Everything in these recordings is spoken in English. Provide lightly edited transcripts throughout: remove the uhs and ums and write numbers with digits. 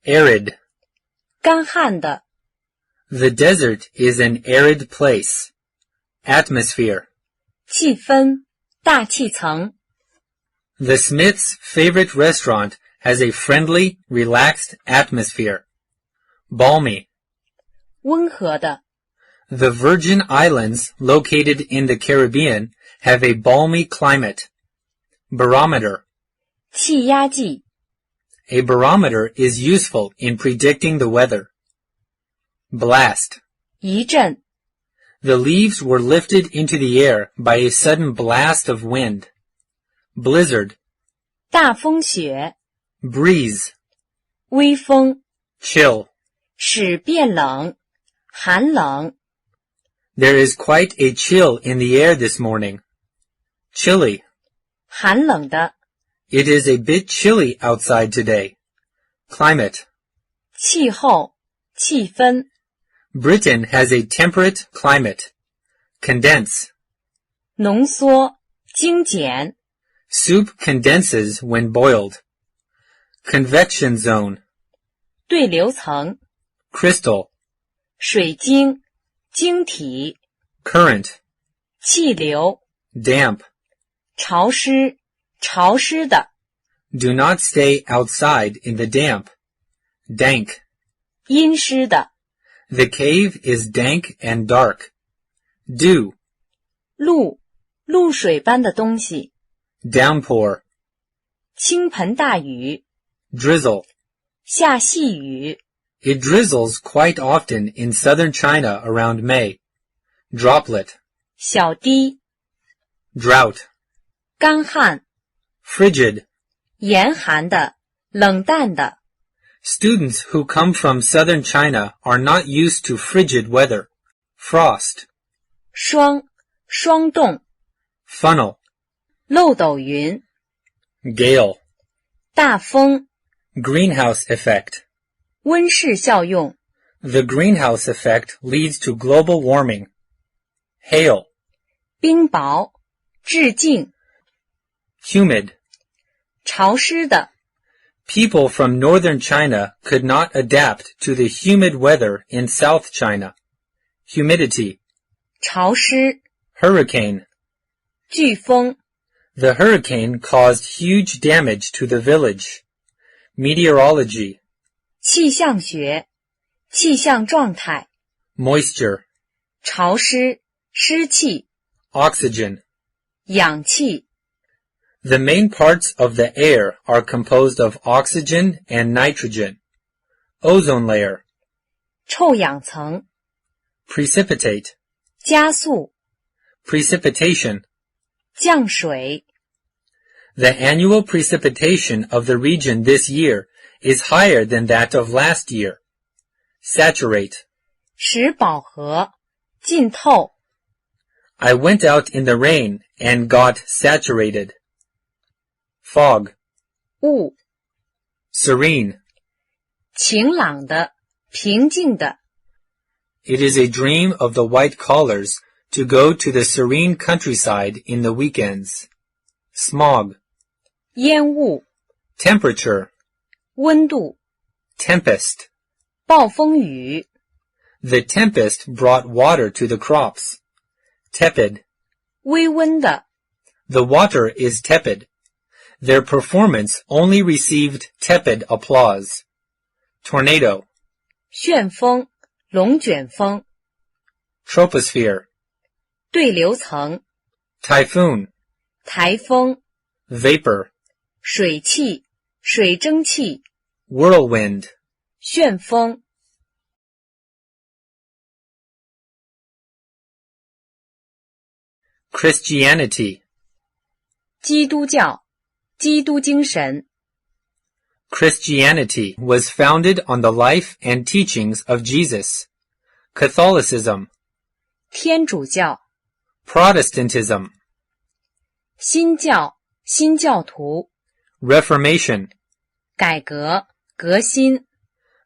Arid. 干旱的。The desert is an arid place. Atmosphere. 气氛，大气层。The Smiths' favorite restaurant has a friendly, relaxed atmosphere. Balmy. 温和的。The Virgin Islands, located in the Caribbean, have a balmy climate. Barometer. 气压计。A barometer is useful in predicting the weather. Blast. 一阵。The leaves were lifted into the air by a sudden blast of wind. Blizzard. 大风雪。Breeze. 微风。Chill. 使变冷，寒冷。There is quite a chill in the air this morning. Chilly. 寒冷的。It is a bit chilly outside today. Climate. 气候，气氛。Britain has a temperate climate. Condense. 浓缩，精简。Soup condenses when boiled. Convection zone. 对流层。Crystal. 水晶，晶体。Current. 气流。Damp. 潮湿，潮湿的。Do not stay outside in the damp. Dank. 阴湿的。The cave is dank and dark. Dew. 露水般的东西。Downpour. 倾盆大雨。Drizzle. 下细雨。It drizzles quite often in southern China around May. Droplet. 小滴。Drought. 干旱。Frigid. 严寒的，冷淡的。Students who come from southern China are not used to frigid weather. Frost. 霜冻。Funnel. 漏斗云。Gale. 大风。Greenhouse effect. 温室效用。The greenhouse effect leads to global warming. Hail. 冰雹。致敬。Humid. 潮湿的。People from northern China could not adapt to the humid weather in South China. Humidity. 潮湿。Hurricane. 飓风。The hurricane caused huge damage to the village. Meteorology. 气象学。气象状态。Moisture. 潮湿，湿气。Oxygen. 氧气。The main parts of the air are composed of oxygen and nitrogen. Ozone layer. 臭氧层。Precipitate. 加速。Precipitation. 降水。The annual precipitation of the region this year is higher than that of last year. Saturate. 使饱和，浸透。I went out in the rain and got saturated. Fog. 雾。Serene. 晴朗的，平静的。It is a dream of the white collars to go to the serene countryside in the weekends. Smog. 烟雾。Temperature. 温度。Tempest. 暴风雨。The tempest brought water to the crops. Tepid. 微温的。The water is tepid. Their performance only received tepid applause. Tornado. 旋风，龙卷风。Troposphere. 对流层。Typhoon. 台风。Vapor. 水汽，水蒸气。Whirlwind. 旋风。Christianity. 基督教，基督精神。Christianity was founded on the life and teachings of Jesus. Catholicism. 天主教。Protestantism. 新教，新教徒。Reformation. 改革，革新。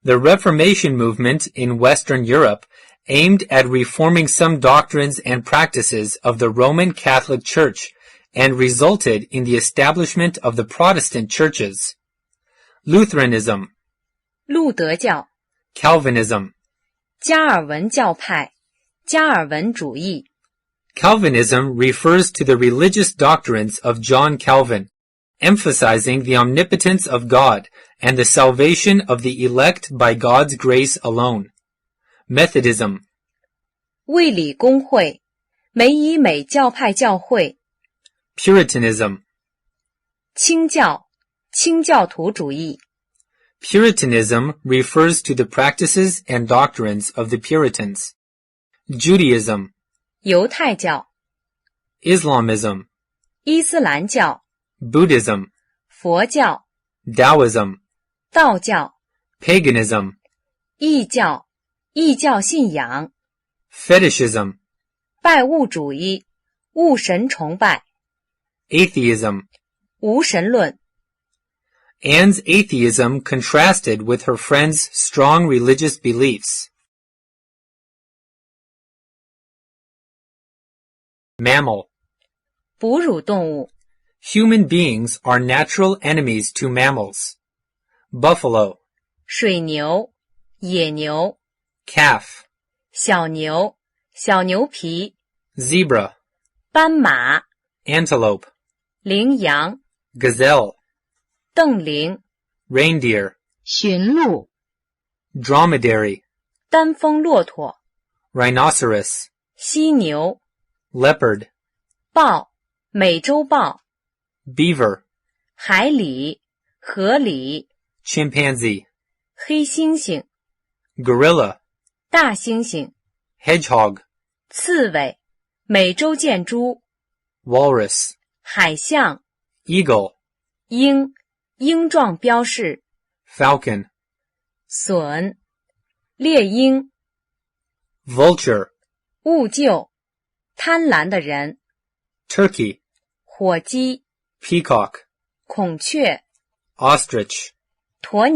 The Reformation movement in Western Europe aimed at reforming some doctrines and practices of the Roman Catholic Church and resulted in the establishment of the Protestant churches. Lutheranism. 路德教 Calvinism. 加尔文教派加尔文主义 Calvinism refers to the religious doctrines of John Calvin, emphasizing the omnipotence of God and the salvation of the elect by God's grace alone. Methodism. 卫理公会美以美教派教会 Puritanism. 清教清教徒主义 Puritanism refers to the practices and doctrines of the Puritans. Judaism. 犹太教 Islamism. 伊斯兰教 Buddhism. 佛教 Taoism. 道教 Paganism. 异教异教信仰 Fetishism. 拜物主义物神崇拜 Atheism. 无神论 Anne's atheism contrasted with her friend's strong religious beliefs. Mammal. 哺乳动物 Human beings are natural enemies to mammals. Buffalo. 水牛野牛 Calf. 小牛小牛皮 Zebra. 斑马 Antelope. 羚羊 Gazelle. 瞪羚 Reindeer. 驯鹿 Dromedary. 单峰骆驼 Rhinoceros. 犀牛 Leopard. 豹美洲豹 Beaver. 海狸河狸 Chimpanzee. 黑猩猩 Gorilla. 大猩猩 Hedgehog. 刺猬美洲箭猪 Walrus. 海象 Eagle. 鹰状标示 Falcon. 隼猎鹰 Vulture. 兀鹫贪婪的人 Turkey. 火鸡 Peacock. 孔雀 Ostrich. 鸵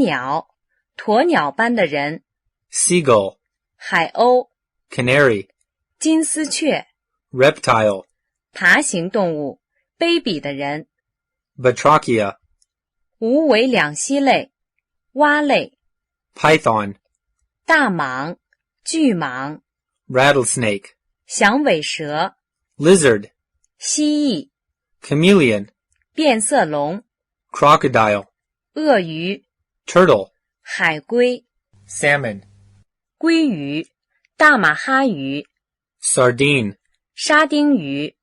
鸟般的人 Seagull. 海鸥 Canary. 金丝雀 Reptile. 爬行动物卑鄙的人 Batrachia. 无尾两栖类蛙类 Python. 大蟒巨蟒 Rattlesnake. 响尾蛇 Lizard. 蜥蜴 Chameleon. 变色龙 Crocodile. 鳄鱼 Turtle. 海龟 Salmon. 鲑鱼大马哈鱼 Sardine. 沙丁鱼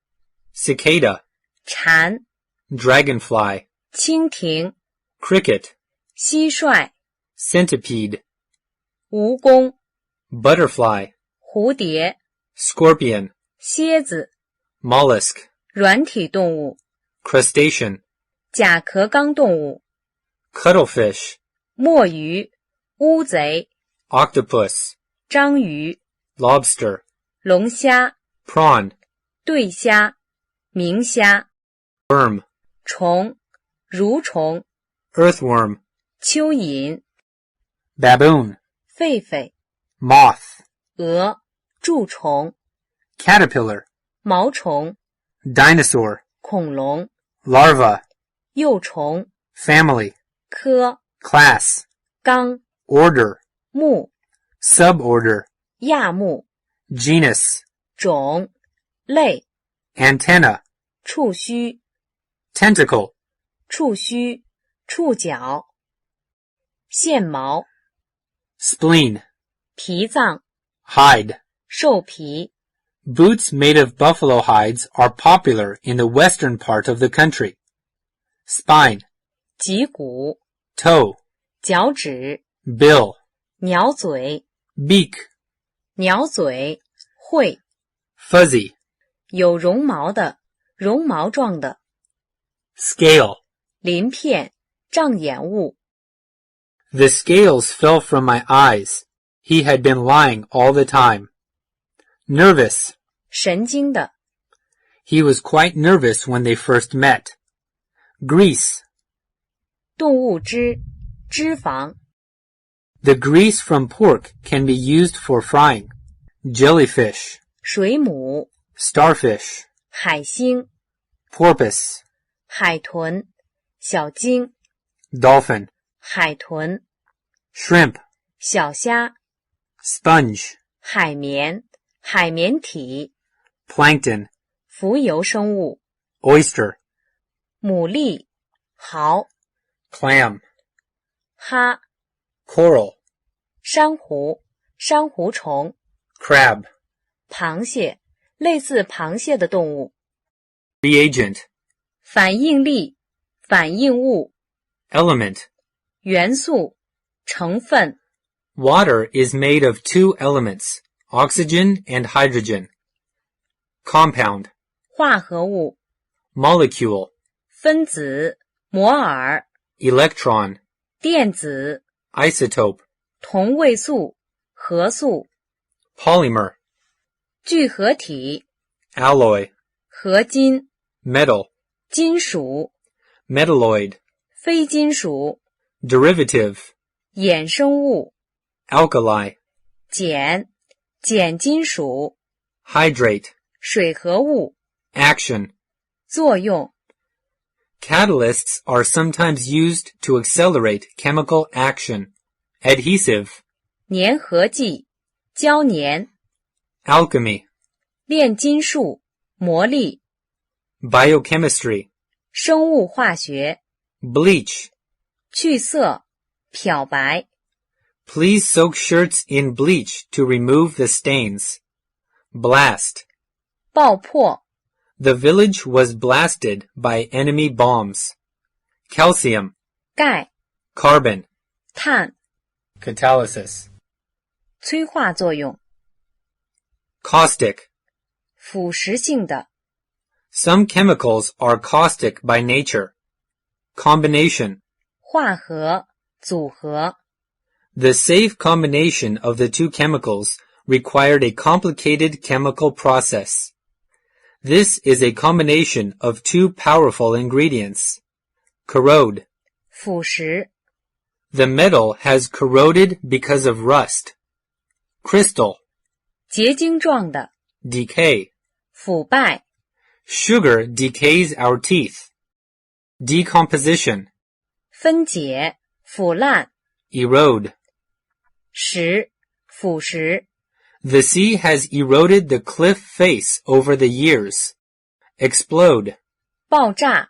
Cicada. 蝉 Dragonfly. 蜻蜓 Cricket. 蟋蟀 Centipede. 蜈蚣 Butterfly. 蝴蝶 Scorpion. 蝎子 Mollusk. 软体动物 Crustacean. 甲壳纲动物 Cuttlefish. 墨鱼乌贼 Octopus. 章鱼 Lobster. 龙虾 Prawn. 对虾明虾 Worm. 虫蠕虫 Earthworm. 蚯蚓 Baboon. 狒狒 Moth. 蛾蛀虫 Caterpillar. 毛虫 Dinosaur. 恐龙 Larva. 幼虫 Family. 科 Class. 纲 Order. 目 Suborder. 亚目 Genus. 种类 Antenna. 触须 Tentacle. 触须触角线毛 Spleen. 脾脏 Hide. 兽皮 Boots made of buffalo hides are popular in the western part of the country. Spine. 脊骨 Toe. 脚趾 Bill. 鸟嘴 Beak. 鸟嘴喙 Fuzzy. 有绒毛的绒毛状的 Scale. 鳞片障眼物 The scales fell from my eyes. He had been lying all the time. Nervous. 神经的 He was quite nervous when they first met. Grease. 动物脂脂肪 The grease from pork can be used for frying. Jellyfish. 水母 Starfish. 海星 Porpoise. 海豚小鲸 Dolphin. 海豚 shrimp, 小虾、 sponge, 海绵、海绵体、 plankton, 浮游生物、 oyster, 牡蛎、蚝、 clam, 蛤、 coral, 珊瑚、珊瑚虫、 crab, 螃蟹、类似螃蟹的动物、 reagent, 反应力、反应物、 element. 元素、成分、 Water is made of two elements, oxygen and hydrogen. Compound, 化合物、 molecule, 分子、摩尔、 electron, 电子、 isotope, 同位素、合素、 polymer, 聚合体、 alloy, 合金、 metal, 金属、 metalloid, 非金属、 derivative, 衍生物、 alkali, 碱、碱金属、 hydrate, 水合物、 action. 作用、 Catalysts are sometimes used to accelerate chemical action. Adhesive, 粘合剂、胶粘、 alchemy, 炼金术、魔力、 biochemistry, 生物化学、 bleach. 去色、漂白、 Please soak shirts in bleach to remove the stains. Blast. 爆破、 The village was blasted by enemy bombs. Calcium, 钙、 carbon, 碳、 catalysis. 催化作用、 Caustic. 腐蚀性的、 Some chemicals are caustic by nature. Combination. 化合、组合、 The safe combination of the two chemicals required a complicated chemical process. This is a combination of two powerful ingredients. Corrode. 腐蚀、 The metal has corroded because of rust. Crystal. 结晶状的、 Decay. 腐败、 Sugar decays our teeth. Decomposition. 分解、腐烂、 Erode. 蚀、腐蚀、 The sea has eroded the cliff face over the years. Explode. 爆炸、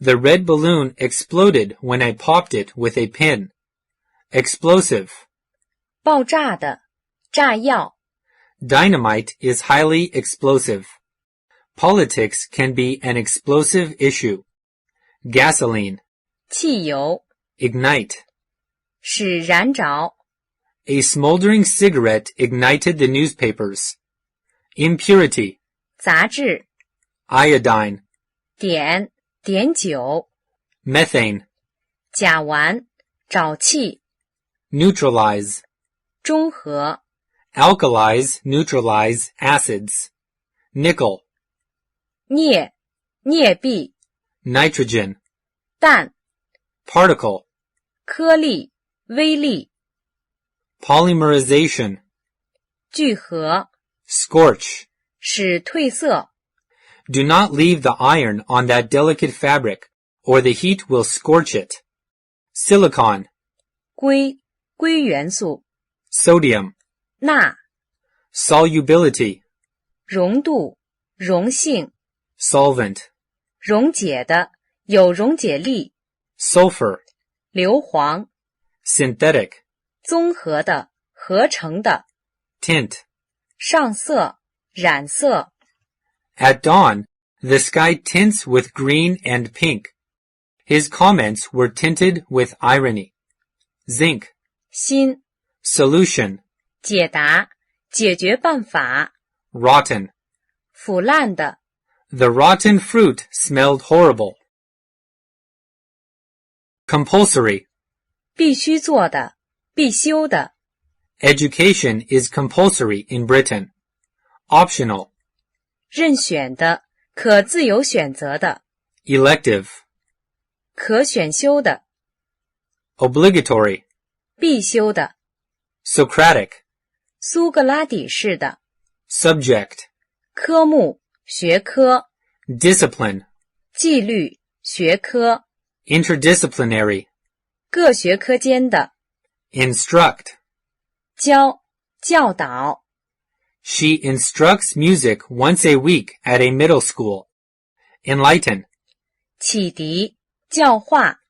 The red balloon exploded when I popped it with a pin. Explosive. 爆炸的、炸药、 Dynamite is highly explosive. Politics can be an explosive issue. Gasoline. 汽油、 Ignite. 使燃着、 A smoldering cigarette ignited the newspapers. Impurity. 杂质、 Iodine. 碘、碘酒、 Methane. 甲烷、沼气、 Neutralize. 中和、 Alkalis neutralize acids. Nickel. 镍、镍币、 Nitrogen. 氮、 Particle. 颗粒、微粒、 Polymerization. 聚合、 Scorch. 使褪色、 Do not leave the iron on that delicate fabric, or the heat will scorch it. Silicon. 硅、硅元素、 Sodium. 钠、 Solubility. 溶度、溶性、 Solvent. 溶解的、有溶解力、 Sulfur. 硫磺、 Synthetic. 综合的、合成的、 Tint. 上色、染色、 At dawn, the sky tints with green and pink. His comments were tinted with irony. Zinc. 锌、 Solution. 解答、解决办法、 Rotten. 腐烂的、 The rotten fruit smelled horrible. Compulsory. 必须做的、必修的、 Education is compulsory in Britain. Optional. 任选的、可自由选择的、 Elective. 可选修的、 Obligatory. 必修的、 Socratic. 苏格拉底式的、 Subject. 科目、学科、 Discipline. 纪律、学科、 Interdisciplinary. 各学科间的、Instruct. 教导。She instructs music once a week at a middle school. Enlighten. 启迪，教化。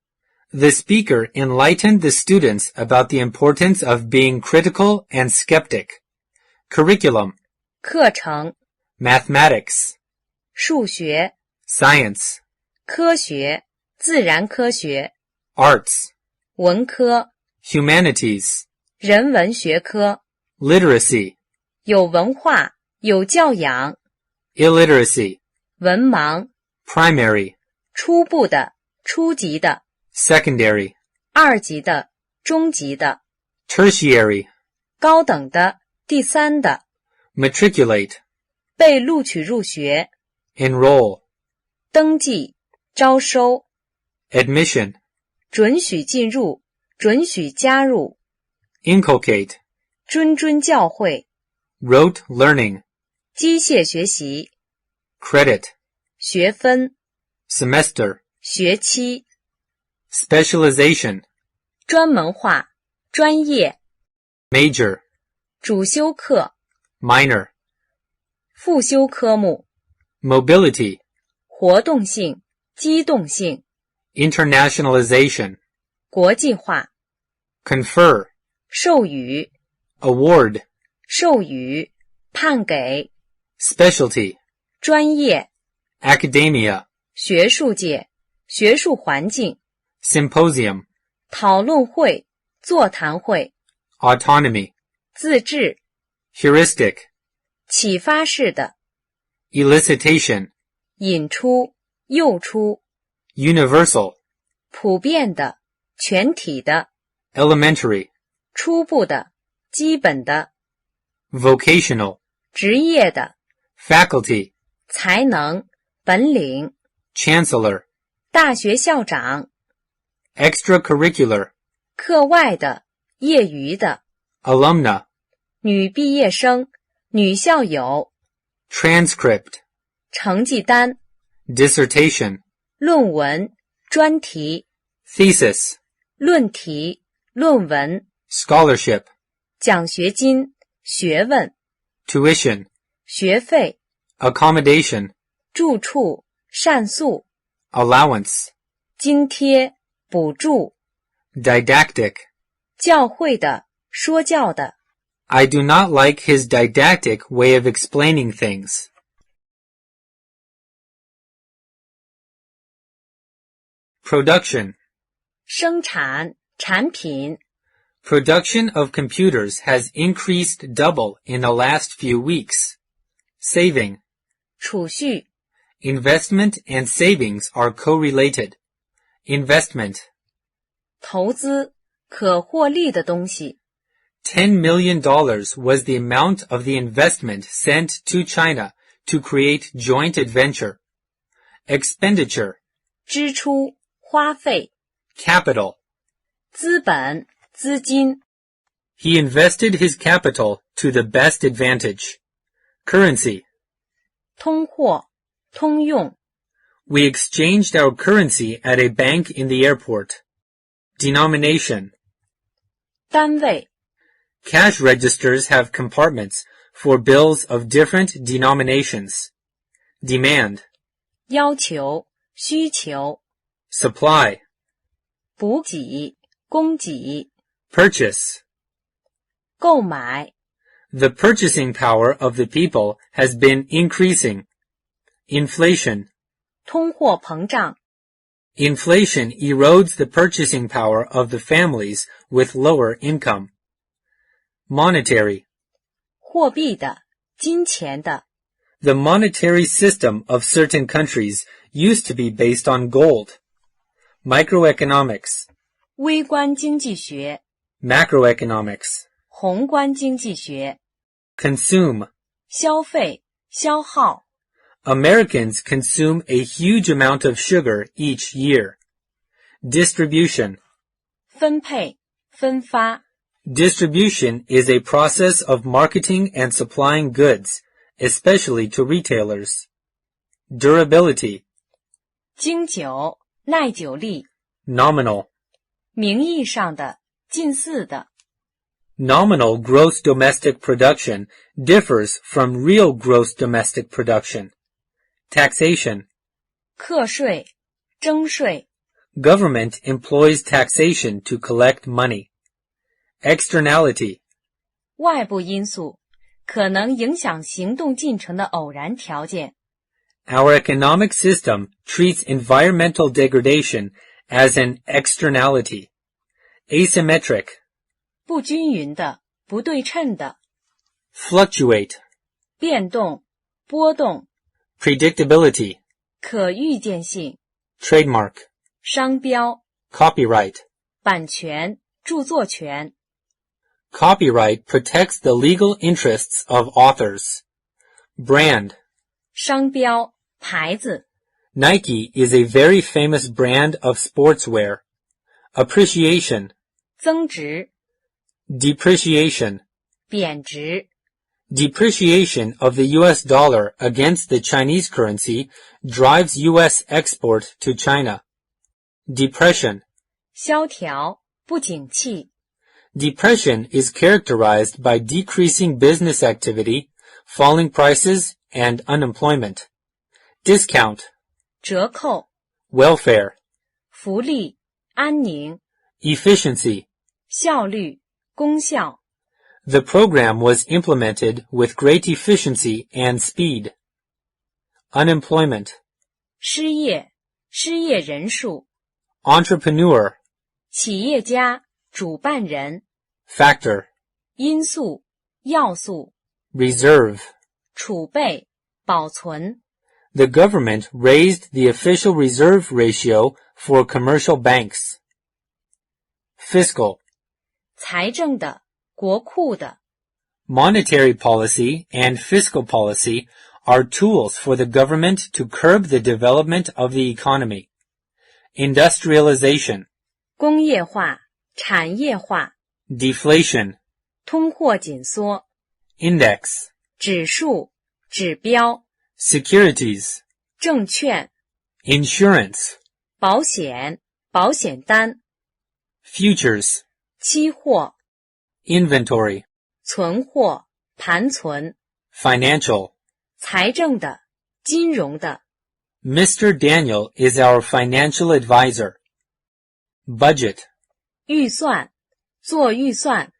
The speaker enlightened the students about the importance of being critical and skeptic. Curriculum. 课程。Mathematics. 数学。Science. 科学，自然科学。Arts. 文科。Humanities. 人文学科。Literacy. 有文化，有教养。Illiteracy. 文盲。Primary. 初步的，初级的。Secondary. 二级的，中级的。Tertiary. 高等的，第三的。Matriculate. 被录取入学。Enroll. 登记，招收。Admission. 准许进入，准许加入。Inculcate. 谆教诲。Rote learning. 机械学习。Credit. 学分。Semester. 学期。Specialization. 专门化，专业。Major. 主修课。Minor. 副修科目。Mobility. 活动性，机动性。Internationalization. 国际化。Confer. 授予。Award. 授予，判给。Specialty. 专业。Academia. 学术界，学术环境。Symposium. 讨论会，座谈会。Autonomy. 自治。Heuristic. 启发式的。Elicitation. 引出，诱出。Universal. 普遍的，全体的。Elementary. 初步的，基本的。Vocational. 职业的。Faculty. 才能，本领。Chancellor. 大学校长。Extracurricular. 课外的，业余的。Alumna. 女毕业生，女校友。Transcript. 成绩单。Dissertation. 论文，专题。Thesis. 论题，论文。Scholarship. 奖学金，学问。Tuition. 学费。Accommodation. 住处，膳宿。Allowance. 津贴，补助。Didactic. 教会的，说教的。I do not like his didactic way of explaining things. Production. 生产，产品。Production of computers has increased double in the last few weeks. Saving. 储蓄。Investment and savings are correlated. Investment. 投资，可获利的东西。$10 million was the amount of the investment sent to China to create joint adventure. Expenditure. 支出，花费。Capital. 资本，资金。He invested his capital to the best advantage. Currency. 通货，通用。We exchanged our currency at a bank in the airport. Denomination. 单位。Cash registers have compartments for bills of different denominations. Demand. 要求，需求。Supply. 补给，供给。Purchase. 购买。The purchasing power of the people has been increasing. Inflation. 通货膨胀。Inflation erodes the purchasing power of the families with lower income. Monetary. 货币的，金钱的。The monetary system of certain countries used to be based on gold. Microeconomics. 微观经济学。Macroeconomics. 宏观经济学。Consume. 消费，消耗。Americans consume a huge amount of sugar each year. Distribution. 分配，分发。Distribution is a process of marketing and supplying goods, especially to retailers. Durability. 经久，耐久力。Nominal. 名义上的，近似的。Nominal gross domestic production differs from real gross domestic production. Taxation. 课税、征税。Government employs taxation to collect money. Externality. 外部因素，可能影响行动进程的偶然条件。Our economic system treats environmental degradation as an externality. Asymmetric. 不均匀的，不对称的。Fluctuate. 变动、波动。Predictability. 可预见性。Trademark. 商标。Copyright. 版权、著作权。Copyright protects the legal interests of authors. Brand. 商标、牌子。Nike is a very famous brand of sportswear. Appreciation. 增值。Depreciation. 贬值。Depreciation of the US dollar against the Chinese currency drives US export to China. Depression. 萧条、不景气。Depression is characterized by decreasing business activity, falling prices, and unemployment. Discount. 折扣。Welfare. 福利、安宁。Efficiency. 效率、功效。The program was implemented with great efficiency and speed. Unemployment. 失业、失业人数。Entrepreneur. 企业家、主办人。Factor. 因素、要素。Reserve. 储备、保存。The government raised the official reserve ratio for commercial banks. Fiscal. 财政的、国库的。Monetary policy and fiscal policy are tools for the government to curb the development of the economy. Industrialization. 工业化、产业化。Deflation. 通货紧缩。Index. 指数、指标。Securities. 证券。Insurance. 保险、保险单。Futures. 期货。Inventory. 存货、盘存。Financial. 财政的、金融的。Mr. Daniel is our financial advisor. Budget. 预算，做预算。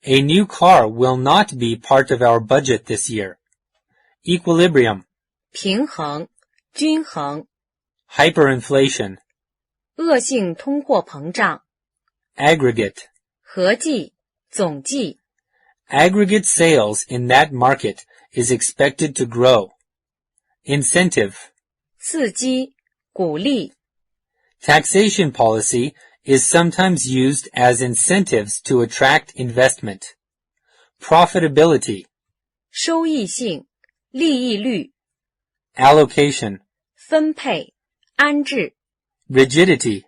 A new car will not be part of our budget this year. Equilibrium. 平衡、均衡。Hyperinflation. 恶性通货膨胀。Aggregate. 合计、总计。Aggregate sales in that market is expected to grow. Incentive. 刺激、鼓励。Taxation policy is sometimes used as incentives to attract investment. Profitability. 收益性、利益率。Allocation. 分配、安置。Rigidity.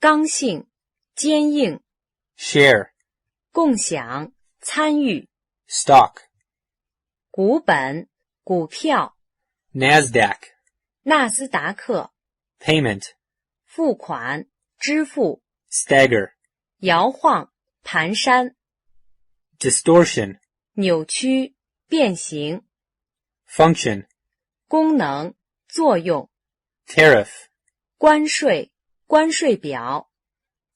刚性、坚硬。Share. 共享、参与。Stock. 股本、股票。NASDAQ. 纳斯达克。Payment. 付款、支付。Stagger. 摇晃、蹒跚。Distortion. 扭曲、变形。Function. 功能、作用。Tariff. 关税、关税表。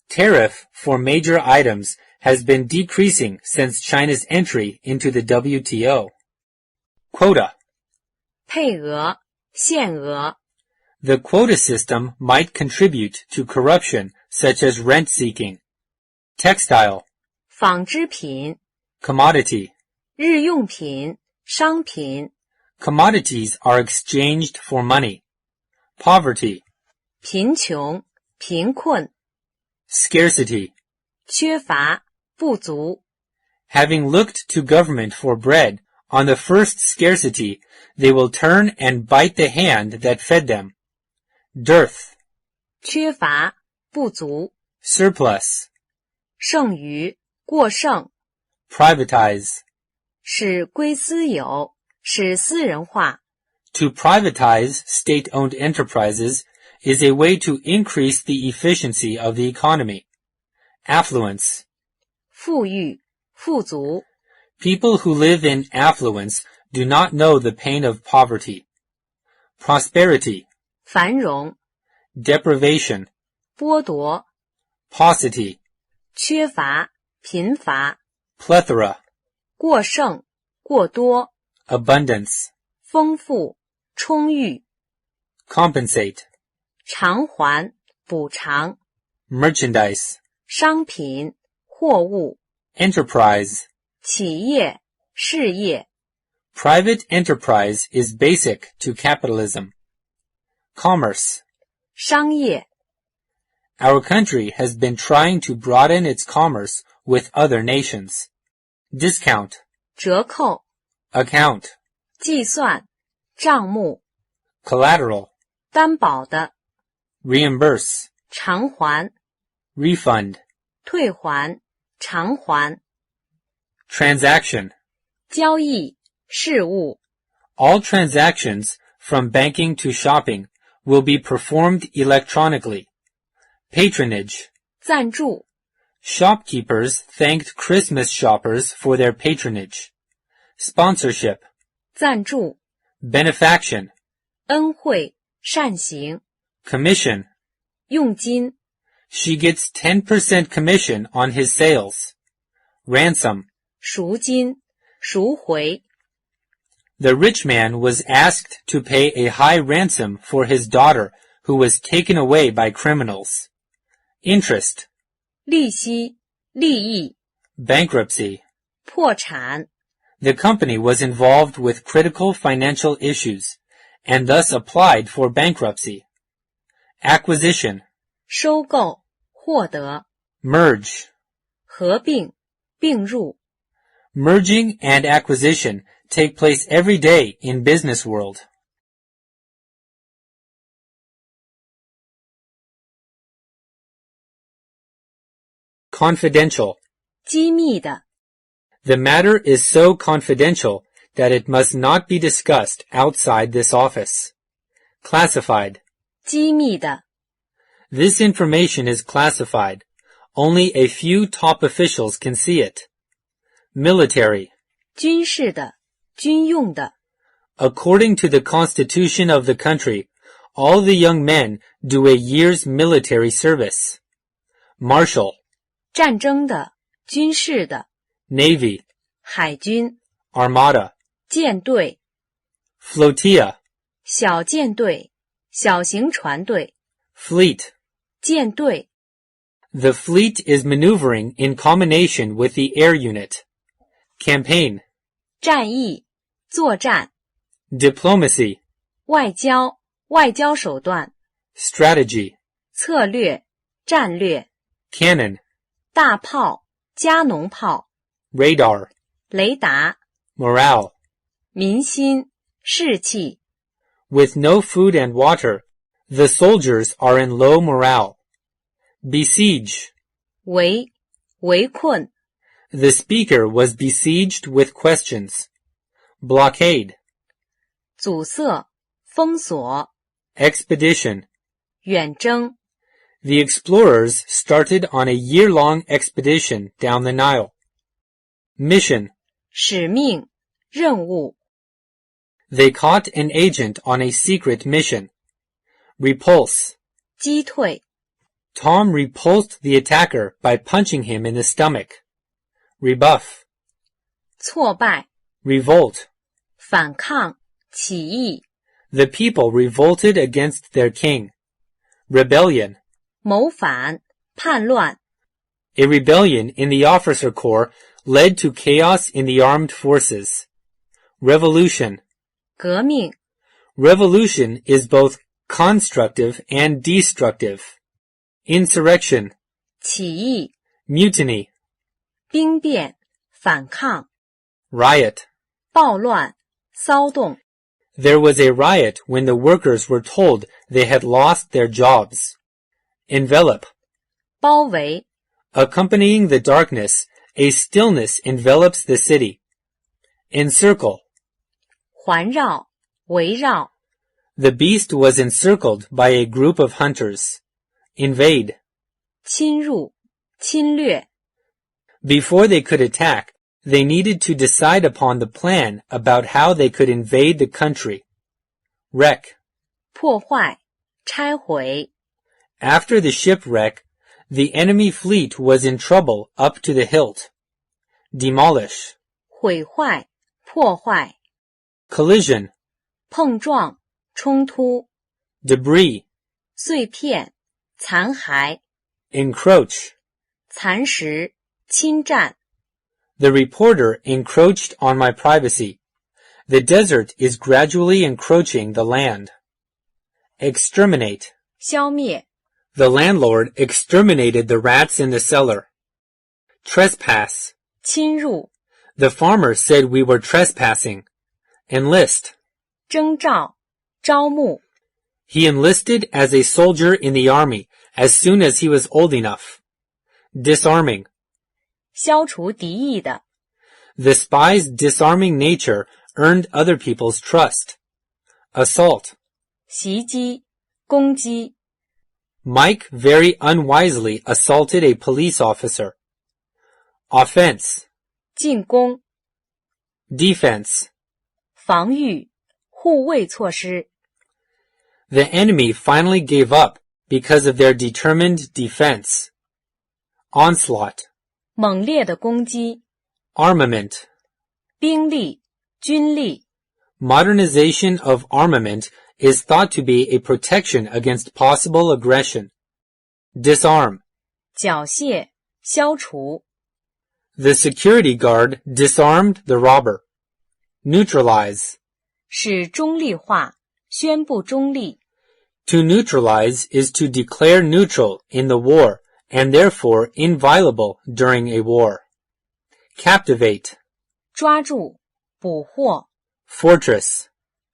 Tariff for major items has been decreasing since China's entry into the WTO. Quota. 配额、限额。The quota system might contribute to corruption such as rent-seeking. Textile. 纺织品。Commodity. 日用品、商品。Commodities are exchanged for money. Poverty. 贫穷、贫困。Scarcity. 缺乏、不足。Having looked to government for bread, on the first scarcity, they will turn and bite the hand that fed them. Dearth. 缺乏、不足。Surplus. 剩余、过剩。Privatize. 使归私有，使私人化。To privatize state-owned enterprises is a way to increase the efficiency of the economy. Affluence. 富裕、富足。People who live in affluence do not know the pain of poverty. Prosperity, 繁荣、 deprivation, 剥夺、 paucity, 缺乏、贫乏、 plethora, 过剩、过多、 abundance, 丰富、充裕、 compensate, 偿还、补偿、 merchandise, 商品、货物、 enterprise. 企业、事业。 Private enterprise is basic to capitalism. Commerce. 商业。 Our country has been trying to broaden its commerce with other nations. Discount, 折扣、 account, 计算、账目、 collateral, 担保的、 reimburse, 偿还、 refund, 退还、偿还、 transaction. 交易、事务。 All transactions, from banking to shopping, will be performed electronically. Patronage. 赞助、 Shopkeepers thanked Christmas shoppers for their patronage. Sponsorship, 赞助、 benefaction, 恩惠、善行、 commission. 佣金、 She gets 10% commission on his sales. Ransom. 赎金、赎回。 The rich man was asked to pay a high ransom for his daughter who was taken away by criminals. Interest, 利息、利益、 bankruptcy. 破产。 The company was involved with critical financial issues and thus applied for bankruptcy. Acquisition, 收购、获得、 merge. 合并、并入。 Merging and acquisition take place every day in business world. Confidential. 机密的、 The matter is so confidential that it must not be discussed outside this office. Classified. 机密的、 This information is classified. Only a few top officials can see it. Military. 军事的、军用的。 According to the constitution of the country, all the young men do a year's military service. Marshal. 战争的、军事的。 Navy. 海军、 Armada. 舰队、 Flotilla. 小舰队、小型船队、 Fleet. 舰队。 The fleet is maneuvering in combination with the air unit. Campaign. 战役、作战、 Diplomacy. 外交、外交手段、 Strategy. 策略、战略、 Cannon. 大炮、加农炮、 Radar. 雷达、 Morale. 民心、士气。 With no food and water, the soldiers are in low morale. Besiege. 围困、 The speaker was besieged with questions. Blockade. 阻塞、封锁、 Expedition. 远征。 The explorers started on a year-long expedition down the Nile. Mission. 使命、任务。 They caught an agent on a secret mission. Repulse. 击退、 Tom repulsed the attacker by punching him in the stomach. Rebuff. 挫败、 Revolt. 反抗、起义、 The people revolted against their king. Rebellion. 谋反、叛乱。 A rebellion in the officer corps led to chaos in the armed forces. Revolution. 革命、 Revolution is both constructive and destructive. Insurrection. 起义、 Mutiny. 兵变、反抗、 Riot. 暴乱、骚动。 There was a riot when the workers were told they had lost their jobs. Envelop. 包围、 Accompanying the darkness, a stillness envelops the city. Encircle. 环绕、围绕。 The beast was encircled by a group of hunters. Invade. 侵入、侵略。Before they could attack, they needed to decide upon the plan about how they could invade the country. Wreck. 破坏，拆毁。After the shipwreck, the enemy fleet was in trouble up to the hilt. Demolish. 毁坏，破坏。Collision. 碰撞，冲突。Debris. 碎片，残骸。Encroach. 蚕食，侵占。The reporter encroached on my privacy. The desert is gradually encroaching the land. Exterminate. 消灭。The landlord exterminated the rats in the cellar. Trespass. 侵入。The farmer said we were trespassing. Enlist. 征召，招募。He enlisted as a soldier in the army as soon as he was old enough. Disarming. 消除敌意的。The spy's disarming nature earned other people's trust. Assault. 袭击，攻击。Mike very unwisely assaulted a police officer. Offense. 进攻。Defense. 防御，护卫措施。The enemy finally gave up because of their determined defense. Onslaught. 猛烈的攻击。Armament. 兵力，军力。Modernization of armament is thought to be a protection against possible aggression. Disarm. 缴械，消除。The security guard disarmed the robber. Neutralize. 使中立化，宣布中立。To neutralize is to declare neutral in the war and therefore inviolable during a war. Captivate. 抓住，捕获。Fortress.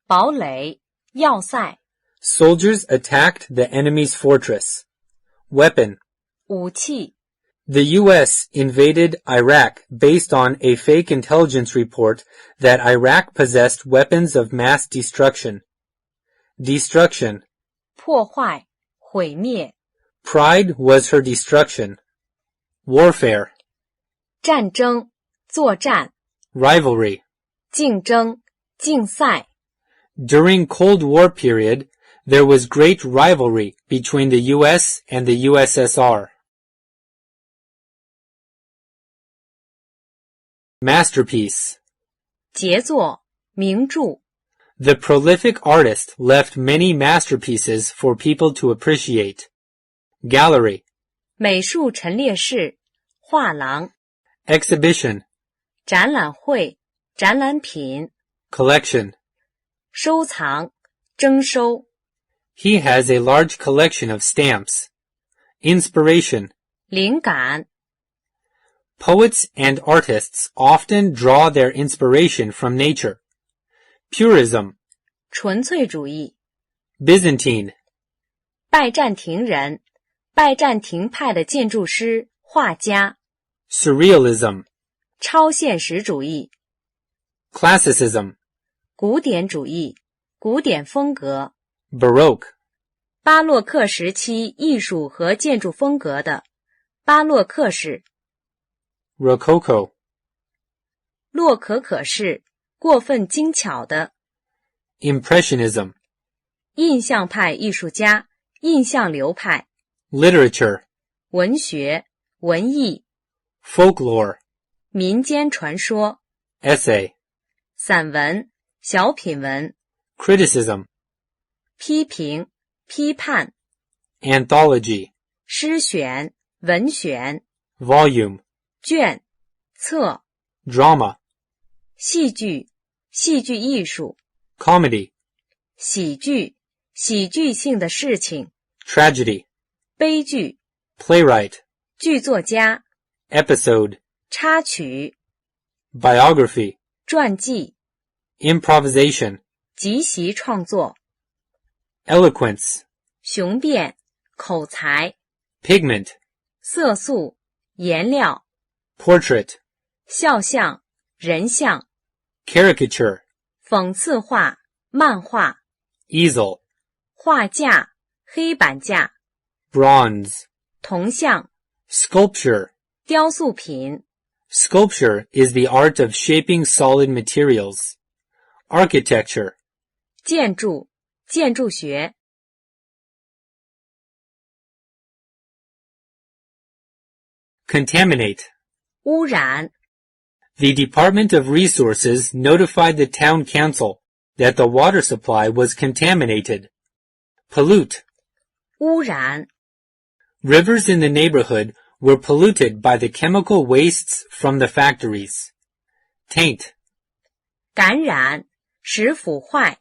堡垒，要塞。Soldiers attacked the enemy's fortress. Weapon. 武器。The U.S. invaded Iraq based on a fake intelligence report that Iraq possessed weapons of mass destruction. Destruction. 破坏，毁灭。Pride was her destruction. Warfare. 战争，作战。Rivalry. 竞争，竞赛。During Cold War period, there was great rivalry between the U.S. and the USSR. Masterpiece. 杰作，名著。The prolific artist left many masterpieces for people to appreciate. Gallery. 美术陈列室，画廊。Exhibition. 展览会，展览品。Collection. 收藏，征收。He has a large collection of stamps. Inspiration. 灵感。Poets and artists often draw their inspiration from nature. Purism. 纯粹主义。Byzantine. 拜占庭人，拜占庭派的建筑师、画家。Surrealism. 超现实主义。Classicism. 古典主义，古典风格。Baroque. 巴洛克时期艺术和建筑风格的，巴洛克式。Rococo. 洛可可式，过分精巧的。Impressionism. 印象派艺术家，印象流派。Literature. 文学，文艺。Folklore. 民间传说。Essay. 散文，小品文。Criticism. 批评，批判。Anthology. 诗选，文选。Volume. 卷，册。Drama. 戏剧，戏剧艺术。Comedy. 喜剧，喜剧性的事情。Tragedy. 悲剧。Playwright. 剧作家。Episode. 插曲。Biography. 传记。Improvisation. 即席创作。Eloquence. 雄辩，口才。Pigment. 色素，颜料。Portrait. 肖像，人像。Caricature. 讽刺画，漫画。Easel. 画架，黑板架。Bronze. 铜像。Sculpture. 雕塑品。Sculpture is the art of shaping solid materials. Architecture. 建筑，建筑学。Contaminate. 污染。The Department of Resources notified the town council that the water supply was contaminated. Pollute. 污染。Rivers in the neighborhood were polluted by the chemical wastes from the factories. Taint. 感染，使腐坏。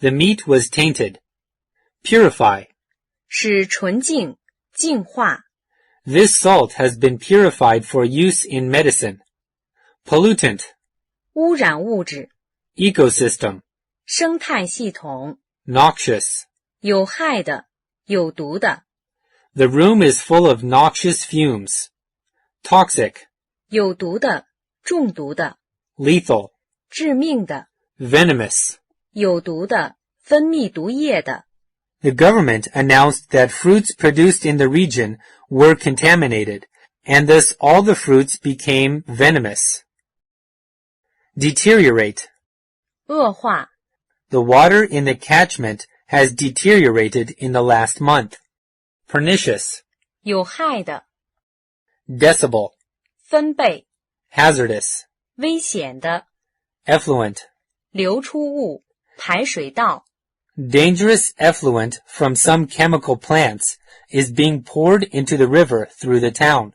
The meat was tainted. Purify. 使纯净，净化。This salt has been purified for use in medicine. Pollutant. 污染物质。Ecosystem. 生态系统。Noxious. 有害的，有毒的。The room is full of noxious fumes. Toxic. 有毒的，中毒的。Lethal. 致命的。Venomous. 有毒的，分泌毒液的。The government announced that fruits produced in the region were contaminated, and thus all the fruits became venomous. Deteriorate. 恶化。The water in the catchment has deteriorated in the last month. Pernicious. 有害的。Decibel. 分贝。Hazardous. 危险的。Effluent. 流出物，排水道。Dangerous effluent from some chemical plants is being poured into the river through the town.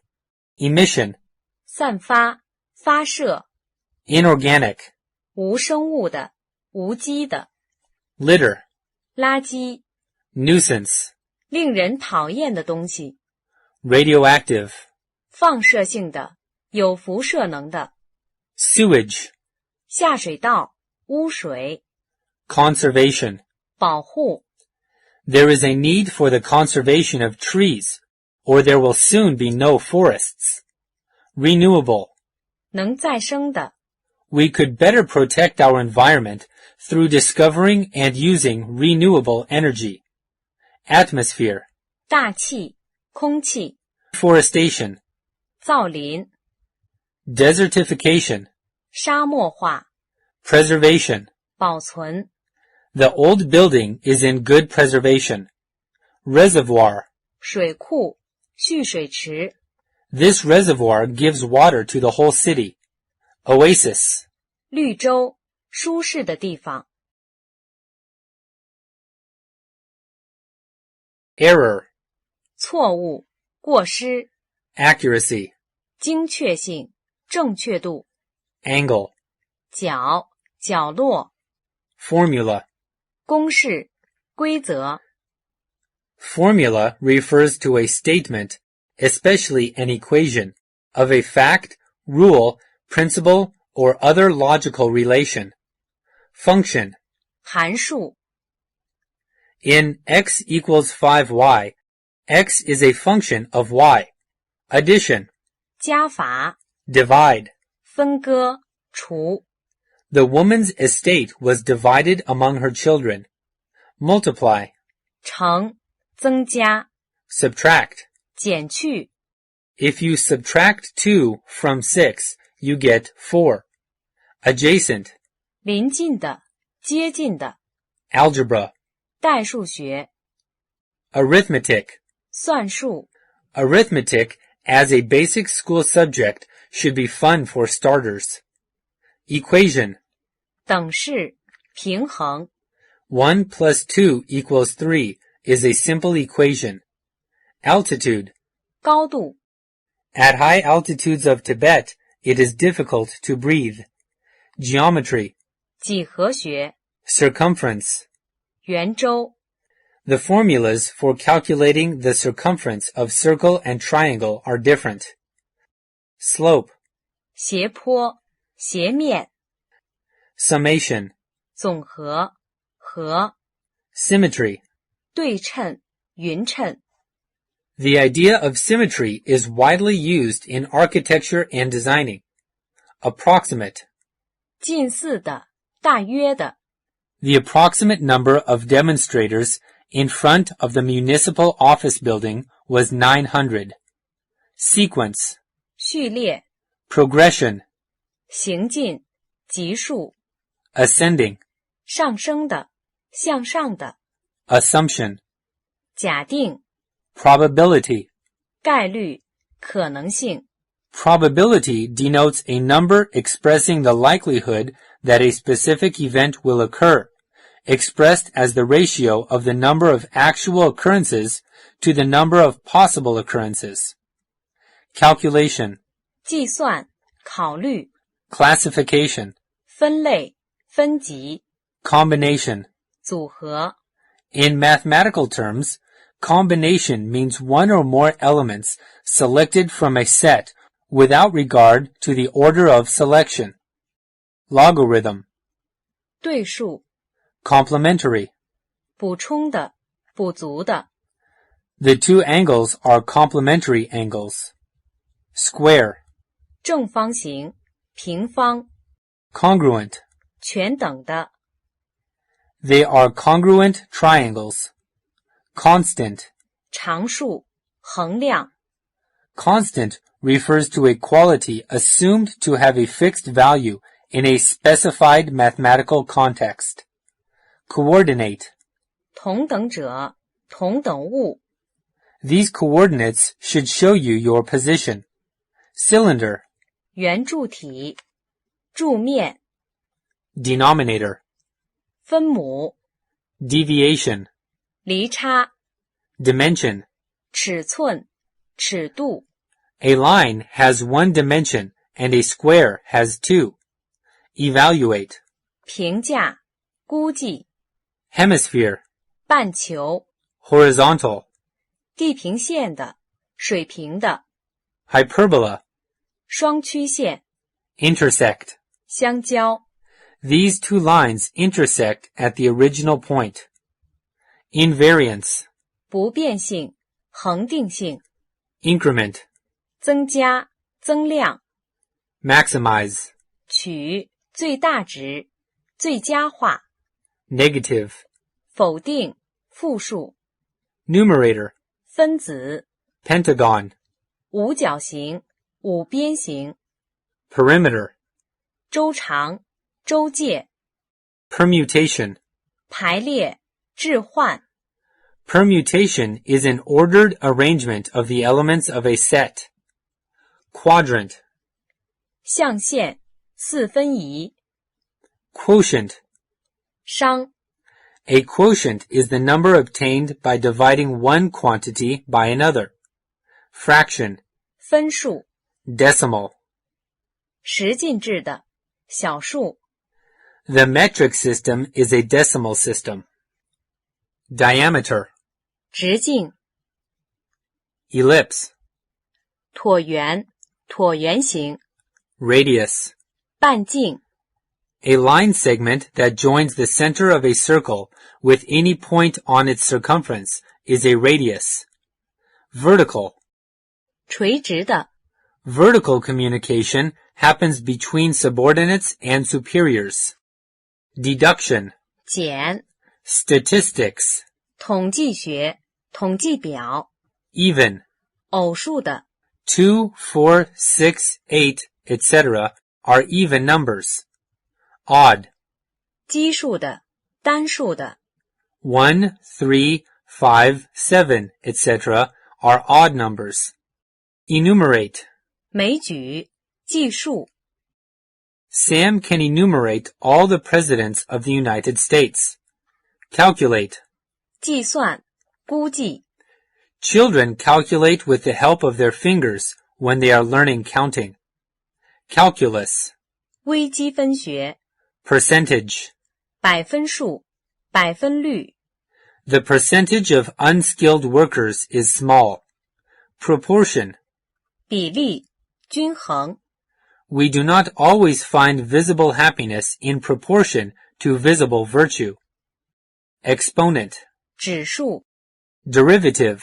Emission. 散发，发射。Inorganic. 无生物的，无机的。Litter. 垃圾。Nuisance. 令人讨厌的东西。Radioactive. 放射性的，有辐射能的。Sewage. 下水道，污水。Conservation. 保护。There is a need for the conservation of trees, or there will soon be no forests. Renewable. 能再生的。We could better protect our environment through discovering and using renewable energy. Atmosphere. 大气，空气。Forestation. 造林。Desertification. 沙漠化。Preservation. 保存。The old building is in good preservation. Reservoir. 水库，蓄水池。This reservoir gives water to the whole city. Oasis. 绿洲，舒适的地方。Error. 错误，过失。Accuracy. 精确性，正确度。Angle. 角，角落。Formula. 公式，规则。Formula refers to a statement, especially an equation, of a fact, rule, principle, or other logical relation. Function. 函数。In x equals 5y, x is a function of y. Addition. 加法。Divide. 分割，除。The woman's estate was divided among her children. Multiply. 乘，增加。Subtract. 减去。If you subtract 2 from 6, you get 4. Adjacent. 邻近的，接近的。Algebra. 代数学。Arithmetic. 算术。Arithmetic, as a basic school subject, should be fun for starters. Equation. 等式，平衡。 1 plus 2 equals 3 is a simple equation. Altitude. 高度。 At high altitudes of Tibet, it is difficult to breathe. Geometry. 几何学。 Circumference. 圆周。 The formulas for calculating the circumference of circle and triangle are different. Slope. 斜坡，斜面。 Summation. 总和，和。 Symmetry. 对称，匀称。 The idea of symmetry is widely used in architecture and designing. Approximate. 近似的，大约的。 The approximate number of demonstrators in front of the municipal office building was 900. Sequence. 序列。progression, 行进，级数， ascending, 上升的，向上的， assumption, 假定， probability. 概率，可能性。 Probability denotes a number expressing the likelihood that a specific event will occur, expressed as the ratio of the number of actual occurrences to the number of possible occurrences. Calculation, 计算，考虑， classification, 分类，分级， combination. 组合。 In mathematical terms, combination means one or more elements selected from a set without regard to the order of selection. Logarithm, 对数， complementary. 补充的，补足的。 The two angles are complementary angles. Square, 正方形，平方， congruent. 全等的。 They are congruent triangles. Constant. 常数，衡量。 Constant refers to a quality assumed to have a fixed value in a specified mathematical context. Coordinate. 同等者，同等物。 These coordinates should show you your position. Cylinder. 圆柱体，柱面， Denominator. 分母， Deviation. 离差， Dimension. 尺寸，尺度。 A line has one dimension and a square has two. Evaluate. 评价，估计。 Hemisphere. 半球， Horizontal. 地平线的，水平的。 Hyperbola. 双曲线， Intersect. 相交。 These two lines intersect at the original point. Invariance. 不变性，恒定性。 Increment. 增加，增量。 Maximize. 取，最大值，最佳化。 Negative. 否定，复数。 Numerator. 分子， Pentagon. 五角形，五边形。 Perimeter. 周长，周界。 Permutation. 排列，置换。 Permutation is an ordered arrangement of the elements of a set. Quadrant. 象限，四分仪。 Quotient. 商， A quotient is the number obtained by dividing one quantity by another. Fraction. 分数。 Decimal. 十进制的，小数。 The metric system is a decimal system. Diameter. 直径。 Ellipse. 椭圆，椭圆形。 Radius. 半径。 A line segment that joins the center of a circle with any point on its circumference is a radius. Vertical. 垂直的。 Vertical communication happens between subordinates and superiors. Deduction. 减， Statistics. 统计学，统计表。 Even. 偶数的。 2, 4, 6, 8, etc. are even numbers. Odd. 奇数的，单数的。 1, 3, 5, 7, etc. are odd numbers. Enumerate. 枚举，计数。 Sam can enumerate all the presidents of the United States. Calculate. 计算，估计。 Children calculate with the help of their fingers when they are learning counting. Calculus. 微积分学。 Percentage. 百分数，百分率。 The percentage of unskilled workers is small. Proportion. 比例，均衡。 We do not always find visible happiness in proportion to visible virtue. Exponent. 指数， Derivative.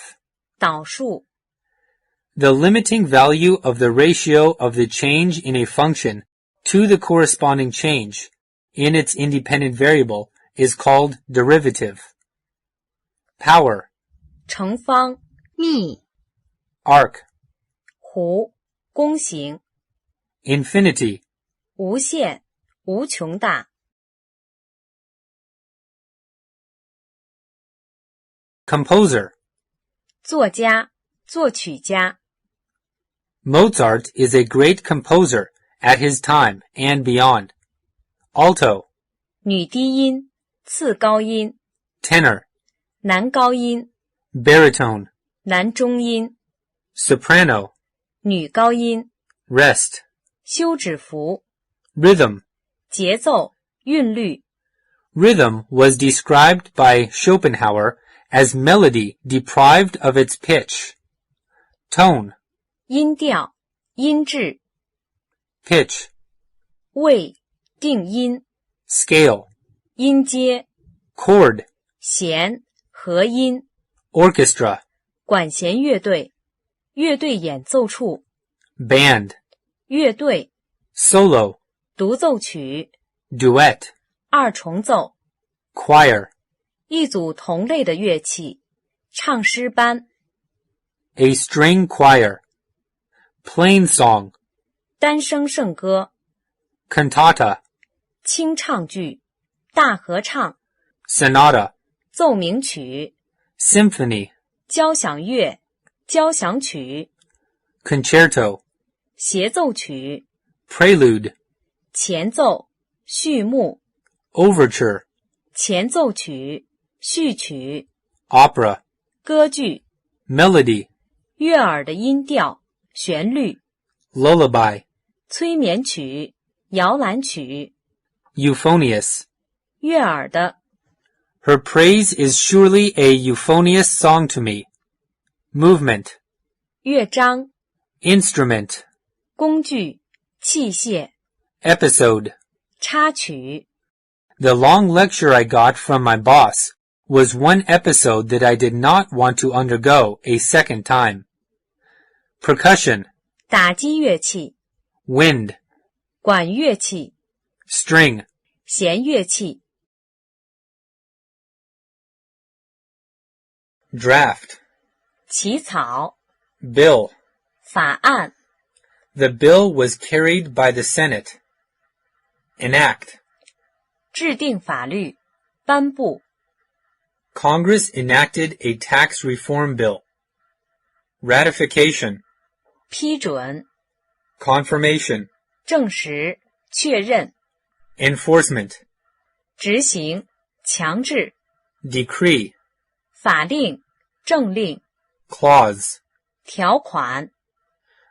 导数。 The limiting value of the ratio of the change in a function to the corresponding change in its independent variable is called derivative. Power. 乘方，幂。 Arc. 弧，弓形。Infinity. 无限，无穷大。Composer. 作家，作曲家。Mozart is a great composer at his time and beyond. Alto. 女低音，次高音。Tenor. 男高音， Baritone. 男中音。Soprano. 女高音， Rest. 休止符。Rhythm. 节奏，韵律。Rhythm was described by Schopenhauer as melody deprived of its pitch. Tone. 音调，音质。Pitch. 位，定音。Scale. 音阶， Chord. 弦，和音。Orchestra. 管弦乐队，乐队演奏处。Band. 乐队， Solo. 独奏曲。Duet. 二重奏， Choir. 一组同类的乐器。唱诗班， A string choir. Plain song. 单声圣歌。 Cantata. 清唱剧，大合唱。 Sonata. 奏鸣曲， Symphony. 交响乐，交响曲。 Concerto. 协奏曲， Prelude. 前奏，序幕。 Overture. 前奏曲，序曲。 Opera. 歌剧， Melody. 悦耳的音调，旋律。 Lullaby. 催眠曲，摇篮曲。 Euphonious. 悦耳的， Her praise is surely a euphonious song to me. Movement. 乐章， Instrument. 工具，器械。 Episode. 插曲， The long lecture I got from my boss was one episode that I did not want to undergo a second time. Percussion. 打击乐器， Wind. 管乐器， String. 弦乐器。 Draft. 起草， Bill. 法案， The bill was carried by the Senate. Enact. 制定法律，颁布。 Congress enacted a tax reform bill. Ratification. 批准， Confirmation. 证实，确认。 Enforcement. 执行，强制。 Decree. 法令，政令。 Clause. 条款，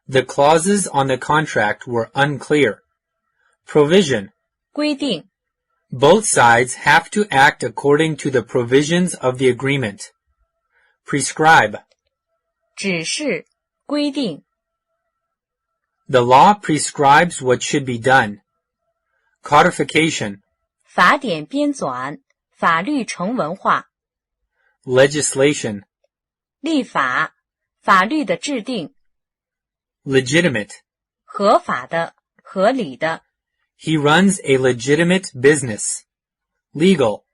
The clauses on the contract were unclear. Provision. 规定。 Both sides have to act according to the provisions of the agreement. Prescribe. 指示，规定。 The law prescribes what should be done. Codification. 法典编纂，法律成文化。 Legislation. 立法，法律的制定。 Legitimate. 合法的，合理的。 He runs a legitimate business. Legal.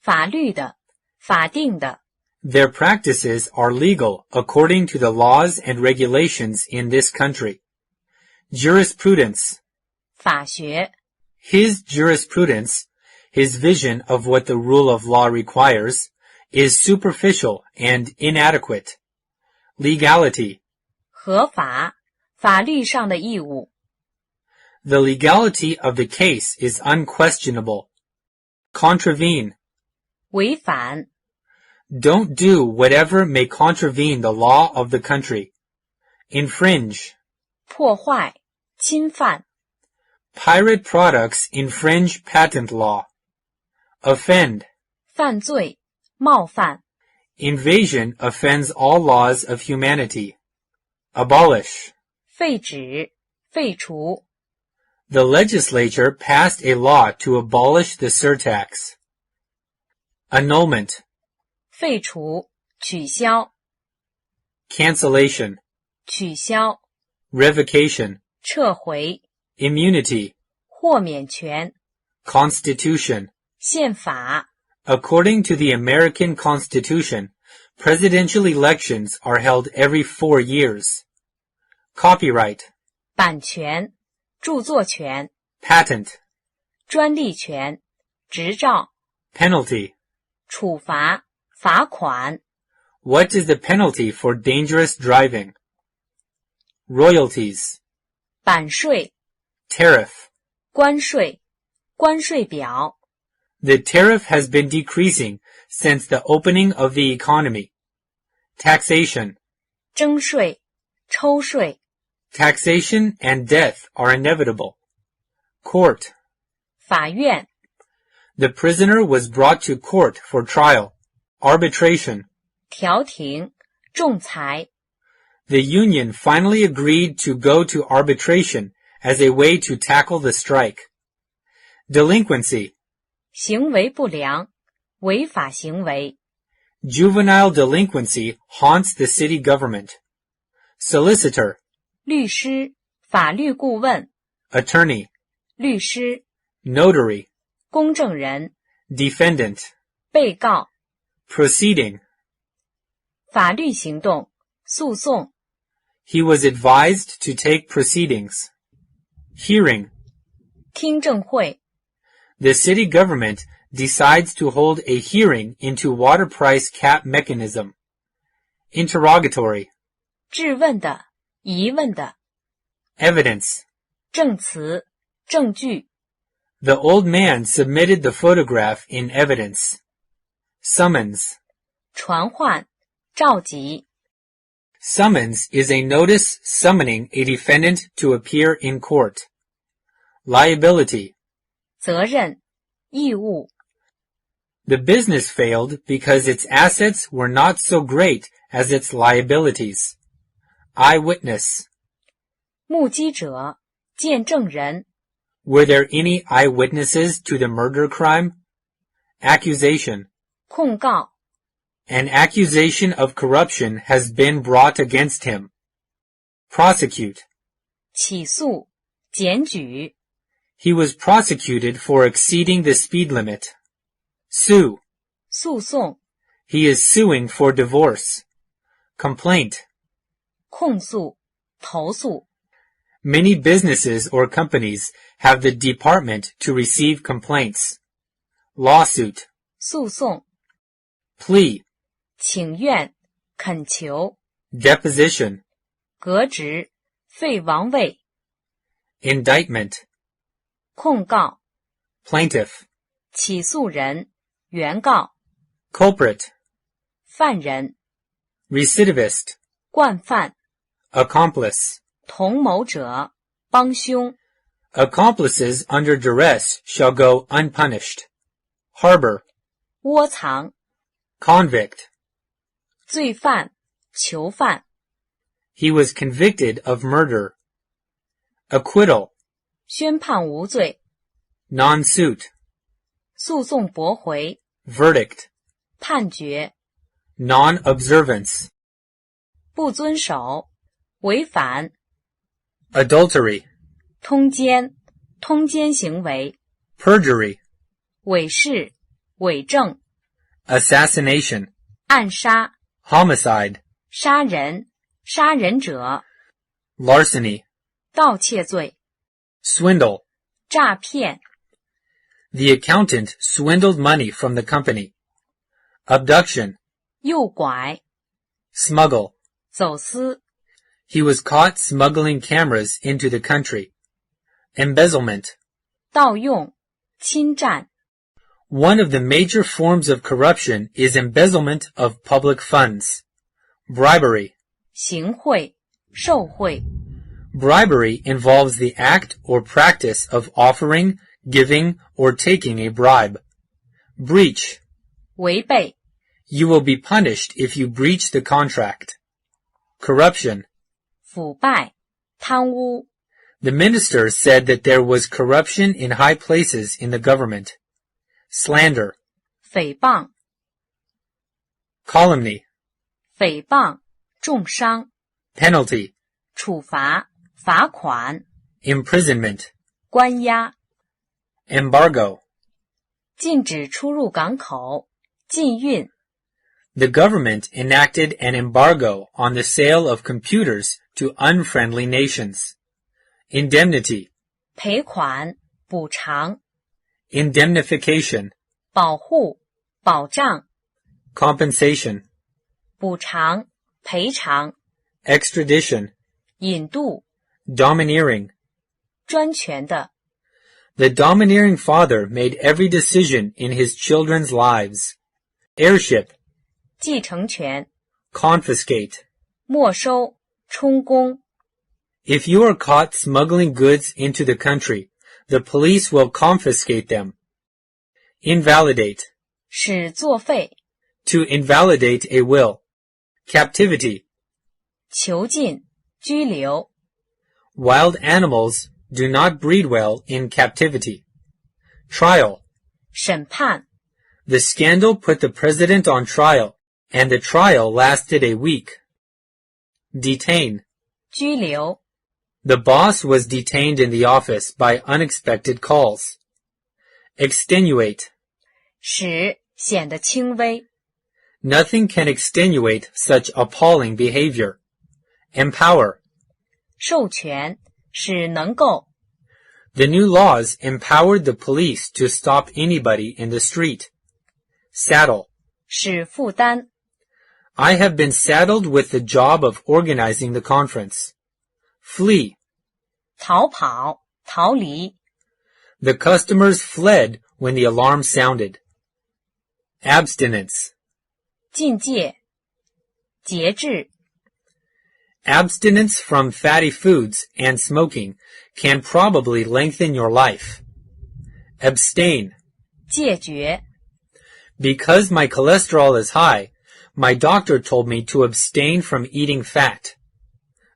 法律的，法定的。 Their practices are legal according to the laws and regulations in this country. Jurisprudence. 法学， His jurisprudence, his vision of what the rule of law requires, is superficial and inadequate. Legality. 合法，法律上的义务。 The legality of the case is unquestionable. Contravene. 违反， Don't do whatever may contravene the law of the country. Infringe. 破坏，侵犯。 Pirate products infringe patent law. Offend. 犯罪，冒犯。 Invasion offends all laws of humanity. Abolish. 废止，废除。 The legislature passed a law to abolish the surtax. Annulment. 废除，取消。 Cancellation. 取消， Revocation. 撤回。 Immunity. 豁免权。 Constitution. 宪法， According to the American Constitution, presidential elections are held every 4 years. Copyright. 版权，著作权、 patent, 专利权、执照、 penalty. 处罚、罚款、 What is the penalty for dangerous driving? Royalties, 版税、 tariff. 关税、关税表、 The tariff has been decreasing since the opening of the economy. Taxation. 征税、抽税、 Taxation and death are inevitable. Court. 法院、 The prisoner was brought to court for trial. Arbitration. 调停、仲裁、 The union finally agreed to go to arbitration as a way to tackle the strike. Delinquency. 行为不良、违法行为、 Juvenile delinquency haunts the city government. Solicitor. 律师、法律顾问、 Attorney. 律师、 Notary. 公证人、 Defendant. 被告、 Proceeding. 法律行动、诉讼、 He was advised to take proceedings. Hearing. 听证会、 The city government decides to hold a hearing into water price cap mechanism. Interrogatory. 质问的、疑问的、 Evidence. 证词、证据、 The old man submitted the photograph in evidence. Summons. 传唤、召集、 Summons is a notice summoning a defendant to appear in court. Liability. 责任、义务、 The business failed because its assets were not so great as its liabilities. Eyewitness. 目击者、见证人、 Were there any eyewitnesses to the murder crime? Accusation. 控告、 An accusation of corruption has been brought against him. Prosecute. 起诉、检举、 He was prosecuted for exceeding the speed limit. Sue. 诉讼、 He is suing for divorce. Complaint. 控诉、投诉、 Many businesses or companies have the department to receive complaints. Lawsuit. 诉讼、 Plea. 请愿、恳求、 Deposition. 革职、废王位、 Indictment. 控告、 Plaintiff. 起诉人、原告、 Culprit. 犯人、 Recidivist. 惯犯、 Accomplice. 同谋者、帮凶、 Accomplices under duress shall go unpunished. Harbor. 窝藏、 Convict. 罪犯、囚犯、 He was convicted of murder. Acquittal. 宣判无罪、 Non-suit. 诉讼驳回、 Verdict. 判决、 Non-observance. 不遵守、违反、 Adultery. 通奸、通奸行为、 Perjury. 伪饰、伪证、 Assassination. 暗杀、 Homicide. 杀人、杀人者、 Larceny. 盗窃罪、 Swindle. 诈骗、 The accountant swindled money from the company. Abduction. 诱拐、 Smuggle. 走私、 He was caught smuggling cameras into the country. Embezzlement. 盗用、侵占、 One of the major forms of corruption is embezzlement of public funds. Bribery. 行贿、受贿、 Bribery involves the act or practice of offering, giving, or taking a bribe. Breach. 违背、 You will be punished if you breach the contract. Corruption. 腐败、贪污、 The minister said that there was corruption in high places in the government. Slander. 诽谤、 Calumny. 诽谤、重伤、 Penalty. 处罚、罚款、 Imprisonment. 关押、 Embargo. 禁止出入港口、禁运、 The government enacted an embargo on the sale of computers to unfriendly nations. Indemnity. 赔款、补偿、 indemnification, 保护、保障、 compensation, 补偿、赔偿、 extradition, 引渡、 domineering. 专权的、 The domineering father made every decision in his children's lives. Heirship, 继承权、 confiscate. 没收、充公、 If you are caught smuggling goods into the country, the police will confiscate them. Invalidate, 使作废、 to invalidate a will. Captivity, 囚禁、拘留、 wild animals do not breed well in captivity. Trial, 审判、 the scandal put the president on trial, and the trial lasted a week. Detain, 拘留、 the boss was detained in the office by unexpected calls. Extenuate, 使显得轻微、 nothing can extenuate such appalling behavior. Empower, 授权，使能够。 the new laws empowered the police to stop anybody in the street. Saddle, 使负担， I have been saddled with the job of organizing the conference. Flee, 逃跑、逃离， the customers fled when the alarm sounded. Abstinence, 禁戒、节制， abstinence from fatty foods and smoking can probably lengthen your life. Abstain, 戒绝， because my cholesterol is high, my doctor told me to abstain from eating fat.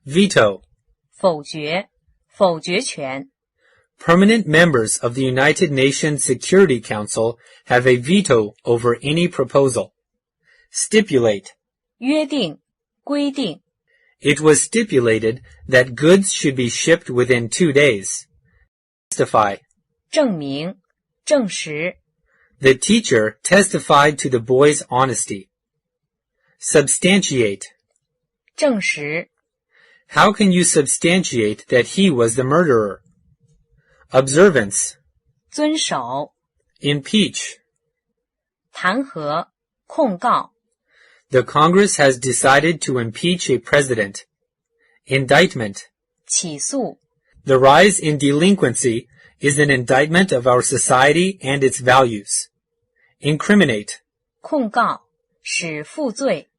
Veto, 否决、否决权， permanent members of the United Nations Security Council have a veto over any proposal. Stipulate, 约定、规定， it was stipulated that goods should be shipped within 2 days. Testify, 证明、证实， the teacher testified to the boy's honesty. Substantiate, 证实， how can you substantiate that he was the murderer? Observance, 遵守， impeach, 弹劾、控告， the Congress has decided to impeach a president. Indictment, 起诉， the rise in delinquency is an indictment of our society and its values. Incriminate, 控告，使负罪，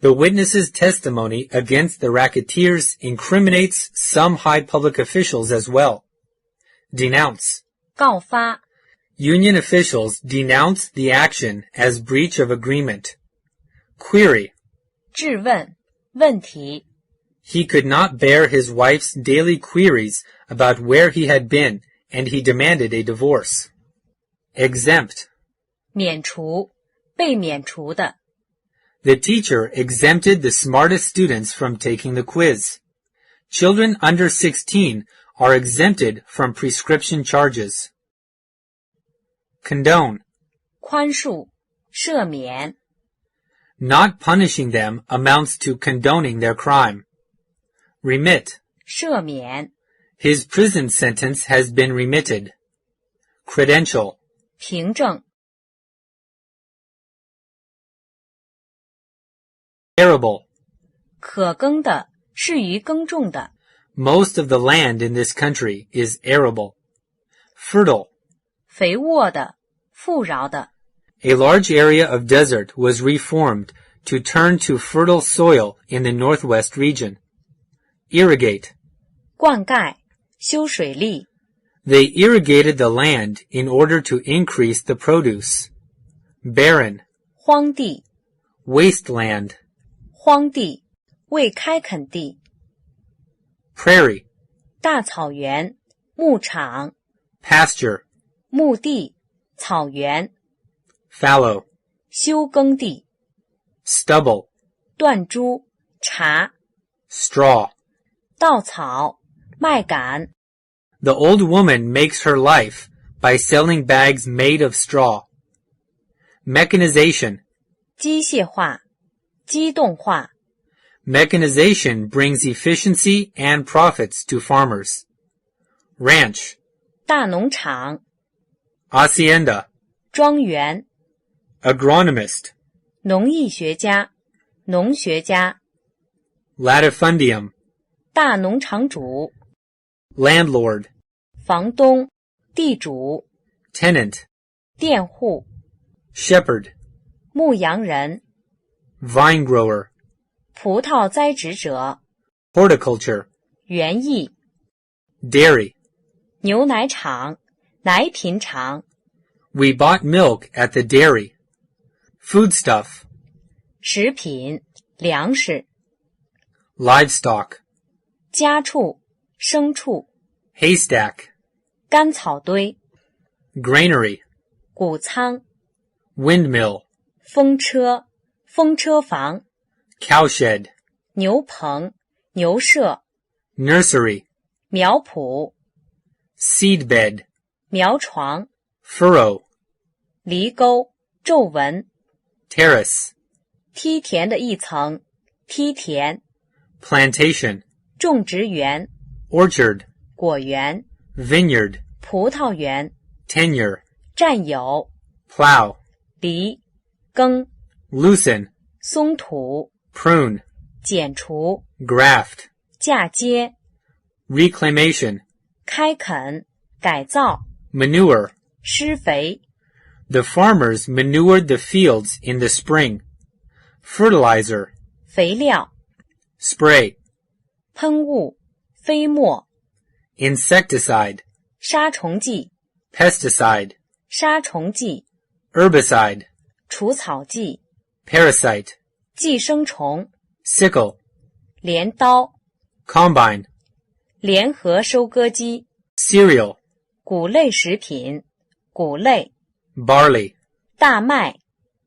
the witness's testimony against the racketeers incriminates some high public officials as well. Denounce, 告发， union officials denounce the action as breach of agreement. Query, 质问、问题， he could not bear his wife's daily queries about where he had been, and he demanded a divorce. Exempt, 免除、被免除的， the teacher exempted the smartest students from taking the quiz. Children under 16 are exempted from prescription charges. Condone, 宽恕、赦免， not punishing them amounts to condoning their crime. Remit, 赦免， his prison sentence has been remitted. Credential, 凭证， arable, 可耕的，适于耕种的， most of the land in this country is arable. Fertile, 肥沃的，富饶的， a large area of desert was reformed to turn to fertile soil in the northwest region. Irrigate, 灌溉、修水利， they irrigated the land in order to increase the produce. Barren, 荒地、 wasteland, 荒地、未开垦地， prairie, 大草原、牧场、 pasture, 牧地、草原、 fallow, 休耕地、 stubble, 断株、茶、 straw. 稻草、麦秆， The old woman makes her life by selling bags made of straw. Mechanization, 机械化、机动化， mechanization brings efficiency and profits to farmers. Ranch, 大农场、 hacienda, 庄园、 agronomist, 农艺学家、农学家、 latifundium, 大农场主、 landlord, 房东、地主、 tenant, 佃户、 shepherd, 牧羊人、 vine grower, 葡萄栽植者、 horticulture, 园艺、 dairy. 牛奶厂、奶品厂、 We bought milk at the dairy. Foodstuff, 食品、粮食、 livestock, 家畜、牲畜、 haystack, 干草堆、 granary, 谷仓、 windmill, 风车、风车房、 cowshed, 牛棚、牛舍、 nursery, 苗圃、 seedbed, 苗床、 furrow, 犁沟、皱纹、 terrace, 梯田的一层、梯田、 plantation, 种植园、 orchard, 果园、 vineyard, 葡萄园、 tenure, 占有、 plow, 犁、耕、 loosen, 松土、 prune, 剪除、 graft, 嫁接、 reclamation, 开垦、改造、 manure. 施肥、 The farmers manured the fields in the spring. Fertilizer, 肥料、 spray, 喷雾、飞沫、 insecticide, 杀虫剂、 pesticide, 杀虫剂、 herbicide, 除草剂、 parasite, 寄生虫、 sickle, 镰刀、 combine, 联合收割机、 cereal, 谷类食品、谷类、 barley, 大麦、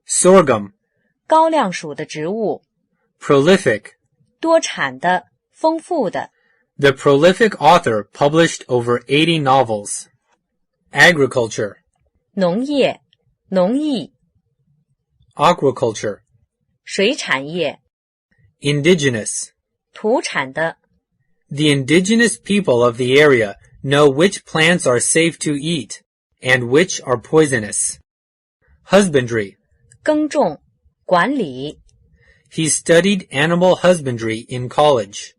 sorghum, 高粱属的植物、 prolific. 多产的、丰富的、 The prolific author published over 80 novels. Agriculture, 农业、农艺、 aquaculture, 水产业、 indigenous. 土产的、 The indigenous people of the area know which plants are safe to eat and which are poisonous. Husbandry. 耕种、管理、 He studied animal husbandry in college.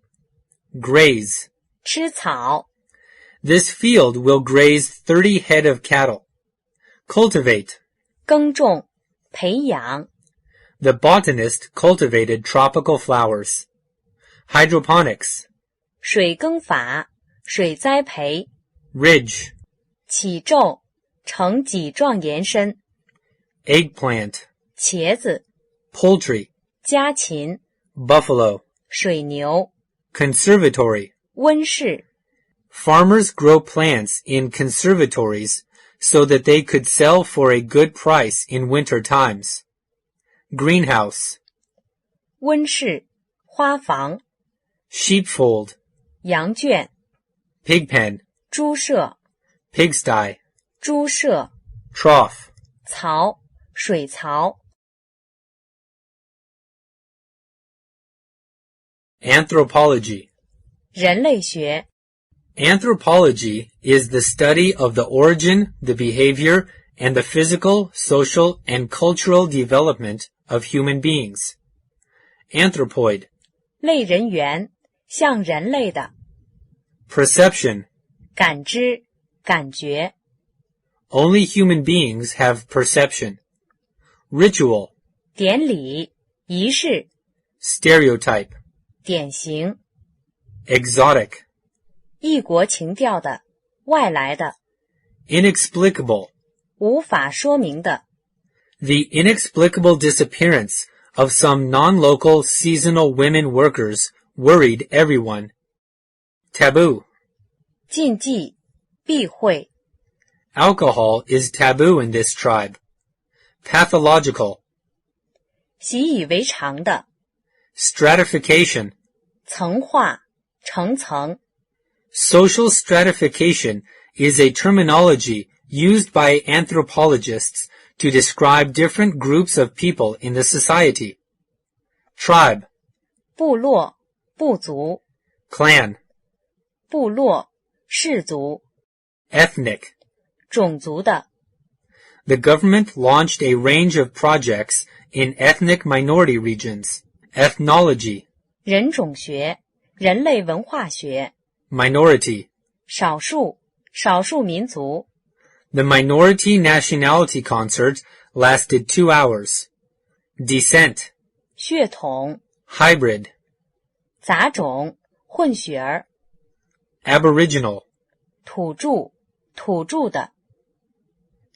Graze. 吃草、 This field will graze 30 head of cattle. Cultivate. 耕种、培养、 The botanist cultivated tropical flowers. Hydroponics. 水耕法、水栽培、 Ridge. 起皱、呈脊状延伸、 Eggplant. 茄子、 Poultry. 家禽、 Buffalo. 水牛、 Conservatory. 温室、 Farmers grow plants in conservatories so that they could sell for a good price in winter times. Greenhouse. 温室、花房、 Sheepfold. 羊圈、 Pigpen. 猪舍、 Pigsty. 猪舍、 Trough. 槽、水槽、 Anthropology. 人类学、 Anthropology is the study of the origin, the behavior, and the physical, social, and cultural development of human beings. Anthropoid. 类人猿，像人类的， Perception. 感知、感觉， Only human beings have perception. Ritual. 典礼、仪式、 Stereotype. 典型， Exotic. 异国情调的，外来的， Inexplicable. 无法说明的， The inexplicable disappearance of some non-local seasonal women workers worried everyone. Taboo. 禁忌、避讳， Alcohol is taboo in this tribe. Pathological. 习以为常的， Stratification. 层化、层层， Social stratification is a terminology used by anthropologists to describe different groups of people in the society. Tribe. 部落、部族、 Clan. 部落、氏族、Ethnic. 种族的。The government launched a range of projects in ethnic minority regions. Ethnology. 人种学，人类文化学。Minority. 少数，少数民族。The minority nationality concert lasted 2 hours. Descent. 血统。Hybrid. 杂种，混血儿。Aboriginal. 土著，土著的。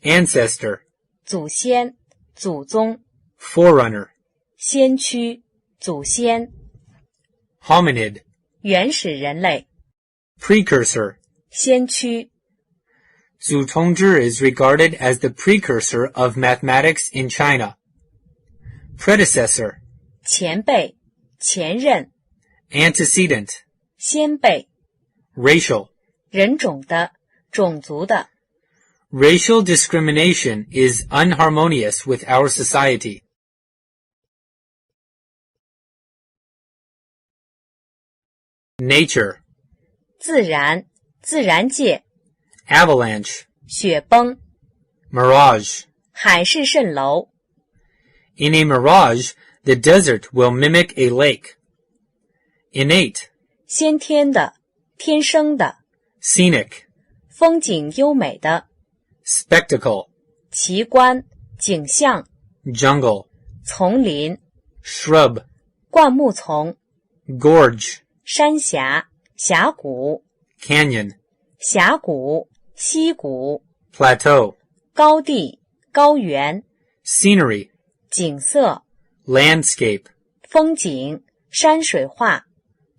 Ancestor. 祖先，祖宗。Forerunner. 先驱，祖先。Hominid. 原始人类。Precursor. 先驱。Zutongzhi is regarded as the precursor of mathematics in China. Predecessor. 前辈，前任。Antecedent. 先辈。Racial. 人种的，种族的。Racial discrimination is unharmonious with our society. Nature. 自然，自然界。Avalanche. 雪崩。Mirage. 海市蜃楼。In a mirage, the desert will mimic a lake. Innate. 先天的，天生的。Scenic. 风景优美的。Spectacle. 奇观，景象。Jungle. 丛林。Shrub. 灌木丛。Gorge. 山峡，峡谷。Canyon. 峡谷，溪谷。Plateau. 高地，高原。Scenery. 景色。Landscape. 风景，山水画。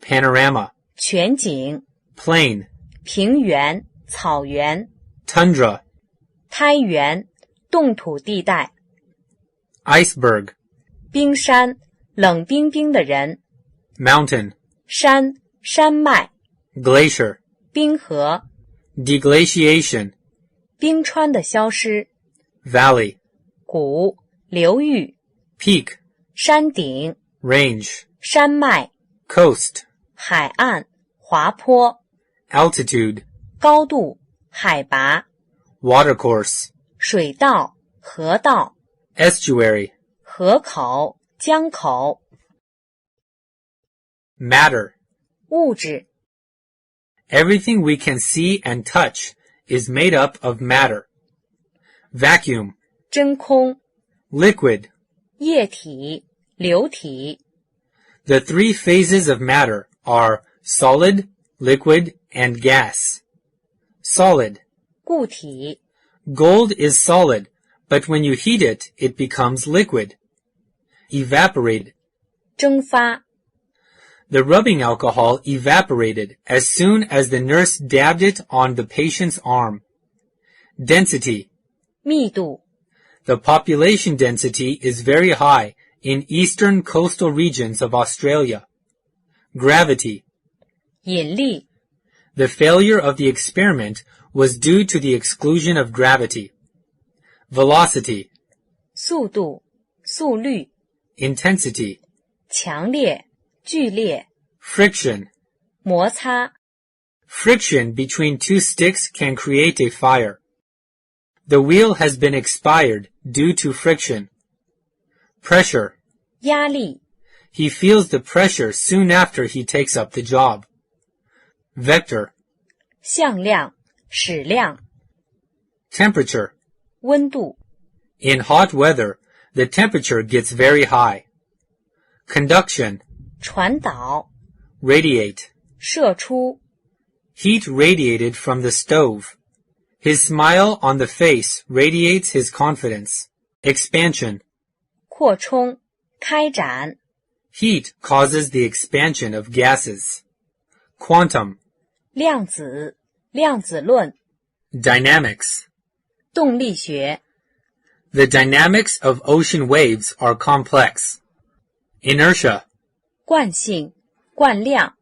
Panorama. 全景。Plain. 平原，草原。Tundra. 苔原，冻土地带。Iceberg. 冰山，冷冰冰的人。Mountain. 山，山脉。Glacier. 冰河。Deglaciation. 冰川的消失。Valley. 谷，流域。Peak. 山顶。Range. 山脉。Coast. 海岸，滑坡。Altitude. 高度，海拔。Watercourse. 水道，河道。Estuary. 河口，江口。Matter. 物质。Everything we can see and touch is made up of matter. Vacuum. 真空。Liquid. 液体，流体。The 3 phases of matter are solid, liquid, and gas. Solid. 固体。Gold is solid, but when you heat it, it becomes liquid. Evaporated. 蒸发。The rubbing alcohol evaporated as soon as the nurse dabbed it on the patient's arm. Density. 密度。The population density is very high in eastern coastal regions of Australia. Gravity. 引力。The failure of the experiment was due to the exclusion of gravity. Velocity. 速度，速率。Intensity. 强烈，剧烈。Friction. 摩擦。Friction between 2 sticks can create a fire. The wheel has been expired due to friction. Pressure. 压力。He feels the pressure soon after he takes up the job. Vector. 向量，矢量。Temperature. 温度。In hot weather, the temperature gets very high. Conduction. 传导。Radiate. 射出。Heat radiated from the stove. His smile on the face radiates his confidence. Expansion. 扩充，开展。Heat causes the expansion of gases. Quantum. 量子，量子论。Dynamics. 动力学。The dynamics of ocean waves are complex. Inertia. 惯性，惯量。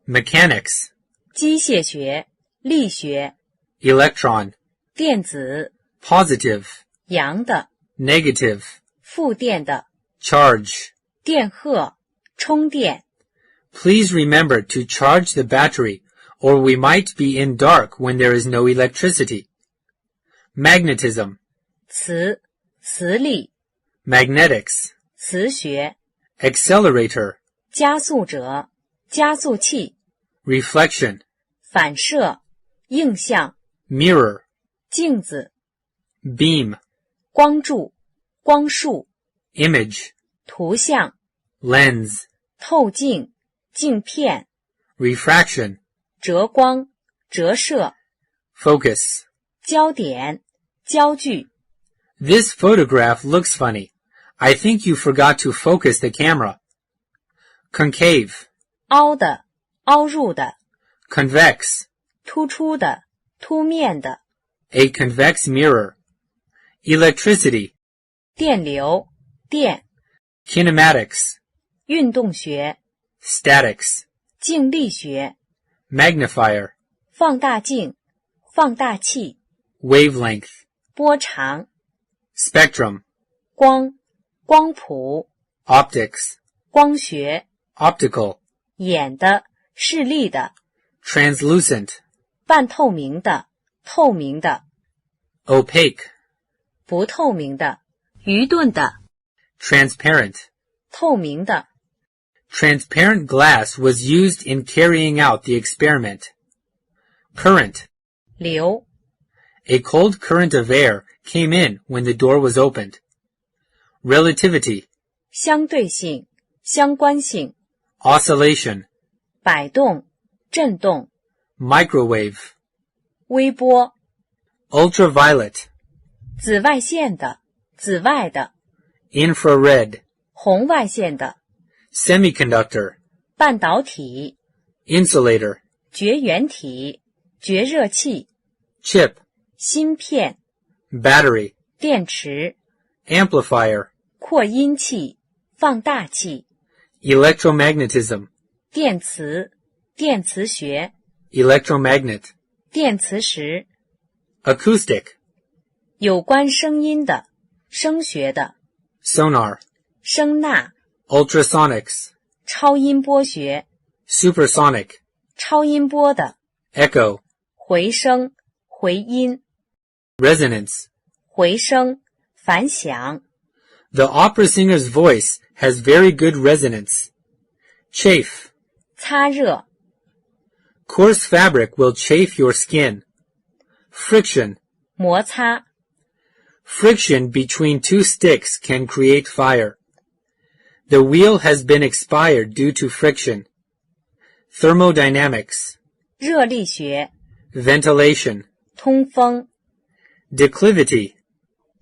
Mechanics. 机械学，力学。Electron. 电子， Positive. 阳的， Negative. 负电的。Charge. 电荷，充电。 Please remember to charge the battery or we might be in dark when there is no electricity. Magnetism, 磁，磁力， magnetics, 磁学， accelerator, 加速者，加速器， reflection, 反射，映像， mirror, 镜子， beam, 光柱，光束， image, 图像， lens, 透镜，镜片， refraction, 折光，折射， focus. 焦点，焦距， This photograph looks funny. I think you forgot to focus the camera. Concave, 凹的，凹入的， convex, 突出的，凸面的， a convex mirror. Electricity, 电流，电， kinematics, 运动学， statics, 静力学， magnifier, 放大镜，放大器， wavelength, 波长， spectrum, 光，光谱， optics, 光学， optical, 眼的，视力的， translucent, 半透明的，透明的， opaque, 不透明的，愚钝的， transparent. 透明的， Transparent glass was used in carrying out the experiment. Current, 流， a cold current of air came in when the door was opened. Relativity, 相对性，相关性， oscillation, 摆动，震动， microwave, 微波， ultraviolet, 紫外线的，紫外的， infrared, 红外线的， semiconductor, 半导体， insulator, 绝缘体，绝热器， chip, 芯片， battery, 电池， amplifier, 扩音器，放大器， electromagnetism, 电磁，电磁学， electromagnet, 电磁石， acoustic, 有关声音的，声学的， sonar, 声呐， ultrasonics, 超音波学， supersonic, 超音波的， echo, 回声，回音， resonance. 回声，反响， The opera singer's voice has very good resonance. Chafe. 擦热， Coarse fabric will chafe your skin. Friction. 摩擦， Friction between two sticks can create fire. The wheel has been expired due to friction. Thermodynamics. 热力学， Ventilation. 通风， Declivity.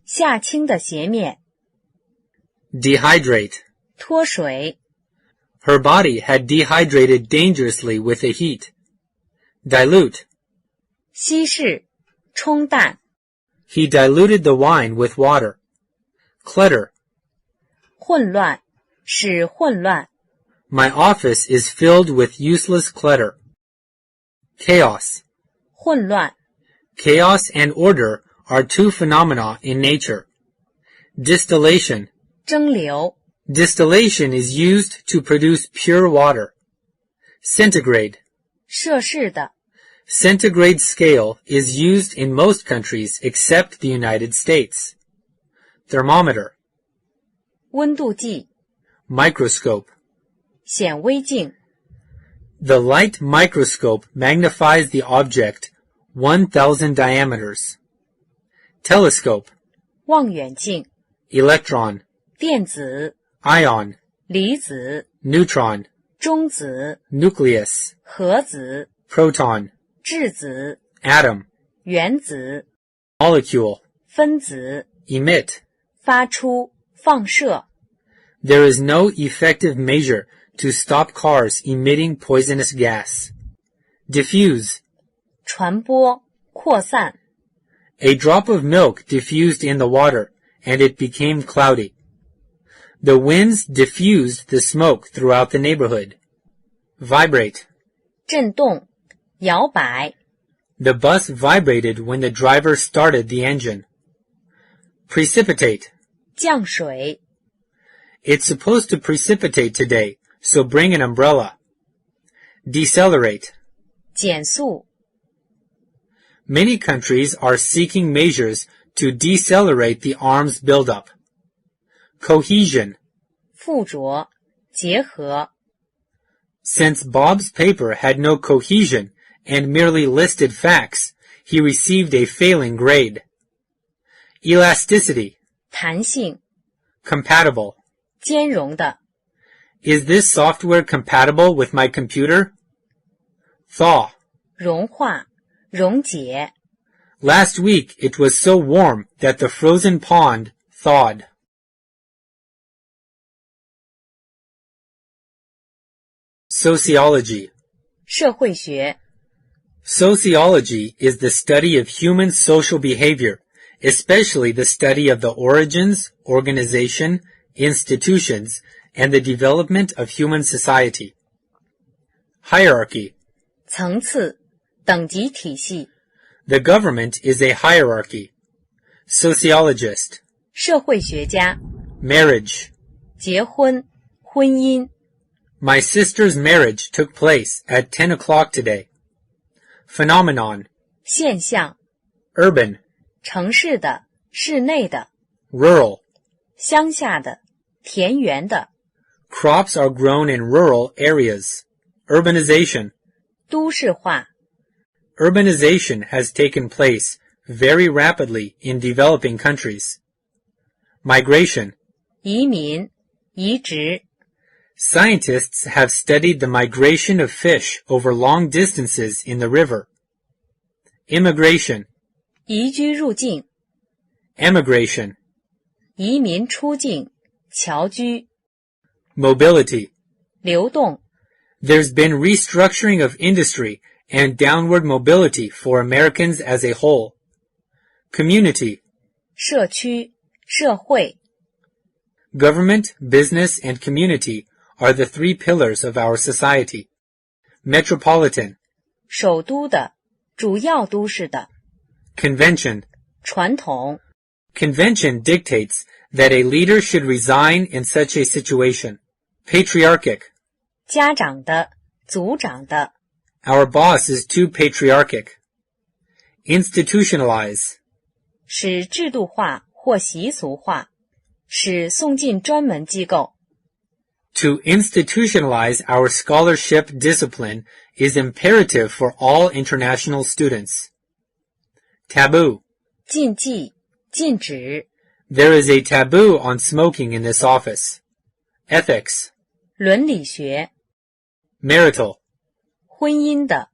下倾的斜面， Dehydrate. 脱水， Her body had dehydrated dangerously with the heat. Dilute. 稀释，冲淡， He diluted the wine with water. Clutter. 混乱，使混乱， My office is filled with useless clutter. Chaos. 混乱， Chaos and order are two phenomena in nature. Distillation. 蒸馏， Distillation is used to produce pure water. Centigrade. 摄氏的， Centigrade scale is used in most countries except the United States. Thermometer. 温度计， Microscope. 显微镜， The light microscope magnifies the object 1,000 diameters. Telescope. 望远镜， Electron. 电子， Ion. 离子， Neutron. 中子， Nucleus. 核子， Proton. 质子， Atom. 原子， Molecule. 分子， Emit. 发出，放射， There is no effective measure to stop cars emitting poisonous gas. Diffuse. 传播，扩散， A drop of milk diffused in the water, and it became cloudy. The winds diffused the smoke throughout the neighborhood. Vibrate. 震动，摇摆， The bus vibrated when the driver started the engine. Precipitate. 降水， It's supposed to precipitate today, so bring an umbrella. Decelerate. 减速 Many countries are seeking measures to decelerate the arms buildup. Cohesion. 附着结合 Since Bob's paper had no cohesion and merely listed facts, he received a failing grade. Elasticity. 弹性 Compatible. 兼容的 Is this software compatible with my computer? Thaw. 融化溶解 Last week it was so warm that the frozen pond thawed. Sociology. 社会学 Sociology is the study of human social behavior, especially the study of the origins, organization, institutions, and the development of human society. Hierarchy. 层次等级体系 The government is a hierarchy. Sociologist. 社会学家 Marriage. 结婚婚姻 My sister's marriage took place at 10 o'clock today. Phenomenon. 现象 Urban. 城市的室内的 Rural. 乡下的田园的 Crops are grown in rural areas. Urbanization. 都市化 Urbanization has taken place very rapidly in developing countries. Migration. 移民移植 Scientists have studied the migration of fish over long distances in the river. Immigration. 移居入境 Emigration. 移民出境侨居 Mobility. 流动 There's been restructuring of industry and downward mobility for Americans as a whole. Community. 社区社会 Government, business, and community are the three pillars of our society. Metropolitan. 首都的主要都市的 Convention. 传统 Convention dictates that a leader should resign in such a situation. Patriarchic. 家长的族长的 Our boss is too patriarchic. Institutionalize. 使制度化或习俗化使送进专门机构 To institutionalize our scholarship discipline is imperative for all international students. Taboo. 禁忌禁止 There is a taboo on smoking in this office. Ethics. 伦理学 Marital. 婚姻的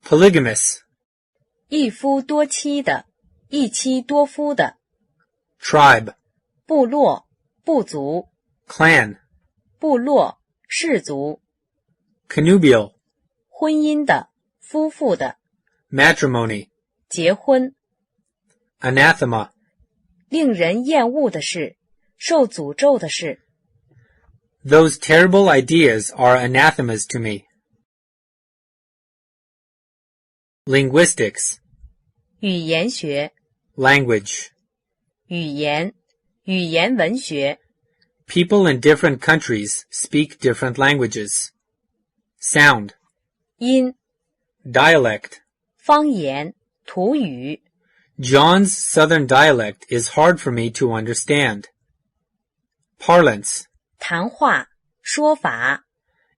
Polygamous. 一夫多妻的一妻多夫的 Tribe. 部落部族 Clan. 部落氏族 Connubial. 婚姻的夫妇的 Matrimony. 结婚 Anathema. 令人厌恶的事受诅咒的事 Those terrible ideas are anathemas to me. Linguistics. 语言学 Language. 语言语言文学 People in different countries speak different languages. Sound. 音 Dialect. 方言土语 John's southern dialect is hard for me to understand. Parlance. 谈话说法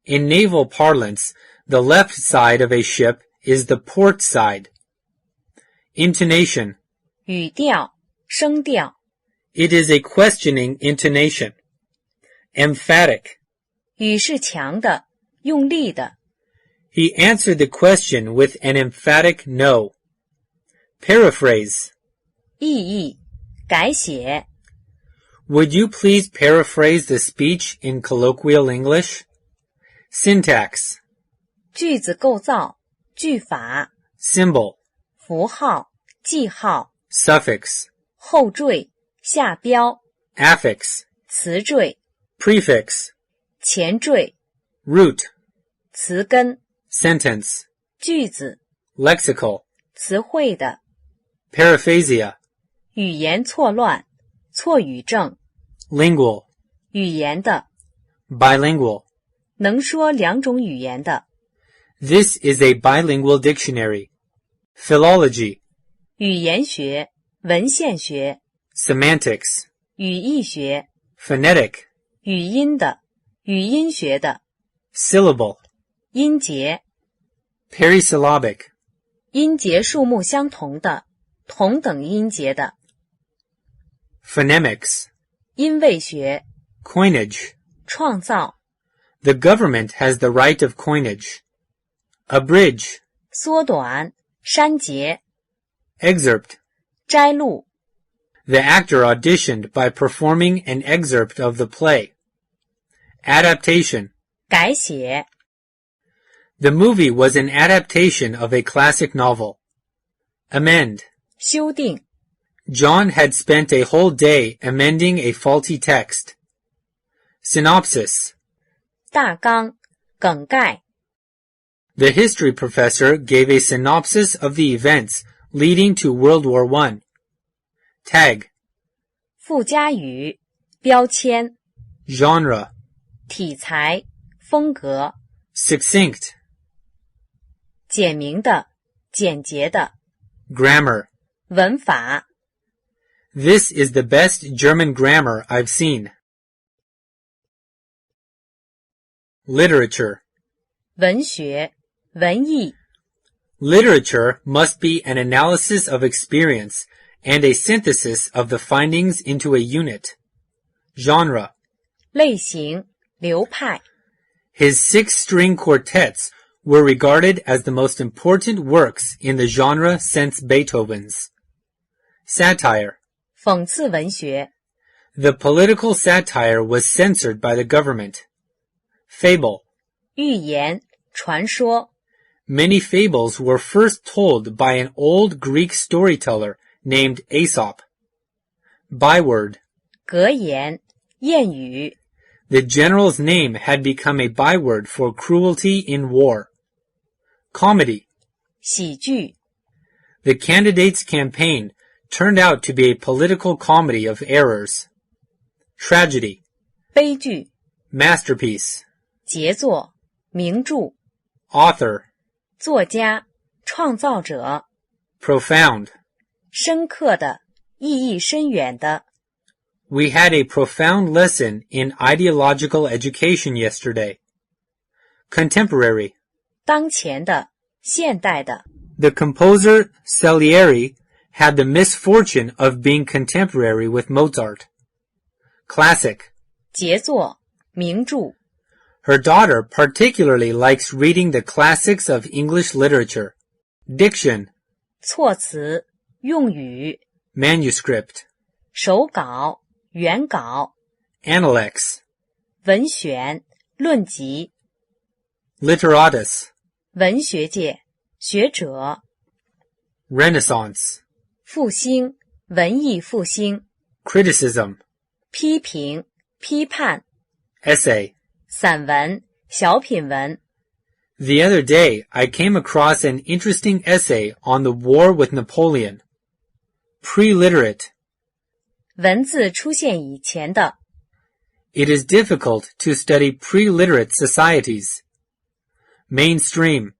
In naval parlance, the left side of a ship is the port side. Intonation. 语调声调 It is a questioning intonation. Emphatic. 语是强的用力的 He answered the question with an emphatic no. Paraphrase. 意义改写 Would you please paraphrase the speech in colloquial English? Syntax. 句子构造句法 Symbol. 符号记号 Suffix. 后缀下标 Affix. 词缀 Prefix. 前缀 Root. 词根 Sentence. 句子 Lexical. 词汇的 Paraphasia. 语言错乱错语症 Lingual. 语言的 Bilingual. 能说两种语言的 This is a bilingual dictionary. Philology. 语言学、文献学、 Semantics. 语义学、 Phonetic. 语音的、语音学的、 Syllable. 音节、 Perisyllabic. 音节数目相同的、同等音节的、 Phonemics. 音位学、 Coinage. 创造、 The government has the right of coinage. Abridge. 缩短、删节、 Excerpt. 摘录、 The actor auditioned by performing an excerpt of the play. Adaptation. 改写。 The movie was an adaptation of a classic novel. Amend. 修订。 John had spent a whole day amending a faulty text. Synopsis. 大纲、梗概。 The history professor gave a synopsis of the events leading to World War I. Tag. 附加语、标签、 Genre. 题材、风格、 Succinct. 简明的、简洁的、 Grammar. 文法。 This is the best German grammar I've seen. Literature. 文学、文艺。 Literature must be an analysis of experience and a synthesis of the findings into a unit. Genre. 类型、流派。 His 6-string quartets were regarded as the most important works in the genre since Beethoven's. Satire. 讽刺文学。 The political satire was censored by the government. Fable. 寓言、传说。 Many fables were first told by an old Greek storyteller named Aesop. Byword. 格言、谚语。 The general's name had become a byword for cruelty in war. Comedy. 喜剧。 The candidate's campaign turned out to be a political comedy of errors. Tragedy. 悲剧。 Masterpiece. 杰作、名著。 Author. 作家、创造者。 Profound. 深刻的、意义深远的。 We had a profound lesson in ideological education yesterday. Contemporary. 当前的、现代的。 The composer Salieri had the misfortune of being contemporary with Mozart. Classic. 杰作、名著。 Her daughter particularly likes reading the classics of English literature. Diction. 措辞、用语。 Manuscript. 手稿、原稿。 Analects. 文选、论集。 Literatus. 文学界、学者。 Renaissance. 复兴、文艺复兴。 Criticism. 批评、批判。 Essay. 散文、小品文。 The other day, I came across an interesting essay on the war with Napoleon. Preliterate. 文字出现以前的。 It is difficult to study preliterate societies. Mainstream.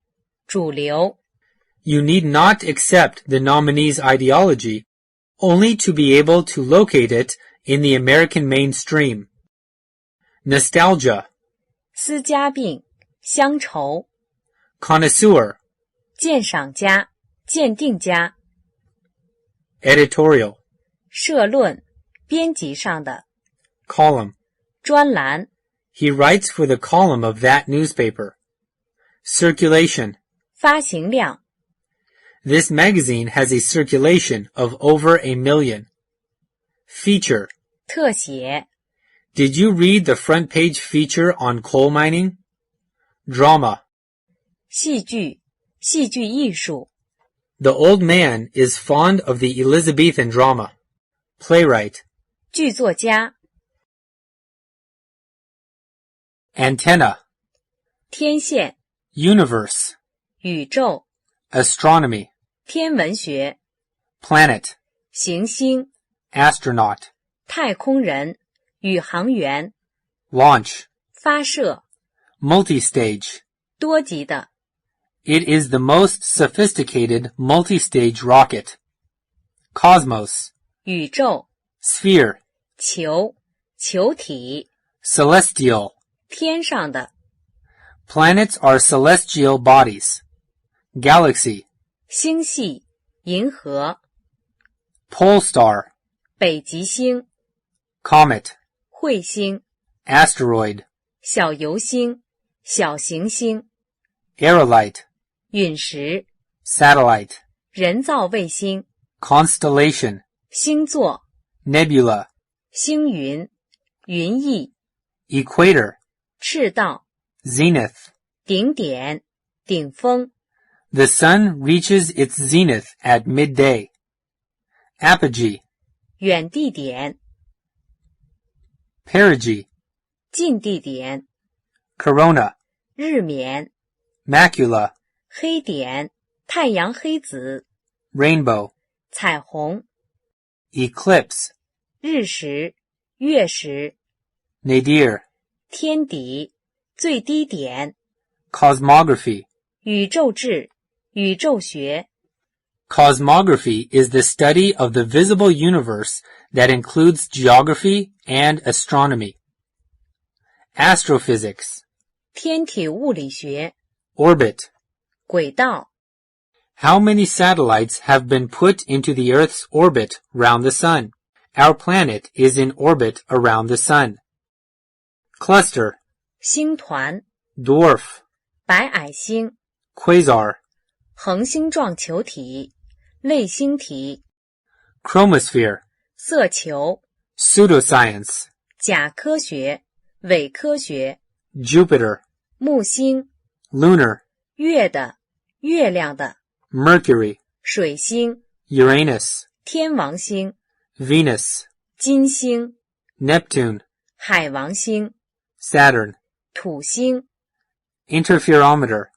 主流。 You need not accept the nominee's ideology, only to be able to locate it in the American mainstream. Nostalgia. 私家病、乡愁。 Connoisseur. 鉴赏家、鉴定家。 Editorial. 社论、编辑上的。 Column. 专栏。 He writes for the column of that newspaper. Circulation. 发行量。 This magazine has a circulation of over 1 million. Feature. 特写。 Did you read the front page feature on coal mining? Drama. 戏剧、戏剧艺术。 The old man is fond of the Elizabethan drama. Playwright. 剧作家。 Antenna. 天线。 Universe. 宇宙。 Astronomy. 天文学。 Planet. 行星。 Astronaut. 太空人。宇航员。 Launch. 发射。 Multistage. 多级的。It is the most sophisticated multi-stage rocket. Cosmos, 宇宙、 sphere, 球、球体、 celestial. 天上的、 Planets are celestial bodies. Galaxy, 星系、银河、 pole star, 北极星、 comet, 彗星、 asteroid, 小游星、小行星、 aerolite, 陨石、 satellite, 人造卫星、 constellation, 星座、 nebula, 星云、云翳、 equator, 赤道、 zenith. 顶点、顶峰、 The sun reaches its zenith at midday. Apogee, 远地点、 perigee, 近地点、 corona, 日冕、 macula, 黑点、太阳黑子、 rainbow, 彩虹、 eclipse, 日食、月食、 nadir, 天底、最低点、 cosmography. 宇宙志、宇宙学、 Cosmography is the study of the visible universe that includes geography and astronomy. Astrophysics, 天体物理学、 orbit. 轨道、 How many satellites have been put into the Earth's orbit round the sun? Our planet is in orbit around the sun. Cluster, 星团、 dwarf, 白矮星、 quasar, 恒星状球体、类星体、 chromosphere, 色球、 pseudoscience, 假科学、伪科学、 Jupiter, 木星、 lunar, 月的、月亮的、 Mercury, 水星、 Uranus, 天王星、 Venus, 金星、 Neptune, 海王星、 Saturn, 土星、 interferometer,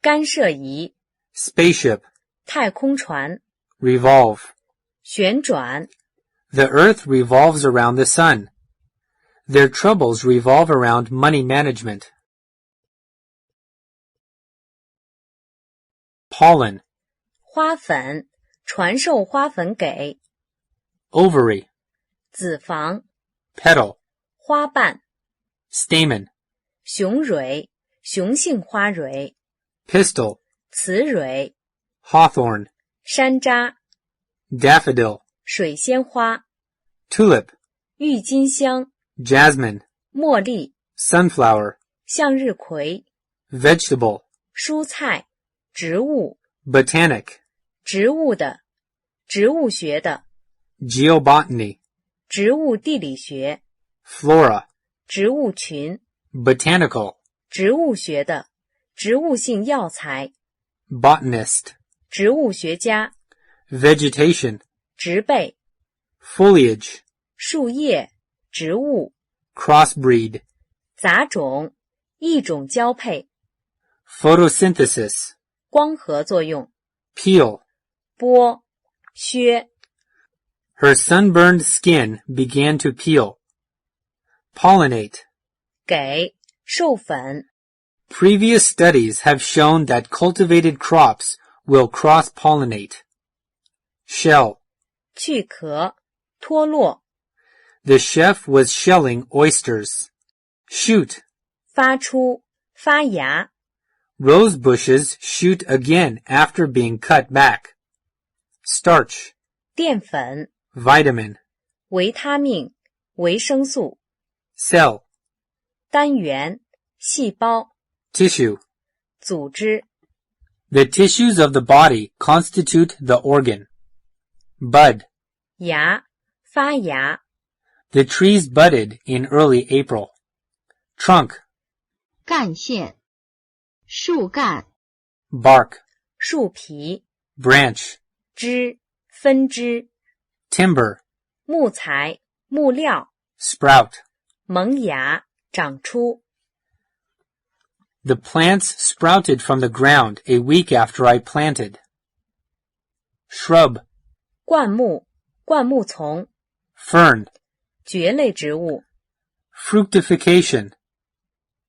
干涉仪、 spaceship, 太空船、 revolve. 旋转、 The Earth revolves around the sun. Their troubles revolve around money management. Pollen, 花粉、传授花粉给、 ovary, 子房、 petal, 花瓣、 stamen, 雄蕊、雄性花蕊、 pistil, 雌蕊、 hawthorn, 山楂、 daffodil, 水仙花、 tulip, 郁金香、 jasmine, 茉莉、 sunflower, 向日葵、 vegetable, 蔬菜、植物、 botanic, 植物的、植物学的、 geobotany, 植物地理学、 flora, 植物群、 botanical, 植物学的、植物性药材、 botanist, 植物学家、 vegetation, 植被、 foliage, 树叶、植物、 crossbreed, 杂种、异种交配、 photosynthesis, 光合作用、 peel. 剥、削、 Her sunburned skin began to peel. Pollinate. 给、授粉。 Previous studies have shown that cultivated crops will cross-pollinate. Shell. 去壳、脱落、 The chef was shelling oysters. Shoot. 发出、发芽、 Rose bushes shoot again after being cut back. Starch. 淀粉、 Vitamin. 维他命、维生素、 Cell. 单元、细胞、 Tissue. 组织、 The tissues of the body constitute the organ. Bud. 芽、发芽、 The trees budded in early April. Trunk. 干线、树干、 Bark. 树皮、 Branch. 枝、分支、 Timber. 木材、木料、 Sprout. 萌芽、长出。 The plants sprouted from the ground a week after I planted. Shrub. 灌木、灌木丛、 Fern. 蕨类植物、 Fructification.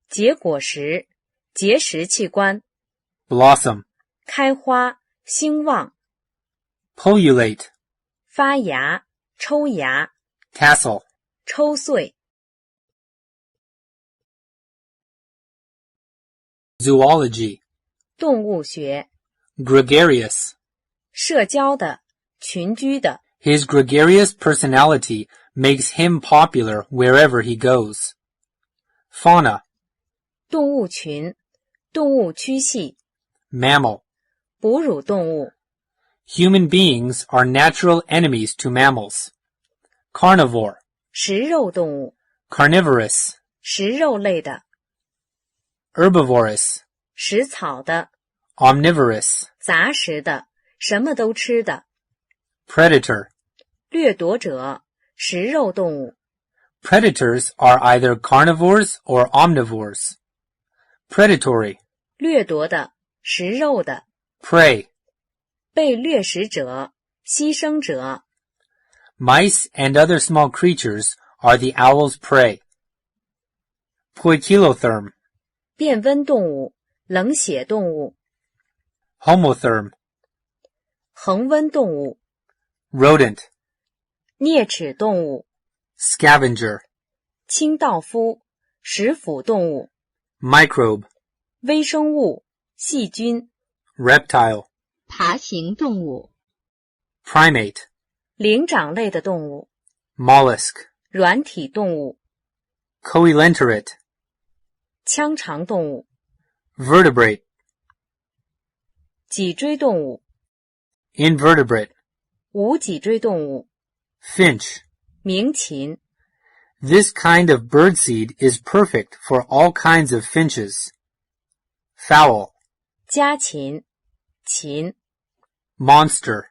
结果实、结实器官、blossom, 开花、兴旺、 pullulate, 发芽、抽芽、 tassel, 抽穗、 zoology, 动物学、 gregarious. 社交的、群居的、 His gregarious personality makes him popular wherever he goes. Fauna, 动物群、动物区系、 mammal. 哺乳动物、 Human beings are natural enemies to mammals. Carnivore, 食肉动物、 carnivorous, 食肉类的、 herbivorous, 食草的、 omnivorous, 杂食的、什么都吃的、 predator. 掠夺者、食肉动物、 Predators are either carnivores or omnivores. Predatory, 掠夺的、食肉的、 prey. 被掠食者、牺牲者、 Mice and other small creatures are the owl's prey. Poikilotherm, 变温动物、冷血动物、 homotherm, 恒温动物、 rodent, 啮齿动物、 scavenger, 清道夫、食腐动物、 microbe, 微生物、细菌、 reptile, 爬行动物。 primate, 灵长类的动物、 mollusk, 软体动物、 coelenterate, 腔肠动物、 vertebrate, 脊椎动物、 invertebrate, 无脊椎动物、 finch. 鸣禽、 This kind of birdseed is perfect for all kinds of finches. Fowl, 家禽、禽、 monster,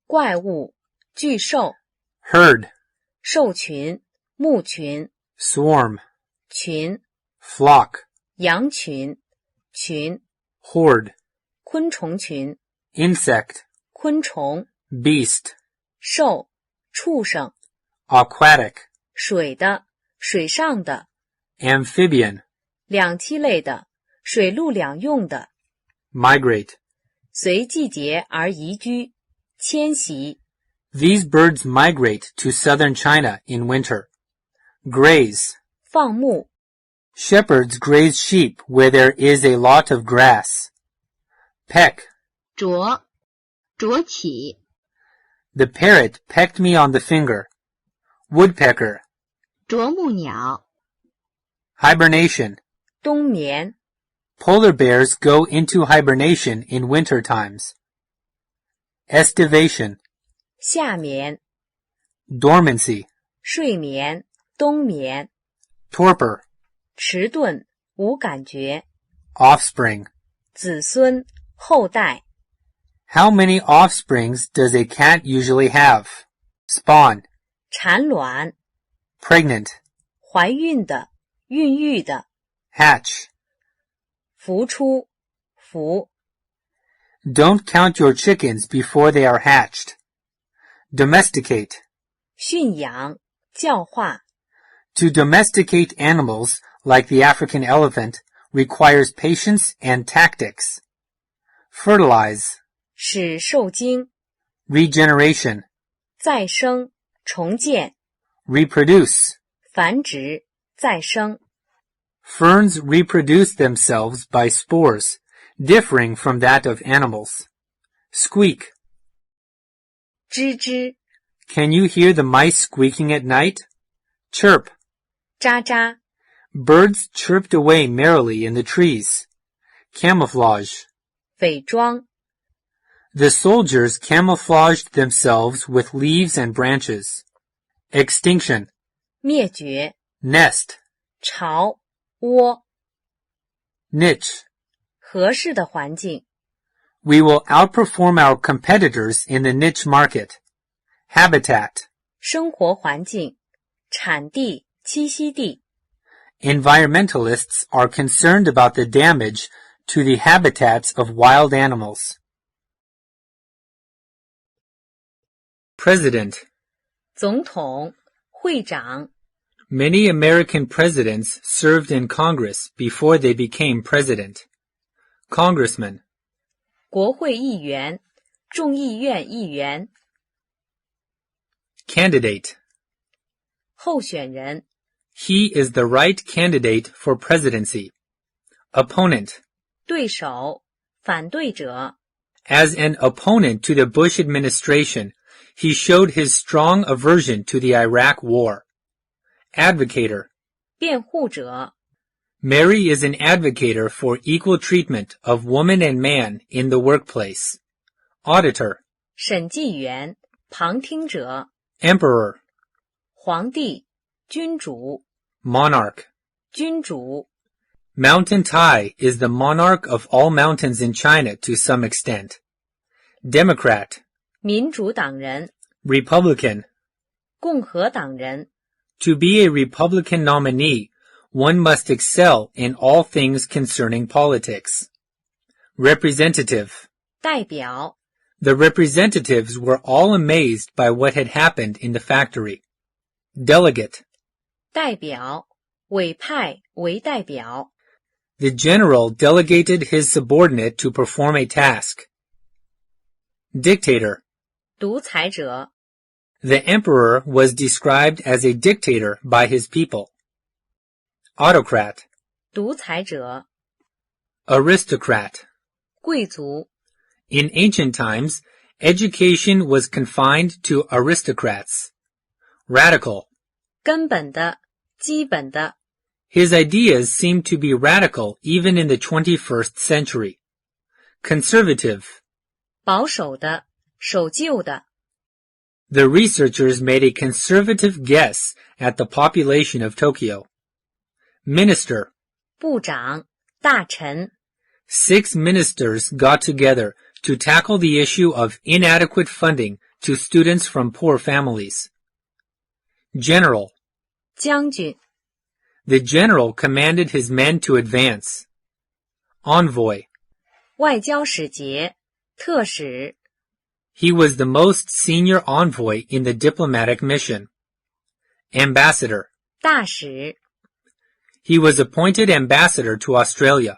怪物、巨兽、 herd, 兽群、牧群、 swarm, 群、 flock, 羊群、群、 horde, 昆虫群、 insect, 昆虫、 beast, 兽、畜生、 aquatic, 水的、水上的、 amphibian, 两栖类的、水陆两用的、 migrate. 随季节而移居、迁徙、 These birds migrate to southern China in winter. Graze. 放牧、 Shepherds graze sheep where there is a lot of grass. Peck. 啄，啄起。 The parrot pecked me on the finger. Woodpecker. 啄木鸟。 Hibernation. 冬眠、 Polar bears go into hibernation in winter times. Estivation. 夏眠、 Dormancy. 睡眠、冬眠、 Torpor. 迟钝、无感觉、 Offspring. 子孙、后代、 How many offsprings does a cat usually have? Spawn. 产卵、 Pregnant. 怀孕的、孕育的、 Hatch. 孵出、孵、 Don't count your chickens before they are hatched. Domesticate. 驯养、教化、 To domesticate animals, like the African elephant, requires patience and tactics. Fertilize. 使受精、 Regeneration. 再生、重建、 Reproduce. 繁殖、再生。 Ferns reproduce themselves by spores, differing from that of animals. Squeak. 吱吱、 Can you hear the mice squeaking at night? Chirp. 喳喳、 Birds chirped away merrily in the trees. Camouflage. 伪装、 The soldiers camouflaged themselves with leaves and branches. Extinction. 灭绝、 Nest. 巢、窝、 Niche. 合适的环境、 We will outperform our competitors in the niche market. Habitat. 生活环境、产地、栖息地。 Environmentalists are concerned about the damage to the habitats of wild animals. President. 总统、会长、 Many American presidents served in Congress before they became president. Congressman. 国会议员，众议院议员。Candidate. 候选人。He is the right candidate for presidency. Opponent. 对手，反对者。As an opponent to the Bush administration, he showed his strong aversion to the Iraq War. Advocator. 辩护者。Mary is an advocator for equal treatment of woman and man in the workplace. Auditor. 审计员，旁听者。Emperor. 皇帝，君主。Monarch. 君主。Mountain Tai is the monarch of all mountains in China to some extent. Democrat. 民主党人。Republican. 共和党人。To be a Republican nominee, one must excel in all things concerning politics. Representative. 代表。The representatives were all amazed by what had happened in the factory. Delegate. 代表，委派为代表。The general delegated his subordinate to perform a task. Dictator. 独裁者。The emperor was described as a dictator by his people. Autocrat. 独裁者。Aristocrat. 贵族。In ancient times, education was confined to aristocrats. Radical. 根本的，基本的。His ideas seem to be radical even in the 21st century. Conservative. 保守的，守旧的。The researchers made a conservative guess at the population of Tokyo. Minister. 部长，大臣。 6 ministers got together to tackle the issue of inadequate funding to students from poor families. General. 将军。The general commanded his men to advance. Envoy. 外交使节，特使。He was the most senior envoy in the diplomatic mission. Ambassador. 大使。He was appointed ambassador to Australia.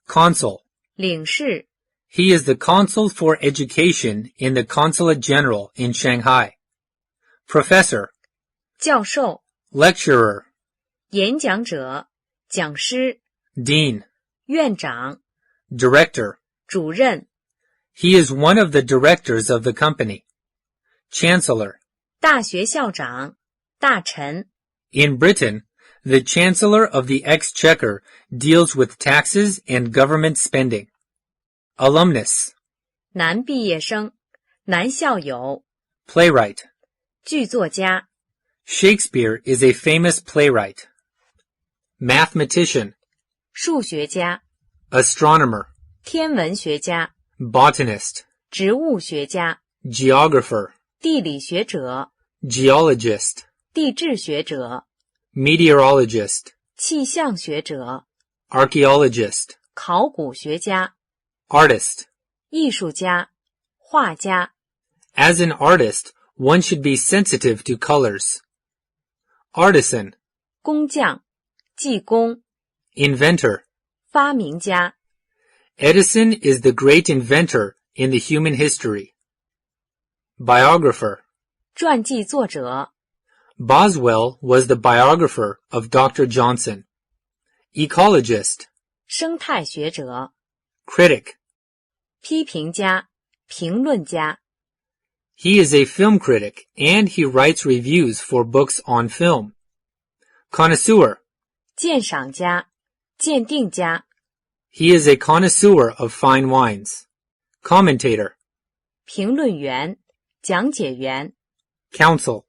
Consul. 领事。He is the consul for education in the Consulate General in Shanghai. Professor. 教授。Lecturer. 演讲者，讲师。Dean. 院长。Director. 主任。He is one of the directors of the company. Chancellor. 大学校长，大臣。In Britain, the Chancellor of the Exchequer deals with taxes and government spending. Alumnus. 男毕业生，男校友。Playwright. 剧作家。Shakespeare is a famous playwright. Mathematician. 数学家。Astronomer. 天文学家。Botanist. 植物学家。Geographer. 地理学者。Geologist. 地质学者。Meteorologist. 气象学者。Archaeologist. 考古学家。Artist. 艺术家。画家。As an artist, one should be sensitive to colors. Artisan. 工匠。技工。Inventor. 发明家。Edison is the great inventor in the human history. Biographer. 传记作者。Boswell was the biographer of Dr. Johnson. Ecologist. 生态学者。Critic. 批评家。评论家。He is a film critic and he writes reviews for books on film. Connoisseur. 鉴赏家。鉴定家。He is a connoisseur of fine wines. Commentator. 评论员。讲解员。Counsel.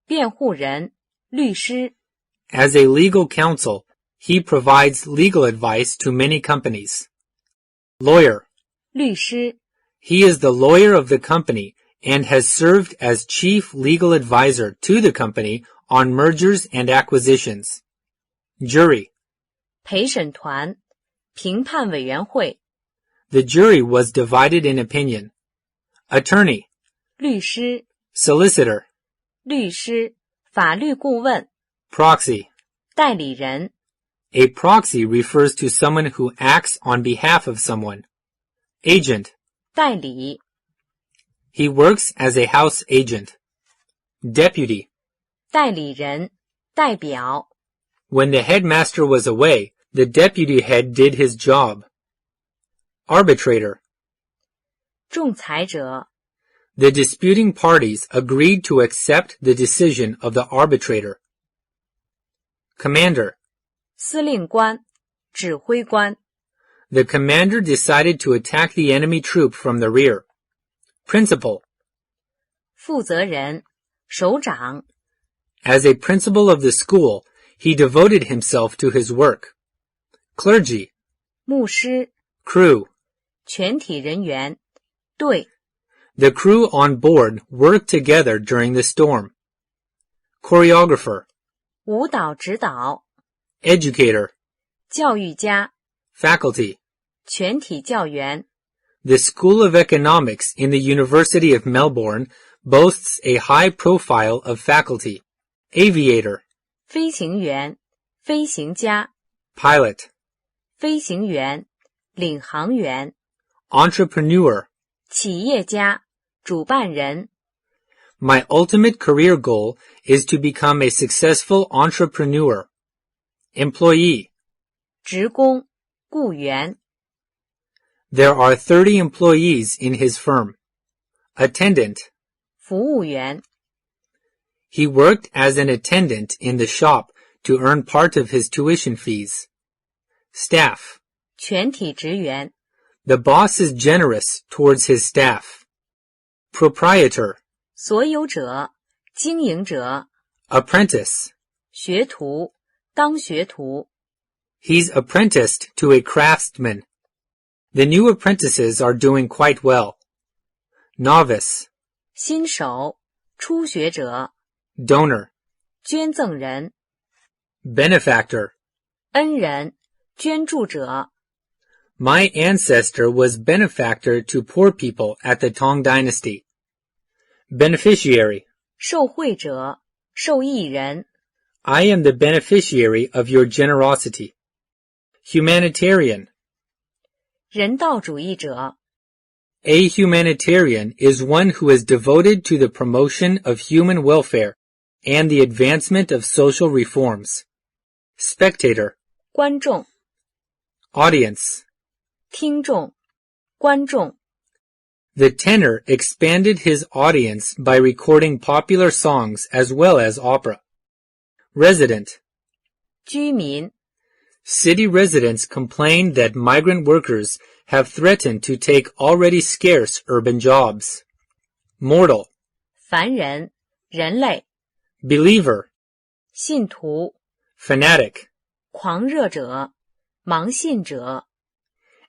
辩护人。律师。As a legal counsel, he provides legal advice to many companies. Lawyer. 律师。He is the lawyer of the company and has served as chief legal advisor to the company on mergers and acquisitions. Jury. 陪审团。评判委员会。The jury was divided in opinion. Attorney. 律师。Solicitor. 律师。法律顾问。Proxy. 代理人。A proxy refers to someone who acts on behalf of someone. Agent. 代理。 He works as a house agent. Deputy. 代理人，代表。 When the headmaster was away, the deputy head did his job. Arbitrator. 仲裁者。 The disputing parties agreed to accept the decision of the arbitrator. Commander. 司令官，指挥官。 The commander decided to attack the enemy troop from the rear. Principal. 负责人，首长。 As a principal of the school, he devoted himself to his work. Clergy. 牧师， Crew. 全体人员，队。 The crew on board worked together during the storm. Choreographer. 舞蹈指导。 Educator. 教育家， Faculty. 全体教员。 The School of Economics in the University of Melbourne boasts a high profile of faculty. Aviator. 飞行员，飞行家。 Pilot. 飞行员，领航员。 Entrepreneur. 企业家，主办人。 My ultimate career goal is to become a successful entrepreneur. Employee. 职工，雇员。 There are 30 employees in his firm. Attendant. 服务员。 He worked as an attendant in the shop to earn part of his tuition fees. Staff. 全体职员。 The boss is generous towards his staff. Proprietor. 所有者，经营者。 Apprentice. 学徒，当学徒。 He's apprenticed to a craftsman. The new apprentices are doing quite well. Novice. 新手，初学者。 Donor. 捐赠人。 Benefactor. 恩人，捐助者。 My ancestor was benefactor to poor people at the Tang Dynasty. Beneficiary. 受惠者，受益人。 I am the beneficiary of your generosity. Humanitarian. 人道主义者。 A humanitarian is one who is devoted to the promotion of human welfare and the advancement of social reforms. Spectator. 观众， Audience. 听众，观众。 The tenor expanded his audience by recording popular songs as well as opera. Resident. 居民， City residents complained that migrant workers have threatened to take already scarce urban jobs. Mortal. 凡人，人类。 Believer. 信徒， Fanatic. 狂热者，盲信者。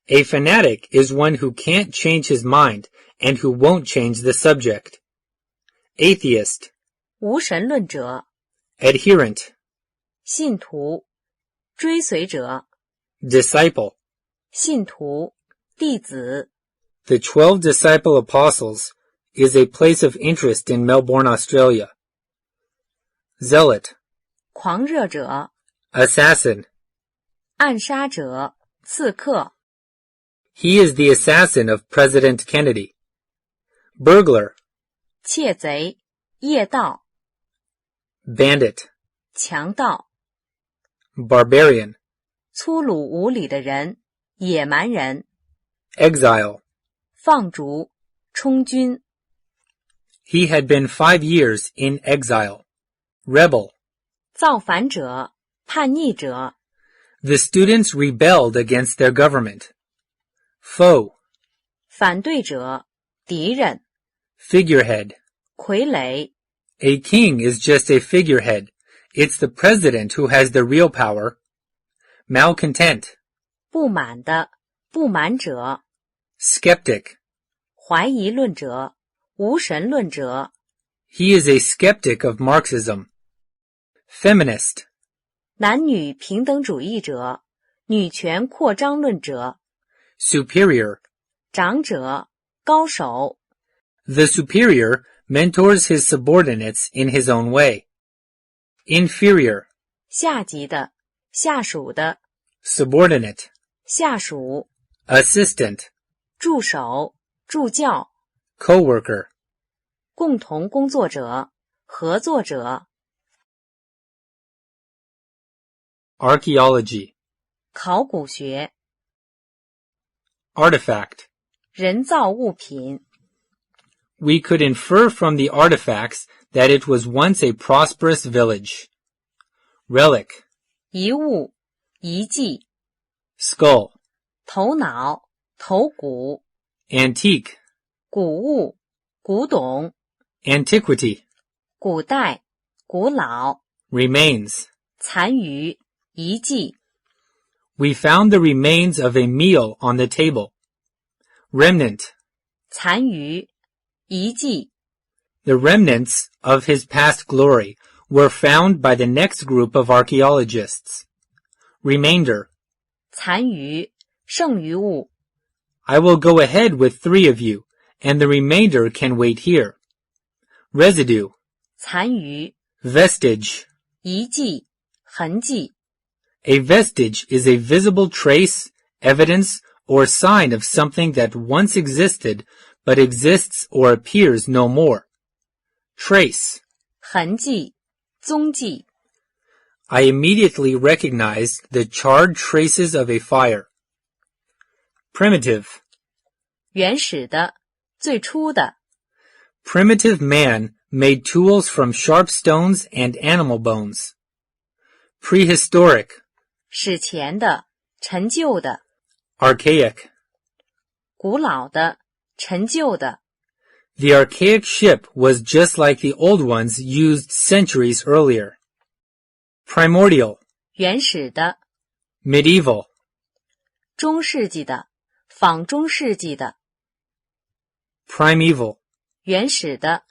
A fanatic is one who can't change his mind and who won't change the subject. Atheist. 无神论者， Adherent. 信徒，追随者。 Disciple. 信徒，弟子。 The 12 Disciple Apostles is a place of interest in Melbourne, Australia. Zealot. 狂热者， Assassin. 暗杀者，刺客。 He is the assassin of President Kennedy. Burglar. 窃贼，夜盗。 Bandit. 强盗， Barbarian. 粗鲁无礼的人，野蛮人。 Exile. 放逐，充军。 He had been 5 years in exile. Rebel. 造反者，叛逆者。 The students rebelled against their government. Foe. 反对者，敌人。 Figurehead. 傀儡， A king is just a figurehead. It's the president who has the real power. Malcontent. 不满的，不满者。 Skeptic. 怀疑论者，无神论者。 He is a skeptic of Marxism. Feminist. 男女平等主义者，女权扩张论者。 Superior. 长者，高手。 The superior mentors his subordinates in his own way. Inferior. 下级的，下属的。 Subordinate. 下属， Assistant. 助手、助教、 coworker, 共同工作者、合作者、 archaeology, 考古学、 artifact. 人造物品。 We could infer from the artifacts that it was once a prosperous village. Relic, 遗物、遗迹、 skull, 头脑、头骨、 antique, 古物、古董、 antiquity, 古代、古老、 remains. 残余、遗迹。 We found the remains of a meal on the table. Remnant, 残余、遗迹。 the remnants of his past glory were found by the next group of archaeologists. Remainder, 残余、剩余物。 I will go ahead with 3 of you, and the remainder can wait here. Residue, 残余、 vestige. 遗迹、痕迹。 A vestige is a visible trace, evidence, or sign of something that once existed, but exists or appears no more. Trace. 痕迹、踪迹。 I immediately recognized the charred traces of a fire. Primitive. 原始的、最初的。 Primitive man made tools from sharp stones and animal bones. Prehistoric. 史前的、陈旧的。 Archaic. 古老的、陈旧的。 The archaic ship was just like the old ones used centuries earlier. Primordial. 原始的。 Medieval. 中世纪的、仿中世纪的。 Primeval. 原始的。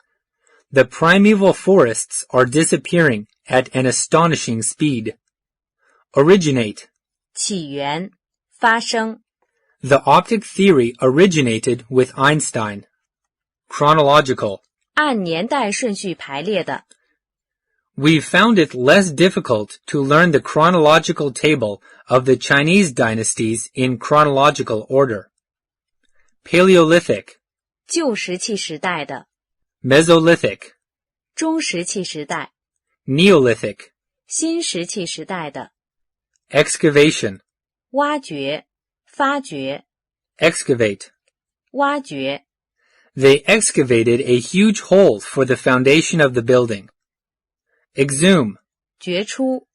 The primeval forests are disappearing at an astonishing speed. Originate. 起源、发生。 The optic theory originated with Einstein. Chronological. 按年代顺序排列的。 We found it less difficult to learn the chronological table of the Chinese dynasties in chronological order. Paleolithic. 旧石器时代的。 Mesolithic. 中石器时代。 Neolithic. 新石器时代的。 Excavation. 挖掘、发掘。 Excavate. 挖掘。 They excavated a huge hole for the foundation of the building. Exhume. 掘出。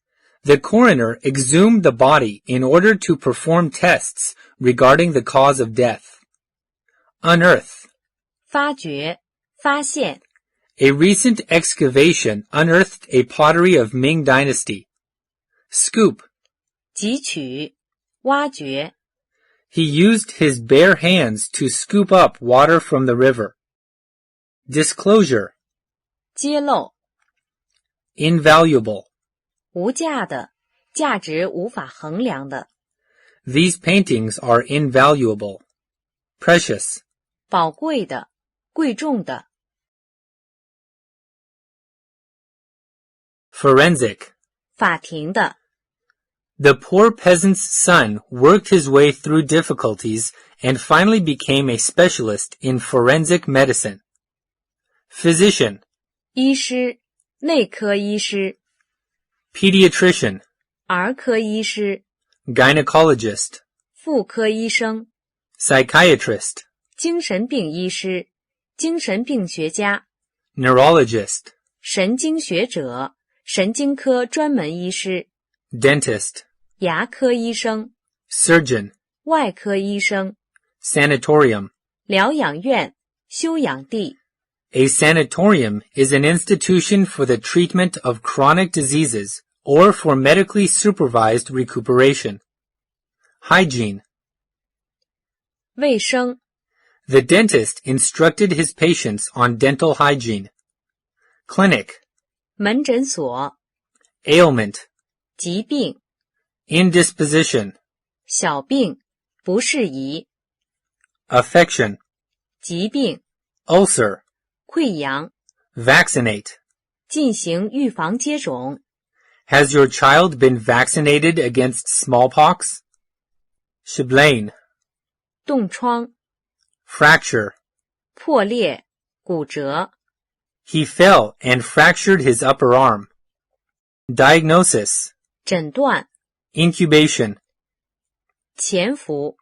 The coroner exhumed the body in order to perform tests regarding the cause of death. Unearth. 发掘、发现。 A recent excavation unearthed a pottery of Ming Dynasty. Scoop. 汲取、挖掘。 He used his bare hands to scoop up water from the river. Disclosure. 揭露。 Invaluable. 无价的、价值无法衡量的。 These paintings are invaluable. Precious. 宝贵的、贵重的。 Forensic. 法庭的。 The poor peasant's son worked his way through difficulties and finally became a specialist in forensic medicine. Physician. 医师、内科医师。 Pediatrician. 儿科医师。 Gynecologist. 妇科医生。 Psychiatrist. 精神病医师。精神病学家。 Neurologist. 神经学者。神经科专门医师。 Dentist. 牙科医生。 Surgeon. 外科医生。 Sanatorium. 疗养院、休养地。 A sanatorium is an institution for the treatment of chronic diseases or for medically supervised recuperation. Hygiene. 卫生。 The dentist instructed his patients on dental hygiene. Clinic. 门诊所。 Ailment. 疾病。 Indisposition. 小病。不适宜。 Affection. 疾病。 Ulcer. 溃疡。 Vaccinate. 进行预防接种。 Has your child been vaccinated against smallpox? Shiblain. 冻疮。fracture. 破裂、骨折。He fell and fractured his upper arm. Diagnosis. 诊断。 Incubation. 潜伏。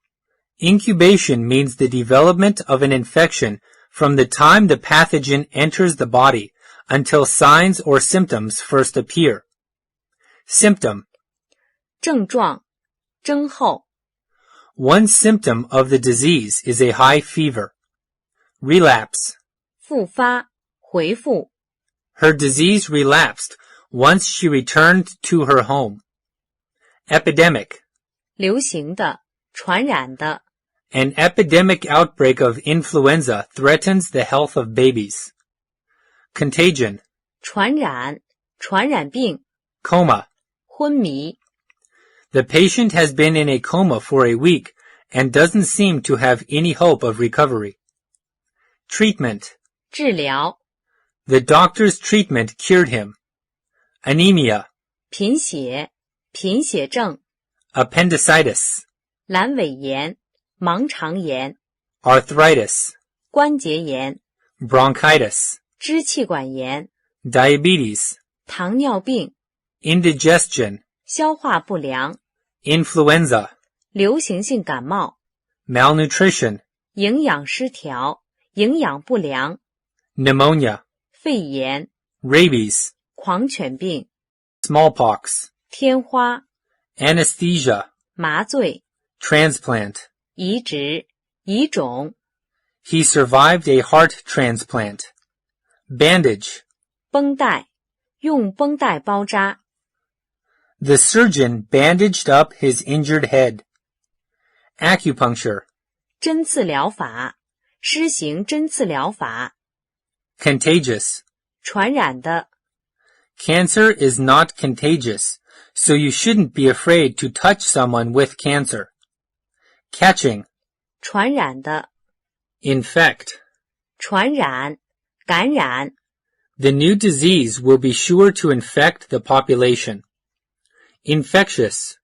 Incubation means the development of an infection from the time the pathogen enters the body until signs or symptoms first appear. Symptom. 症状。征候。 One symptom of the disease is a high fever. Relapse. 复发。回复。 Her disease relapsed once she returned to her home. Epidemic. 流行的。传染的。 An epidemic outbreak of influenza threatens the health of babies. Contagion. 传染。传染病。 Coma. 昏迷。 The patient has been in a coma for a week and doesn't seem to have any hope of recovery. Treatment. 治疗。 The doctor's treatment cured him. Anemia. 贫血。贫血症。 Appendicitis. 阑尾炎。盲肠炎。 Arthritis. 关节炎。 Bronchitis. 支气管炎。 Diabetes. 糖尿病。 Indigestion. 消化不良。 Influenza. 流行性感冒。 Malnutrition. 营养失调。营养不良。 Pneumonia. 肺炎。 Rabies. 狂犬病。 Smallpox. 天花。 Anesthesia. 麻醉。 Transplant. 移植。移种。 He survived a heart transplant. Bandage. 绷带。用绷带包扎。 The surgeon bandaged up his injured head. Acupuncture. 针刺疗法。施行针刺疗法。 Contagious. 传染的。 Cancer is not contagious, so you shouldn't be afraid to touch someone with cancer. Catching. 传染的。 Infect. 传染。感染。 The new disease will be sure to infect the population. Infectious.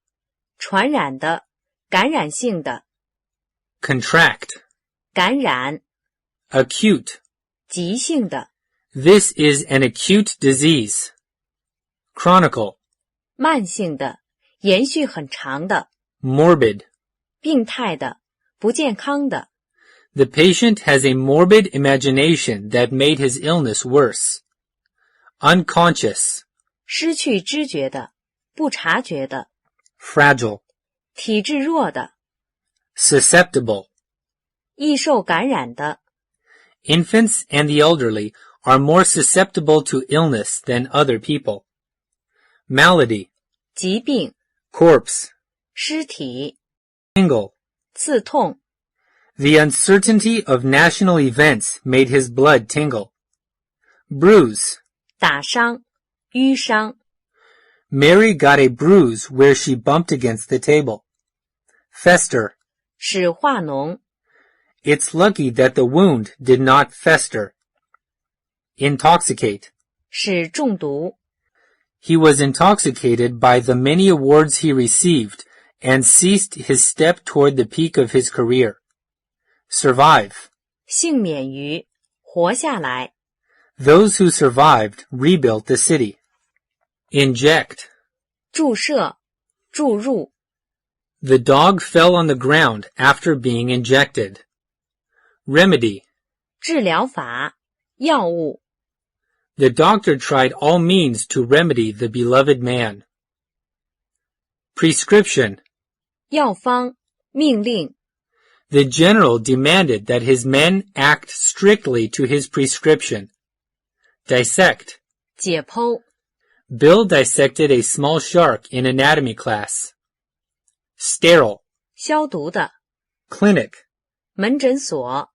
传染的。感染性的。 Contract. 感染。 Acute. 急性的。 This is an acute disease. Chronicle. 慢性的。延续很长的。 Morbid. 病态的。不健康的。 The patient has a morbid imagination that made his illness worse. Unconscious. 失去知觉的。不察觉的。 Fragile. 体质弱的。 Susceptible. 易受感染的。 Infants and the elderly are more susceptible to illness than other people. Malady. 疾病。 Corpse. 尸体。 Tingle. 刺痛。 The uncertainty of national events made his blood tingle. Bruise. 打伤。淤伤。 Mary got a bruise where she bumped against the table. Fester. 使化脓。 It's lucky that the wound did not fester. Intoxicate. 使中毒。 He was intoxicated by the many awards he received and ceased his step toward the peak of his career. Survive. 幸免于。活下来。 Those who survived rebuilt the city. Inject. 注射。注入。 The dog fell on the ground after being injected. Remedy. 治疗法。药物。 The doctor tried all means to remedy the beloved man. Prescription. 药方。命令。 The general demanded that his men act strictly to his prescription. Dissect. 解剖。 Bill dissected a small shark in anatomy class. Sterile. 消毒的。 Clinic. 门诊所。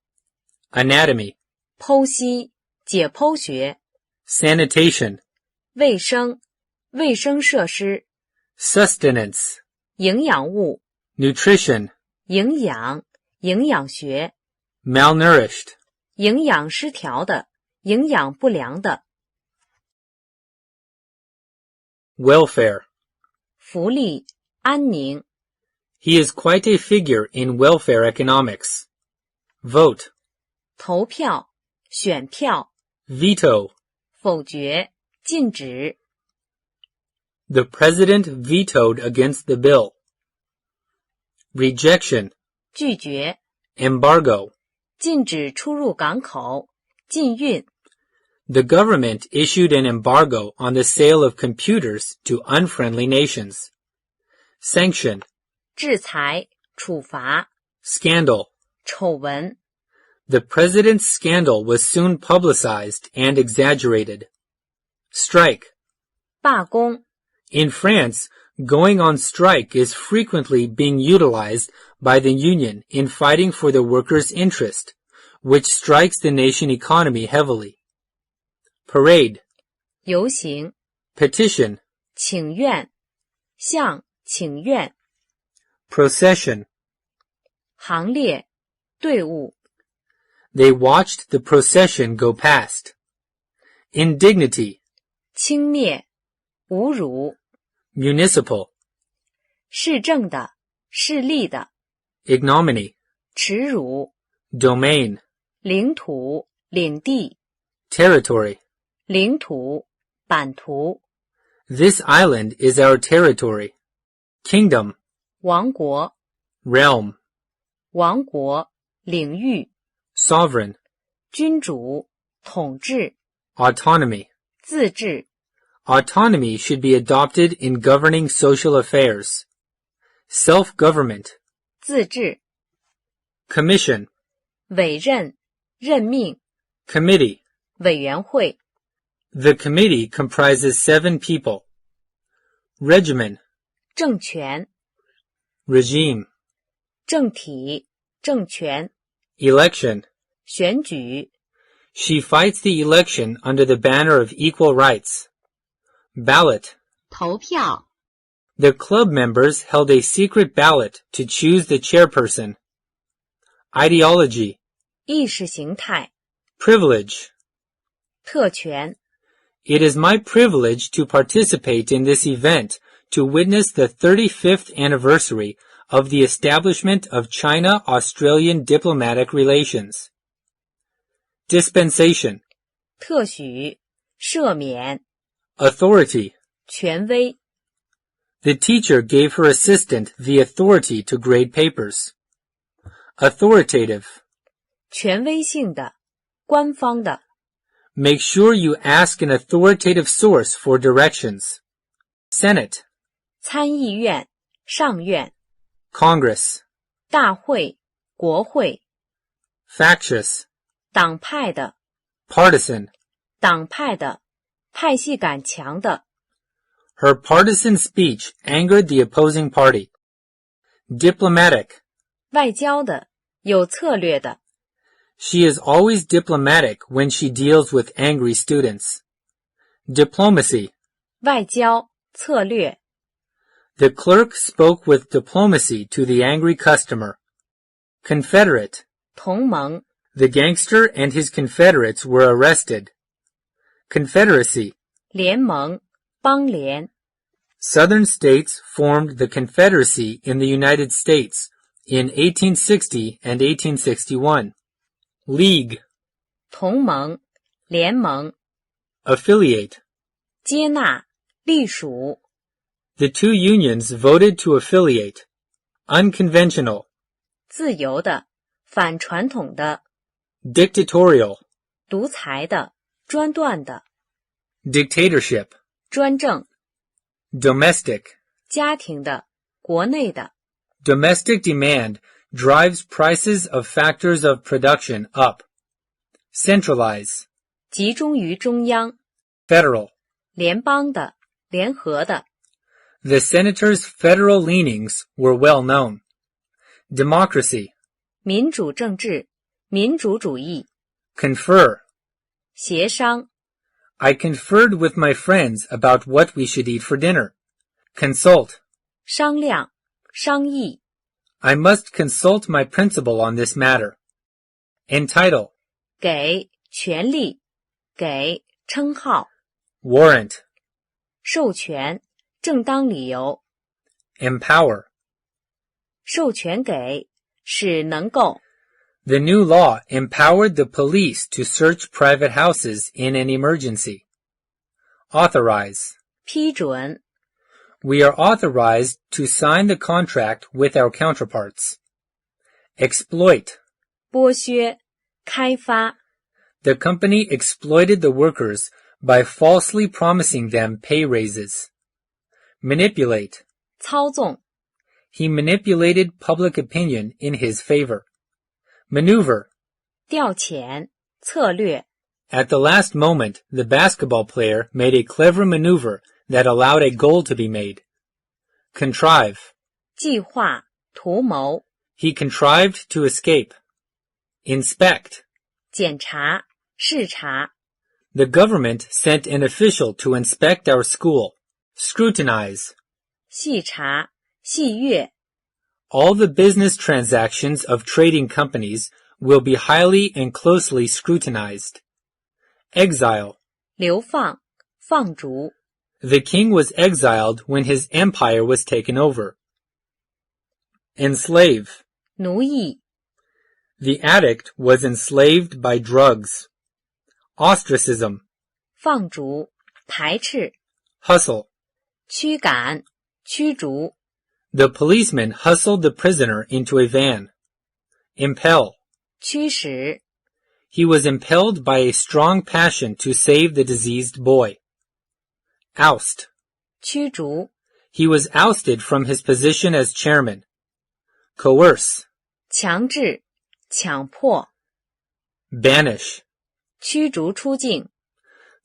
Anatomy. 剖析。解剖学。 Sanitation. 卫生。卫生设施。 Sustenance. 营养物。 Nutrition. 营养。营养学。 Malnourished. 营养失调的。营养不良的。 Welfare. 福利。安宁。 He is quite a figure in welfare economics. vote, 投票、选票、 veto, 否决、禁止、 the president vetoed against the bill, rejection, 拒绝、 embargo, 禁止出入港口、禁运、 the government issued an embargo on the sale of computers to unfriendly nations, sanction, 制裁、处罚、 scandal, 丑闻、 the president's scandal was soon publicized and exaggerated, strike, 罢工、 in France, going on strike is frequently being utilized by the union in fighting for the workers' interest, which strikes the nation economy heavily. Parade, 游行、 petition, 请愿、向、请愿、 procession. 行列、队伍、 They watched the procession go past. Indignity, 轻蔑、侮辱、 municipal, 市政的、市立的、 ignominy, 耻辱、 domain, 领土、领地、 territory. 领土、版图、 This island is our territory. Kingdom, 王国、 realm, 王国、领域、 sovereign, 君主、统治、 autonomy. 自治、 Autonomy should be adopted in governing social affairs. Self-government, 自治、 commission, 委任、任命、 committee. 委员会、 The committee comprises 7 people. Regimen, 政权、 regime, 政体、政权、 election. 选举、 She fights the election under the banner of equal rights. Ballot. 投票、 The club members held a secret ballot to choose the chairperson. Ideology, 意识形态、 privilege. 特权、 It is my privilege to participate in this event to witness the 35th anniversary of the establishment of China-Australian diplomatic relations. Dispensation, 特许、赦免、 authority. 权威、 The teacher gave her assistant the authority to grade papers. Authoritative. 权威性的、官方的、 Make sure you ask an authoritative source for directions. Senate, 参议院、上院、 Congress, 大会、国会、 factious, 党派的、 partisan. 党派的、派系感强的、 Her partisan speech angered the opposing party. Diplomatic. 外交的、有策略的、 She is always diplomatic when she deals with angry students. Diplomacy. 外交、策略、 The clerk spoke with diplomacy to the angry customer. Confederate. 同盟、 The gangster and his confederates were arrested. Confederacy. 联盟、邦联、 Southern states formed the Confederacy in the United States in 1860 and 1861. League. 同盟、联盟、 Affiliate. 接纳、隶属、 The two unions voted to affiliate. Unconventional. 自由的、反传统的、 Dictatorial. 独裁的、专断的、 Dictatorship. 专政、 Domestic. 家庭的、国内的、 Domestic demand drives prices of factors of production up. Centralize. 集中于中央、 Federal. 联邦的、联合的、 The senators' federal leanings were well known. Democracy. 民主政治、民主主义、 Confer. 协商、 I conferred with my friends about what we should eat for dinner. Consult. 商量、商议、 I must consult my principal on this matter. Entitle. 给、权利、给、称号、 Warrant. 授权、正当理由、 Empower. 授权给，使能够、The new law empowered the police to search private houses in an emergency. Authorize. 批准 We are authorized to sign the contract with our counterparts. Exploit. 剥削开发 The company exploited the workers by falsely promising them pay raises. Manipulate. 操纵 He manipulated public opinion in his favor. Maneuver. 调遣策略 At the last moment, the basketball player made a clever maneuver that allowed a goal to be made. Contrive. 计划图谋 He contrived to escape. Inspect. 检查视察 The government sent an official to inspect our school. Scrutinize. 细查细阅 All the business transactions of trading companies will be highly and closely scrutinized. Exile. 流放放逐 The king was exiled when his empire was taken over. Enslave. 奴役 The addict was enslaved by drugs. Ostracism. 放逐排斥 Hustle. 驱赶驱逐 The policeman hustled the prisoner into a van. Impel. 驱使 He was impelled by a strong passion to save the diseased boy. Oust. 驱逐 He was ousted from his position as chairman. Coerce. 强制强迫 Banish. 驱逐出境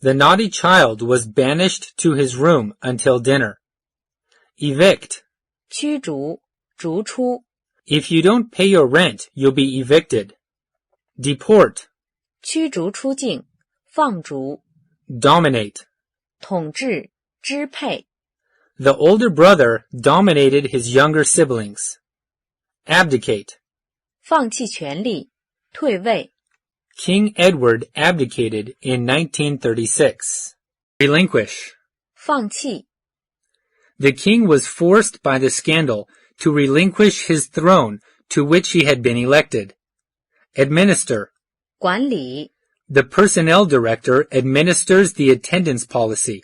The naughty child was banished to his room until dinner. Evict. 驱逐逐出 If you don't pay your rent, you'll be evicted. Deport. 驱逐出境放逐 Dominate. 统治支配 The older brother dominated his younger siblings. Abdicate. 放弃权力退位 King Edward abdicated in 1936. Relinquish. 放弃 The king was forced by the scandal to relinquish his throne to which he had been elected. Administer. 管理 The personnel director administers the attendance policy.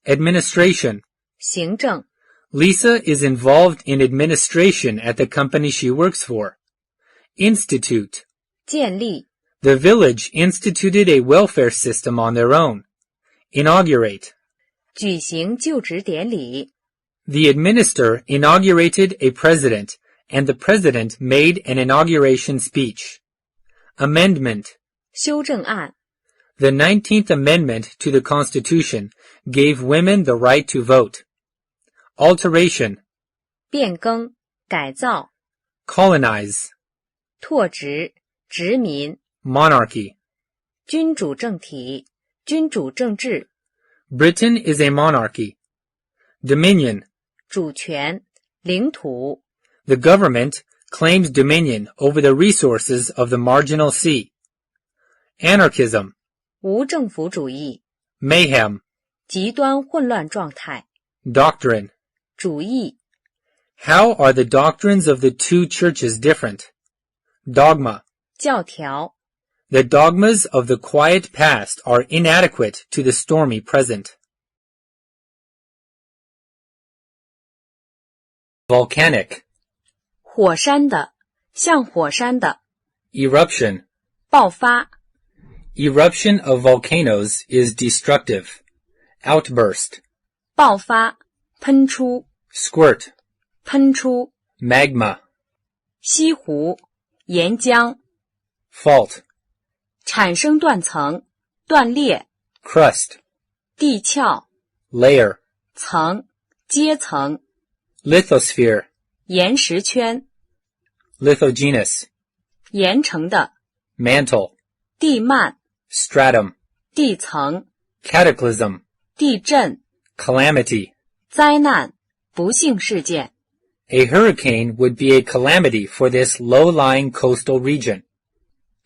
Administration. 行政 Lisa is involved in administration at the company she works for. Institute. 建立 The village instituted a welfare system on their own. Inaugurate. 举行就职典礼 The administrator inaugurated a president, and the president made an inauguration speech. Amendment. 修正案 The 19th Amendment to the Constitution gave women the right to vote. Alteration. 变更改造 Colonize. 拓殖殖民 Monarchy. 君主政体君主政治 Britain is a monarchy. Dominion. 主权领土 The government claims dominion over the resources of the marginal sea. Anarchism. 无政府主义 Mayhem. 极端混乱状态 Doctrine. 主义 How are the doctrines of the two churches different? Dogma. 教条 The dogmas of the quiet past are inadequate to the stormy present. Volcanic. 火山的像火山的 Eruption. 爆发 Eruption of volcanoes is destructive. Outburst. 爆发喷出 Squirt. 喷出 Magma. 西湖岩浆 Fault. 产生断层断裂 Crust. 地壳 Layer. 层阶层 Lithosphere. 岩石圈 Lithogenous. 岩成的 Mantle. 地幔 Stratum. 地层 Cataclysm. 地震 Calamity. 灾难不幸事件 A hurricane would be a calamity for this low-lying coastal region.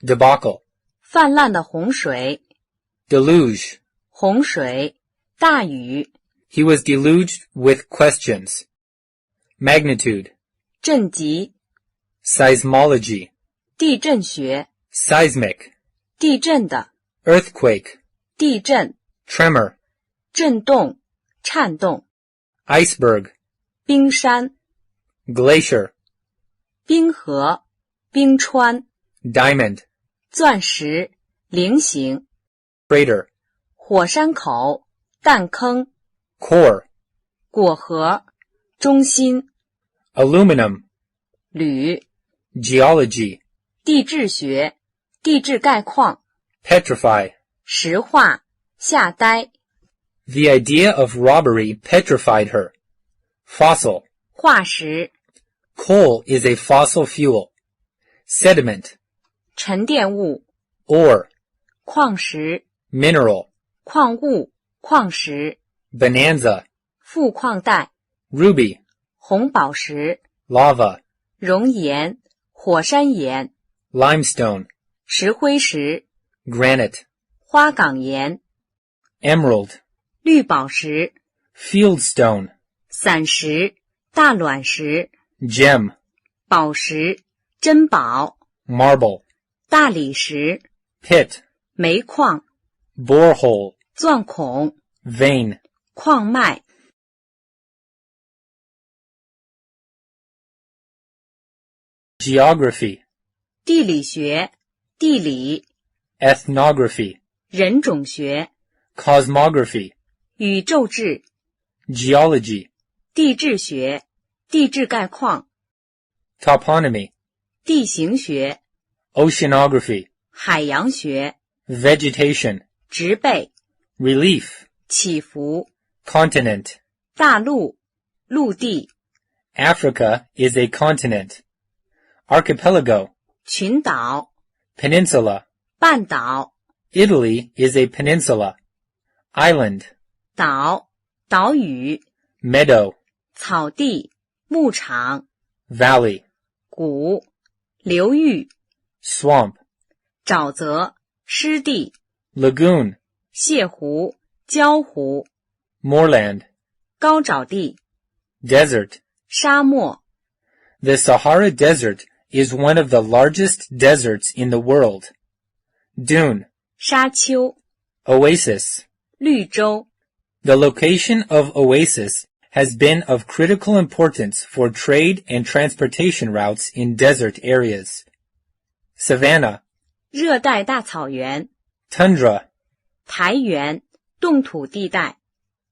Debacle. 泛滥的洪水 Deluge. 洪水大雨 He was deluged with questions. Magnitude. 震级 Seismology. 地震学， seismic, 地震的， earthquake, 地震， tremor, 震动，颤动， iceberg, 冰山， glacier, 冰河，冰川， diamond, 钻石，菱形， crater, 火山口，弹坑， core, 果核，中心， aluminum, 铝， geology, 地质学，地质概况， petrify. 石化，吓呆， The idea of robbery petrified her. Fossil. 化石， Coal is a fossil fuel. Sediment, 沉淀物， ore, 矿石， mineral, 矿物，矿石， bonanza, 富矿带， ruby, 红宝石， lava, 熔岩，火山岩， limestone, 石灰石， granite, 花岗岩， emerald, 绿宝石， fieldstone, 散石，大卵石， gem, 宝石，珍宝， marble, 大理石， pit, 煤矿， borehole, 钻孔， vein. 矿脉， Geography, 地理学，地理， ethnography, 人种学， cosmography, 宇宙志， geology, 地质学，地质概况， toponymy, 地形学， oceanography, 海洋学， vegetation, 植被， relief, 起伏， continent. 大陆，陆地， Africa is a continent. Archipelago, 群岛， peninsula. 半岛， Italy is a peninsula. Island, 岛，岛屿， meadow, 草地，牧场， valley, 谷，流域， swamp, 沼泽，湿地， lagoon, 泻湖，礁湖， moorland, 高沼地， desert. 沙漠， The Sahara Desert is one of the largest deserts in the world. Dune, 沙丘， oasis. 绿洲， The location of oasis has been of critical importance for trade and transportation routes in desert areas. Savanna, 热带大草原， tundra, 苔原，冻土地带，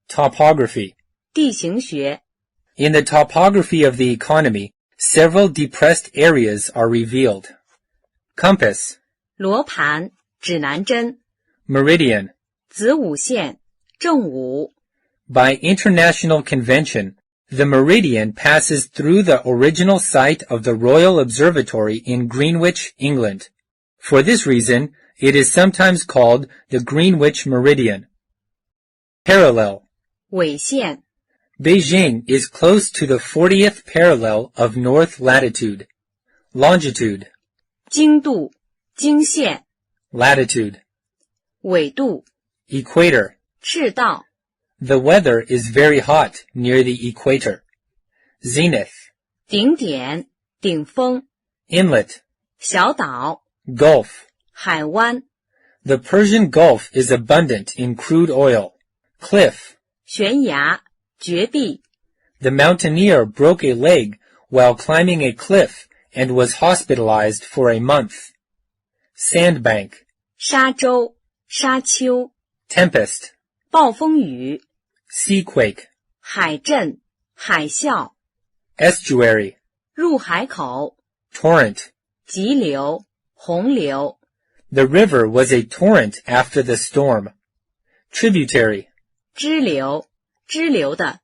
topography. 地形学， In the topography of the economy, several depressed areas are revealed. Compass, 罗盘，指南针， meridian. 子午线，正午， By international convention, the meridian passes through the original site of the Royal Observatory in Greenwich, England. For this reason, it is sometimes called the Greenwich Meridian. Parallel. 纬线， Beijing is close to the 40th parallel of north latitude. Longitude, 经度，经线， latitude, 纬度， equator. 赤道， The weather is very hot near the equator. Zenith, 顶点，顶峰， inlet, 小岛， gulf. 海湾， The Persian Gulf is abundant in crude oil. Cliff, 悬崖，绝壁， the mountaineer broke a leg while climbing a cliff and was hospitalized for a month. Sandbank, 沙洲，沙丘， tempest, 暴风雨， seaquake, 海震，海啸， estuary, 入海口， torrent. 急流，洪流， The river was a torrent after the storm. Tributary, 支流，支流的，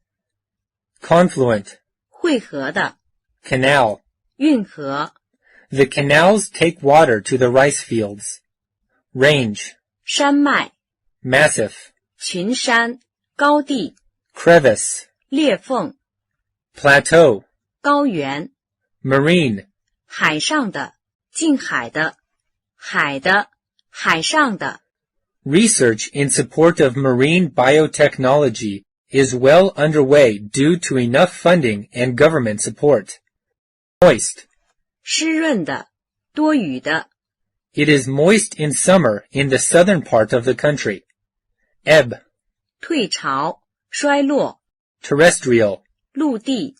confluent, 汇合的， canal. 运河， The canals take water to the rice fields. Range, 山脉， massif, 群山，高地， crevice, 裂缝， plateau, 高原， marine. 海上的，近海的，海的，海上的， Research in support of marine biotechnology is well underway due to enough funding and government support. Moist, 湿润的，多雨的。It is moist in summer in the southern part of the country. Ebb, 退潮，衰落。 terrestrial, 陆地，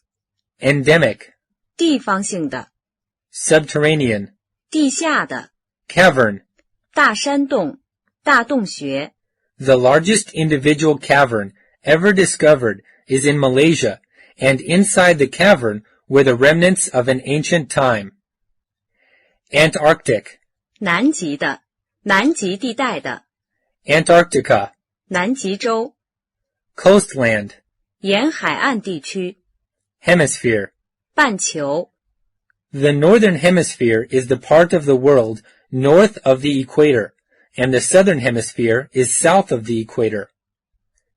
endemic, 地方性的。 subterranean, 地下的。 cavern. 大山洞，大洞穴。 The largest individual cavern ever discovered is in Malaysia, and inside the cavern were the remnants of an ancient time. Antarctic, 南极的，南极地带的。 Antarctica, 南极洲， coastland, 沿海岸地区。 hemisphere. 半球， The northern hemisphere is the part of the world north of the equator, and the southern hemisphere is south of the equator.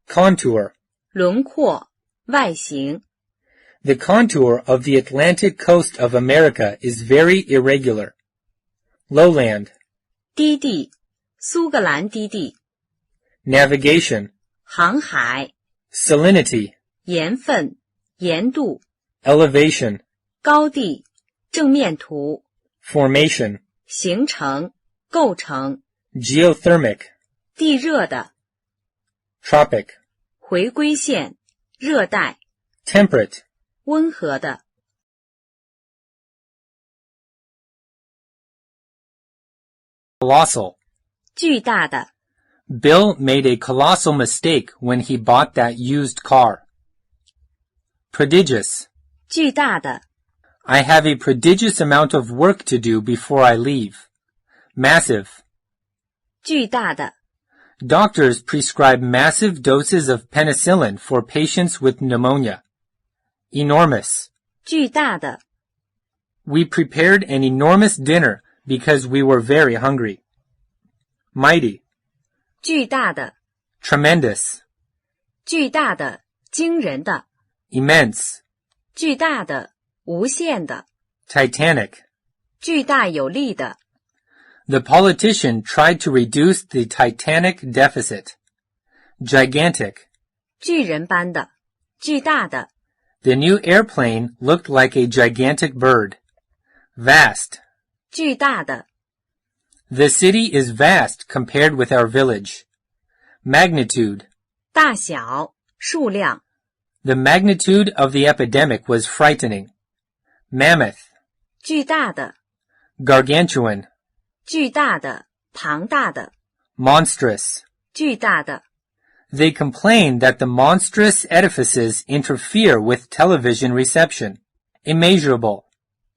Contour. 轮廓，外形。 The contour of the Atlantic coast of America is very irregular. Lowland. 低地，苏格兰低地。 Navigation. 航海， Salinity. 盐分，盐度。 Elevation. 高地，正面图。 Formation. 形成，构成。 Geothermic. 地热的。 Tropic. 回归线，热带。 Temperate. 温和的。 Colossal. 巨大的。 Bill made a colossal mistake when he bought that used car. Prodigious. 巨大的。 I have a prodigious amount of work to do before I leave. Massive. 巨大的。 Doctors prescribe massive doses of penicillin for patients with pneumonia. Enormous. 巨大的。 We prepared an enormous dinner because we were very hungry. Mighty. 巨大的。 Tremendous. 巨大的，惊人的。 Immense. 巨大的，无限的。 Titanic. 巨大有力的。 The politician tried to reduce the Titanic deficit. Gigantic. 巨人般的，巨大的。 The new airplane looked like a gigantic bird. Vast. 巨大的。 The city is vast compared with our village. Magnitude. 大小，数量。 The magnitude of the epidemic was frightening. Mammoth. 巨大的。 Gargantuan. 巨大的，庞大的。 Monstrous. 巨大的。 They complain that the monstrous edifices interfere with television reception. Immeasurable.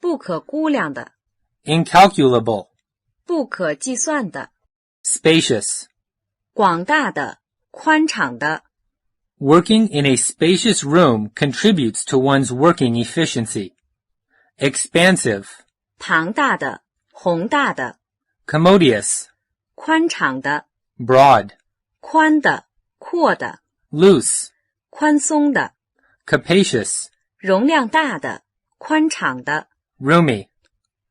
不可估量的。 Incalculable. 不可计算的。 Spacious. 广大的，宽敞的。 Working in a spacious room contributes to one's working efficiency. Expansive. 庞大的，宏大的。 Commodious. 宽敞的。 Broad. 宽的，阔的。 Loose. 宽松的。 Capacious. 容量大的，宽敞的。 Roomy.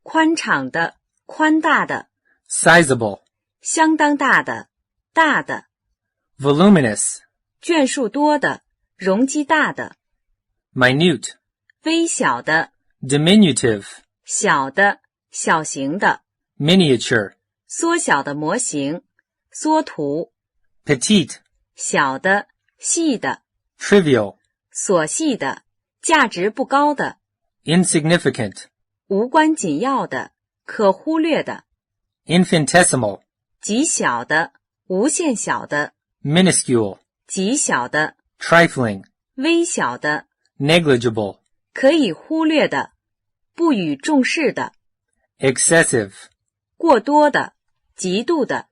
宽敞的，宽大的。 Sizable. 相当大的，大的。 Voluminous. 卷数多的，容积大的。 Minute. 微小的。 Diminutive. 小的，小型的。 Miniature. 缩小的模型，缩图。 Petite. 小的，细的。 Trivial. 琐细的，价值不高的。 Insignificant. 无关紧要的，可忽略的。 Infinitesimal. 极小的，无限小的。 Minuscule. 极小的。 Trifling. 微小的。 Negligible. 可以忽略的，不予重视的。 Excessive. 过多的，极度的。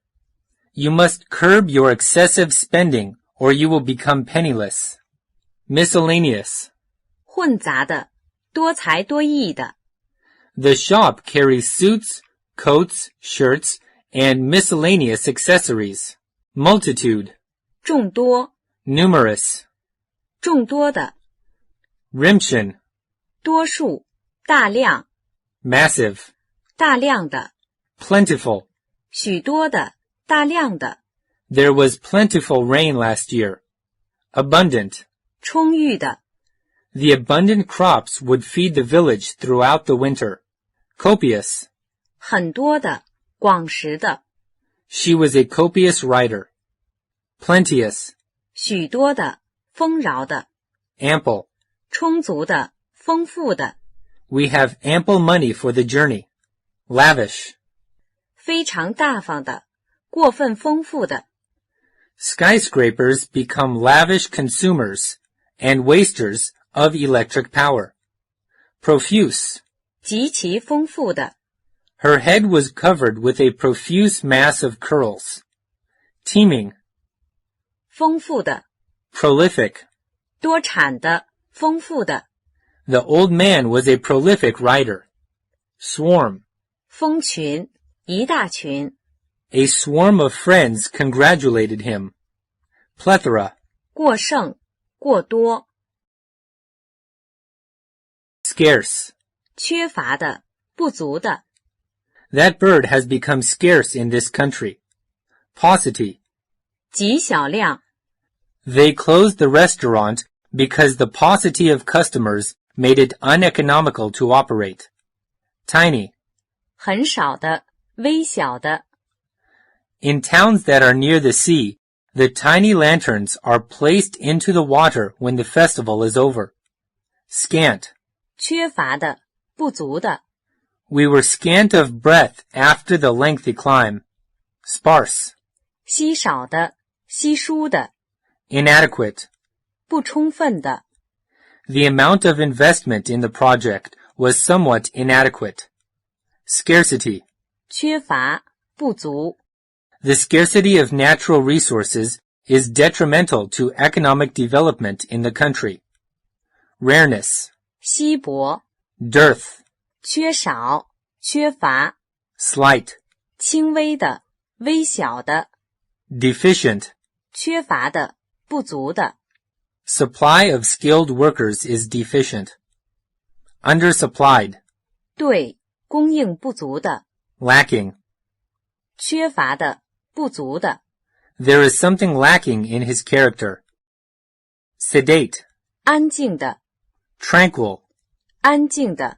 You must curb your excessive spending or you will become penniless. Miscellaneous. 混杂的，多才多艺的。 The shop carries suits, coats, shirts, and miscellaneous accessories. Multitude. 众多。 Numerous. 众多的。 Rimshin. 多数，大量。 Massive. 大量的。 Plentiful. 许多的，大量的。 There was plentiful rain last year. Abundant. 充裕的。 The abundant crops would feed the village throughout the winter. Copious. 很多的，广识的， She was a copious writer. Plenteous, 许多的，丰饶的， ample. 充足的，丰富的， We have ample money for the journey. Lavish. 非常大方的，过分丰富的， Skyscrapers become lavish consumers and wasters of electric power. Profuse. 极其丰富的， Her head was covered with a profuse mass of curls. Teeming. 丰富的， Prolific. 多产的，丰富的， The old man was a prolific writer. Swarm. 蜂群，一大群， A swarm of friends congratulated him. Plethora. 过剩，过多， Scarce. 缺乏的，不足的， That bird has become scarce in this country. Paucity. 极小量， They closed the restaurant because the paucity of customers made it uneconomical to operate. Tiny. 很少的，微小的， In towns that are near the sea, the tiny lanterns are placed into the water when the festival is over. Scant. 缺乏的，不足的， We were scant of breath after the lengthy climb. Sparse. 稀少的，稀疏的， Inadequate. 不充分的， The amount of investment in the project was somewhat inadequate. Scarcity. 缺乏，不足， The scarcity of natural resources is detrimental to economic development in the country. Rareness. 稀薄， Dearth. 缺少，缺乏， Slight. 轻微的，微小的， Deficient. 缺乏的，不足的， Supply of skilled workers is deficient. Undersupplied. 对，供应不足的， Lacking. 缺乏的，不足的， There is something lacking in his character. Sedate. 安静的， Tranquil. 安静的，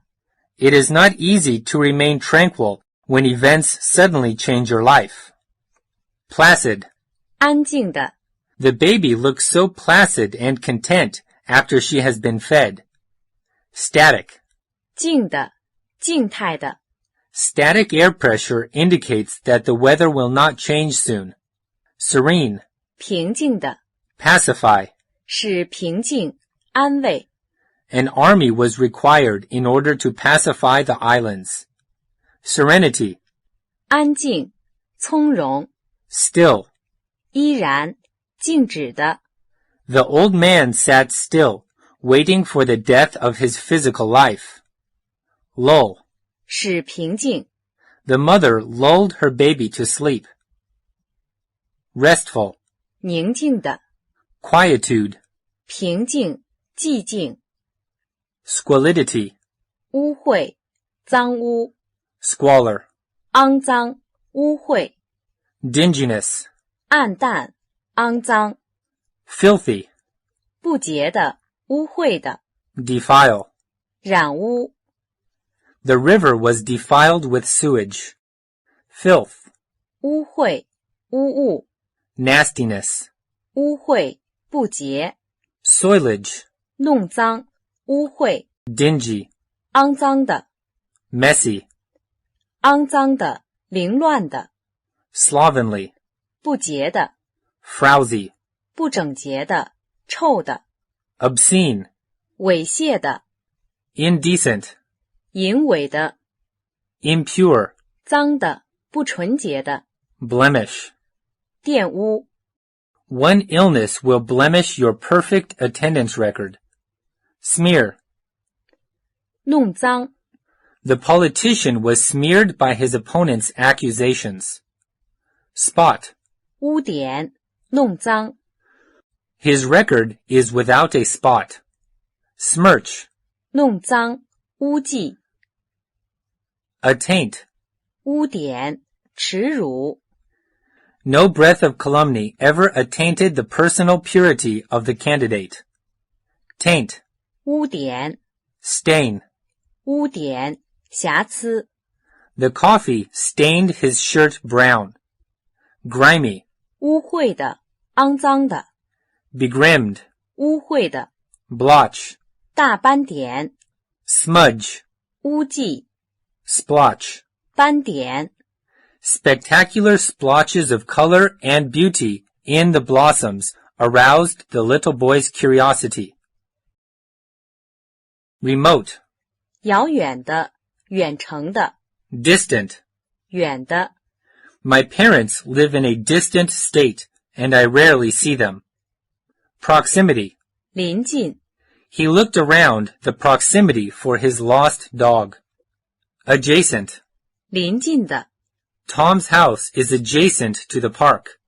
It is not easy to remain tranquil when events suddenly change your life. Placid. 安静的， The baby looks so placid and content after she has been fed. Static. 静的，静态的， Static air pressure indicates that the weather will not change soon. Serene. 平静的， Pacify. 使平静，安慰， An army was required in order to pacify the islands. Serenity. 安静，从容， Still. 依然，静止的， The old man sat still, waiting for the death of his physical life. Lull. 使平静， The mother lulled her baby to sleep. Restful. 宁静的， Quietude. 平静，寂静， Squalidity. 污秽，脏污， Squalor. 肮脏，污秽， Dinginess. 暗淡，肮脏， Filthy. 不洁的，污秽的， Defile. 染污， The river was defiled with sewage. Filth. 污秽，污物， Nastiness. 污秽，不洁， Soilage. 弄脏，污秽， Dingy. 肮脏的， Messy. 肮脏的，凌乱的， Slovenly. 不洁的， Frowsy. 不整洁的，臭的， Obscene. 猥亵的， Indecent. 淫猥的， Impure. 脏的，不纯洁的， Blemish. 玷污， One illness will blemish your perfect attendance record. Smear. 弄脏， The politician was smeared by his opponent's accusations. Spot. 污点，弄脏， His record is without a spot. Smirch. 弄脏，污迹， Attaint. 污点，耻辱， No breath of calumny ever attainted the personal purity of the candidate. Taint. 污点， Stain. 污点，瑕疵， The coffee stained his shirt brown. Grimy, 污秽的，肮脏的， begrimed, 污秽的， blotch, 大斑点， smudge, 污迹， splotch. 斑点， Spectacular splotches of color and beauty in the blossoms aroused the little boy's curiosity. Remote, 遥远的，远程的， distant. 远的， My parents live in a distant state, and I rarely see them. Proximity. 临近， He looked around the proximity for his lost dog. Adjacent. 临近的， Tom's house is adjacent to the park.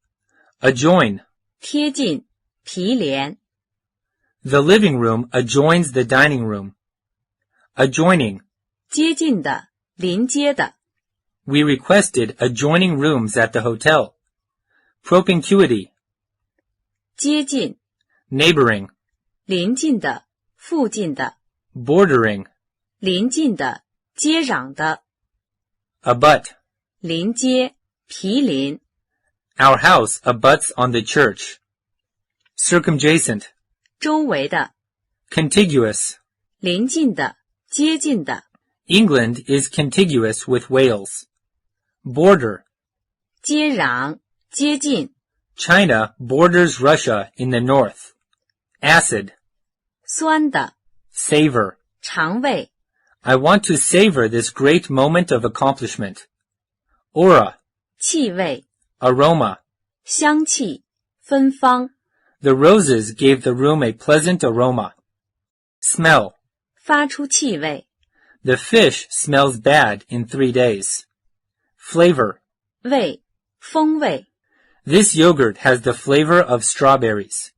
Adjoin. 贴近，毗连， The living room adjoins the dining room. Adjoining. 接近的，临接的， We requested adjoining rooms at the hotel. Propinquity. 接近， Neighboring. 临近的，附近的， Bordering. 临近的，接壤的， Abut. 临接，毗邻， Our house abuts on the church. Circumjacent. 周围的， Contiguous. 临近的，接近的， England is contiguous with Wales. Border. 接壤，接近， China borders Russia in the north. Acid. 酸的， Savor. 肠胃， I want to savor this great moment of accomplishment. Aura. 气味， Aroma. 香气，芬芳， The roses gave the room a pleasant aroma. Smell. 发出气味， The fish smells bad in 3 days. Flavor. 味，风味， This yogurt has the flavor of strawberries.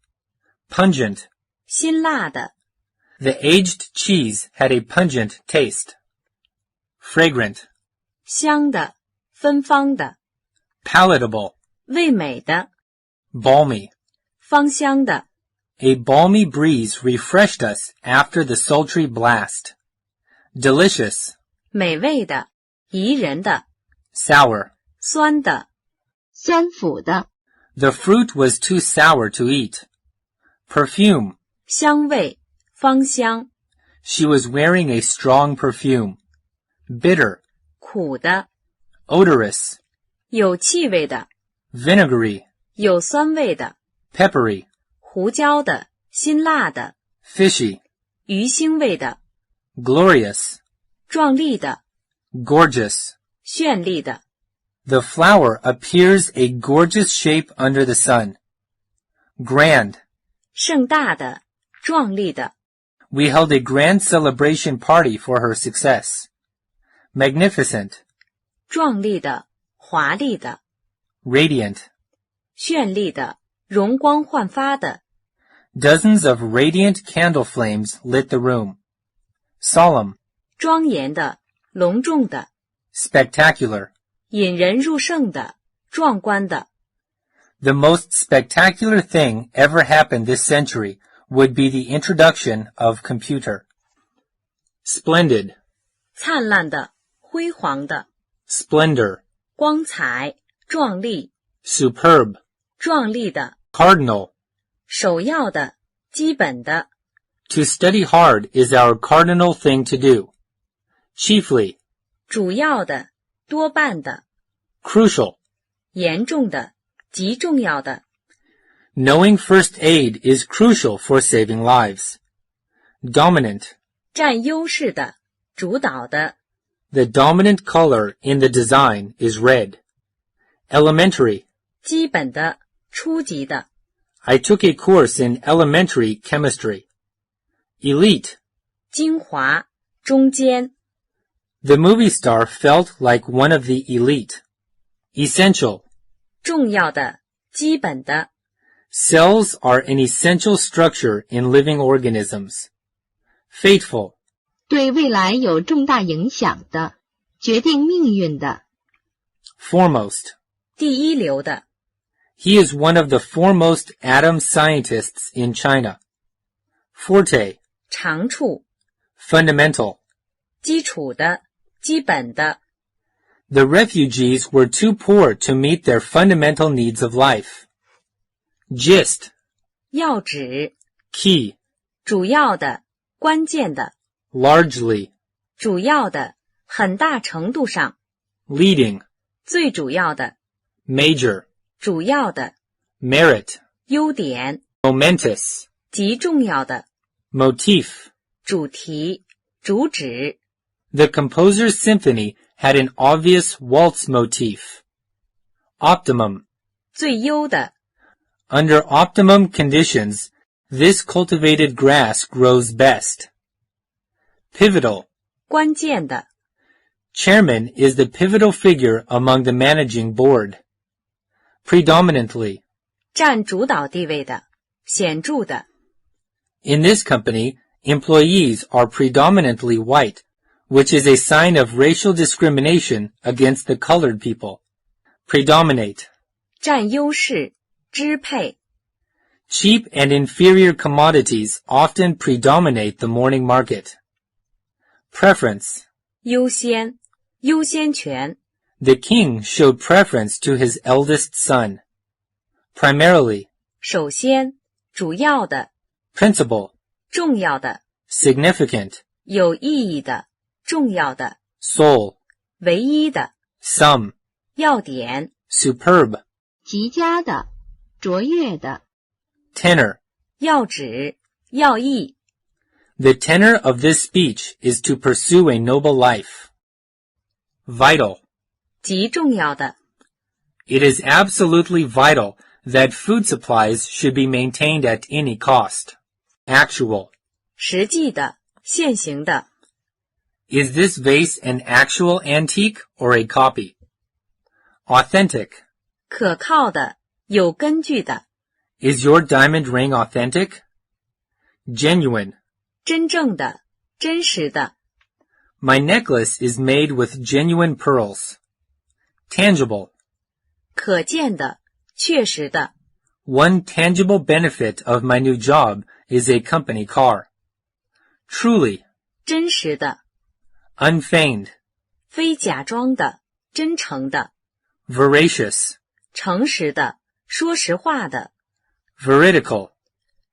Pungent. 辛辣的， The aged cheese had a pungent taste. Fragrant. 香的，芬芳的， Palatable. 味美的， Balmy. 芳香的， A balmy breeze refreshed us after the sultry blast. Delicious. 美味的，宜人的， Sour. 酸的， 酸腐的， The fruit was too sour to eat. Perfume. 香味，芳香， She was wearing a strong perfume. Bitter. 苦的， Odorous. 有气味的， Vinegary. 有酸味的， Peppery. 胡椒的，辛辣的， Fishy. 鱼腥味的， Glorious. 壮丽的， Gorgeous. 绚丽的， The flower appears a gorgeous shape under the sun. Grand. 盛大的，壮丽的， We held a grand celebration party for her success. Magnificent. 壮丽的，华丽的， Radiant. 绚丽的，容光焕发的， Dozens of radiant candle flames lit the room. Solemn. 庄严的，隆重的， Spectacular. 引人入胜的，壮观的， The most spectacular thing ever happened this century would be the introduction of computer. Splendid. 灿烂的，辉煌的， Splendor. 光彩，壮丽， Superb. 壮丽的， Cardinal. 首要的，基本的， To study hard is our cardinal thing to do. Chiefly. 主要的，多半的， Crucial. 严重的，极重要的， Knowing first aid is crucial for saving lives. Dominant. 占优势的，主导的， The dominant color in the design is red. Elementary. 基本的，初级的， I took a course in elementary chemistry. Elite. 精华，中间， The movie star felt like one of the elite. Essential. 重要的，基本的， Cells are an essential structure in living organisms. Fateful. 对未来有重大影响的，决定命运的， Foremost. 第一流的， He is one of the foremost atom scientists in China. Forte. 长处， Fundamental. 基础的，基本的， The refugees were too poor to meet their fundamental needs of life. Gist, 要旨 key, 主要的关键的 largely, 主要的很大程度上 leading, 最主要的 major, 主要的 merit, 优点 momentous, 极重要的 motif. 主题主旨 The composer's symphony had an obvious waltz motif. Optimum. 最优的 Under optimum conditions, this cultivated grass grows best. Pivotal. 关键的 Chairman is the pivotal figure among the managing board. Predominantly. 占主导地位的显著的 In this company, employees are predominantly white, which is a sign of racial discrimination against the colored people. Predominate. 占优势支配 Cheap and inferior commodities often predominate the morning market. Preference. 优先优先权 The king showed preference to his eldest son. Primarily. 首先主要的 Principal. 重要的 Significant. 有意义的重要的 Sole. 唯一的 Some. 要点 Superb. 极佳的，卓越的。Tenor. 要旨要义 The tenor of this speech is to pursue a noble life. Vital. 极重要的 It is absolutely vital that food supplies should be maintained at any cost. Actual. 实际的现行的 Is this vase an actual antique or a copy? Authentic. 可靠的有根据的 Is your diamond ring authentic? Genuine. 真正的真实的 My necklace is made with genuine pearls. Tangible. 可见的确实的 One tangible benefit of my new job is a company car. Truly. 真实的 Unfeigned. 非假装的真诚的 Veracious. 诚实的说实话的 Veridical.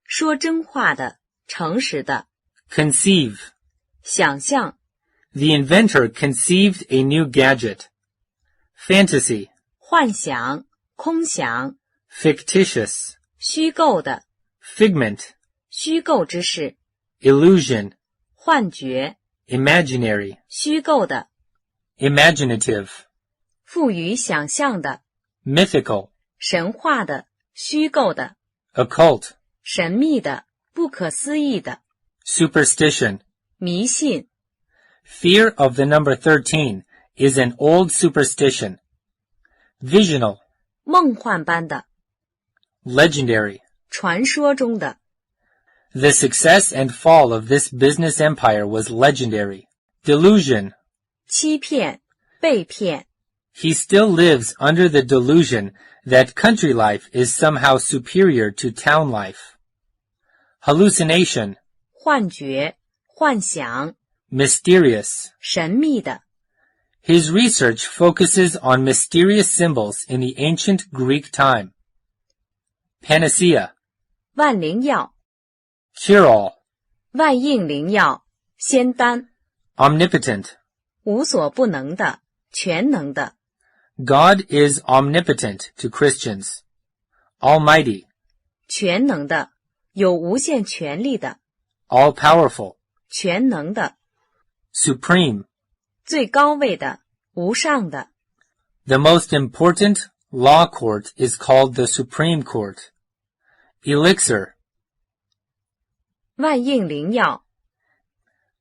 说真话的诚实的 Conceive. 想象 The inventor conceived a new gadget. Fantasy. 幻想空想 Fictitious. 虚构的 Figment. 虚构之事 Illusion. 幻觉 Imaginary. 虚构的 Imaginative. 赋予想象的 Mythical. 神话的虚构的 Occult. 神秘的不可思议的 Superstition. 迷信 Fear of the number 13 is an old superstition. Visional. 梦幻般的 Legendary. 传说中的 The success and fall of this business empire was legendary. Delusion. 欺骗被骗 He still lives under the delusion that country life is somehow superior to town life. Hallucination. 幻觉幻想 Mysterious. 神秘的 His research focuses on mysterious symbols in the ancient Greek time. Panacea. 万灵药 Cure-all. 万应灵药仙丹 Omnipotent. 无所不能的全能的 God is omnipotent to Christians. Almighty. 全能的有无限权力的 All-powerful. 全能的 Supreme. 最高位的无上的 The most important law court is called the Supreme Court. Elixir. 万应灵药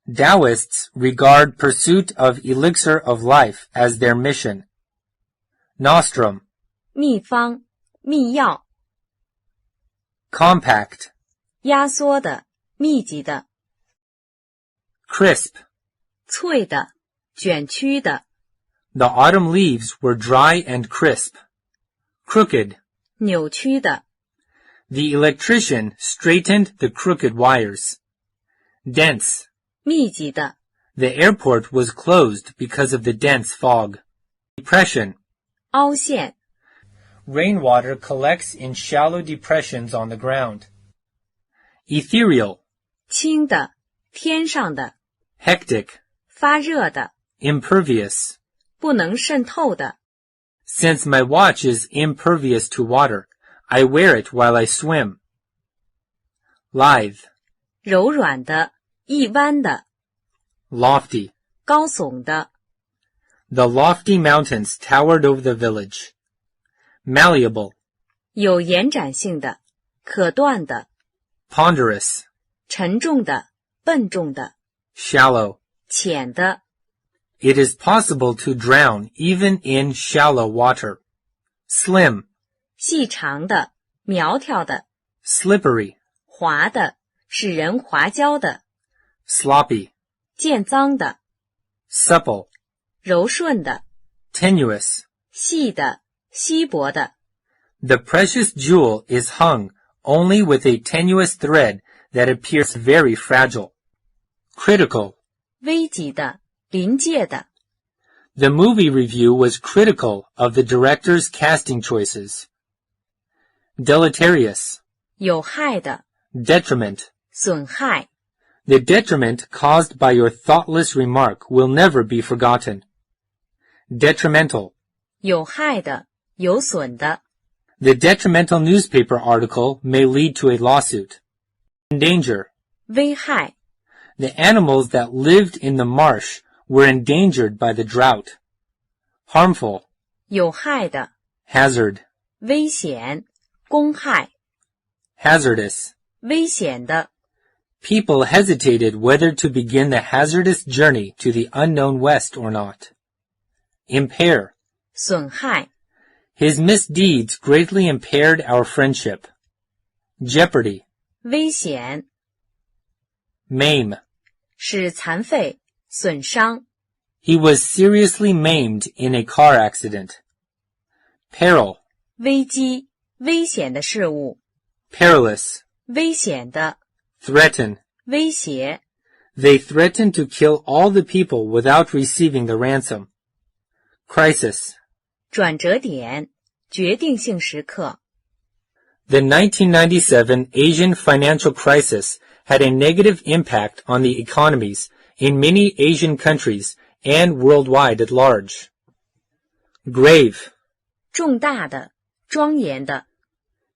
Taoists regard pursuit of elixir of life as their mission. Nostrum. 秘方秘药 Compact. 压缩的密集的 Crisp. 脆的卷曲的 The autumn leaves were dry and crisp. Crooked. 扭曲的 The electrician straightened the crooked wires. Dense. 密集的 The airport was closed because of the dense fog. Depression. 凹陷。 Rainwater collects in shallow depressions on the ground. Ethereal. 轻的，天上的， Hectic. 发热的， Impervious. 不能渗透的。 Since my watch is impervious to water, I wear it while I swim. Lithe. 柔软的，一弯的， Lofty. 高耸的。 The lofty mountains towered over the village. Malleable. 有延展性的，可断的， Ponderous. 沉重的，笨重的， Shallow. 浅的。 It is possible to drown even in shallow water. Slim. 细长的，苗条的， Slippery. 滑的，使人滑跤的， Sloppy. 见脏的， Supple. 柔顺的， Tenuous. 细的，稀薄的。 The precious jewel is hung only with a tenuous thread that appears very fragile. Critical. 危急的，临界的。 The movie review was critical of the director's casting choices. Deleterious. 有害的， Detriment. 损害。 The detriment caused by your thoughtless remark will never be forgotten. Detrimental. 有害的，有损的。 The detrimental newspaper article may lead to a lawsuit. Endanger. 危害。 The animals that lived in the marsh were endangered by the drought. Harmful. 有害的， Hazard. 危险，公害。 Hazardous. 危险的， People hesitated whether to begin the hazardous journey to the unknown west or not. Impair. 损害。 His misdeeds greatly impaired our friendship. Jeopardy. 危险， Maim. 使残废，损伤。 He was seriously maimed in a car accident. Peril. 危机，危险的事物。 Perilous. 危险的， Threaten. 威胁。 They threatened to kill all the people without receiving the ransom. Crisis. 转折点，决定性时刻。 The 1997 Asian financial crisis had a negative impact on the economies in many Asian countries and worldwide at large. Grave. 重大的，庄严的。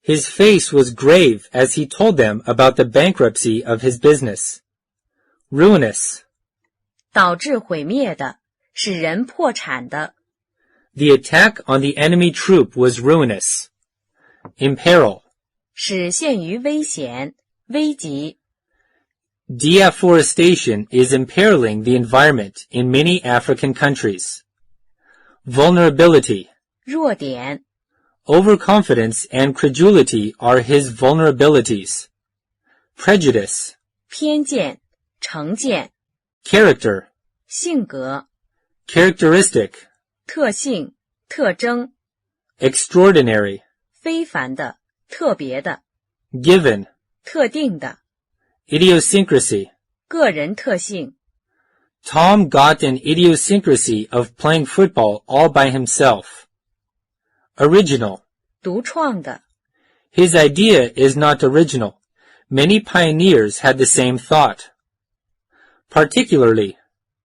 His face was grave as he told them about the bankruptcy of his business. Ruinous. 导致毁灭的，使人破产的。 The attack on the enemy troop was ruinous. Imperil. 使陷于危险，危急。 Deforestation is imperiling the environment in many African countries. Vulnerability. 弱点， Overconfidence and credulity are his vulnerabilities. Prejudice. 偏见，成见。 Character. 性格， Characteristic. 特性，特征。 Extraordinary. 非凡的，特别的， Given. 特定的。 Idiosyncrasy. 个人特性。 Tom got an idiosyncrasy of playing football all by himself. Original. 独创的。 His idea is not original. Many pioneers had the same thought. Particularly.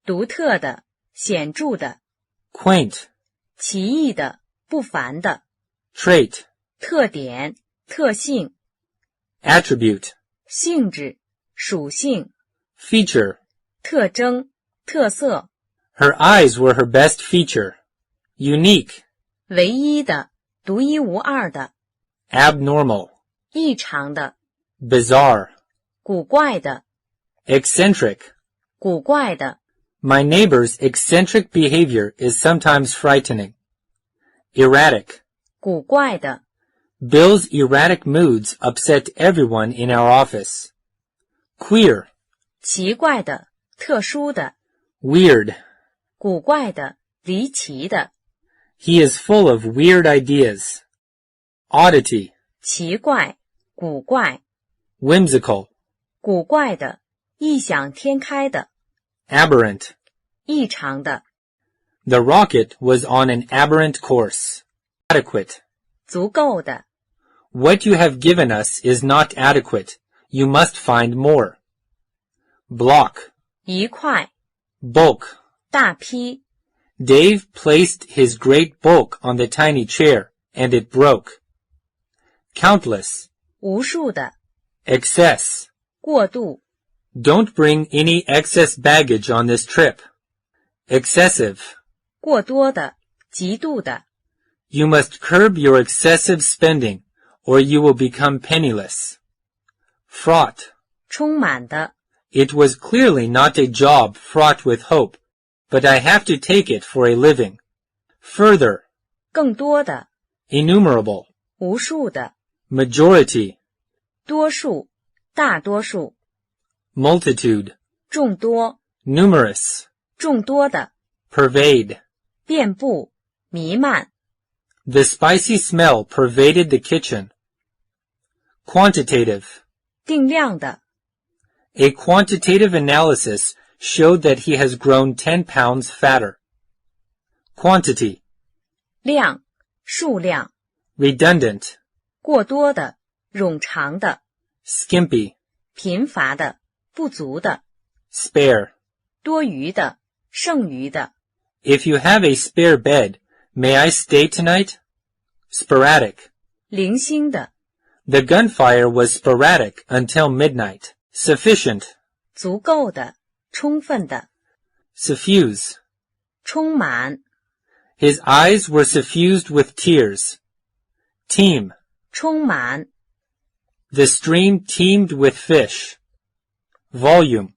独特的，显著的。 Quaint. 奇异的，不凡的。 Trait. 特点，特性。 Attribute. 性质，属性。 Feature. 特征，特色。 Her eyes were her best feature. Unique. 唯一的，独一无二的。 Abnormal. 异常的， Bizarre. 古怪的。 Eccentric. 古怪的。 My neighbor's eccentric behavior is sometimes frightening. Erratic. 古怪的。 Bill's erratic moods upset everyone in our office. Queer. 奇怪的，特殊的。 Weird. 古怪的，离奇的。 He is full of weird ideas. Oddity. 奇怪，古怪。 Whimsical. 古怪的，异想天开的。 Aberrant. 异常的。The rocket was on an aberrant course. Adequate. 足够的。What you have given us is not adequate. You must find more. Block. 一块。Bulk. 大批。Dave placed his great bulk on the tiny chair, and it broke. Countless. 无数的。Excess. 过度。Don't bring any excess baggage on this trip. Excessive. 过多的，极度的。You must curb your excessive spending, or you will become penniless. Fraught. 充满的。It was clearly not a job fraught with hope, but I have to take it for a living. Further. 更多的。Innumerable. 无数的。Majority. 多数，大多数。Multitude. 众多。Numerous. 众多的。Pervade. 遍布，弥漫。The spicy smell pervaded the kitchen. Quantitative. 定量的。A quantitative analysis showed that he has grown 10 pounds fatter. Quantity. 量，数量。Redundant. 过多的，冗长的。Skimpy. 贫乏的，不足的。Spare. 多余的，剩余的。If you have a spare bed, may I stay tonight? Sporadic. 零星的。The gunfire was sporadic until midnight. Sufficient. 足够的，充分的。Suffuse. 充满。His eyes were suffused with tears. Teem. 充满。The stream teemed with fish. Volume.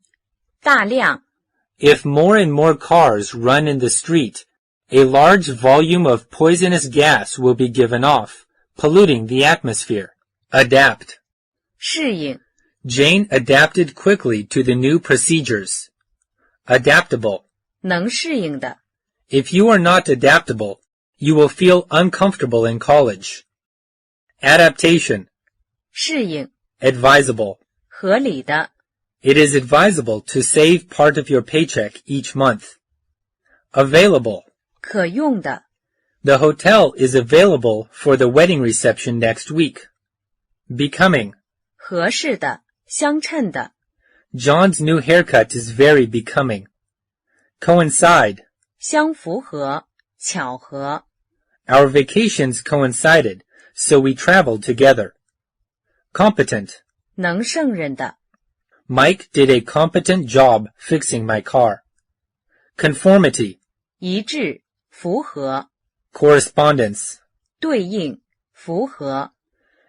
大量。If more and more cars run in the street, a large volume of poisonous gas will be given off, polluting the atmosphere. Adapt. 适应。Jane adapted quickly to the new procedures. Adaptable. 能适应的。If you are not adaptable, you will feel uncomfortable in college. Adaptation. 适应。Advisable. 合理的。It is advisable to save part of your paycheck each month. Available. 可用的。The hotel is available for the wedding reception next week. Becoming. 合适的，相称的。John's new haircut is very becoming. Coincide. 相符合，巧合。Our vacations coincided, so we traveled together. Competent. 能胜任的。Mike did a competent job fixing my car. Conformity. 一致，符合。Correspondence. 对应，符合。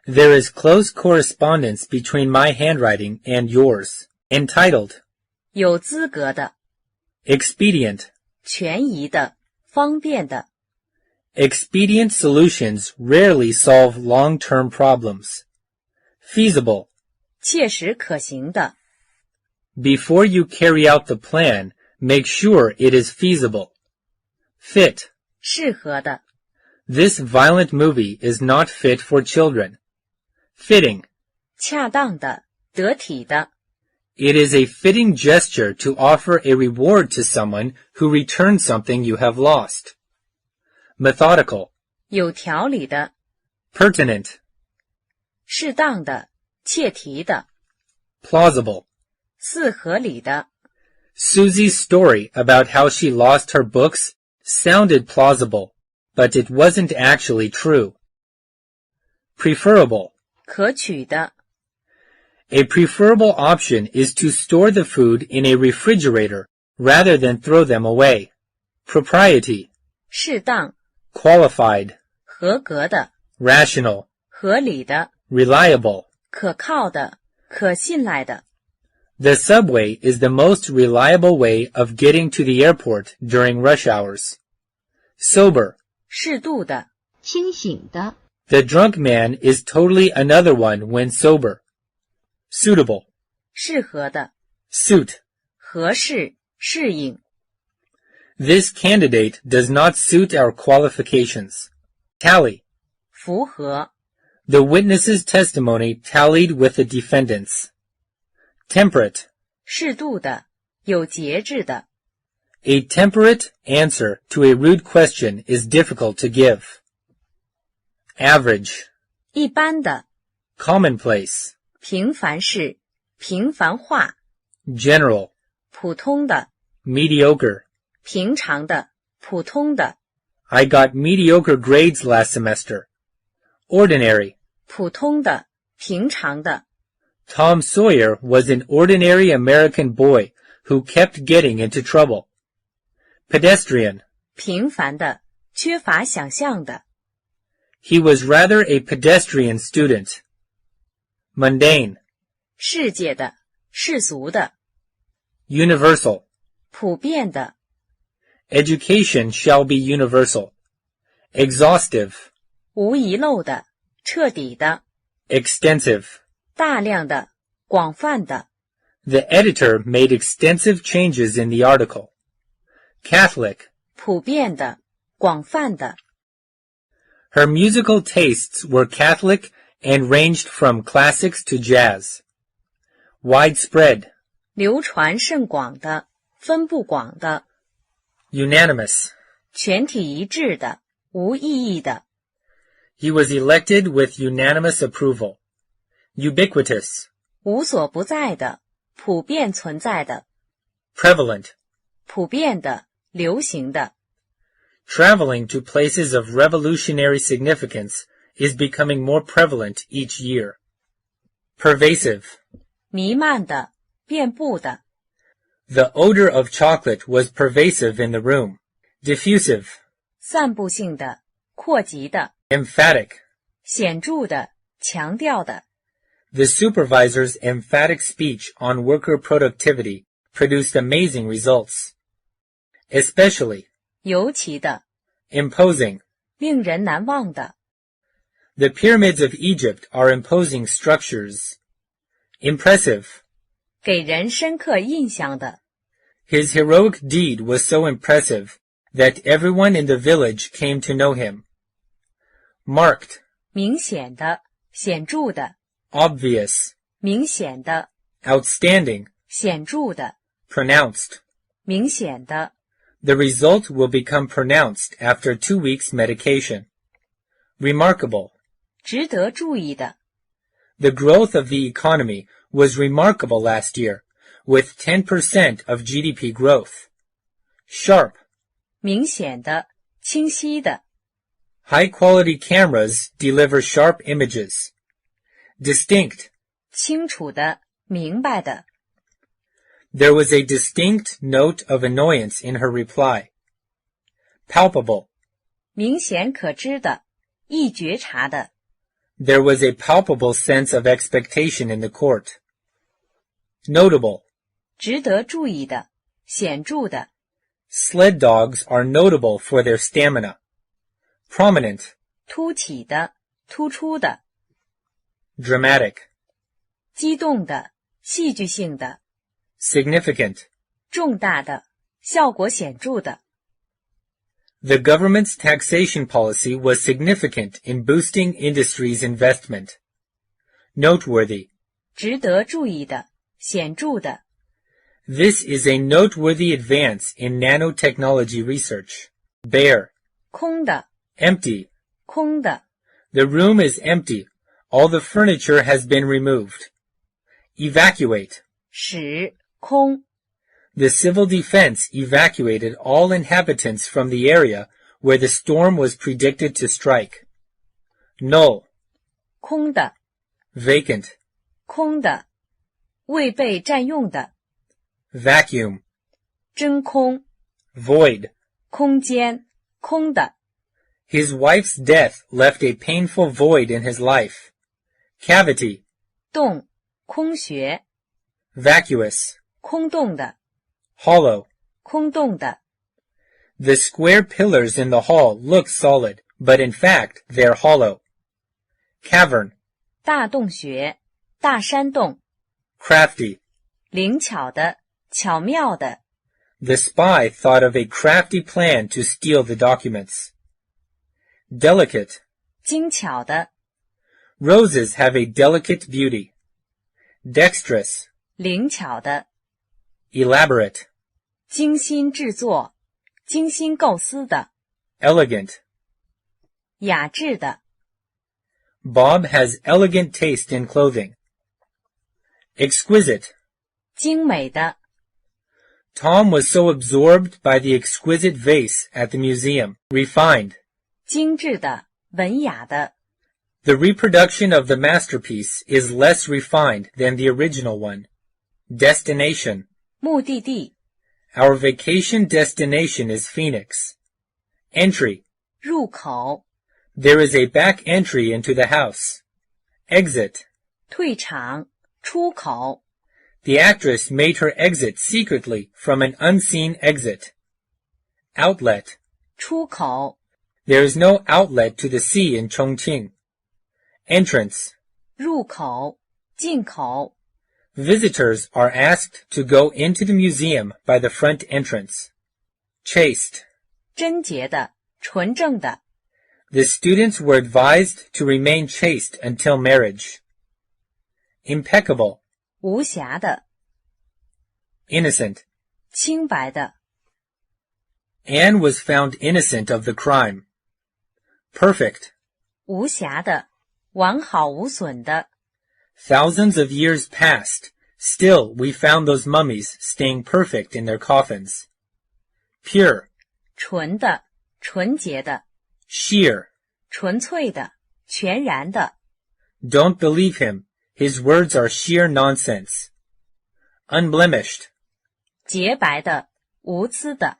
There is close correspondence between my handwriting and yours. Entitled. 有资格的。Expedient. 权宜的，方便的。Expedient solutions rarely solve long-term problems. Feasible. 切实可行的。Before you carry out the plan, make sure it is feasible. Fit. 适合的。This violent movie is not fit for children. Fitting. 恰当的，得体的。It is a fitting gesture to offer a reward to someone who returns something you have lost. Methodical. 有条理的。Pertinent. 适当的，切题的。Plausible. 似合理的。Susie's story about how she lost her books sounded plausible, but it wasn't actually true. Preferable. 可取的。A preferable option is to store the food in a refrigerator rather than throw them away. Propriety. 适当。Qualified. 合格的。Rational. 合理的。Reliable. 可靠的，可信赖的。The subway is the most reliable way of getting to the airport during rush hours. Sober. 适度的。清醒的。The drunk man is totally another one when sober. Suitable. 适合的。Suit. 合适，适应。This candidate does not suit our qualifications. Tally. 符合。The witness's testimony tallied with the defendant's. Temperate. 适度的，有节制的。A temperate answer to a rude question is difficult to give. Average. 一般的 Commonplace. 平凡是平凡化 General. 普通的 Mediocre. 平常的普通的 I got mediocre grades last semester. Ordinary. 普通的平常的 Tom Sawyer was an ordinary American boy who kept getting into trouble. Pedestrian. 平凡的缺乏想象的 He was rather a pedestrian student. Mundane. 世界的世俗的 Universal. 普遍的 Education shall be universal. Exhaustive. 无遗漏的彻底的 Extensive. 大量的广泛的 The editor made extensive changes in the article. Catholic. 普遍的广泛的 Her musical tastes were Catholic and ranged from classics to jazz. Widespread. 流传甚广的分布广的 Unanimous. 全体一致的无异议的 He was elected with unanimous approval. Ubiquitous. 无所不在的普遍存在的 Prevalent. 普遍的流行的 Traveling to places of revolutionary significance is becoming more prevalent each year. Pervasive. 弥漫的遍布的 The odor of chocolate was pervasive in the room. Diffusive. 散布性的扩及的 Emphatic. 显著的强调的 The supervisor's emphatic speech on worker productivity produced amazing results. Especially. 尤其的 Imposing. 令人难忘的 The pyramids of Egypt are imposing structures. Impressive. 给人深刻印象的 His heroic deed was so impressive that everyone in the village came to know him. Marked. 明显的显著的 Obvious. 明显的 Outstanding. 显著的 Pronounced. 明显的 The result will become pronounced after 2 weeks medication. Remarkable. 值得注意的 The growth of the economy was remarkable last year, with 10% of GDP growth. Sharp. 明显的清晰的 High-quality cameras deliver sharp images. Distinct. 清楚的明白的 There was a distinct note of annoyance in her reply. Palpable. 明显可知的易觉察的 There was a palpable sense of expectation in the court. Notable. 值得注意的显著的 Sled dogs are notable for their stamina. Prominent. 凸起的突出的 Dramatic. 激动的戏剧性的 Significant. 重大的效果显著的 The government's taxation policy was significant in boosting industry's investment. Noteworthy. 值得注意的显著的 This is a noteworthy advance in nanotechnology research. Bare. 空的 Empty. 空的 The room is empty. All the furniture has been removed. Evacuate. 使空 The civil defense evacuated all inhabitants from the area where the storm was predicted to strike. Null. 空的 Vacant. 空的未被占用的 Vacuum. 真空 Void. 空间空的 His wife's death left a painful void in his life. Cavity. 洞空穴 Vacuous. 空洞的 Hollow. 空洞的 The square pillars in the hall look solid, but in fact they're hollow. Cavern. 大洞穴大山洞 Crafty. 灵巧的巧妙的 The spy thought of a crafty plan to steal the documents. Delicate. 精巧的 Roses have a delicate beauty. Dexterous. 灵巧的 Elaborate. 精心制作，精心构思的， elegant. 雅致的， Bob has elegant taste in clothing. Exquisite. 精美的， Tom was so absorbed by the exquisite vase at the museum. Refined. 精致的，文雅的， The reproduction of the masterpiece is less refined than the original one. Destination. 目的地， Our vacation destination is Phoenix. Entry. 入口， There is a back entry into the house. Exit. 退场，出口， The actress made her exit secretly from an unseen exit. Outlet. 出口， There is no outlet to the sea in Chongqing. Entrance. 入口，进口， Visitors are asked to go into the museum by the front entrance. Chaste. 贞洁的，纯正的， The students were advised to remain chaste until marriage. Impeccable. 无瑕的， Innocent. 清白的， Anne was found innocent of the crime. Perfect. 无瑕的，完好无损的， Thousands of years passed. Still, we found those mummies staying perfect in their coffins. Pure. 纯的，纯洁的， Sheer. 纯粹的，全然的， Don't believe him. His words are sheer nonsense. Unblemished. 洁白的，无私的，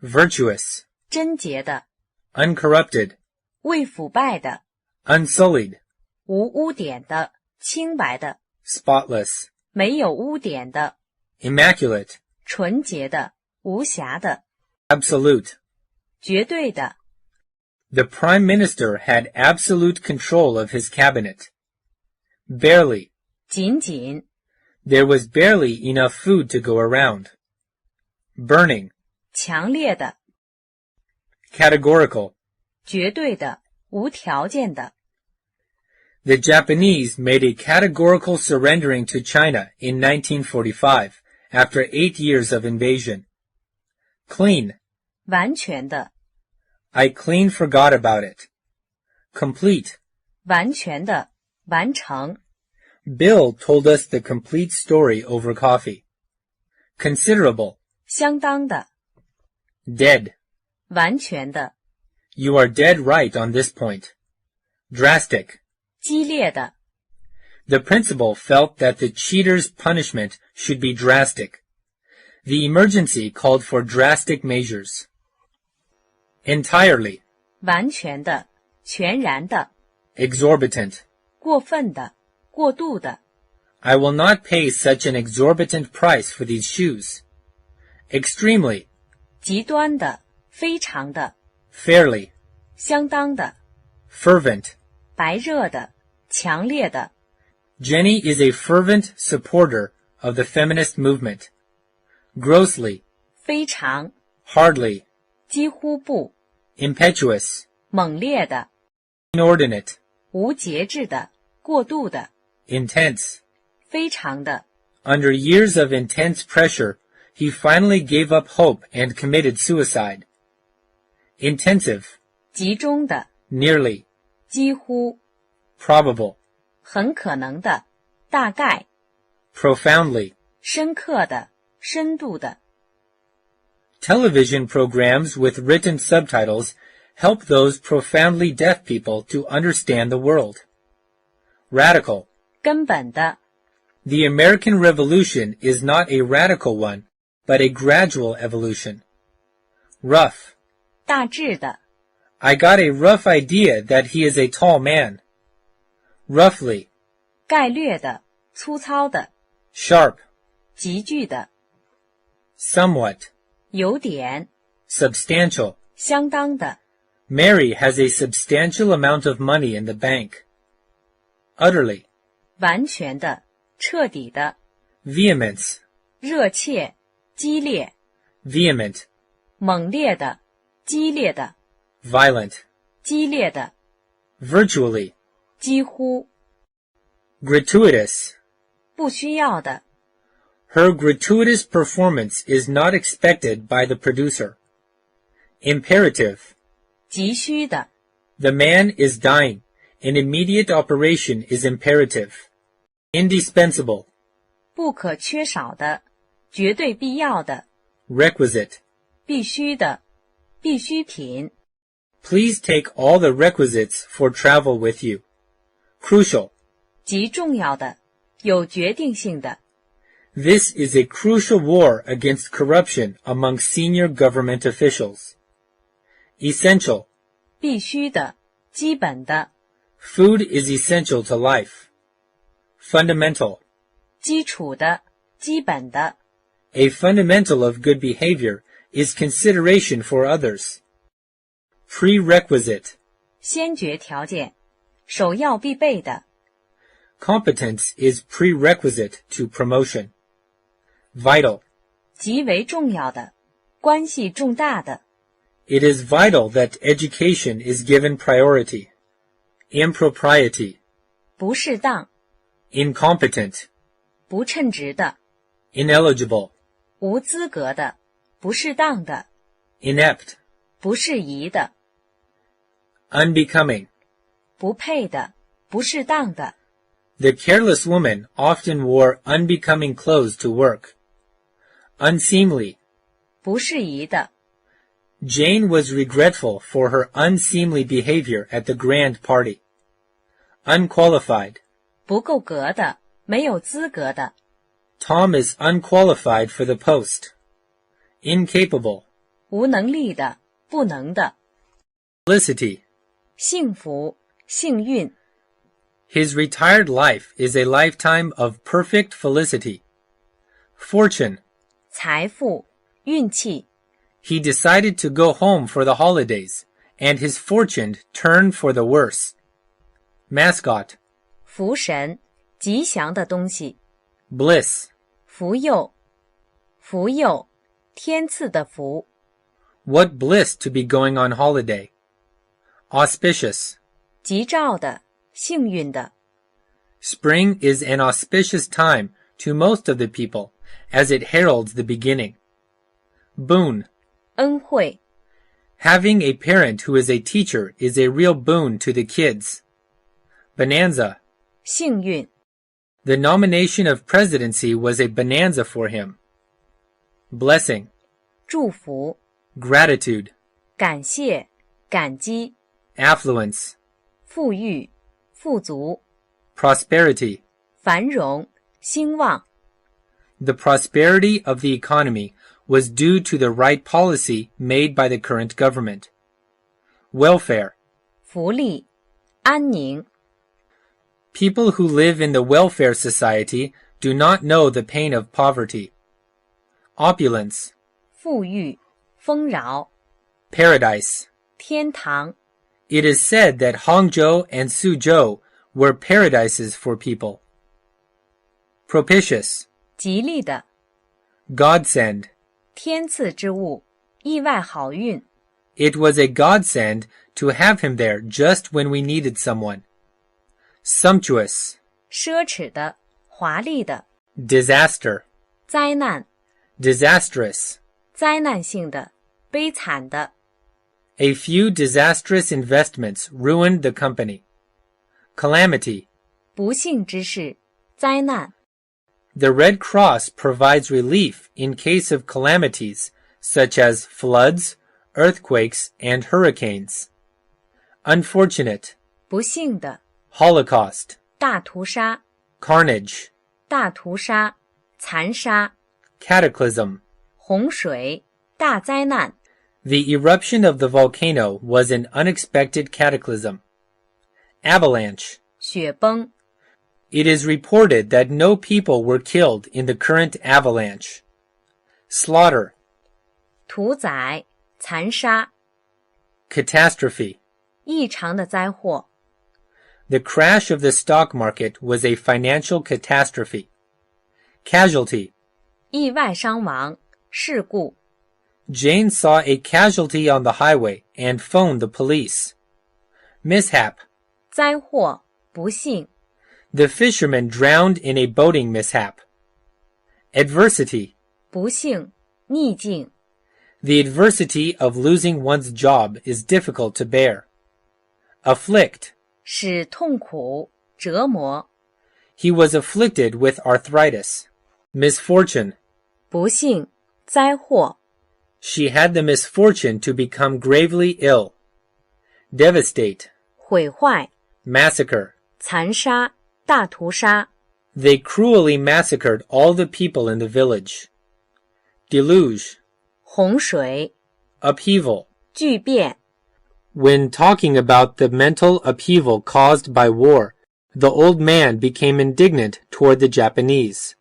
Virtuous. 贞洁的， Uncorrupted. 未腐败的， Unsullied. 无污点的，清白的， Spotless. 没有污点的， Immaculate. 纯洁的，无瑕的， Absolute. 绝对的， The Prime Minister had absolute control of his cabinet. Barely. 仅仅， There was barely enough food to go around. Burning. 强烈的， Categorical. 绝对的，无条件的， The Japanese made a categorical surrendering to China in 1945 after 8 years of invasion. Clean. 完全的， I clean forgot about it. Complete. 完全的，完成， Bill told us the complete story over coffee. Considerable. 相当的， Dead. 完全的， You are dead right on this point. Drastic. 激烈的， The principal felt that the cheater's punishment should be drastic. The emergency called for drastic measures. Entirely. 完全的，全然的， Exorbitant. 过分的，过度的， I will not pay such an exorbitant price for these shoes. Extremely. 极端的，非常的， Fairly. 相当的， Fervent. 白热的，强烈的， Jenny is a fervent supporter of the feminist movement. Grossly. 非常， Hardly. 几乎不， Impetuous. 猛烈的， Inordinate. 无节制的，过度的， Intense. 非常的， Under years of intense pressure, he finally gave up hope and committed suicide. Intensive. 集中的， Nearly. 几乎， Probable. 很可能的，大概， Profoundly. 深刻的，深度的， Television programs with written subtitles help those profoundly deaf people to understand the world. Radical. 根本的， The American Revolution is not a radical one, but a gradual evolution. Rough. 大致的， I got a rough idea that he is a tall man. Roughly. 概略的，粗糙的， Sharp. 急剧的， Somewhat. 有点， Substantial. 相当的， Mary has a substantial amount of money in the bank. Utterly. 完全的，彻底的， Vehemence. 热切，激烈， Vehement. 猛烈的，激烈的， Violent. 激烈的， Her gratuitous performance is not expected by the producer. Imperative. 急需的， The man is dying. An immediate operation is imperative. Indispensable. 不可缺少的，绝对必要的， Requisite. 必须的，必需品。 Please take all the requisites for travel with you. Crucial. 极重要的，有决定性的。 This is a crucial war against corruption among senior government officials. Essential. 必须的，基本的， Food is essential to life. Fundamental. 基础的，基本的。 A fundamental of good behavior is consideration for others. Prerequisite. 先决条件，首要必备的。 Competence is prerequisite to promotion. Vital. 极为重要的，关系重大的。 It is vital that education is given priority. Impropriety. 不适当， Incompetent. 不称职的， Ineligible. 无资格的，不适当的， Inept. 不适宜的， Unbecoming. 不配的，不适当的。 The careless woman often wore unbecoming clothes to work. Unseemly. 不适宜的， Jane was regretful for her unseemly behavior at the grand party. Unqualified. 不够格的，没有资格的。 Tom is unqualified for the post. Incapable. 无能力的，不能的。 Felicity. 幸福，幸运。 His retired life is a lifetime of perfect felicity. Fortune. 财富，运气。 He decided to go home for the holidays, and his fortune turned for the worse. Mascot. 福神，吉祥的东西。 Bliss. 福佑，福佑，天赐的福。 What bliss to be going on holiday. Auspicious. 吉兆的，幸运的。 Spring is an auspicious time to most of the people, as it heralds the beginning. Boon. 恩惠， Having a parent who is a teacher is a real boon to the kids. Bonanza. 幸运。 The nomination of presidency was a bonanza for him. Blessing. 祝福， Gratitude. 感谢，感激。 Affluence. 富裕，富足。 Prosperity. 繁荣，兴旺。 The prosperity of the economy was due to the right policy made by the current government. Welfare. 福利，安宁。 People who live in the welfare society do not know the pain of poverty. Opulence. 富裕，丰饶。 Paradise. 天堂， It is said that Hangzhou and Suzhou were paradises for people. Propitious. 吉利的， Godsend. 天赐之物，意外好运。 It was a godsend to have him there just when we needed someone. Sumptuous. 奢侈的，华丽的。 Disaster. 灾难， Disastrous. 灾难性的，悲惨的。 A few disastrous investments ruined the company. Calamity. 不幸之事，灾难。 The Red Cross provides relief in case of calamities such as floods, earthquakes, and hurricanes. Unfortunate. 不幸的， Holocaust. 大屠杀， Carnage. 大屠杀，残杀。 Cataclysm. 洪水，大灾难。 The eruption of the volcano was an unexpected cataclysm. Avalanche. 雪崩， It is reported that no people were killed in the current avalanche. Slaughter. 屠宰，残杀。 Catastrophe. 异常的灾祸， The crash of the stock market was a financial catastrophe. Casualty. 意外伤亡，事故。 Jane saw a casualty on the highway and phoned the police. Mishap. 灾祸，不幸。 The fisherman drowned in a boating mishap. Adversity. 不幸、逆境。 The adversity of losing one's job is difficult to bear. Afflict. 使痛苦、折磨。 He was afflicted with arthritis. Misfortune. 不幸、灾祸。 She had the misfortune to become gravely ill. Devastate. 毁坏、 Massacre. 残杀、大屠杀。 They cruelly massacred all the people in the village. Deluge. 洪水、 Upheaval. 巨变。 When talking about the mental upheaval caused by war, the old man became indignant toward the Japanese.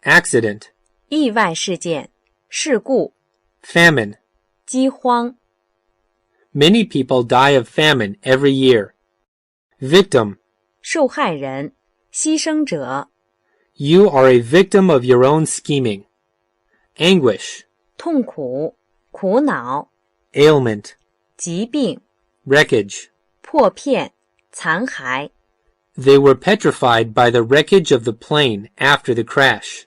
Accident. 意外事件、事故、 Famine. 饥荒。 Many people die of famine every year. Victim. 受害人、牺牲者。 You are a victim of your own scheming. Anguish. 痛苦、苦恼。 Ailment. 疾病、 Wreckage. 破片、残骸。 They were petrified by the wreckage of the plane after the crash.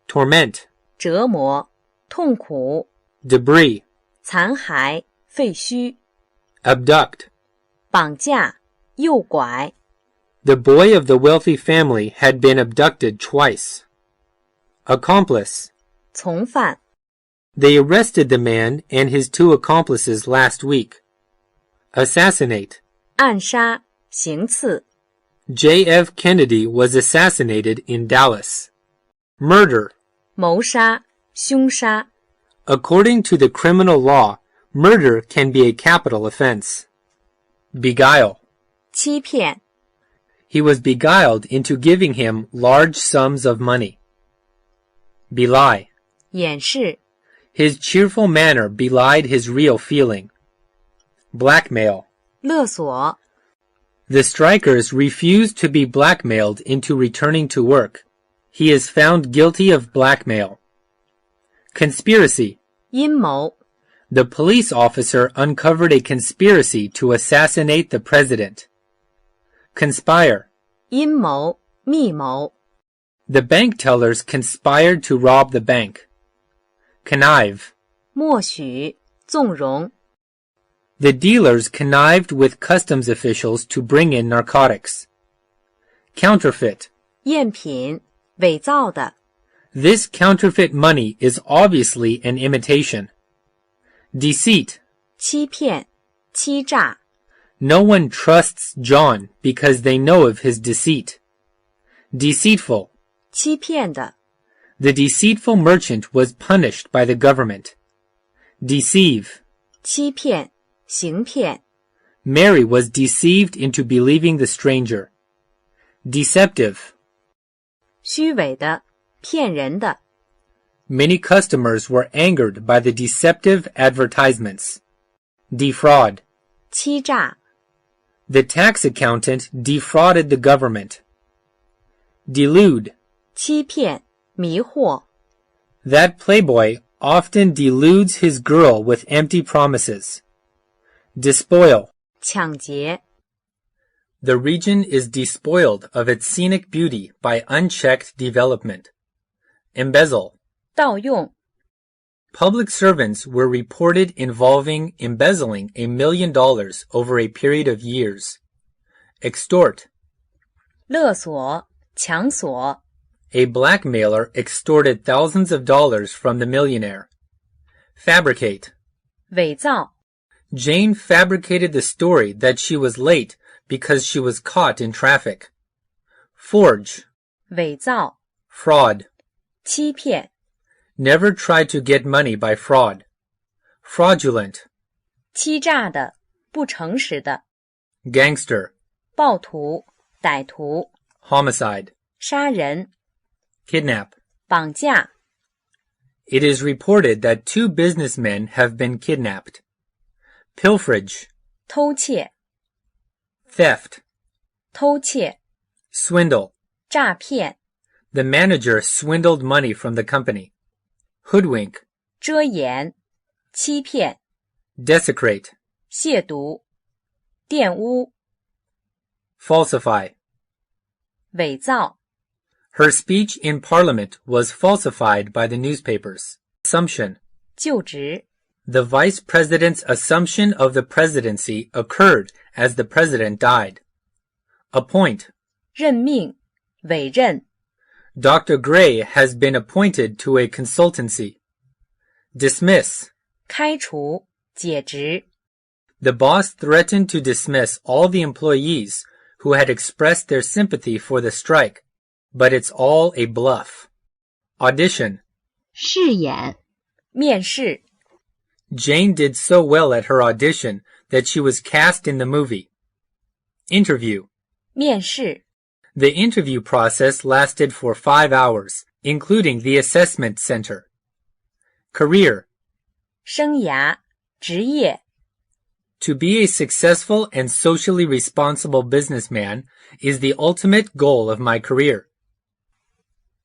Torment. 折磨、痛苦。 Debris. 残骸、废墟。 Abduct. 绑架、诱拐。 The boy of the wealthy family had been abducted twice. Accomplice. 从犯。 They arrested the man and his 2 accomplices last week. Assassinate. 暗杀、行刺。 J.F. Kennedy was assassinated in Dallas. Murder. 谋杀、凶杀。 According to the criminal law, murder can be a capital offense. Beguile. 欺骗。 He was beguiled into giving him large sums of money. Belie. 掩饰。 His cheerful manner belied his real feeling. Blackmail. 勒索。 The strikers refused to be blackmailed into returning to work. He is found guilty of blackmail. Conspiracy. 阴谋。 The police officer uncovered a conspiracy to assassinate the president. Conspire. 阴谋、密谋。 The bank tellers conspired to rob the bank. Connive. 默许、纵容。 The dealers connived with customs officials to bring in narcotics. Counterfeit. 赝品、伪造的。 This counterfeit money is obviously an imitation. Deceit. 欺骗、欺诈。 No one trusts John because they know of his deceit. Deceitful. 欺骗的。 The deceitful merchant was punished by the government. Deceive. 欺骗、行骗。 Mary was deceived into believing the stranger. Deceptive. 虚伪的、骗人的。 Many customers were angered by the deceptive advertisements. Defraud. 欺诈。 The tax accountant defrauded the government. Delude. 欺骗、迷惑。 That playboy often deludes his girl with empty promises. Despoil. 抢劫。 The region is despoiled of its scenic beauty by unchecked development. Embezzle. 盗用。 Public servants were reported involving embezzling $1 million over a period of years. Extort. 勒索、强索。 A blackmailer extorted thousands of dollars from the millionaire. Fabricate. 伪造。 Jane fabricated the story that she was late because she was caught in traffic. Forge. 伪造。 Fraud. 欺骗。 Never try to get money by fraud. Fraudulent. 欺诈的、不诚实的。 Gangster. 暴徒、歹徒。 Homicide. 杀人。 Kidnap. 绑架。 It is reported that 2 businessmen have been kidnapped. Pilferage. 偷窃。 Theft. 偷窃。 Swindle. 诈骗。 The manager swindled money from the company. Hoodwink. 遮掩。欺骗。 Desecrate. 亵渎。玷污。 Falsify. 伪造。Her speech in Parliament was falsified by the newspapers. Assumption. 就职 The vice president's assumption of the presidency occurred as the president died. Appoint. 任命委任 Dr. Gray has been appointed to a consultancy. Dismiss. 开除解职 The boss threatened to dismiss all the employees who had expressed their sympathy for the strike, but it's all a bluff. Audition. 饰演 面试 Jane did so well at her audition that she was cast in the movie. Interview. 面试 The interview process lasted for 5 hours, including the assessment center. Career. 生涯职业 To be a successful and socially responsible businessman is the ultimate goal of my career.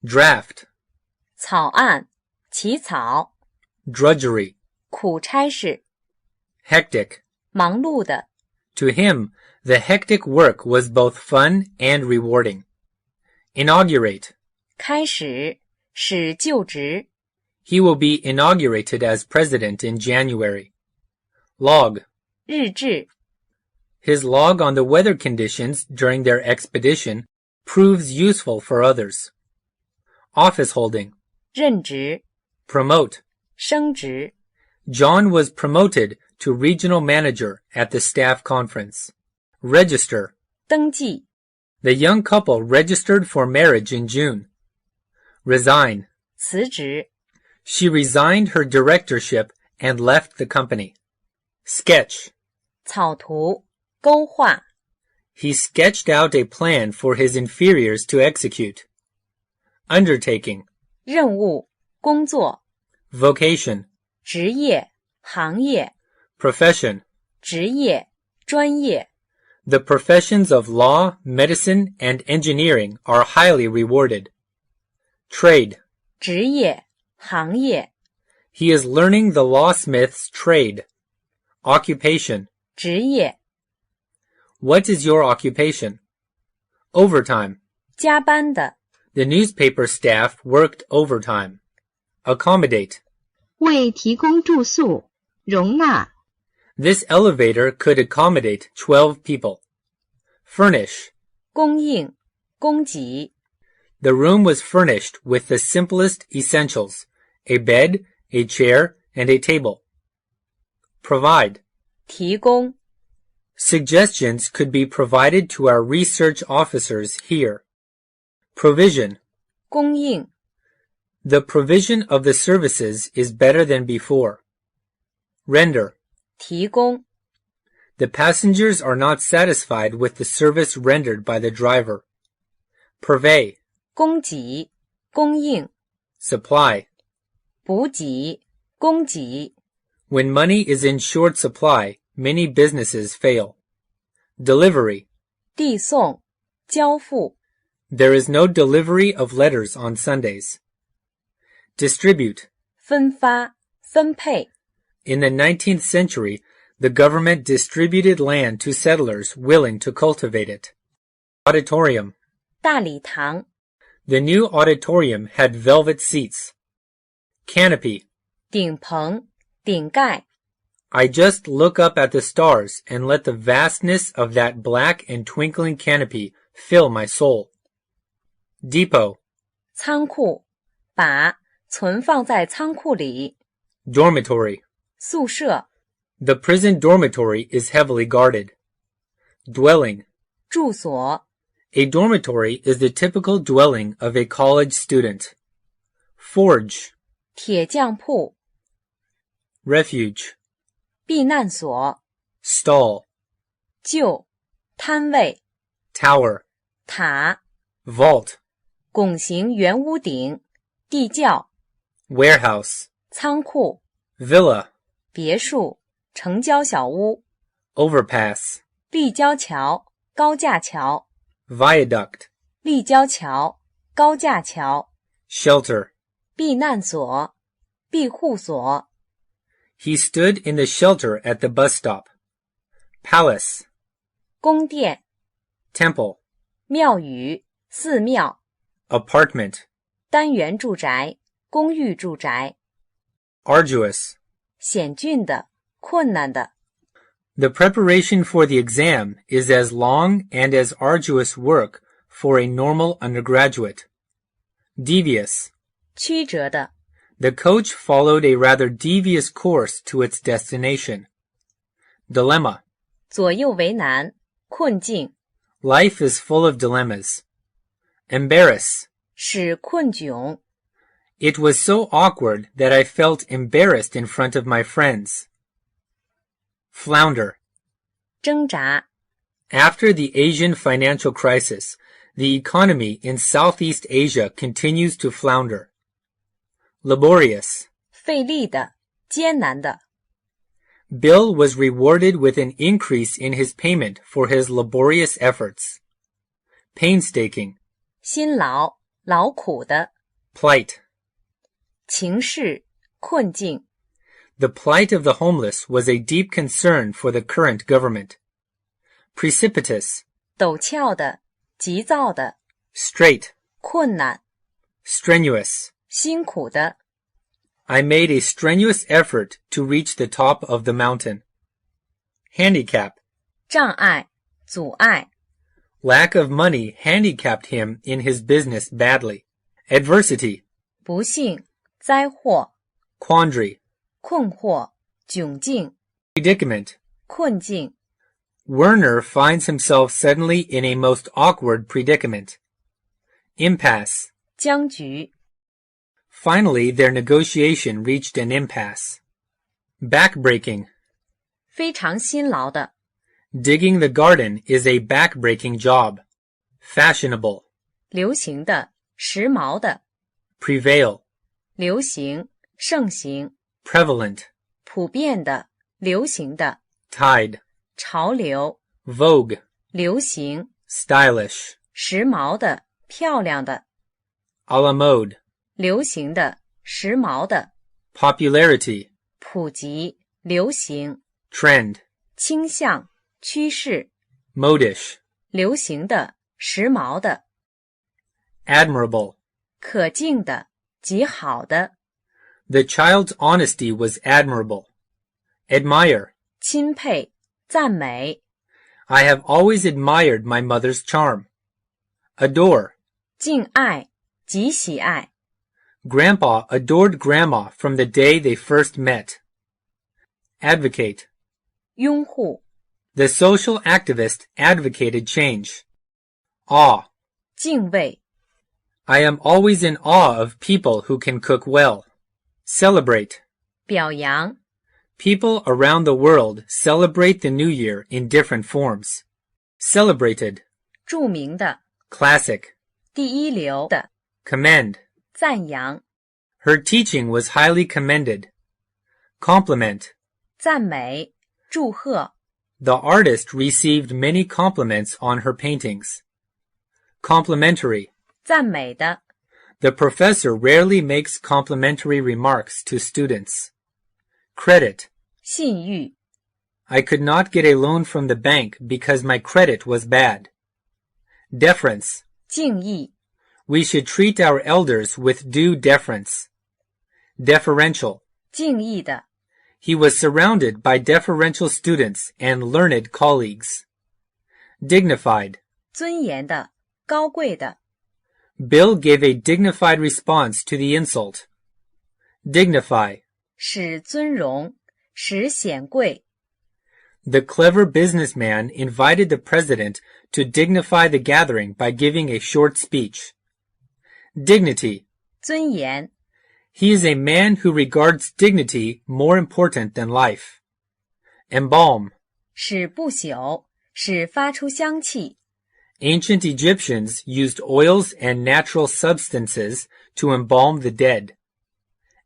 Draft. 草案起草 Drudgery. 苦差事 Hectic. 忙碌的 To him, the hectic work was both fun and rewarding. Inaugurate. 开始使就职 He will be inaugurated as president in January. Log. 日志 His log on the weather conditions during their expedition proves useful for others. Office holding. 任职 Promote. 升职 John was promoted to regional manager at the staff conference. Register. 登记 The young couple registered for marriage in June. Resign. 辞职 She resigned her directorship and left the company. Sketch. 草图勾画 He sketched out a plan for his inferiors to execute. Undertaking. 任务工作 Vocation. 职业行业 Profession. 职业专业 The professions of law, medicine, and engineering are highly rewarded. Trade. 职业行业 He is learning the locksmith's trade. Occupation. 职业 What is your occupation? Overtime. 加班的 The newspaper staff worked overtime. Accommodate. 为提供住宿容纳 This elevator could accommodate 12 people. Furnish. 供应供给 The room was furnished with the simplest essentials, a bed, a chair, and a table. Provide. 提供 Suggestions could be provided to our research officers here. Provision. 供应 The provision of the services is better than before. Render. 提供 The passengers are not satisfied with the service rendered by the driver. Purvey. 供给供应 Supply. 补给供给 When money is in short supply, many businesses fail. Delivery. 递送交付 There is no delivery of letters on Sundays. Distribute. 分发分配 In the 19th century, the government distributed land to settlers willing to cultivate it. Auditorium. 大礼堂 The new auditorium had velvet seats. Canopy. 顶棚顶盖 I just look up at the stars and let the vastness of that black and twinkling canopy fill my soul. Depot. 仓库把存放在仓库里 Dormitory. 宿舍 The prison dormitory is heavily guarded. Dwelling. 住所 A dormitory is the typical dwelling of a college student. Forge. 铁匠铺 Refuge. 避难所 Stall. 旧摊位 Tower. 塔 Vault. 拱形圆屋顶地窖 Warehouse. 仓库 Villa. 别墅城郊小屋 Overpass. 立交桥高架桥 Viaduct. 立交桥高架桥 Shelter. 避难所庇护所 He stood in the shelter at the bus stop. Palace. 宫殿 Temple. 庙宇寺庙 apartment, 单元住宅、公寓住宅。 arduous, 险峻的、困难的。 The preparation for the exam is as long and as arduous work for a normal undergraduate. Devious, 曲折的。 the coach followed a rather devious course to its destination. Dilemma, 左右为难、困境。 life is full of dilemmas. Embarrass, 使困窘。 it was so awkward that I felt embarrassed in front of my friends. Flounder, 挣扎。 after the Asian financial crisis, the economy in Southeast Asia continues to flounder. Laborious, 费力的、艰难的。 Bill was rewarded with an increase in his payment for his laborious efforts. Painstaking, 辛劳、劳苦的。 plight, 情势、困境。 the plight of the homeless was a deep concern for the current government. Precipitous, 陡峭的、急躁的。 straight, 困难、 strenuous. 辛苦的。 I made a strenuous effort to reach the top of the mountain. Handicap, 障碍、阻碍。 lack of money handicapped him in his business badly. Adversity, 不幸、灾祸、 quandary, 困惑、窘境、 predicament. 困境。 Werner finds himself suddenly in a most awkward predicament. Impasse. 僵局。 Finally, their negotiation reached an impasse. Backbreaking. 非常辛劳的。 Digging the garden is a backbreaking job. Fashionable. 流行的、时髦的。 Prevail. 流行、盛行。 Prevalent. 普遍的、流行的。 Tide. 潮流、 Vogue. 流行、 Stylish. 时髦的、漂亮的。 A la mode. 流行的、时髦的。 Popularity. 普及、流行。 Trend. 倾向、趋势。 Modish. 流行的、时髦的。 Admirable. 可敬的、极好的。 The child's honesty was admirable. Admire. 钦佩、赞美。 I have always admired my mother's charm. Adore. 敬爱、极喜爱。 Grandpa adored Grandma from the day they first met. Advocate. 拥护、 The social activist advocated change. Awe. 敬畏。 I am always in awe of people who can cook well. Celebrate. 表扬。 People around the world celebrate the New Year in different forms. Celebrated. 著名的、 Classic. 第一流的。 Commend. 赞扬、 Her teaching was highly commended. Compliment. 赞美、祝贺。 The artist received many compliments on her paintings. Complimentary. 赞美的。 The professor rarely makes complimentary remarks to students. Credit. 信誉。 I could not get a loan from the bank because my credit was bad. Deference. 敬意。 We should treat our elders with due deference. Deferential. 敬意的。 He was surrounded by deferential students and learned colleagues. Dignified. 尊严的、高贵的。 Bill gave a dignified response to the insult. Dignify. 使尊荣，使显贵。 The clever businessman invited the president to dignify the gathering by giving a short speech. Dignity. 尊严。 He is a man who regards dignity more important than life. Embalm. 使不朽，使发出香气。 Ancient Egyptians used oils and natural substances to embalm the dead.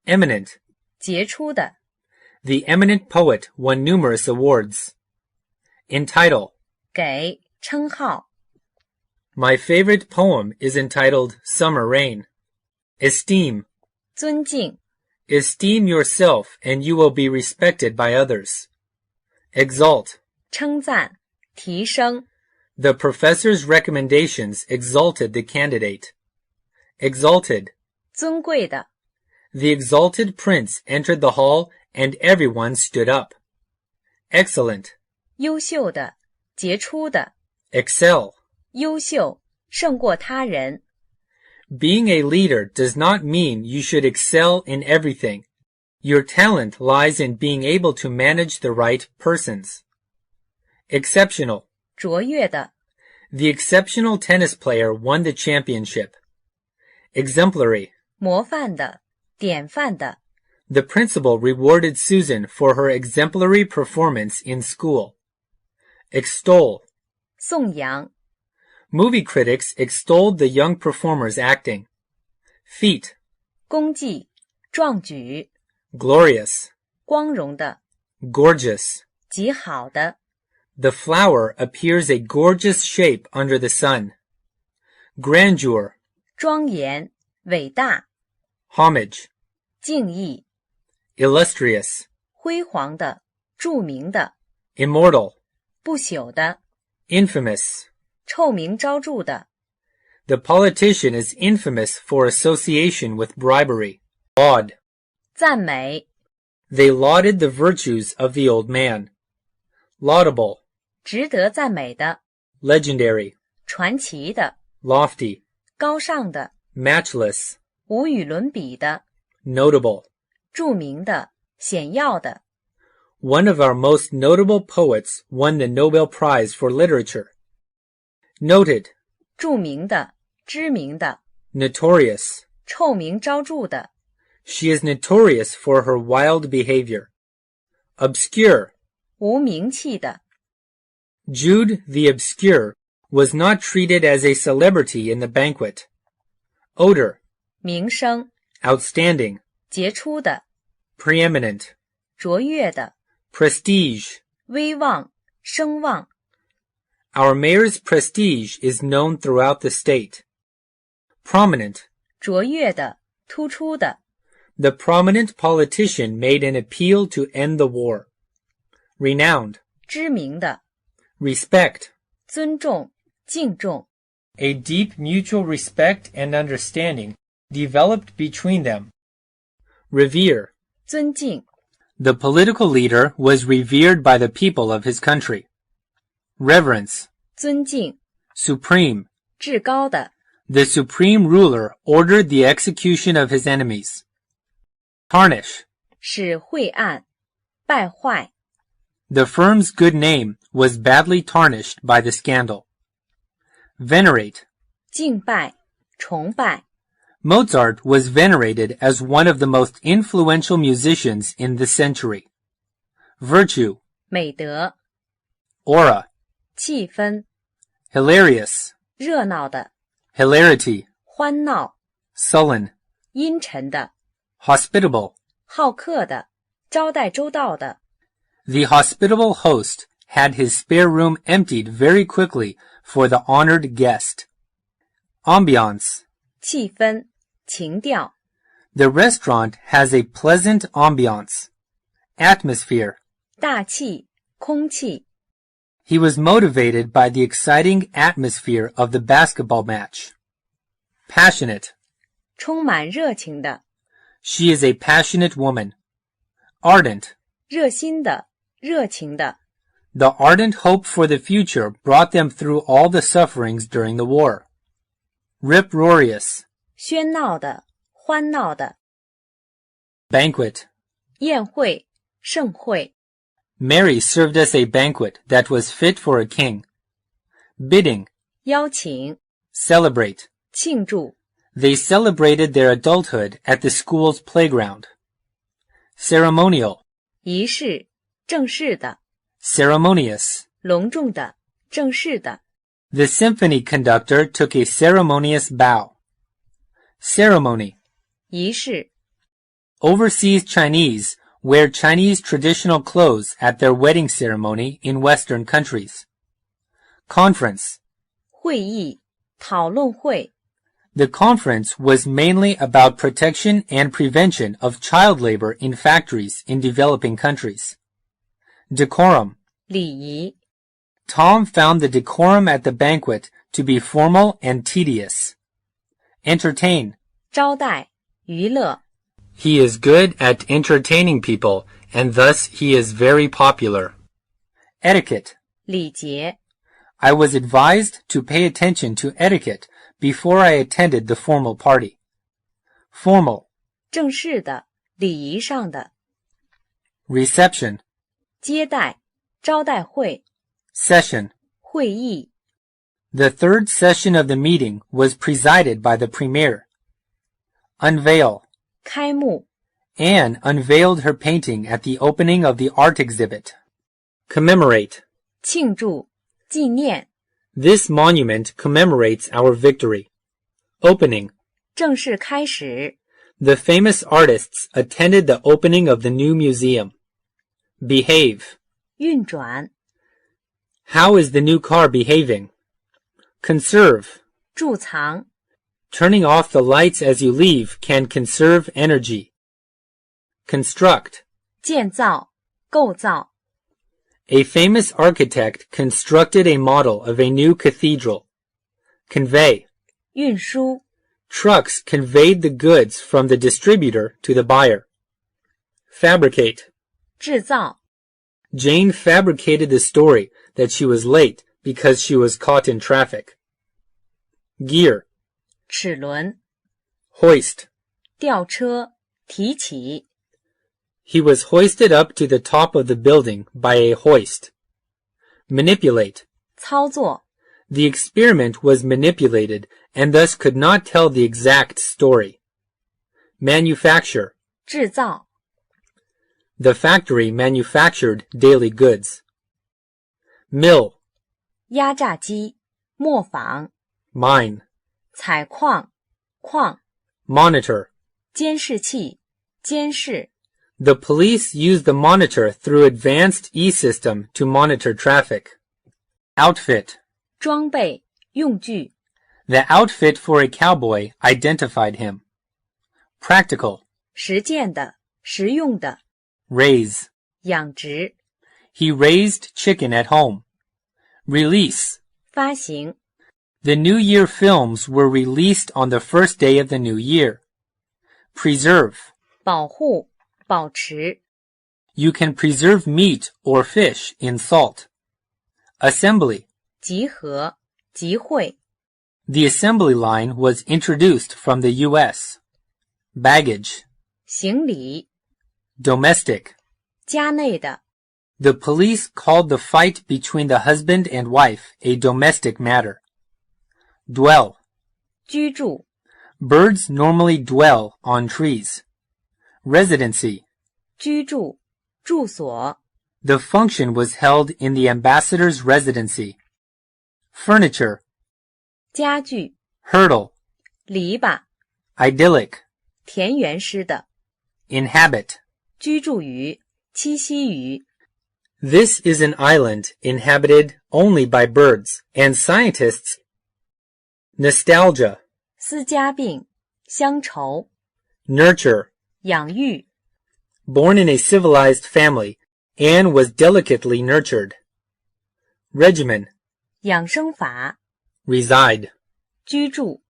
Eminent. 傑出的。 The eminent poet won numerous awards. Entitle. 給，稱號。 My favorite poem is entitled Summer Rain. Esteem. 尊敬。 Esteem yourself and you will be respected by others. Exalt. 稱讚，提升。 The professor's recommendations exalted the candidate. Exalted. 尊贵的。The exalted prince entered the hall and everyone stood up. Excellent. 优秀的，杰出的。Excel. 优秀，胜过他人。Being a leader does not mean you should excel in everything. Your talent lies in being able to manage the right persons. Exceptional. 卓越的。The exceptional tennis player won the championship. Exemplary. 模范的，典范的。The principal rewarded Susan for her exemplary performance in school. Extol. 颂扬。Movie critics extolled the young performer's acting. Feat. 功绩，壮举。Glorious. 光荣的。Gorgeous. 极好的。The flower appears a gorgeous shape under the sun. Grandeur. 庄严，伟大。Homage. 敬意。Illustrious. 辉煌的，著名的。Immortal. 不朽的。Infamous. 臭名昭著的。The politician is infamous for association with bribery. Laud. 赞美。They lauded the virtues of the old man. Laudable. 值得赞美的。Legendary. 传奇的。Lofty. 高尚的。Matchless. 无与伦比的。Notable. 著名的，显要的。One of our most notable poets won the Nobel Prize for Literature. Noted. 著名的，知名的。Notorious. 臭名昭著的。She is notorious for her wild behavior. Obscure. 无名气的。Jude the Obscure was not treated as a celebrity in the banquet. Odor. 名声。Outstanding. 杰出的。Preeminent. 卓越的。Prestige. 威望，声望。Our mayor's prestige is known throughout the state. Prominent. 卓越的，突出的。The prominent politician made an appeal to end the war. Renowned. 知名的。Respect. 尊重，敬重。A deep mutual respect and understanding developed between them. Revere. 尊敬。The political leader was revered by the people of his country. Reverence. 尊敬。Supreme. 至高的。The supreme ruler ordered the execution of his enemies. Tarnish. 使晦暗，败坏。The firm's good name was badly tarnished by the scandal. Venerate. 敬拜，崇拜。Mozart was venerated as one of the most influential musicians in this century. Virtue. 美德。Aura. 气氛。Hilarious. 热闹的。Hilarity. 欢闹。Sullen. 阴沉的。Hospitable. 好客的，招待周到的。The hospitable host had his spare room emptied very quickly for the honored guest. Ambiance. 气氛，情调。The restaurant has a pleasant ambiance. Atmosphere. 大气，空气。He was motivated by the exciting atmosphere of the basketball match. Passionate. 充满热情的。She is a passionate woman. Ardent. 热心的，热情的。The ardent hope for the future brought them through all the sufferings during the war. Rip-roarious. 喧闹的，欢闹的。Banquet. 宴会，盛会。Mary served us a banquet that was fit for a king. Bidding. 邀请。Celebrate. 庆祝。They celebrated their adulthood at the school's playground. Ceremonial. 仪式，正式的。Ceremonious. 隆重的，正式的。The symphony conductor took a ceremonious bow. Ceremony. 仪式。Overseas Chinese wear Chinese traditional clothes at their wedding ceremony in Western countries. Conference. 会议，讨论会。The conference was mainly about protection and prevention of child labor in factories in developing countries. Decorum. 礼仪。Tom found the decorum at the banquet to be formal and tedious. Entertain. 招待、娱乐。He is good at entertaining people, and thus he is very popular. Etiquette. 礼节。I was advised to pay attention to etiquette before I attended the formal party. Formal. 正式的、礼仪上的。Reception. 接待、招待会。Session. 会议。The third session of the meeting was presided by the premier. Unveil. 开幕。Anne unveiled her painting at the opening of the art exhibit. Commemorate. 庆祝、纪念。This monument commemorates our victory. Opening. 正式开始。The famous artists attended the opening of the new museum. Behave. 运转。How is the new car behaving? Conserve. 贮藏。Turning off the lights as you leave can conserve energy. Construct. 建造、构造。A famous architect constructed a model of a new cathedral. Convey. 运输。Trucks conveyed the goods from the distributor to the buyer. Fabricate. 制造。Jane fabricated the story that she was late because she was caught in traffic. Gear. 齿轮。Hoist. 吊车、提起。He was hoisted up to the top of the building by a hoist. Manipulate. 操作。The experiment was manipulated and thus could not tell the exact story. Manufacture. 制造。The factory manufactured daily goods. Mill. 压榨机、磨坊。Mine. 采矿、矿。Monitor. 监视器、监视。The police used the monitor through advanced E-system to monitor traffic. Outfit. 装备、用具。The outfit for a cowboy identified him. Practical. 实践的、实用的。Raise. 养殖。He raised chicken at home. Release. 发行。The New Year films were released on the first day of the new year. Preserve. 保护、保持。You can preserve meat or fish in salt. Assembly. 集合、集会。The assembly line was introduced from the U.S. Baggage. 行李。Domestic. 家内的。The police called the fight between the husband and wife a domestic matter. Dwell. 居住。Birds normally dwell on trees. Residency. 居住、住所。The function was held in the ambassador's residency. Furniture. 家具。Hurdle. 篱笆。Idyllic. 田园诗的。Inhabit. 居住于、栖息于。This is an island inhabited only by birds, and scientists. Nostalgia. 思家病、乡愁。Nurture. 养育。Born in a civilized family, Anne was delicately nurtured. Regimen. 养生法。Reside. 居住。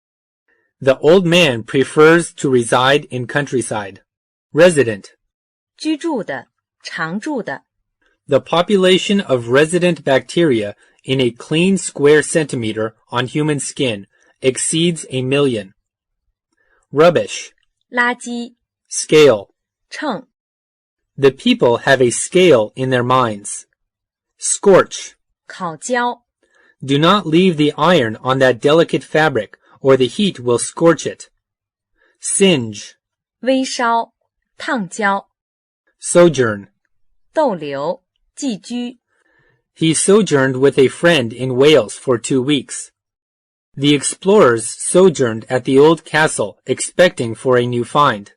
The old man prefers to reside in countryside. Resident. 居住的、常住的。The population of resident bacteria in a clean square centimeter on human skin exceeds 1 million. Rubbish. 垃圾。Scale. 秤。The people have a scale in their minds. Scorch. 烤焦。Do not leave the iron on that delicate fabric, or the heat will scorch it. Singe. 微烧、烫焦。Sojourn. 逗留、寄居。He sojourned with a friend in Wales for 2 weeks. The explorers sojourned at the old castle, expecting for a new find.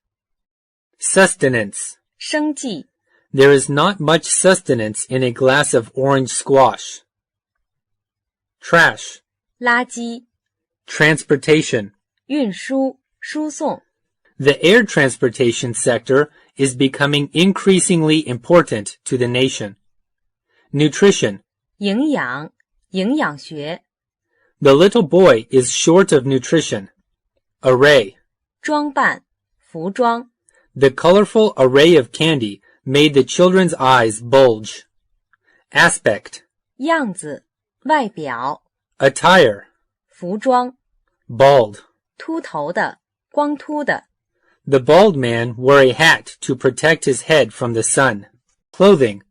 Sustenance. 生计。There is not much sustenance in a glass of orange squash. Trash. 垃圾。Transportation. 运输、输送。The air transportation sector is becoming increasingly important to the nation. Nutrition. 营养、营养学。The little boy is short of nutrition. Array. 装扮，服装。 The colorful array of candy made the children's eyes bulge. Aspect. 样子，外表。 Attire. 服装。 Bald. 秃头的，光秃的。 The bald man wore a hat to protect his head from the sun. Clothing.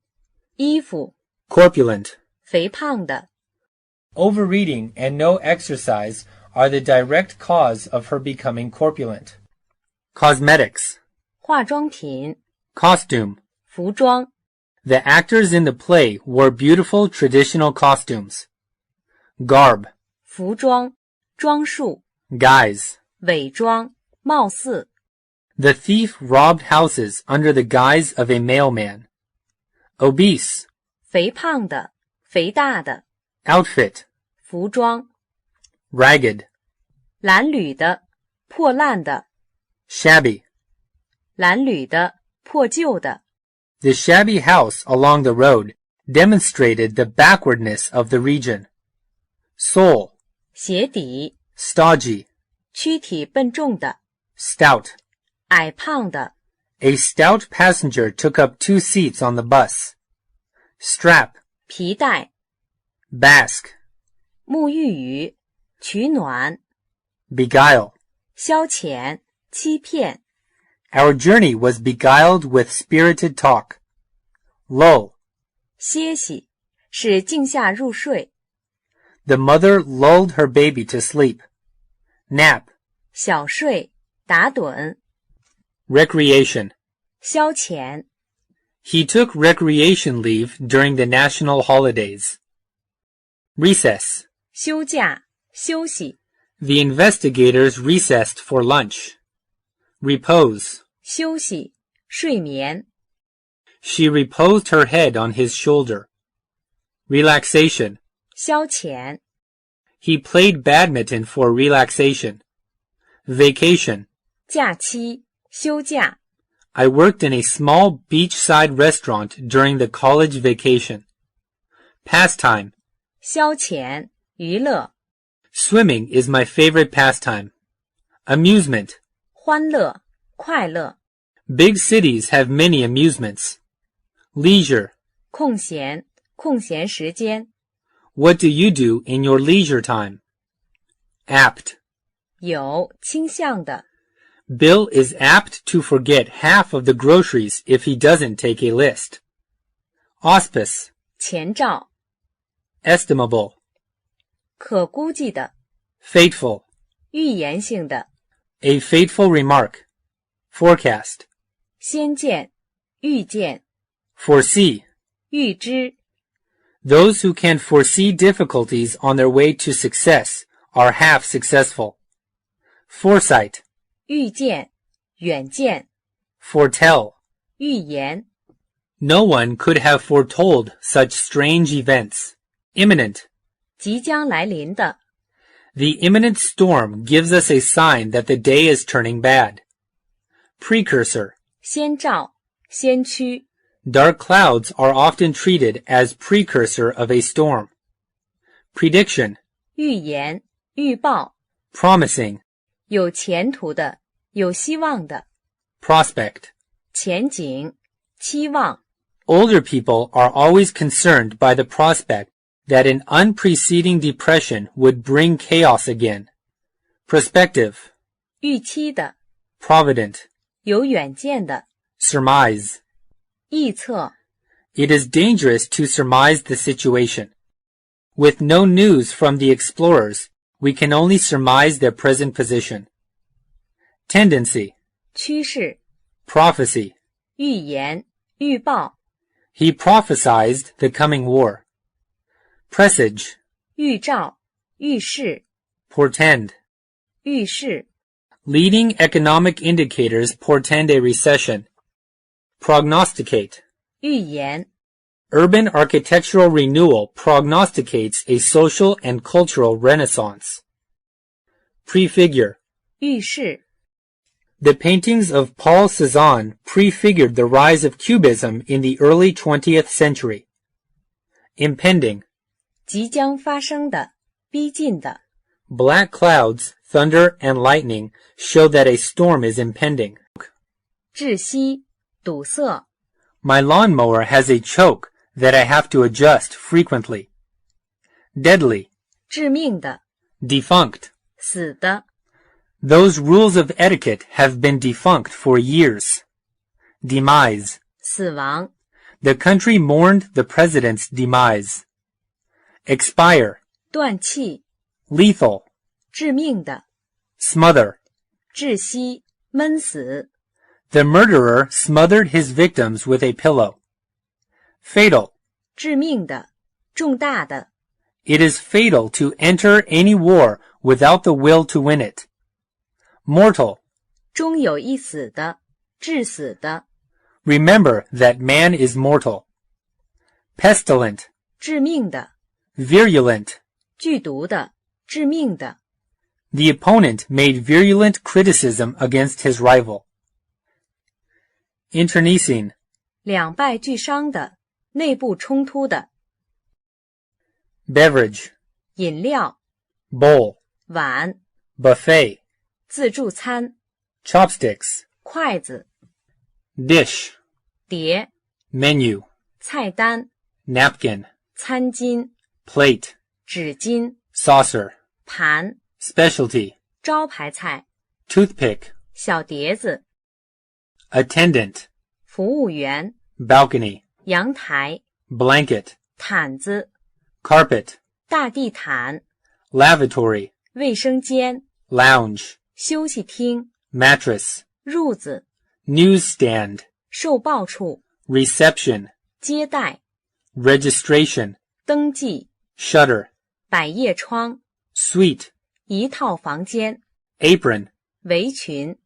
衣服。 Corpulent. 肥胖的。 Overeating and no exercise are the direct cause of her becoming corpulent. Cosmetics. 化妆品。 Costume. 服装。 The actors in the play wore beautiful traditional costumes. Garb. 服装，装束。 Guise. 伪装，貌似。 The thief robbed houses under the guise of a mailman. Obese. 肥胖的，肥大的。 Outfit. 服装。 Ragged. 褴褛的，破烂的。 Shabby. 褴褛的，破旧的。 The shabby house along the road demonstrated the backwardness of the region. Sole. 鞋底。 Stodgy. 躯体笨重的。 Stout. 矮胖的。 A stout passenger took up 2 seats on the bus. Strap. 皮带。 Bask. 沐浴雨，取暖。 Beguile. 消遣，欺骗。 Our journey was beguiled with spirited talk. Lull. 歇息，使静下入睡。 The mother lulled her baby to sleep. Nap. 小睡，打盹。 Recreation. 消遣。 He took recreation leave during the national holidays. Recess. 休假，休息。 The investigators recessed for lunch. Repose. 休息，睡眠。 She reposed her head on his shoulder. Relaxation. 消遣。 He played badminton for relaxation. Vacation. 假期，休假。 I worked in a small beachside restaurant during the college vacation. Pastime. 消遣，娱乐。 Swimming is my favorite pastime. Amusement. 欢乐，快乐。 Big cities have many amusements. Leisure. 空闲，空闲时间。 What do you do in your leisure time? Apt. 有，倾向的。 Bill is apt to forget half of the groceries if he doesn't take a list. Auspice. 前兆。 Estimable. 可估计的。 Fateful. 预言性的。 A fateful remark. Forecast. 先见，预见。 Foresee. 预知。 Those who can foresee difficulties on their way to success are half successful. Foresight. 预见，远见。 Foretell. 预言。 No one could have foretold such strange events. Imminent. 即将来临的。 The imminent storm gives us a sign that the day is turning bad. Precursor. 先兆，先驱。 Dark clouds are often treated as precursor of a storm. Prediction. 预言，预报。 Promising. 有前途的，有希望的。 Prospect. 前景，期望。 Older people are always concerned by the prospect that an unpreceding depression would bring chaos again. Prospective. 预期的。 Provident. 有远见的。 Surmise. 臆测。 It is dangerous to surmise the situation. With no news from the explorers, we can only surmise their present position. Tendency. 趋势。 Prophecy. 预言，预报。 He prophesied the coming war. Presage. 预兆，预示。 Portend. 预示。 Leading economic indicators portend a recession. Prognosticate. 预言。 Urban architectural renewal prognosticates a social and cultural renaissance. Prefigure. 预示。 The paintings of Paul Cézanne prefigured the rise of Cubism in the early 20th century. Impending. 即将发生的，逼近的。 Black clouds thunder, and lightning show that a storm is impending. 窒息，堵塞。My lawnmower has a choke that I have to adjust frequently. Deadly, 致命的， defunct. 死的。Those rules of etiquette have been defunct for years. Demise. 死亡。The country mourned the president's demise. Expire. 断气。Lethal. 致命的。Smother. 窒息，闷死。The murderer smothered his victims with a pillow. Fatal. 致命的，重大的。It is fatal to enter any war without the will to win it. Mortal. 终有一死的，致死的。Remember that man is mortal. Pestilent. 致命的。Virulent. 剧毒的，致命的。The opponent made virulent criticism against his rival. Internecine. 两败俱伤的，内部冲突的。Beverage. 饮料。Bowl. 碗。Buffet. 自助餐。Chopsticks. 筷子。Dish. 碟。Menu. 菜单。Napkin. 餐巾。Plate. 纸巾。Saucer. 盘。Specialty. 招牌菜。Toothpick. 小碟子。Attendant. 服务员。Balcony. 阳台。Blanket. 毯子。Carpet. 大地毯。Lavatory. 卫生间。Lounge. 休息厅。Mattress. 褥子。Newsstand. 售报处。Reception. 接待。Registration. 登记。Shutter. 百叶窗。Suite. 一套房间。Apron. 围裙。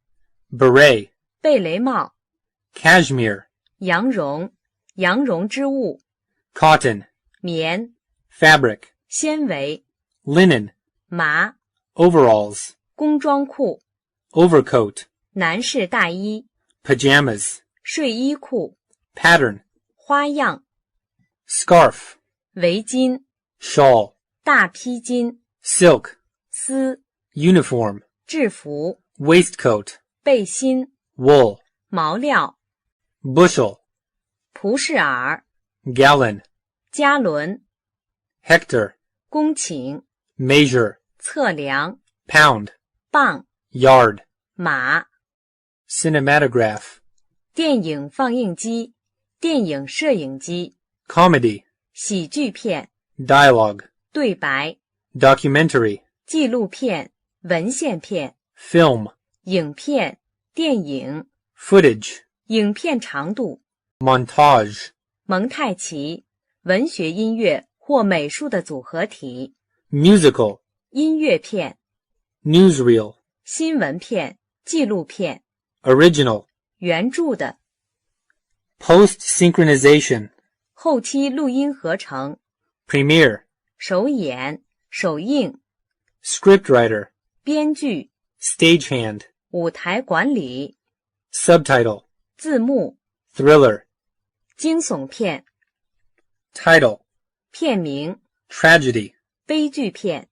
Beret. 贝雷帽。Cashmere. 羊绒。羊绒织物。Cotton. 棉。Fabric. 纤维。Linen. 麻。Overalls. 工装裤。Overcoat. 男士大衣。Pajamas. 睡衣裤。Pattern. 花样。Scarf. 围巾。Shawl. 大披巾。Silk. 丝。Uniform. 制服。Waistcoat. 背心。Wool. 毛料。Bushel. 蒲氏耳。Gallon. 加仑。Hector. 公顷。Measure. 测量。Pound. 磅。Yard. 码。Cinematograph. 电影放映机。电影摄影机。Comedy. 喜剧片。Dialogue. 对白。Documentary. 纪录片。文献片。Film. 影片。电影。Footage. 影片长度。Montage. 蒙太奇。文学音乐或美术的组合体。Musical. 音乐片。Newsreel. 新闻片。纪录片。Original. 原著的。Post-synchronization. 后期录音合成。Premiere. 首演。首映。Scriptwriter. 编剧。Stagehand. 舞台管理。Subtitle. 字幕。Thriller. 惊悚片。Title. 片名。Tragedy. 悲剧片。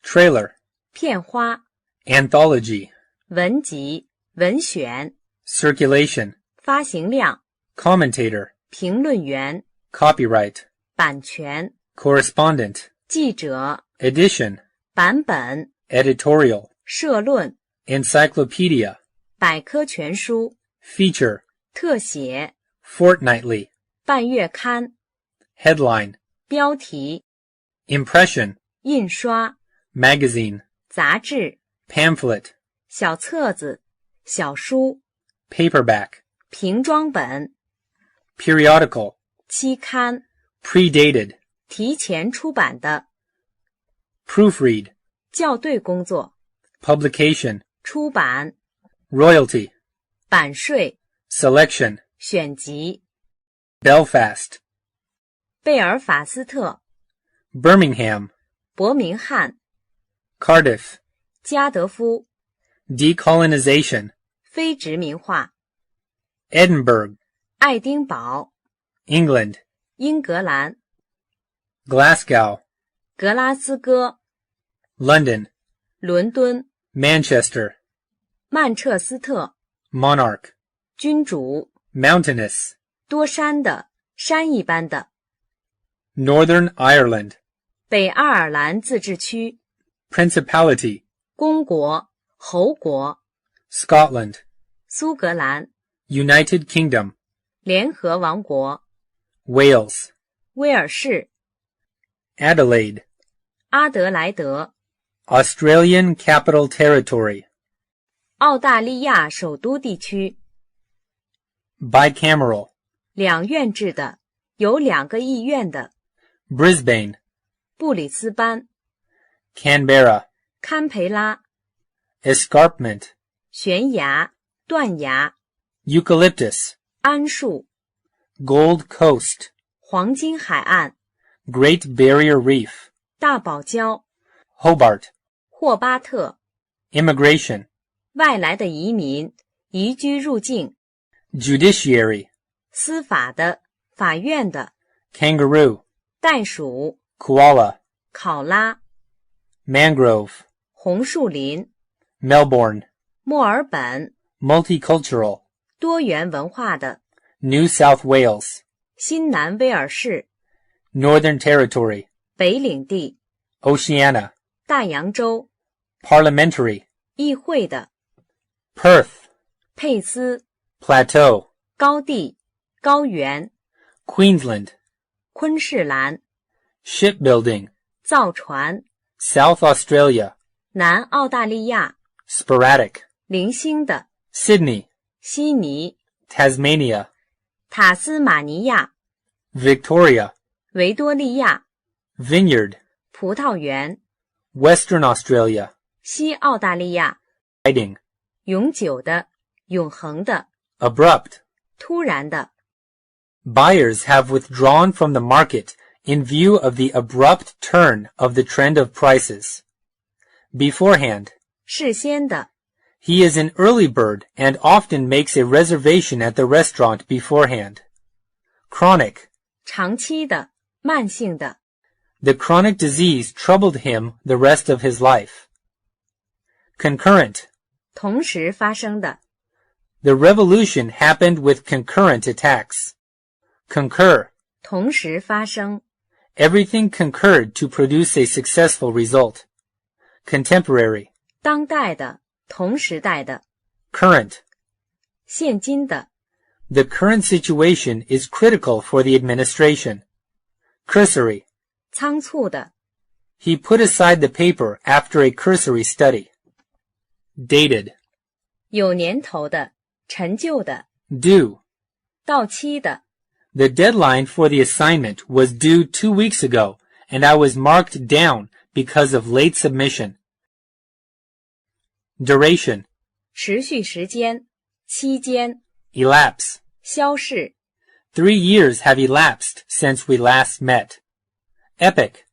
Trailer. 片花。Anthology. 文集。文选。Circulation. 发行量。Commentator. 评论员。Copyright. 版权。Correspondent. 记者。Edition. 版本。Editorial. 社论。Encyclopedia. 百科全书。Feature. 特写。Fortnightly. 半月刊。Headline. 标题。Impression. 印刷。Magazine. 杂志。Pamphlet. 小册子。小书。Paperback. 平装本。Periodical. 期刊。Predated. 提前出版的。Proofread. 校对工作。Publication. 出版。Royalty. 版税。Selection. 选集。Belfast. 贝尔法斯特。Birmingham. 伯明翰。Cardiff. 加德夫。Decolonization. 非殖民化。Edinburgh. 爱丁堡。England. 英格兰。Glasgow. 格拉斯哥。London. 伦敦。Manchester, 曼彻斯特， monarch, 君主， mountainous, 多山的，山一般的， Northern Ireland, 北爱尔兰自治区， principality, 公国，侯国， Scotland, 苏格兰， United Kingdom, 联合王国， Wales, 威尔士， Adelaide, 阿德莱德， Australian Capital Territory, 澳大利亚首都地区， bicameral, 两院制的，有2个议院的， Brisbane, 布里斯班， Canberra, 堪培拉， escarpment, 悬崖，断崖， eucalyptus, 桉树， Gold Coast, 黄金海岸， Great Barrier Reef, 大堡礁， Hobart, 霍巴特， immigration, 外来的移民，移居入境， judiciary, 司法的，法院的， kangaroo, 袋鼠， koala, 考拉， mangrove, 红树林， Melbourne, 墨尔本， multicultural, 多元文化的， New South Wales, 新南威尔士， Northern Territory, 北领地， Oceania, 大洋洲， parliamentary, 议会的， Perth, 佩斯， plateau, 高地，高原， Queensland, 昆士兰， shipbuilding, 造船， South Australia, 南澳大利亚， sporadic, 零星的， Sydney, 悉尼， Tasmania, 塔斯马尼亚， Victoria, 维多利亚， vineyard, 葡萄园， Western Australia, 西澳大利亚， hiding, 永久的，永恒的， abrupt. 突然的， Buyers have withdrawn from the market in view of the abrupt turn of the trend of prices. Beforehand, 事先的， he is an early bird and often makes a reservation at the restaurant beforehand. Chronic, 长期的，慢性的， the chronic disease troubled him the rest of his life. Concurrent, 同时发生的， the revolution happened with concurrent attacks. Concur, 同时发生， everything concurred to produce a successful result. Contemporary, 当代的，同时代的， current, 现今的， the current situation is critical for the administration. Cursory, 仓促的， he put aside the paper after a cursory study. Dated, 有年头的，陈旧的， due, 到期的， the deadline for the assignment was due 2 weeks ago, and I was marked down because of late submission. Duration, 持续时间，期间， elapse, 消逝， 3 years have elapsed since we last met. Epoch,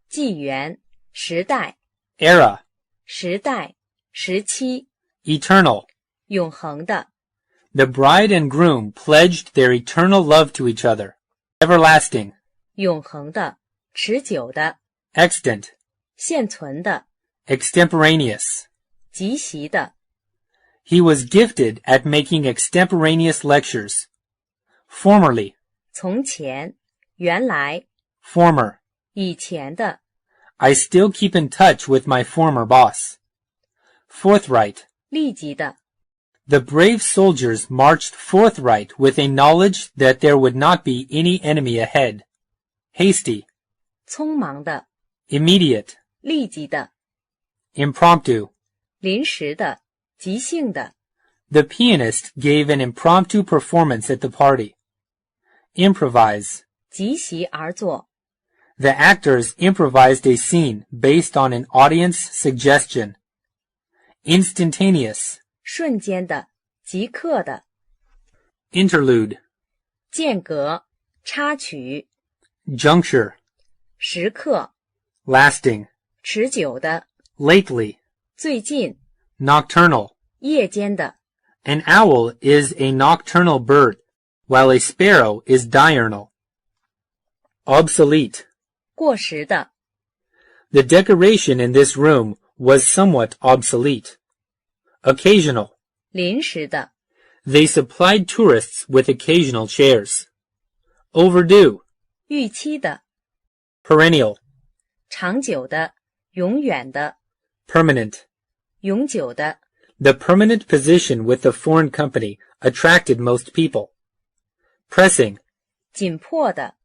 纪元，时代， era, 时代，时期， eternal. 永恒的， The bride and groom pledged their eternal love to each other. Everlasting, 永恒的，持久的， extant, 现存的， extemporaneous. 即席的， He was gifted at making extemporaneous lectures. Formerly, 从前，原来， former. 以前的， I still keep in touch with my former boss. Forthright, 立即的， the brave soldiers marched forthright with a knowledge that there would not be any enemy ahead. Hasty, 匆忙的， immediate, 立即的， impromptu. 临时的，即兴的， The pianist gave an impromptu performance at the party. Improvise, 即席而作， the actors improvised a scene based on an audience suggestion. Instantaneous, 瞬间的，即刻的， interlude, 间隔，插曲， juncture, 时刻， lasting, 持久的， lately, 最近， nocturnal. 夜间的， An owl is a nocturnal bird, while a sparrow is diurnal. Obsolete, 过时的， the decoration in this room was somewhat obsolete. Occasional. 临时的。They supplied tourists with occasional chairs. Overdue. 预期的。Perennial. 长久的，永远的。Permanent. 永久的。The permanent position with the foreign company attracted most people. Pressing. 紧迫的。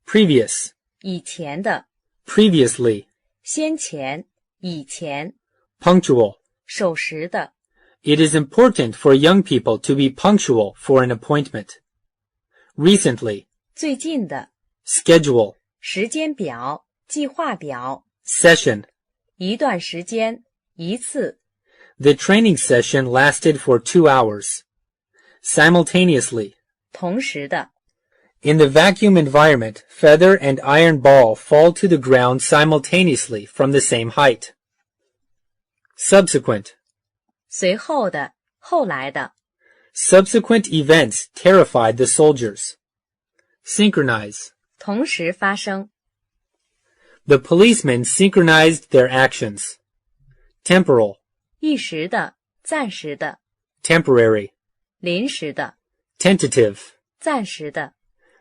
Previous. 以前的。Previously. 先前，以前。Punctual. 守时的。It is important for young people to be punctual for an appointment. Recently. 最近的。Schedule. 时间表，计划表。Session. 一段时间，一次。The training session lasted for 2 hours. Simultaneously. 同时的。In the vacuum environment, feather and iron ball fall to the ground simultaneously from the same height. Subsequent. 随后的，后来的。Subsequent events terrified the soldiers. Synchronize. 同时发生。The policemen synchronized their actions. Temporal. 一时的，暂时的。Temporary. 临时的。Tentative. 暂时的。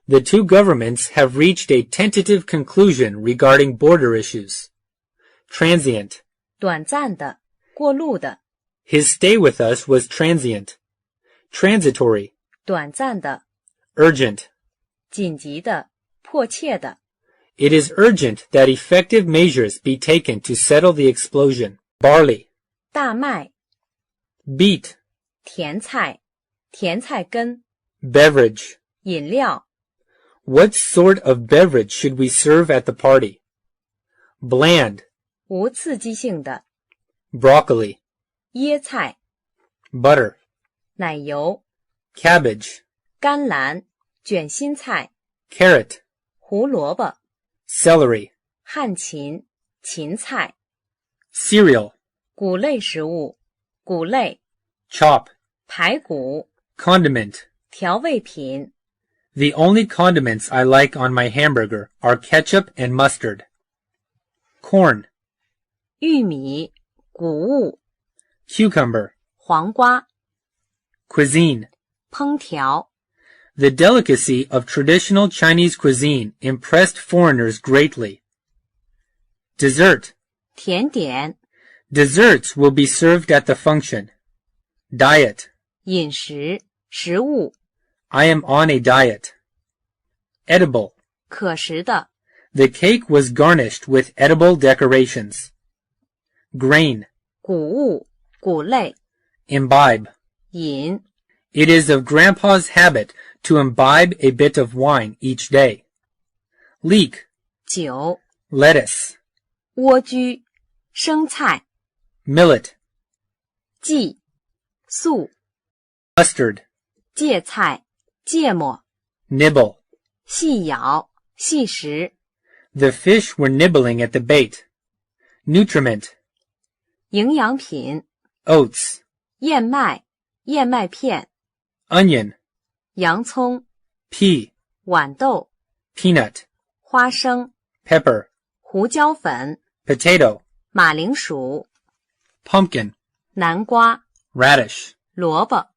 The two governments have reached a tentative conclusion regarding border issues. Transient. 短暂的，过路的。His stay with us was transient. Transitory. 短暂的。Urgent. 紧急的，迫切的。It is urgent that effective measures be taken to settle the explosion. Barley. 大麦。Beet. 甜菜，甜菜根。Beverage. 饮料。What sort of beverage should we serve at the party? Bland. 无刺激性的。Broccoli. 椰菜。Butter. 奶油。Cabbage. 甘蓝，卷心菜。Carrot. 胡萝卜。Celery. 旱芹，芹菜。Cereal. 谷类食物，谷类。Chop. 排骨。Condiment. 调味品。The only condiments I like on my hamburger are ketchup and mustard. Corn. 玉米，谷物。Cucumber. 黄瓜。Cuisine. 烹调。The delicacy of traditional Chinese cuisine impressed foreigners greatly. Dessert. 甜点。Desserts will be served at the function. Diet. 饮食，食物。I am on a diet. Edible. 可食的。The cake was garnished with edible decorations. Grain. 谷物，谷类。Imbibe. 饮。It is of Grandpa's habit to imbibe a bit of wine each day. Leek. 酒。Lettuce. 莴苣，生菜。Millet. 荠，粟。Mustard. 芥菜，芥末。Nibble. 细咬，细食。The fish were nibbling at the bait. Nutriment. 营养品。Oats. 燕麦，燕麦片。Onion. 洋葱。Pea. 豌豆。Peanut. 花生。Pepper. 胡椒粉。Potato. 马铃薯。Pumpkin. 南瓜。Radish. 萝卜。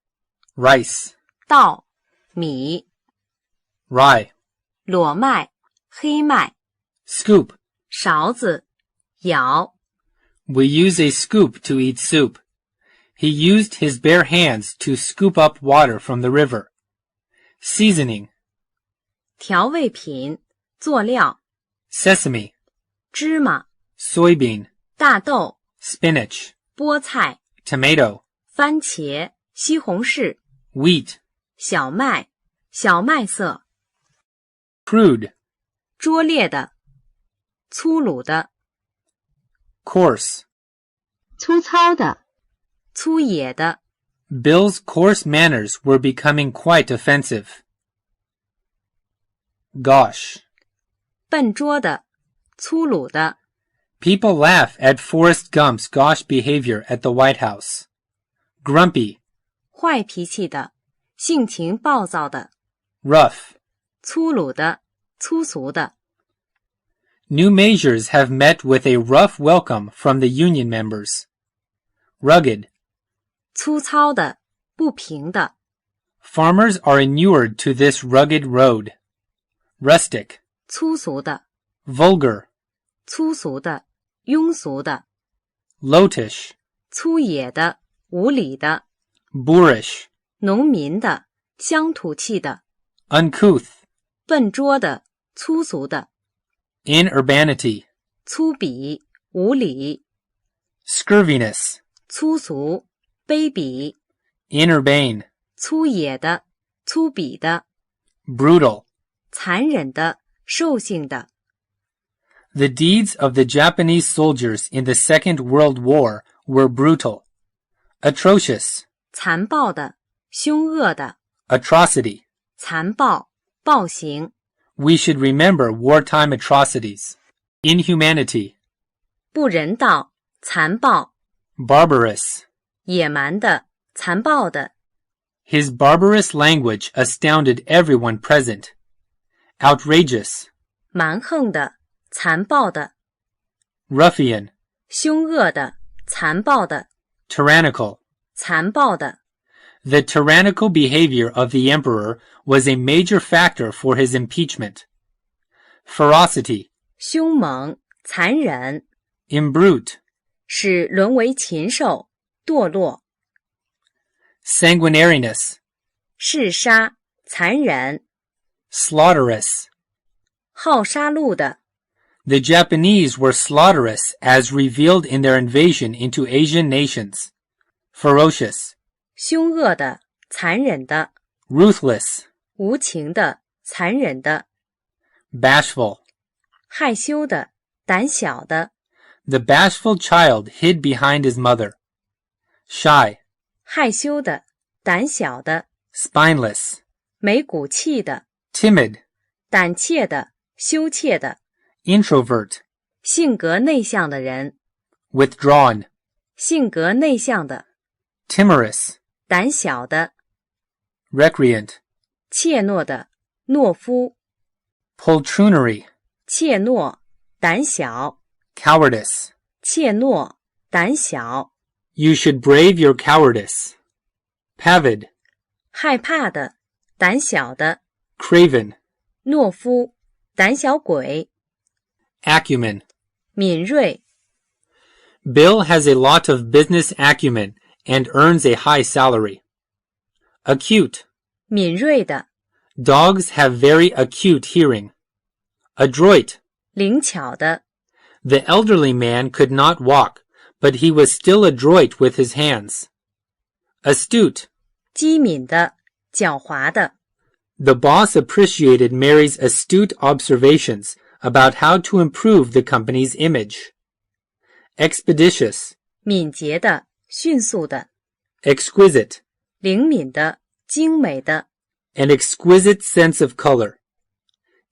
Rice. 稻，米。Rye. 裸麦，黑麦。Scoop. 勺子，舀。We use a scoop to eat soup. He used his bare hands to scoop up water from the river. Seasoning. 调味品，佐料。Sesame. 芝麻。Soybean. 大豆。Spinach. 菠菜。Tomato. 番茄。西红柿。Wheat. 小麦，小麦色。Crude. 拙劣的，粗鲁的。Coarse. 粗糙的。粗野的。Bill's coarse manners were becoming quite offensive. Gosh. 笨拙的，粗鲁的。People laugh at Forrest Gump's gauche behavior at the White House. Grumpy. 坏脾气的，性情暴躁的。Rough. 粗鲁的，粗俗的。New measures have met with a rough welcome from the union members. Rugged. 粗糙的，不平的。Farmers are inured to this rugged road. Rustic. 粗俗的。Vulgar. 粗俗的，庸俗的。Lotish. 粗野的，无理的。Boorish. 农民的，乡土气的。Uncouth. 笨拙的，粗俗的。Inurbanity. 粗鄙，无理。Scurviness. 粗俗，卑鄙。Inurbane. 粗野的，粗鄙的。Brutal. 残忍的，兽性的。The deeds of the Japanese soldiers in the Second World War were brutal. Atrocious. 残暴的，凶恶的。Atrocity. 残暴，暴行。We should remember wartime atrocities. Inhumanity. 不人道，残暴。Barbarous. 野蛮的，残暴的。His barbarous language astounded everyone present. Outrageous. 蛮横的，残暴的。Ruffian. 凶恶的，残暴的。Tyrannical. 残暴的。The tyrannical behavior of the emperor was a major factor for his impeachment. Ferocity. 凶猛，残忍。Imbrute. 使沦为禽兽，堕落。Sanguinariness. 嗜杀，残忍。Slaughterous. 好杀戮的。The Japanese were slaughterous as revealed in their invasion into Asian nations. Ferocious. 凶恶的，残忍的。Ruthless. 无情的，残忍的。Bashful. 害羞的，胆小的。The bashful child hid behind his mother. Shy. 害羞的，胆小的。Spineless. 没骨气的。Timid. 胆怯的，羞怯的。Introvert. 性格内向的人。Withdrawn. 性格内向的。Timorous. 胆小的。Recreant. 怯懦的，懦夫。Poltroonery. 怯懦，胆小。Cowardice. 怯懦，胆小。You should brave your cowardice. Pavid. 害怕的，胆小的。Craven. 懦夫，胆小鬼。Acumen. 敏锐。Bill has a lot of business acumen and earns a high salary. Acute. 敏锐的。Dogs have very acute hearing. Adroit. 灵巧的。The elderly man could not walk, but he was still adroit with his hands. Astute. 机敏的，狡猾的。The boss appreciated Mary's astute observations about how to improve the company's image. Expeditious. 敏捷的，迅速的。Exquisite. 灵敏的，精美的。An exquisite sense of color.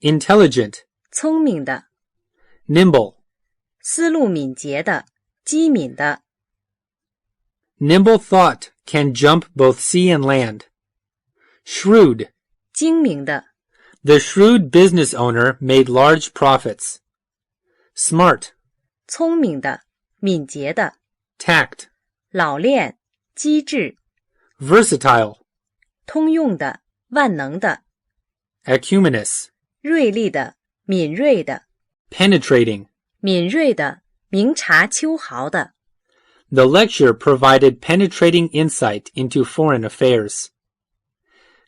Intelligent. 聪明的。Nimble. 思路敏捷的，机敏的。Nimble thought can jump both sea and land. Shrewd. 精明的。The shrewd business owner made large profits. Smart. 聪明的，敏捷的。Tact. 老练，机智。Versatile. 通用的，万能的。Acuminous. 锐利的，敏锐的。Penetrating. 敏锐的，明察秋毫的。The lecture provided penetrating insight into foreign affairs.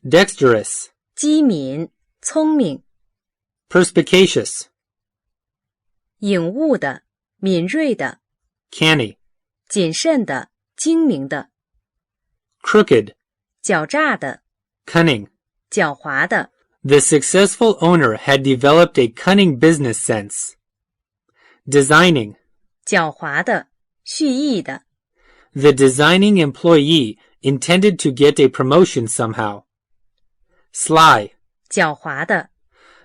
Dexterous. 机敏，聪明。Perspicacious. 颖悟的，敏锐的。Canny. 谨慎的，精明的。Crooked. 狡诈的。Cunning. 狡猾的。The successful owner had developed a cunning business sense. Designing. 狡猾的，蓄意的。The designing employee intended to get a promotion somehow. Sly. 狡猾的。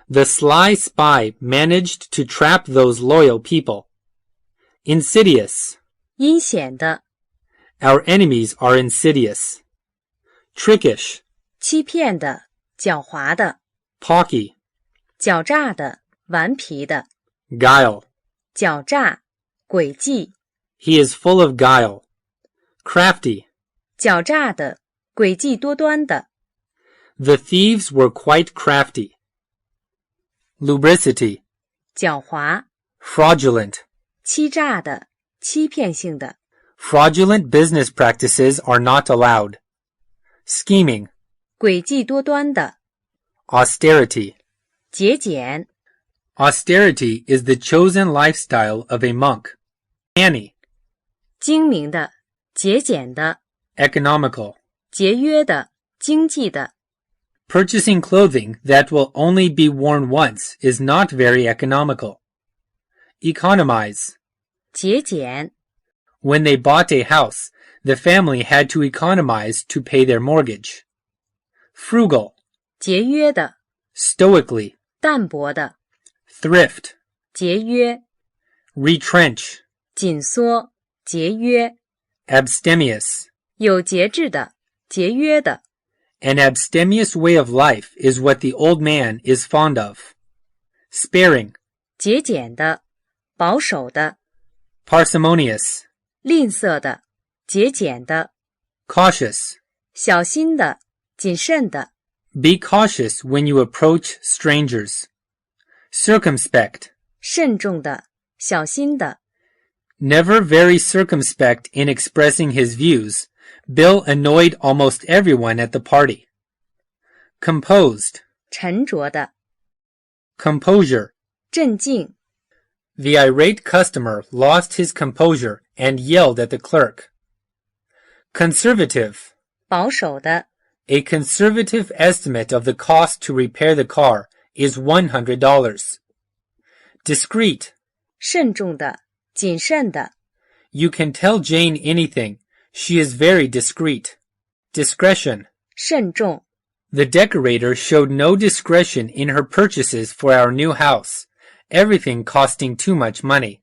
The sly spy managed to trap those loyal people. Insidious. 阴险的。Our enemies are insidious. Trickish. 欺骗的，狡猾的。Pawky. 狡诈的，顽皮的。Guile. 狡诈、诡计。He is full of guile. Crafty. 狡诈的、诡计多端的。The thieves were quite crafty. Lubricity. 狡猾、Fraudulent. 欺诈的、欺骗性的。Fraudulent business practices are not allowed. Scheming. 诡计多端的。Austerity. 节俭。Austerity is the chosen lifestyle of a monk. Canny. 精明的、节俭的。Economical. 节约的、经济的。Purchasing clothing that will only be worn once is not very economical. Economize. 节俭。When they bought a house, the family had to economize to pay their mortgage. Frugal. 节约的。Stoically. 淡泊的。Thrift. 节约。Retrench. 紧缩、节约。Abstemious. 有节制的、节约的。An abstemious way of life is what the old man is fond of. Sparing. 节俭的、保守的。Parsimonious. 吝啬的、节俭的。Cautious. 小心的、谨慎的。Be cautious when you approach strangers. Circumspect. 慎重的、小心的。Never very circumspect in expressing his views, Bill annoyed almost everyone at the party. Composed. 沉着的。Composure. 镇静。The irate customer lost his composure and yelled at the clerk. Conservative. 保守的。A conservative estimate of the cost to repair the car is $100. Discreet. 慎重的、谨慎的。You can tell Jane anything. She is very discreet. Discretion. 慎重。The decorator showed no discretion in her purchases for our new house, everything costing too much money.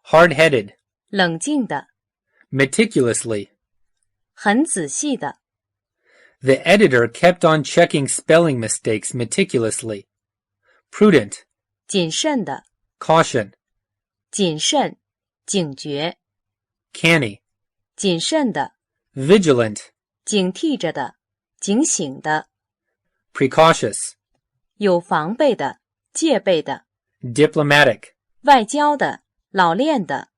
Hard-headed. 冷静的。Meticulously. 很仔细的。The editor kept on checking spelling mistakes meticulously. Prudent. 谨慎的。Caution. 谨慎、警觉。Canny. 谨慎的。Vigilant. 警惕着的、警醒的。Precautious. 有防备的、戒备的。Diplomatic. 外交的、老练的。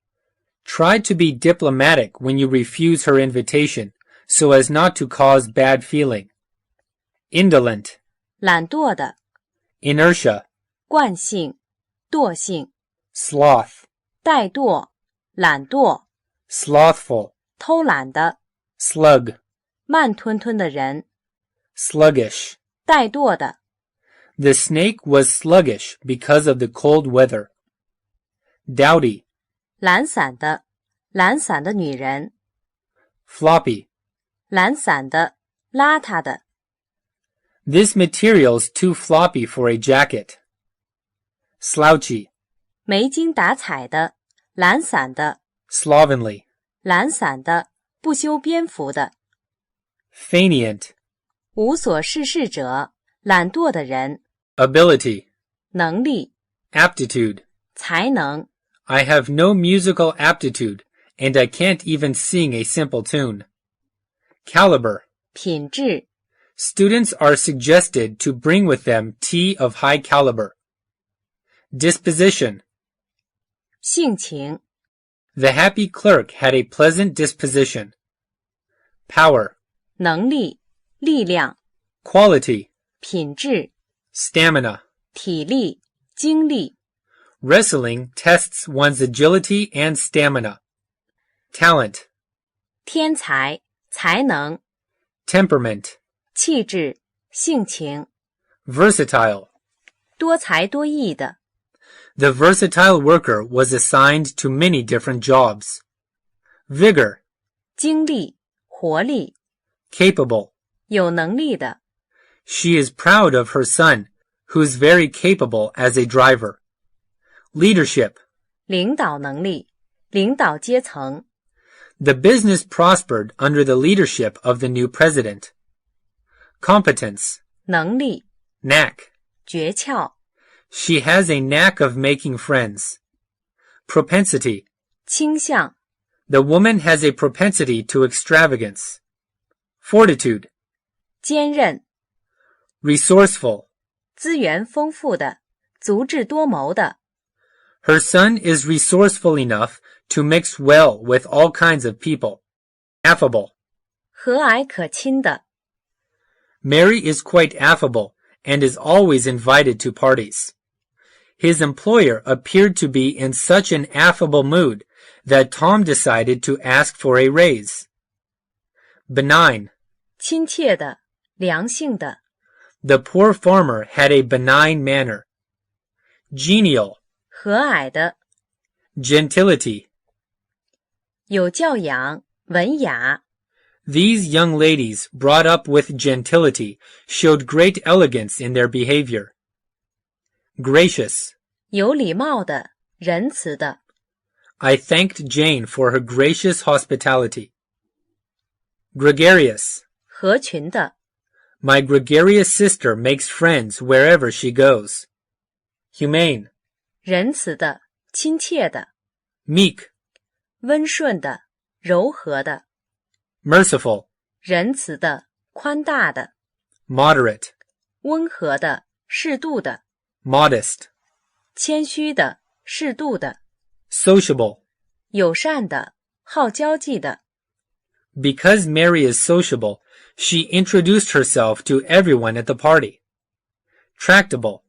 Try to be diplomatic when you refuse her invitation, so as not to cause bad feeling. Indolent. 懒惰的。Inertia. 惯性、惰性。Sloth. 怠惰、懒惰。Slothful. 偷懒的。Slug. 慢吞吞的人。Sluggish. 怠惰的。The snake was sluggish because of the cold weather. Dowdy. 懒散的、懒散的女人。Floppy. 懒散的、邋遢的。This material's too floppy for a jacket. Slouchy. 没精打采的、懒散的。Slovenly. 懒散的、不修边幅的。Fainéant. 无所事事者、懒惰的人。Ability. 能力、 Aptitude. 才能。I have no musical aptitude, and I can't even sing a simple tune. Caliber. 品质。Students are suggested to bring with them tea of high caliber. Disposition. 性情。The happy clerk had a pleasant disposition. Power. 能力、力量。Quality. 品质。Stamina. 体力、精力。Wrestling tests one's agility and stamina. Talent. 天才、才能。Temperament. 气质、性情。Versatile. 多才多艺的。The versatile worker was assigned to many different jobs. Vigor. 精力、活力。Capable. 有能力的。She is proud of her son, who's very capable as a driver. Leadership. 领导能力、领导阶层。The business prospered under the leadership of the new president. Competence. 能力、Knack. 诀窍。She has a knack of making friends. Propensity. 倾向， The woman has a propensity to extravagance. Fortitude. 坚韧， Resourceful. 资源丰富的，足智多谋的。Her son is resourceful enough to mix well with all kinds of people. Affable. 和蔼可亲的。 Mary is quite affable and is always invited to parties. His employer appeared to be in such an affable mood that Tom decided to ask for a raise. Benign. 亲切的，良性的。 The poor farmer had a benign manner. Genial. 和蔼的， Gentility. 有教养，文雅。 These young ladies, brought up with gentility, showed great elegance in their behavior. Gracious. 有礼貌的，仁慈的。 I thanked Jane for her gracious hospitality. Gregarious. 合群的。 My gregarious sister makes friends wherever she goes. Humane. 仁慈的，亲切的。 Meek. 温顺的，柔和的。 Merciful. 仁慈的，宽大的。 Moderate. 温和的，适度的。 Modest. 谦虚的，适度的。 Sociable. 友善的，好交际的。 Because Mary is sociable, she introduced herself to everyone at the party. Tractable.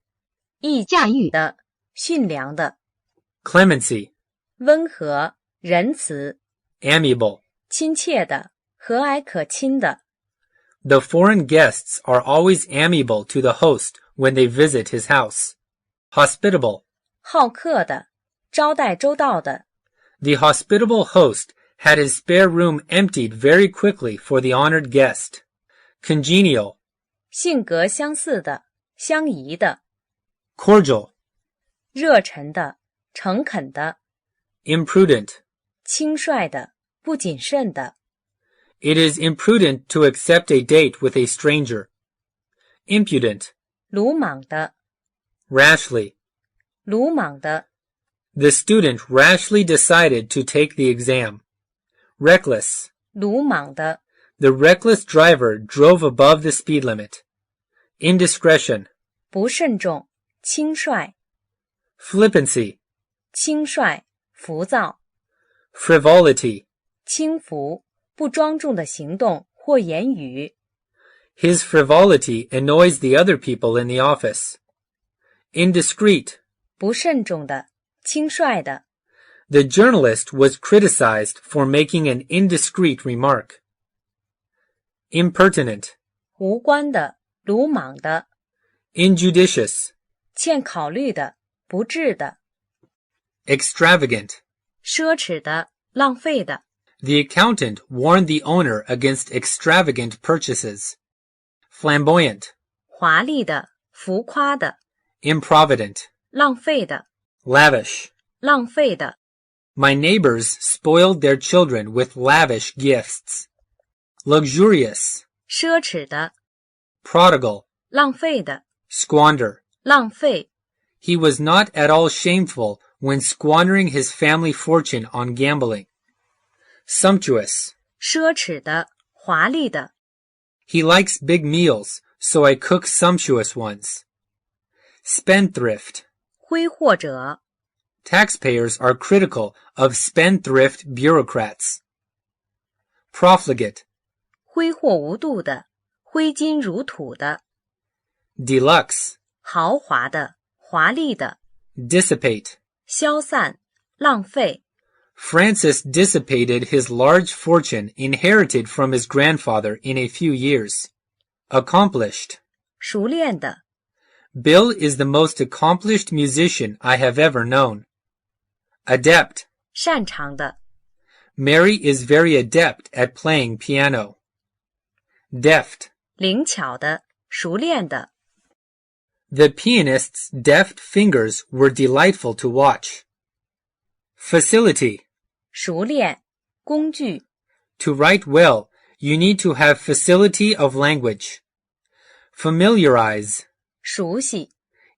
易驾驭的，驯良的。 Clemency. 温和，仁慈。 Amiable. 亲切的，和蔼可亲的。 The foreign guests are always amiable to the host when they visit his house. Hospitable. 好客的，招待周到的。 The hospitable host had his spare room emptied very quickly for the honored guest. Congenial. 性格相似的，相宜的。 Cordial. 热忱的，诚恳的。 Imprudent. 轻率的，不谨慎的。 It is imprudent to accept a date with a stranger. Impudent. 鲁莽的， Rashly. 鲁莽的。 The student rashly decided to take the exam. Reckless. 鲁莽的。 The reckless driver drove above the speed limit. Indiscretion. 不慎重，轻率。 Flippancy. 轻率，浮躁。 Frivolity. 轻浮，不庄重的行动或言语。 His frivolity annoys the other people in the office. Indiscreet. 不慎重的，轻率的。 The journalist was criticized for making an indiscreet remark. Impertinent. 无关的，鲁莽的。 Injudicious. 欠考虑的，不智的。 Extravagant. 奢侈的，浪费的。 The accountant warned the owner against extravagant purchases. Flamboyant. 华丽的，浮夸的。 Improvident. 浪费的， Lavish. 浪费的。 My neighbors spoiled their children with lavish gifts. Luxurious. 奢侈的， Prodigal. 浪费的。 Squander. 浪费。 He was not at all shameful when squandering his family fortune on gambling. Sumptuous. 奢侈的，华丽的。 He likes big meals, so I cook sumptuous ones. Spendthrift. 挥霍者， Taxpayers are critical of spendthrift bureaucrats. Profligate. 挥霍无度的，挥金如土的。 Deluxe. 豪华的，华丽的。 Dissipate. 消散，浪费。 Francis dissipated his large fortune inherited from his grandfather in a few years. Accomplished. 熟练的， Bill is the most accomplished musician I have ever known. Adept. 擅长的。 Mary is very adept at playing piano. Deft. 灵巧的，熟练的。 The pianist's deft fingers were delightful to watch. Facility. 熟练，工具。 To write well, you need to have facility of language. Familiarize. 熟悉，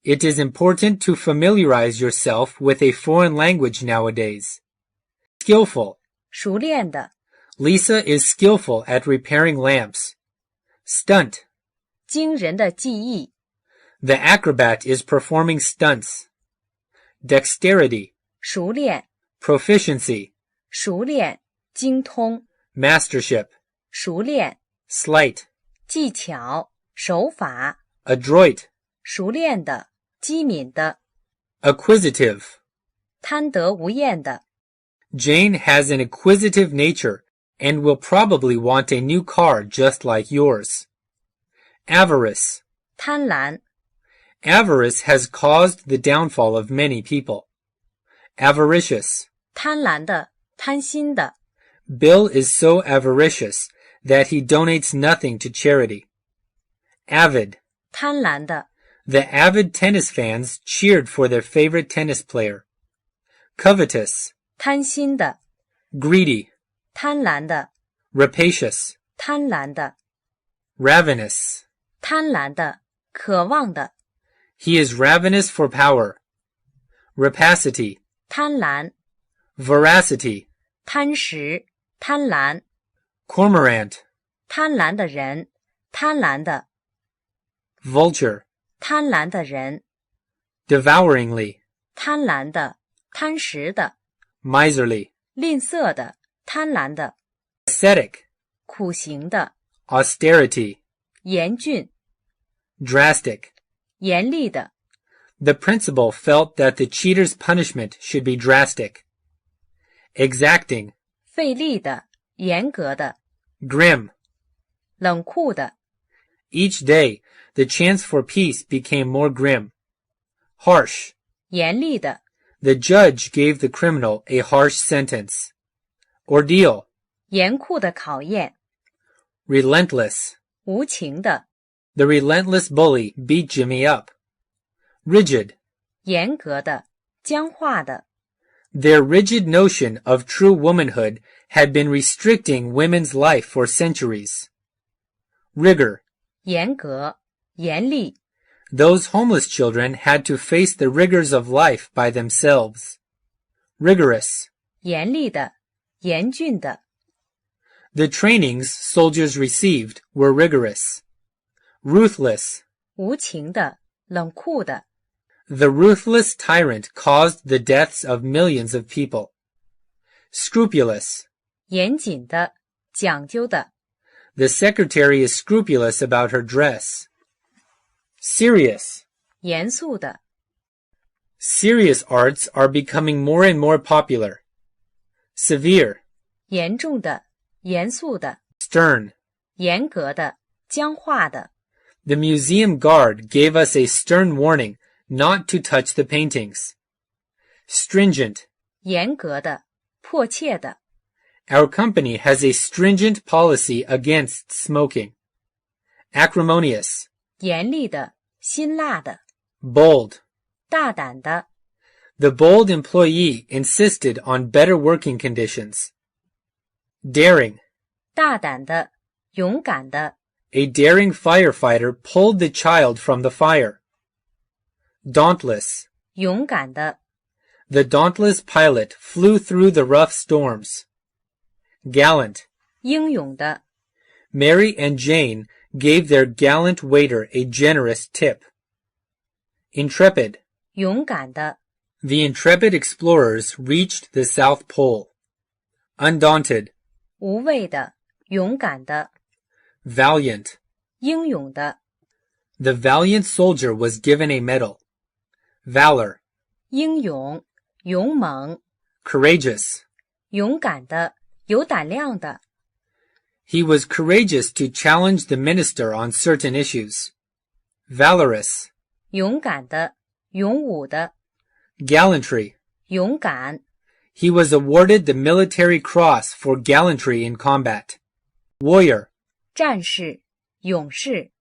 It is important to familiarize yourself with a foreign language nowadays. Skillful. 熟练的 Lisa is skillful at repairing lamps. Stunt. 惊人的技艺 The acrobat is performing stunts. Dexterity. 熟练 Proficiency. 熟练精通 Mastership. 熟练 Sleight. 技巧手法 Adroit. 熟练的机敏的 Acquisitive. 贪得无厌的 Jane has an acquisitive nature and will probably want a new car just like yours. Avarice. 贪婪 Avarice has caused the downfall of many people. Avaricious. 贪婪的贪心的 Bill is so avaricious that he donates nothing to charity. Avid. 贪婪的 The avid tennis fans cheered for their favorite tennis player. Covetous. 贪心的 Greedy. 贪婪的 Rapacious. 贪婪的 Ravenous. 贪婪的渴望的 He is ravenous for power. Rapacity. 贪婪 Veracity. 贪食贪婪 Cormorant. 贪婪的人贪婪的 Vulture. 贪婪的人 Devouringly. 贪婪的贪食的 Miserly. 吝啬的贪婪的 Ascetic. 苦行的 Austerity. 严峻 Drastic. 严厉的 The principal felt that the cheater's punishment should be drastic. Exacting. 费力的严格的 Grim. 冷酷的 Each day, the chance for peace became more grim. Harsh. 严厉的 The judge gave the criminal a harsh sentence. Ordeal. 严酷的考验 Relentless. 无情的 The relentless bully beat Jimmy up. Rigid. 严格的僵化的 Their rigid notion of true womanhood had been restricting women's life for centuries. Rigor. 严格严厉 Those homeless children had to face the rigors of life by themselves. Rigorous. 严厉的严峻的 The trainings soldiers received were rigorous. Ruthless. 无情的冷酷的 The ruthless tyrant caused the deaths of millions of people. Scrupulous. 严谨的讲究的 The secretary is scrupulous about her dress. Serious. 严肃的 Serious arts are becoming more and more popular. Severe. 严重的严肃的 Stern. 严格的僵化的 The museum guard gave us a stern warning not to touch the paintings. Stringent. 严格的迫切的 Our company has a stringent policy against smoking. Acrimonious. 严厉的辛辣的 Bold. 大胆的 The bold employee insisted on better working conditions. Daring. 大胆的勇敢的 A daring firefighter pulled the child from the fire. Dauntless. 勇敢的 The dauntless pilot flew through the rough storms. Gallant. 英勇的 Mary and Jane gave their gallant waiter a generous tip. Intrepid. 勇敢的 The intrepid explorers reached the South Pole. Undaunted. 无畏的勇敢的 Valiant. 英勇的 The valiant soldier was given a medal. Valor. 英勇勇猛 Courageous. 勇敢的有胆量的 He was courageous to challenge the minister on certain issues. Valorous. 勇敢的勇武的 Gallantry. 勇敢 He was awarded the Military Cross for gallantry in combat. Warrior. 战士勇士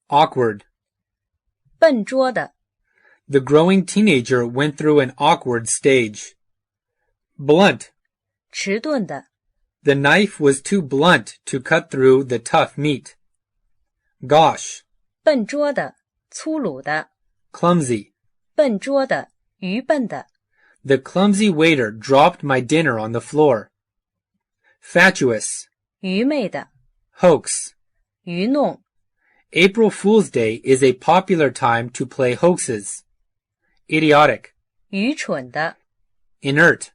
Awkward. 笨拙的 The growing teenager went through an awkward stage. Blunt. 迟钝的 The knife was too blunt to cut through the tough meat. Gauche. 笨拙的粗鲁的 clumsy. 笨拙的，愚笨的。The clumsy waiter dropped my dinner on the floor. Fatuous. 愚昧的， Hoax. 愚弄。April Fool's Day is a popular time to play hoaxes. Idiotic. 愚蠢的， Inert.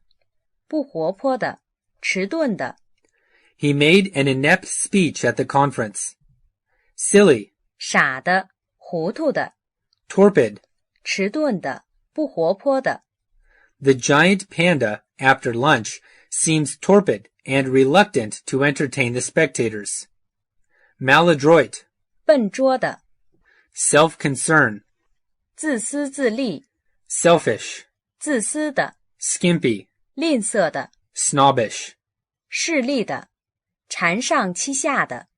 不活泼的，迟钝的。He made an inept speech at the conference. Silly. 傻的，糊涂的。Torpid. 迟钝的，不活泼的。The giant panda, after lunch, seems torpid and reluctant to entertain the spectators. Maladroit. 笨拙的， Self-concern. 自私自利。Selfish. 自私的， Skimpy. 吝啬的， Snobbish. 势利的，缠上欺下的。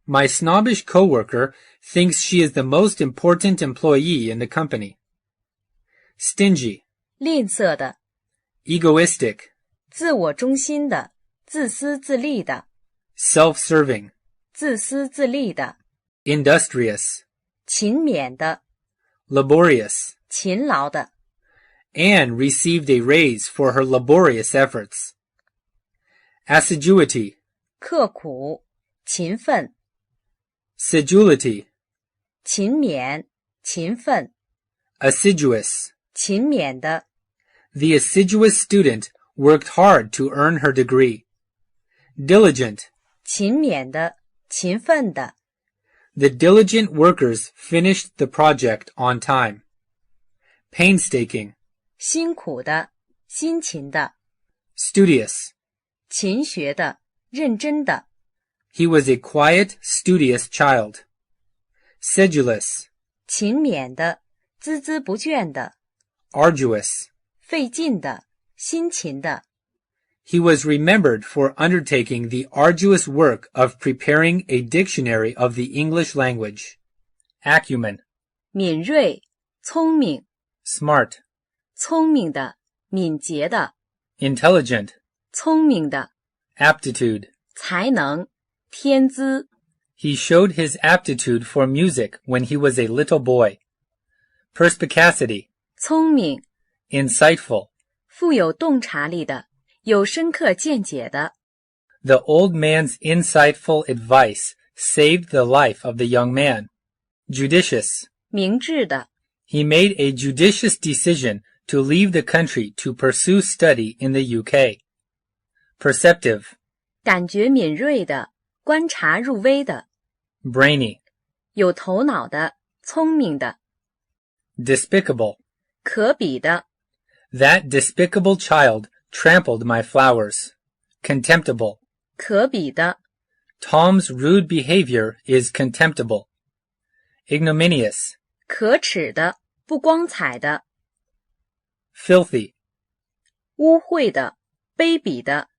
My snobbish coworker thinks she is the most important employee in the company. Stingy. 吝啬的， Egoistic. 自我中心的，自私自利的。Self-serving. 自私自利的， Industrious. 勤勉的， Laborious. 勤劳的。Anne received a raise for her laborious efforts. Assiduity. 刻苦，勤奋。Sedulity. 勤勉，勤奋。Assiduous. 勤勉的， The assiduous student worked hard to earn her degree. Diligent. 勤勉的，勤奋的。The diligent workers finished the project on time. Painstaking. 辛苦的，辛勤的。Studious. 勤学的，认真的。He was a quiet, studious child. Sedulous. 勤勉的，孜孜不倦的。Arduous. 费劲的，辛勤的。He was remembered for undertaking the arduous work of preparing a dictionary of the English language. Acumen. 敏锐，聪明。Smart. 聪明的，敏捷的。Intelligent. 聪明的， Aptitude. 才能，天资。He showed his aptitude for music when he was a little boy. Perspicacity. 聪明， Insightful. 富有洞察力的，有深刻见解的。The old man's insightful advice saved the life of the young man. Judicious. 明智的， He made a judicious decision to leave the country to pursue study in the UK. Perceptive. 感觉敏锐的，观察入微的。Brainy. 有头脑的，聪明的。Despicable. 可比的， That despicable child trampled my flowers. Contemptible. 可比的， Tom's rude behavior is contemptible. Ignominious. 可耻的，不光彩的。Filthy. 污秽的，卑鄙的。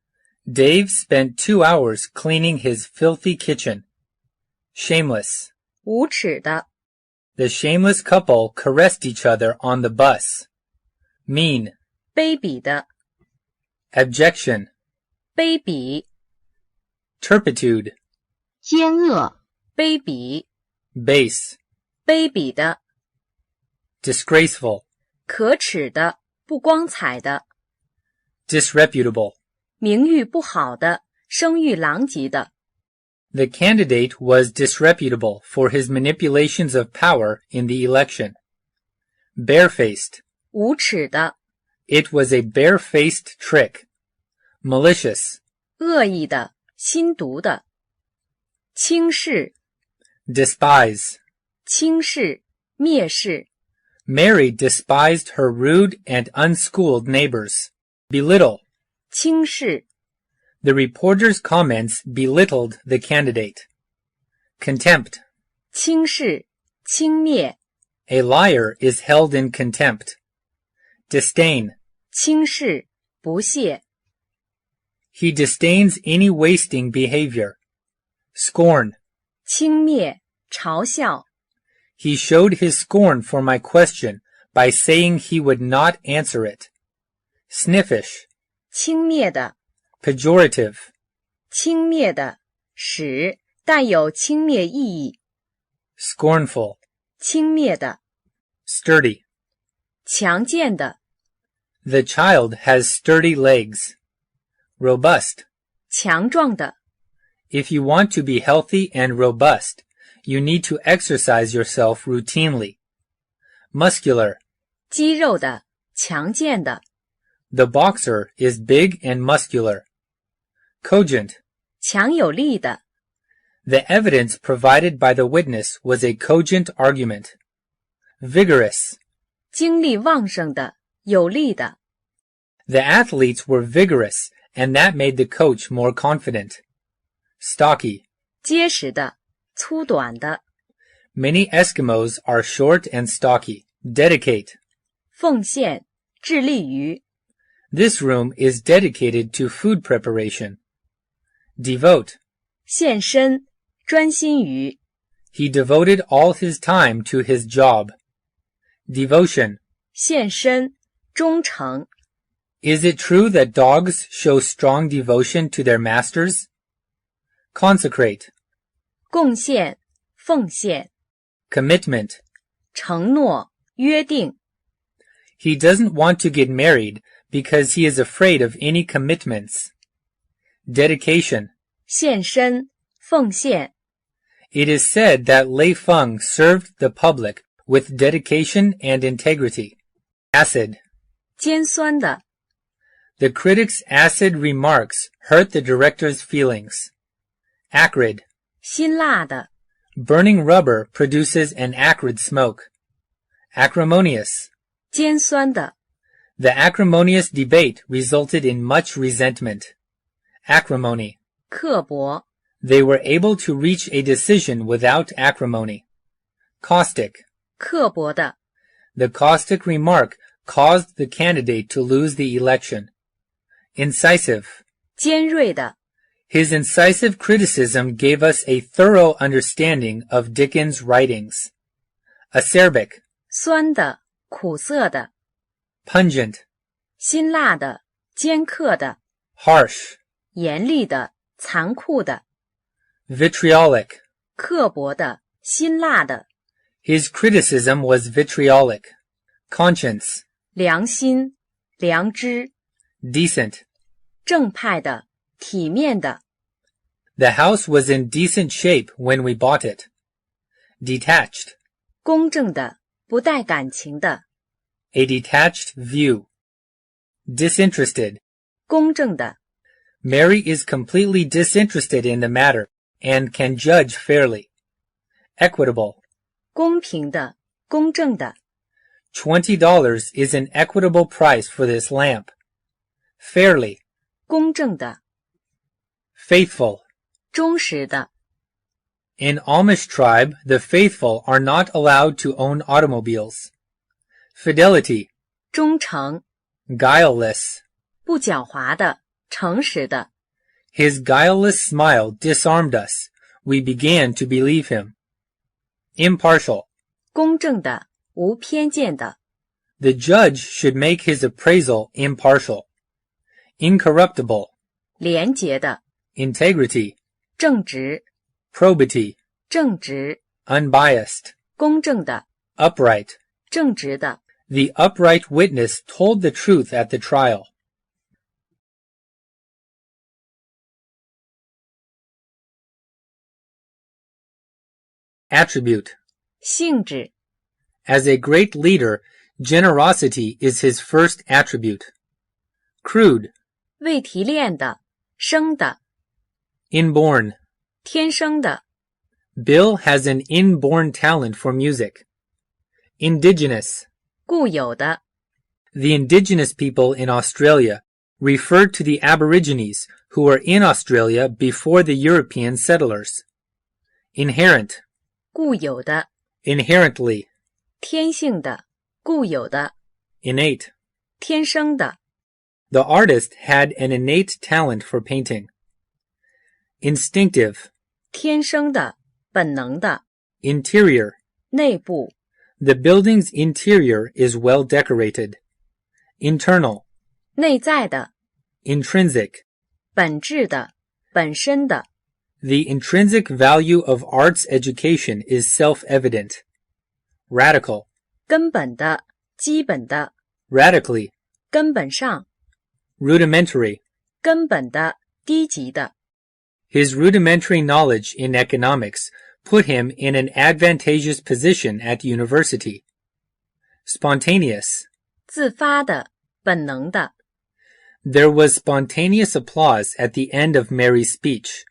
Dave spent 2 hours cleaning his filthy kitchen. Shameless. 无耻的， The shameless couple caressed each other on the bus. Mean. 卑鄙的， Abjection. 卑鄙， Turpitude. 奸恶、卑鄙， Base. 卑鄙的， Disgraceful. 可耻的，不光彩的。Disreputable. 名誉不好的，声誉狼藉的。The candidate was disreputable for his manipulations of power in the election. Barefaced. 无耻的， It was a barefaced trick. Malicious. 恶意的，心毒的。轻视， Despise. 轻视，蔑视。 Mary despised her rude and unschooled neighbors. Belittle. 轻视， The reporter's comments belittled the candidate. Contempt. 轻视，轻蔑。 A liar is held in contempt. Disdain. 轻视，不屑。 He disdains any wasting behavior. Scorn. 轻蔑，嘲笑。 He showed his scorn for my question by saying he would not answer it. Sniffish. 轻蔑的， Pejorative. 轻蔑的，使，带有轻蔑意义。 Scornful. 轻蔑的， Sturdy. 强健的， The child has sturdy legs. Robust. 强壮的， If you want to be healthy and robust, you need to exercise yourself routinely. Muscular. 肌肉的，强健的， The boxer is big and muscular. Cogent. 强有力的， The evidence provided by the witness was a cogent argument. Vigorous. 精力旺盛的，有力的， The athletes were vigorous, and that made the coach more confident. Stocky. 结实的，粗短的， Many Eskimos are short and stocky. Dedicate. 奉献，致力于， This room is dedicated to food preparation. Devote. 献身，专心于， He devoted all his time to his job. Devotion. 献身，忠诚， Is it true that dogs show strong devotion to their masters? Consecrate. 贡献，奉献， Commitment. 承诺，约定， He doesn't want to get married because he is afraid of any commitments. Dedication. 献身，奉献， It is said that Lei Feng served the public with dedication and integrity. Acid. 尖酸的， The critic's acid remarks hurt the director's feelings. Acrid. 辛辣的， Burning rubber produces an acrid smoke. Acrimonious. 尖酸的， The acrimonious debate resulted in much resentment. Acrimony. 刻薄， They were able to reach a decision without acrimony. Caustic. 刻薄的， The caustic remark caused the candidate to lose the election. Incisive. 尖锐的， His incisive criticism gave us a thorough understanding of Dickens' writings. Acerbic. 酸的，苦涩的， Pungent. 辛辣的，尖刻的， Harsh. 严厉的，残酷的， Vitriolic. 刻薄的，辛辣的， His criticism was vitriolic. Conscience. 良心，良知， Decent. 正派的，体面的， The house was in decent shape when we bought it. Detached. 公正的，不带感情的， A detached view. Disinterested. 公正的， Mary is completely disinterested in the matter and can judge fairly. Equitable. 公平的，公正的， $20 is an equitable price for this lamp. Fairly. 公正的， Faithful. 忠实的， In Amish tribe, the faithful are not allowed to own automobiles. Fidelity. 忠诚， Guileless. 不狡猾的，诚实的， His guileless smile disarmed us. We began to believe him. Impartial. 公正的，无偏见的， The judge should make his appraisal impartial. Incorruptible. 廉洁的， Integrity. 正直， Probity. 正直， Unbiased. 公正的， Upright. 正直的， The upright witness told the truth at the trial. Attribute. 性质， As a great leader, generosity is his first attribute. Crude. 未提炼的，生的， Inborn. 天生的， Bill has an inborn talent for music. Indigenous. 固有的， The indigenous people in Australia referred to the Aborigines who were in Australia before the European settlers. Inherent. 固有的， Inherently. 天性的，固有的， Innate. 天生的， The artist had an innate talent for painting. Instinctive. 天生的，本能的， Interior. 内部， The building's interior is well decorated. Internal. 内在的， Intrinsic. 本质的，本身的， The intrinsic value of arts education is self-evident. Radical. 根本的、基本的、 radically, 根本上、 rudimentary. 根本的、低级的。 His rudimentary knowledge in economics put him in an advantageous position at university. Spontaneous. 自发的、本能的。 There was spontaneous applause at the end of Mary's speech.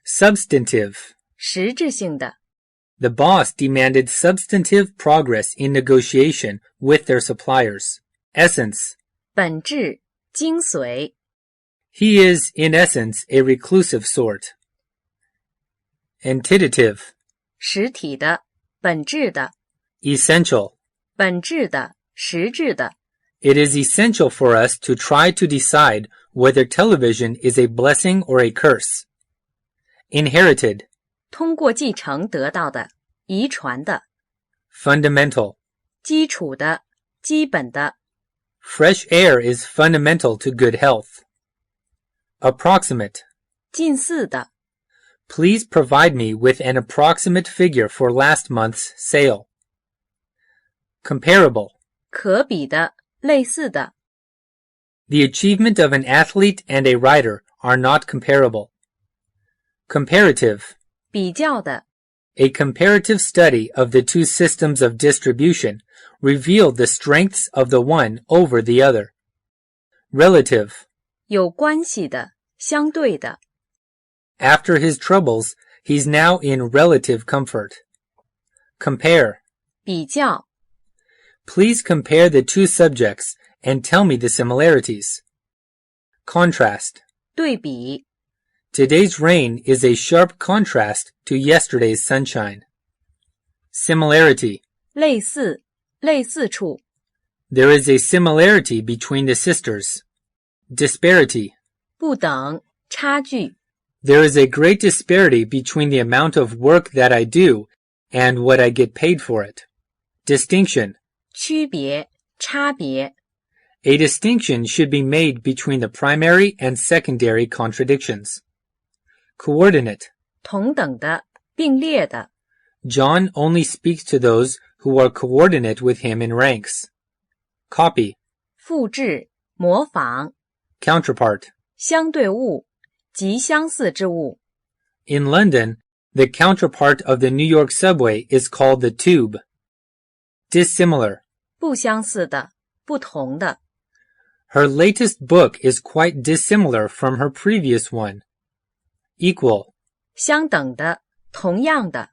Substantive. 实质性的。 The boss demanded substantive progress in negotiation with their suppliers. Essence. 本质、精髓。 He is, in essence, a reclusive sort. Antitative. 实体的、本质的。 Essential. 本质的、实质的。 It is essential for us to try to decide whether television is a blessing or a curse. Inherited. 通过继承得到的、遗传的。 Fundamental. 基础的、基本的。 Fresh air is fundamental to good health. Approximate. 近似的。 Please provide me with an approximate figure for last month's sale. Comparable. 可比的、类似的。 The achievement of an athlete and a writer are not comparable. Comparative. 比较的。 A comparative study of the two systems of distribution revealed the strengths of the one over the other. Relative. 有关系的、相对的。 After his troubles, he's now in relative comfort. Compare. 比较。 Please compare the two subjects and tell me the similarities. Contrast. 对比。 Today's rain is a sharp contrast to yesterday's sunshine. Similarity. 类似、类似处。 There is a similarity between the sisters. Disparity. 不等、差距。 There is a great disparity between the amount of work that I do and what I get paid for it. Distinction. 区别、差别。 A distinction should be made between the primary and secondary contradictions. Coordinate. 同等的、并列的。 John only speaks to those who are coordinate with him in ranks. Copy. 复制、模仿。 Counterpart. 相对物、极相似之物。 In London, the counterpart of the New York subway is called the tube. Dissimilar. 不相似的、不同的。 Her latest book is quite dissimilar from her previous one. Equal. 相等的、同样的。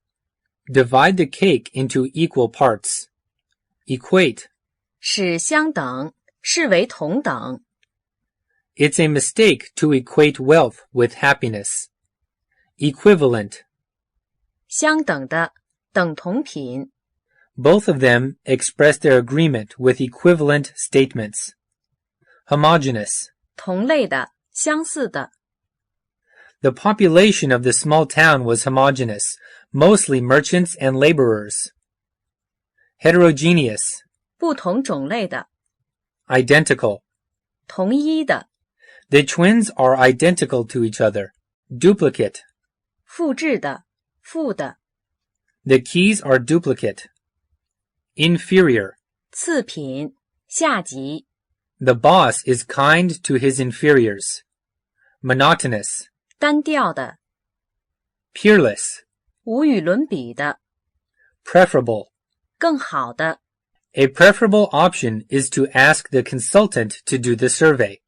Divide the cake into equal parts. Equate. 使相等、视为同等。 It's a mistake to equate wealth with happiness. Equivalent. 相等的、等同品。 Both of them express their agreement with equivalent statements. Homogeneous. 同类的、相似的。 The population of the small town was homogeneous, mostly merchants and laborers. Heterogeneous. 不同种类的。 Identical. 同一的。 The twins are identical to each other. Duplicate. 复制的、负的。 The keys are duplicate. Inferior. 次品、下级。 The boss is kind to his inferiors. Monotonous. 单调的。 Peerless. 无与伦比的。 Preferable. 更好的。 A preferable option is to ask the consultant to do the survey.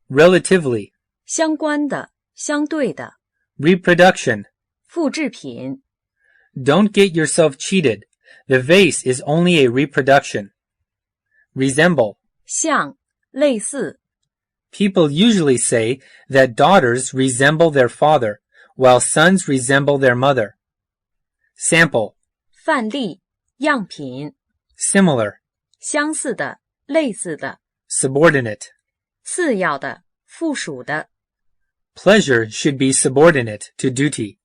Relatively. 相关的、相对的。 Reproduction. 复制品。 Don't get yourself cheated. The vase is only a reproduction. Resemble. 像、类似。 People usually say that daughters resemble their father, while sons resemble their mother. Sample. 范例、样品。 Similar. 相似的、类似的。 Subordinate. 次要的、附属的。 Pleasure should be subordinate to duty.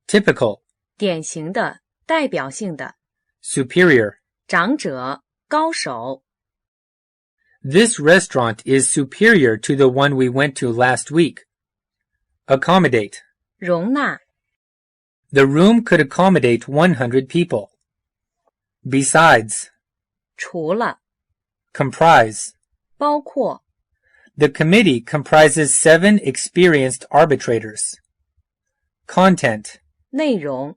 Typical. 典型的、代表性的。 Superior. 长者、高手。 This restaurant is superior to the one we went to last week. Accommodate. 容纳。 The room could accommodate 100 people. besides, 除了 comprise. 包括 The committee comprises 7 experienced arbitrators. Content. 内容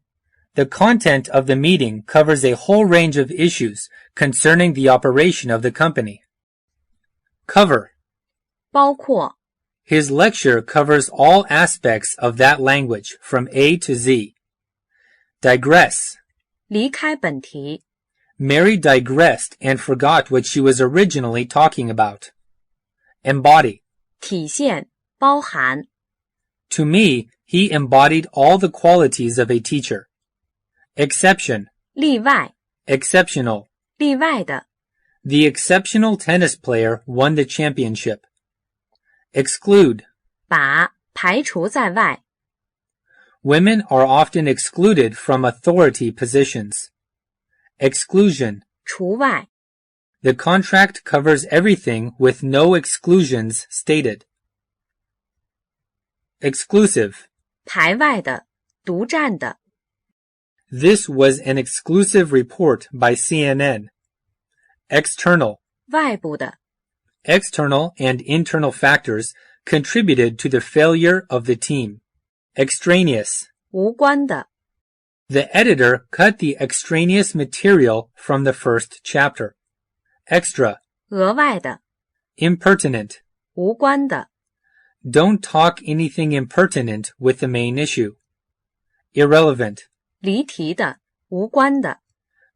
The content of the meeting covers a whole range of issues concerning the operation of the company. Cover. 包括 His lecture covers all aspects of that language from A to Z. Digress. 离开本题 Mary digressed and forgot what she was originally talking about. Embody. 体现包含 To me, he embodied all the qualities of a teacher. Exception. 例外 Exceptional. 例外的 The exceptional tennis player won the championship. Exclude. 把排除在外 Women are often excluded from authority positions. Exclusion. 除外 The contract covers everything with no exclusions stated. Exclusive. 排外的独占的 This was an exclusive report by CNN. External. 外部的 External and internal factors contributed to the failure of the team. Extraneous. 无关的 The editor cut the extraneous material from the first chapter. Extra. 额外的 Impertinent. 无关的 Don't talk anything impertinent with the main issue. Irrelevant. 离题的无关的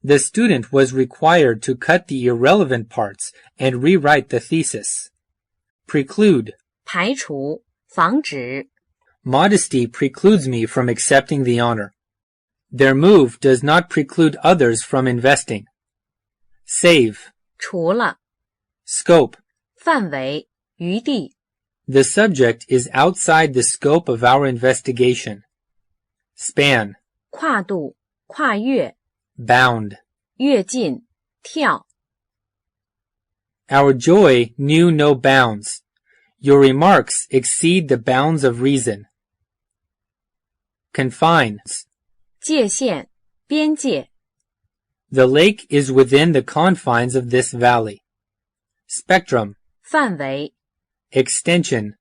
The student was required to cut the irrelevant parts and rewrite the thesis. Preclude. 排除防止 Modesty precludes me from accepting the honor. Their move does not preclude others from investing. Save. 除了 Scope. 范围余地 The subject is outside the scope of our investigation. Span. 跨度跨越 Bound. 跃进跳 Our joy knew no bounds. Your remarks exceed the bounds of reason. Confines. 界限边界 The lake is within the confines of this valley. Spectrum. 范围 Extension.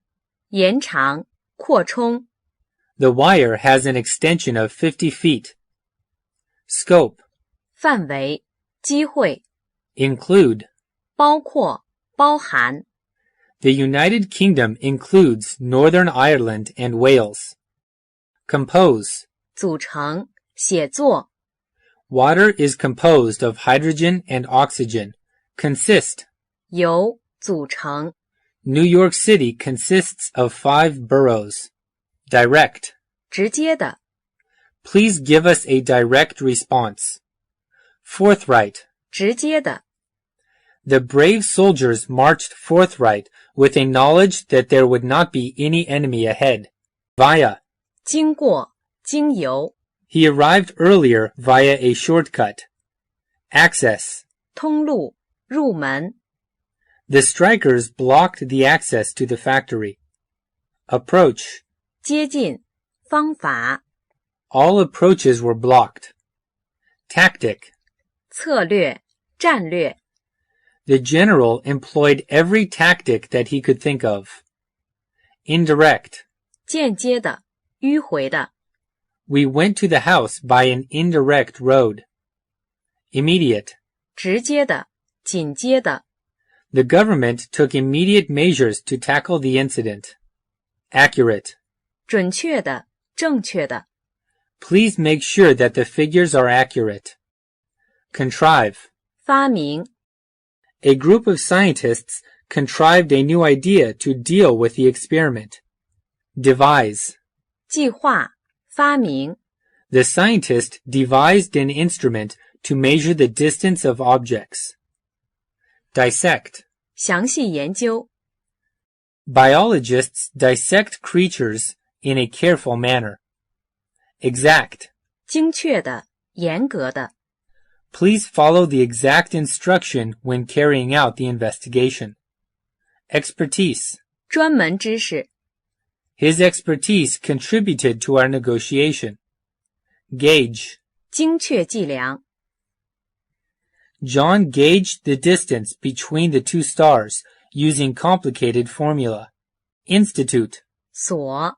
延长扩充 The wire has an extension of 50 feet. Scope. 范围机会 Include. 包括包含 The United Kingdom includes Northern Ireland and Wales. Compose. 组成写作 Water is composed of hydrogen and oxygen. Consist. 由组成 New York City consists of 5 boroughs. Direct. 直接的 Please give us a direct response. Forthright. 直接的 The brave soldiers marched forthright with a knowledge that there would not be any enemy ahead. Via. 经过经由 He arrived earlier via a shortcut. Access. 通路入门 The strikers blocked the access to the factory. Approach. 接近方法 All approaches were blocked. Tactic. 策略战略 The general employed every tactic that he could think of. Indirect. 间接的迂回的 We went to the house by an indirect road. Immediate. 直接的紧接的 The government took immediate measures to tackle the incident. Accurate. 准确的正确的 Please make sure that the figures are accurate. Contrive. 发明 A group of scientists contrived a new idea to deal with the experiment. Devise. 计划发明 The scientist devised an instrument to measure the distance of objects. Dissect. 详细研究 Biologists dissect creatures in a careful manner. Exact. 精确的严格的 Please follow the exact instruction when carrying out the investigation. Expertise. 专门知识 His expertise contributed to our negotiation. Gauge. 精确计量 John gauged the distance between the two stars using complicated formula. Institute. 所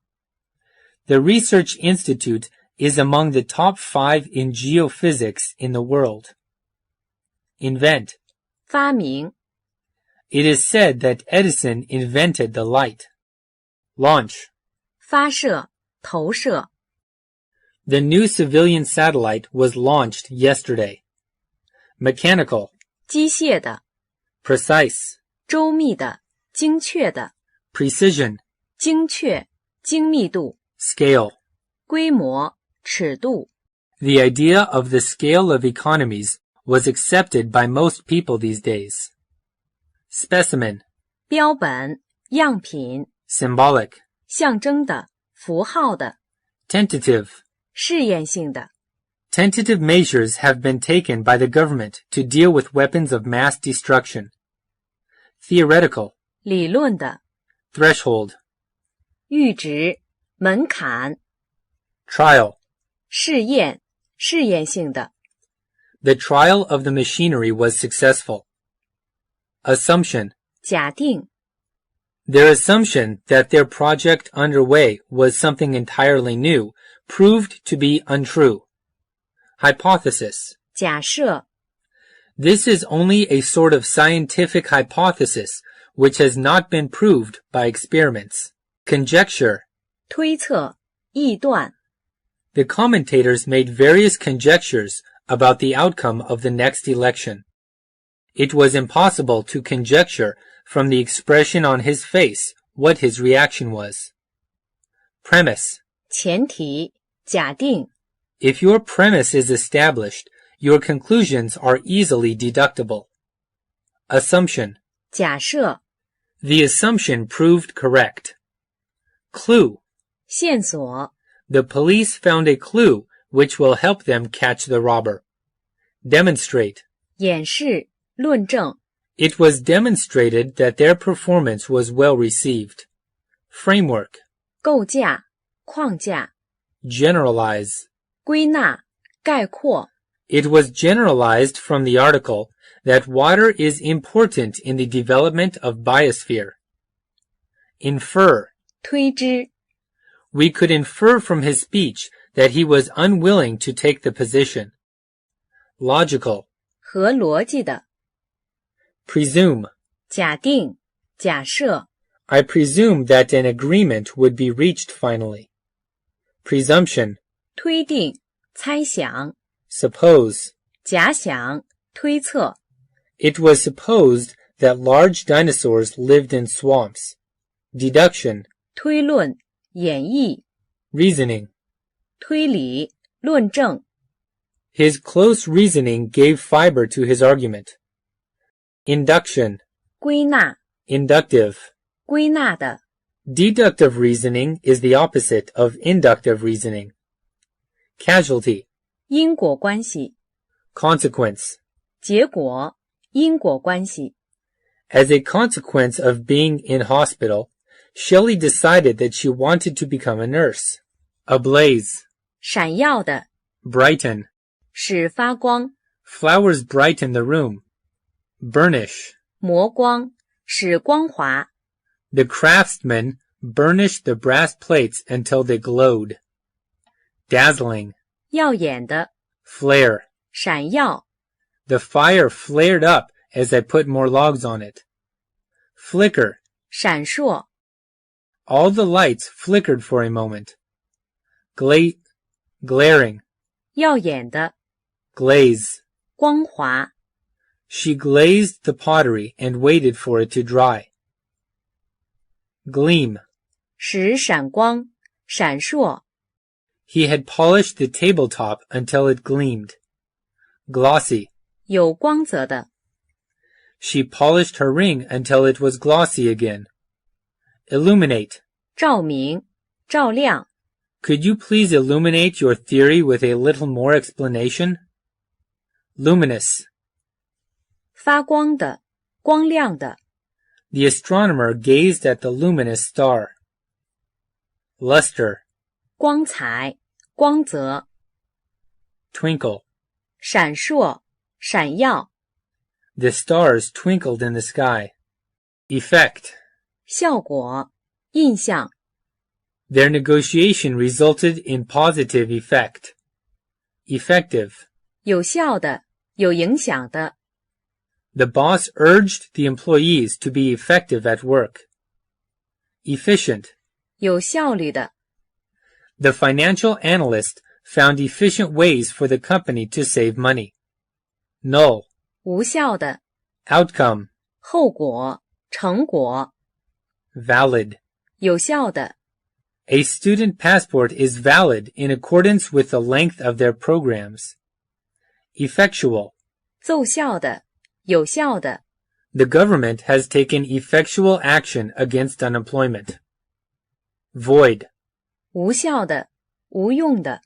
The research institute is among the top 5 in geophysics in the world. Invent. 发明 It is said that Edison invented the light. Launch. 发射投射 The new civilian satellite was launched yesterday. Mechanical. 机械的 Precise. 周密的精确的 Precision. 精确精密度 Scale. 规模尺度 The idea of the scale of economies was accepted by most people these days. Specimen. 标本样品 Symbolic. 象征的符号的 Tentative. 试验性的 Tentative measures have been taken by the government to deal with weapons of mass destruction. Theoretical. 理论的 Threshold. 阈值门槛 Trial. 试验试验性的 The trial of the machinery was successful. Assumption. 假定 Their assumption that their project underway was something entirely new proved to be untrue. Hypothesis. 假设 This is only a sort of scientific hypothesis which has not been proved by experiments. Conjecture. 推测臆断 The commentators made various conjectures about the outcome of the next election. It was impossible to conjecture from the expression on his face what his reaction was. Premise. 前提假定 If your premise is established, your conclusions are easily deductible. Assumption. 假设 The assumption proved correct. Clue. 线索 The police found a clue which will help them catch the robber. Demonstrate. 演示论证 It was demonstrated that their performance was well received. Framework. 构架框架 Generalize. 归纳概括 It was generalized from the article that water is important in the development of biosphere. Infer. 推知 We could infer from his speech that he was unwilling to take the position. Logical. 合逻辑的 Presume. 假定假设 I presume that an agreement would be reached finally. Presumption. 推定猜想 Suppose. 假想推测 It was supposed that large dinosaurs lived in swamps. Deduction. 推论演绎 Reasoning. 推理论证 His close reasoning gave fiber to his argument. Induction. 归纳 Inductive. 归纳的 Deductive reasoning is the opposite of inductive reasoning. Casualty. 因果关系 Consequence. 结果因果关系 As a consequence of being in hospital, Shelley decided that she wanted to become a nurse. Ablaze. 闪耀的 Brighten. 使发光 Flowers brighten the room. Burnish. 磨光使光滑 The craftsman burnished the brass plates until they glowed. Dazzling. 耀眼的 Flare. 闪耀 The fire flared up as I put more logs on it. Flicker. 闪烁 All the lights flickered for a moment. Glaring. 耀眼的 Glaze. 光滑 She glazed the pottery and waited for it to dry. Gleam. 使闪光闪烁 He had polished the tabletop until it gleamed. Glossy. 有光泽的 She polished her ring until it was glossy again. Illuminate. 照明照亮 Could you please illuminate your theory with a little more explanation? Luminous. 发光的光亮的 The astronomer gazed at the luminous star. Luster. 光彩光泽 Twinkle. 闪烁闪耀 The stars twinkled in the sky. Effect. 效果、印象。Their negotiation resulted in positive effect. Effective. 有效的，有影响的。The boss urged the employees to be effective at work. Efficient. 有效率的。The financial analyst found efficient ways for the company to save money. Null. 无效的。Outcome. 后果、成果。Valid. 有效的。A student passport is valid in accordance with the length of their programs. Effectual. 奏效的，有效的。The government has taken effectual action against unemployment. Void. 无效的，无用的。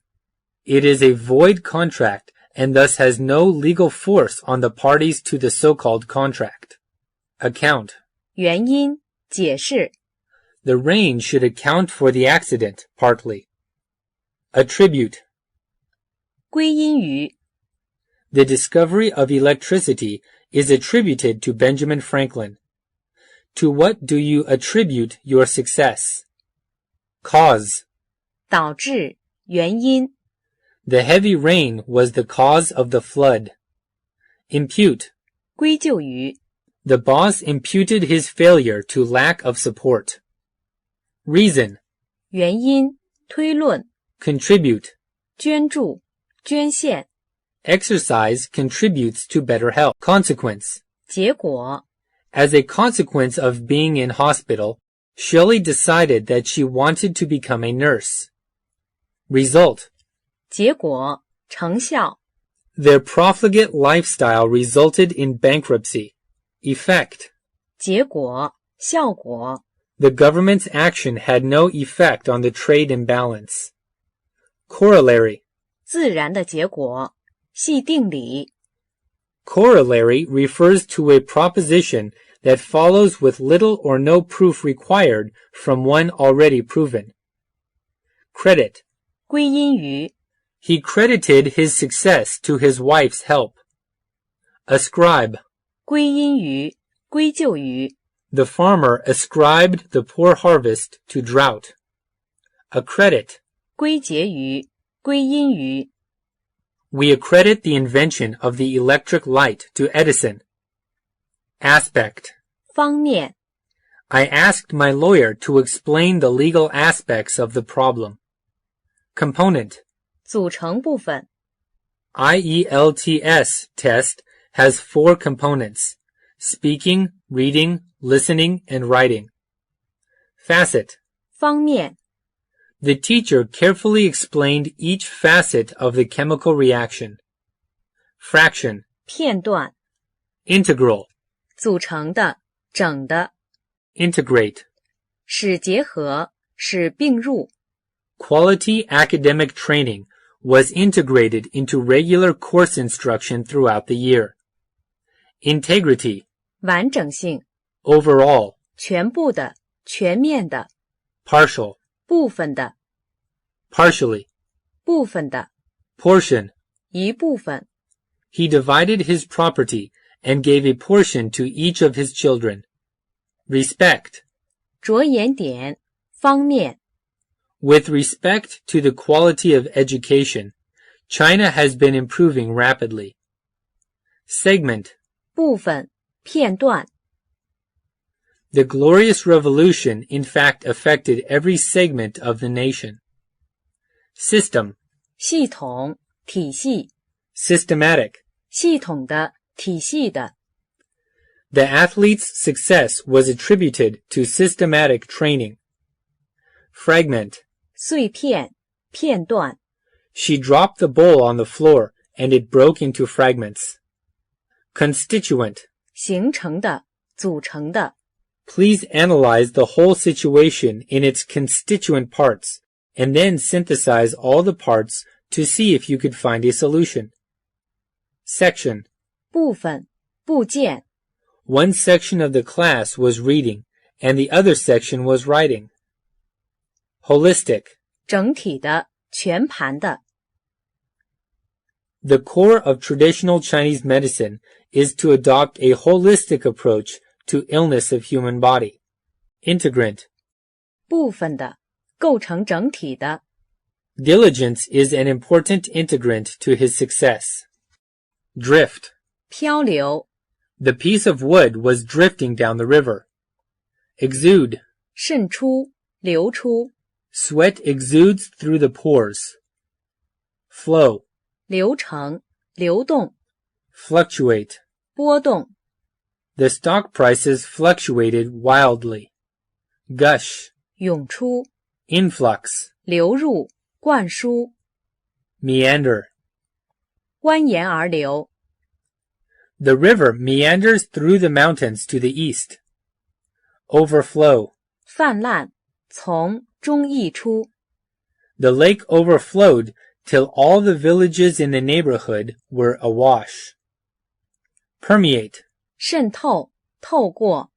It is a void contract and thus has no legal force on the parties to the so-called contract. Account. 原因、解释。The rain should account for the accident, partly. Attribute. 归因于。The discovery of electricity is attributed to Benjamin Franklin. To what do you attribute your success? Cause. 导致、原因。The heavy rain was the cause of the flood. Impute. 归咎于。The boss imputed his failure to lack of support. Reason. 原因、推论。Contribute. 捐助、捐献。Exercise contributes to better health. Consequence. 结果。As a consequence of being in hospital, Shelley decided that she wanted to become a nurse. Result. 结果、成效。Their profligate lifestyle resulted in bankruptcy. Effect. 结果、效果。The government's action had no effect on the trade imbalance. Corollary. 自然的结果，系定理。Corollary refers to a proposition that follows with little or no proof required from one already proven. Credit. 归因于。He credited his success to his wife's help. Ascribe. 归因于，归咎于。The farmer ascribed the poor harvest to drought. Accredit. 归结于，归因于。We accredit the invention of the electric light to Edison. Aspect. 方面。I asked my lawyer to explain the legal aspects of the problem. Component. 组成部分。IELTS test has 4 components: speaking, reading, listening, and writing. Facet. 方面。The teacher carefully explained each facet of the chemical reaction. Fraction. 片段。Integral. 组成的，整的。Integrate. 使结合，使并入。Quality academic training was integrated into regular course instruction throughout the year. Integrity. 完整性。Overall. 全部的，全面的。Partial. 部分的。Partially. 部分的。Portion. 一部分。He divided his property and gave a portion to each of his children. Respect. 着眼点，方面。With respect to the quality of education, China has been improving rapidly. Segment. 部分，片段。The Glorious Revolution in fact affected every segment of the nation. System. 系统，体系。Systematic. 系统的，体系的。The athlete's success was attributed to systematic training. Fragment. 碎片，片段。She dropped the bowl on the floor and it broke into fragments. Constituent. 形成的，组成的。Please analyze the whole situation in its constituent parts and then synthesize all the parts to see if you could find a solution. Section. 部分，部件。One section of the class was reading and the other section was writing. Holistic. 整体的，全盘的。The core of traditional Chinese medicine is to adopt a holistic approach to illness of human body. Integrant. 部分的，构成整体的。Diligence is an important integrant to his success. Drift. 漂流。The piece of wood was drifting down the river. Exude. 渗出，流出。Sweat exudes through the pores. Flow. 流程，流动。Fluctuate. 波动。The stock prices fluctuated wildly. Gush. 涌出。Influx. 流入，灌输。Meander. 蜿蜒而流。The river meanders through the mountains to the east. Overflow. 泛滥，从中溢出。The lake overflowed till all the villages in the neighborhood were awash. Permeate. 渗透，透过。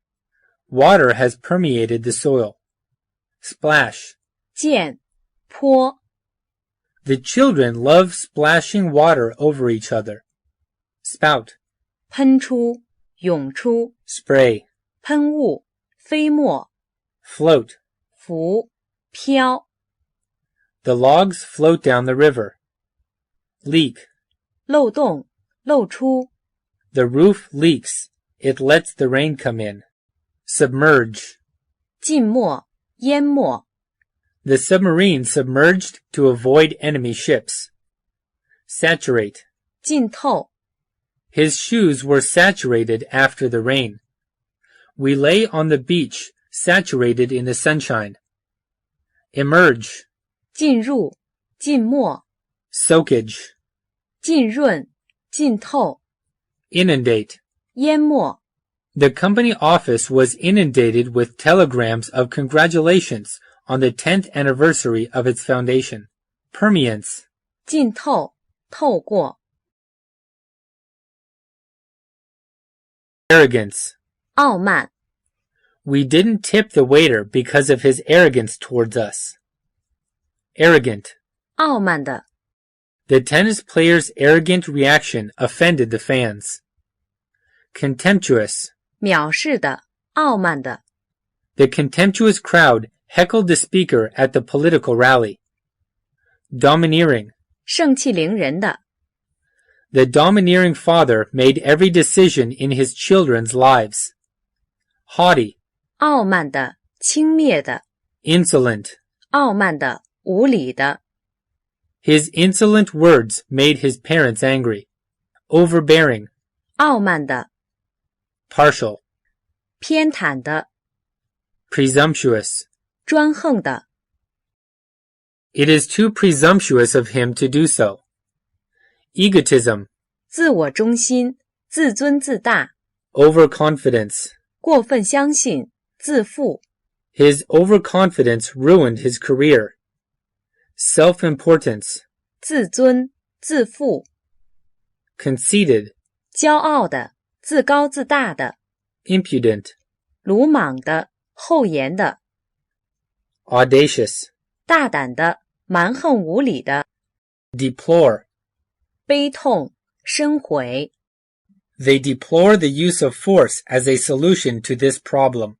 Water has permeated the soil. Splash. 溅，泼。The children love splashing water over each other. Spout. 喷出，涌出。Spray. 喷雾，飞沫。Float. 浮，飘。The logs float down the river. Leak. 漏洞，漏出。The roof leaks. It lets the rain come in. Submerge. 浸没，淹没。The submarine submerged to avoid enemy ships. Saturate. 浸透。His shoes were saturated after the rain. We lay on the beach, saturated in the sunshine. Emerge. 浸入，浸没。Soakage. 浸润，浸透。Inundate. 淹没。The company office was inundated with telegrams of congratulations on the 10th anniversary of its foundation. Permeance. 浸透，透过。Arrogance. 傲慢。We didn't tip the waiter because of his arrogance towards us. Arrogant. 傲慢的。The tennis player's arrogant reaction offended the fans. Contemptuous. 藐视的，傲慢的。The contemptuous crowd heckled the speaker at the political rally. Domineering. 盛气凌人的。The domineering father made every decision in his children's lives. Haughty. 傲慢的，轻蔑的。Insolent. 傲慢的，无理的。His insolent words made his parents angry. Overbearing. 傲慢的。Partial. 偏袒的。Presumptuous. 专横的。It is too presumptuous of him to do so. Egotism. 自我中心，自尊自大。Overconfidence. 过分相信，自负。His overconfidence ruined his career. Self-importance. 自尊，自负。Conceited. 骄傲的，自高自大的。Impudent. 鲁莽的，厚颜的。Audacious. 大胆的，蛮横无理的。Deplore. 悲痛，深悔。They deplore the use of force as a solution to this problem.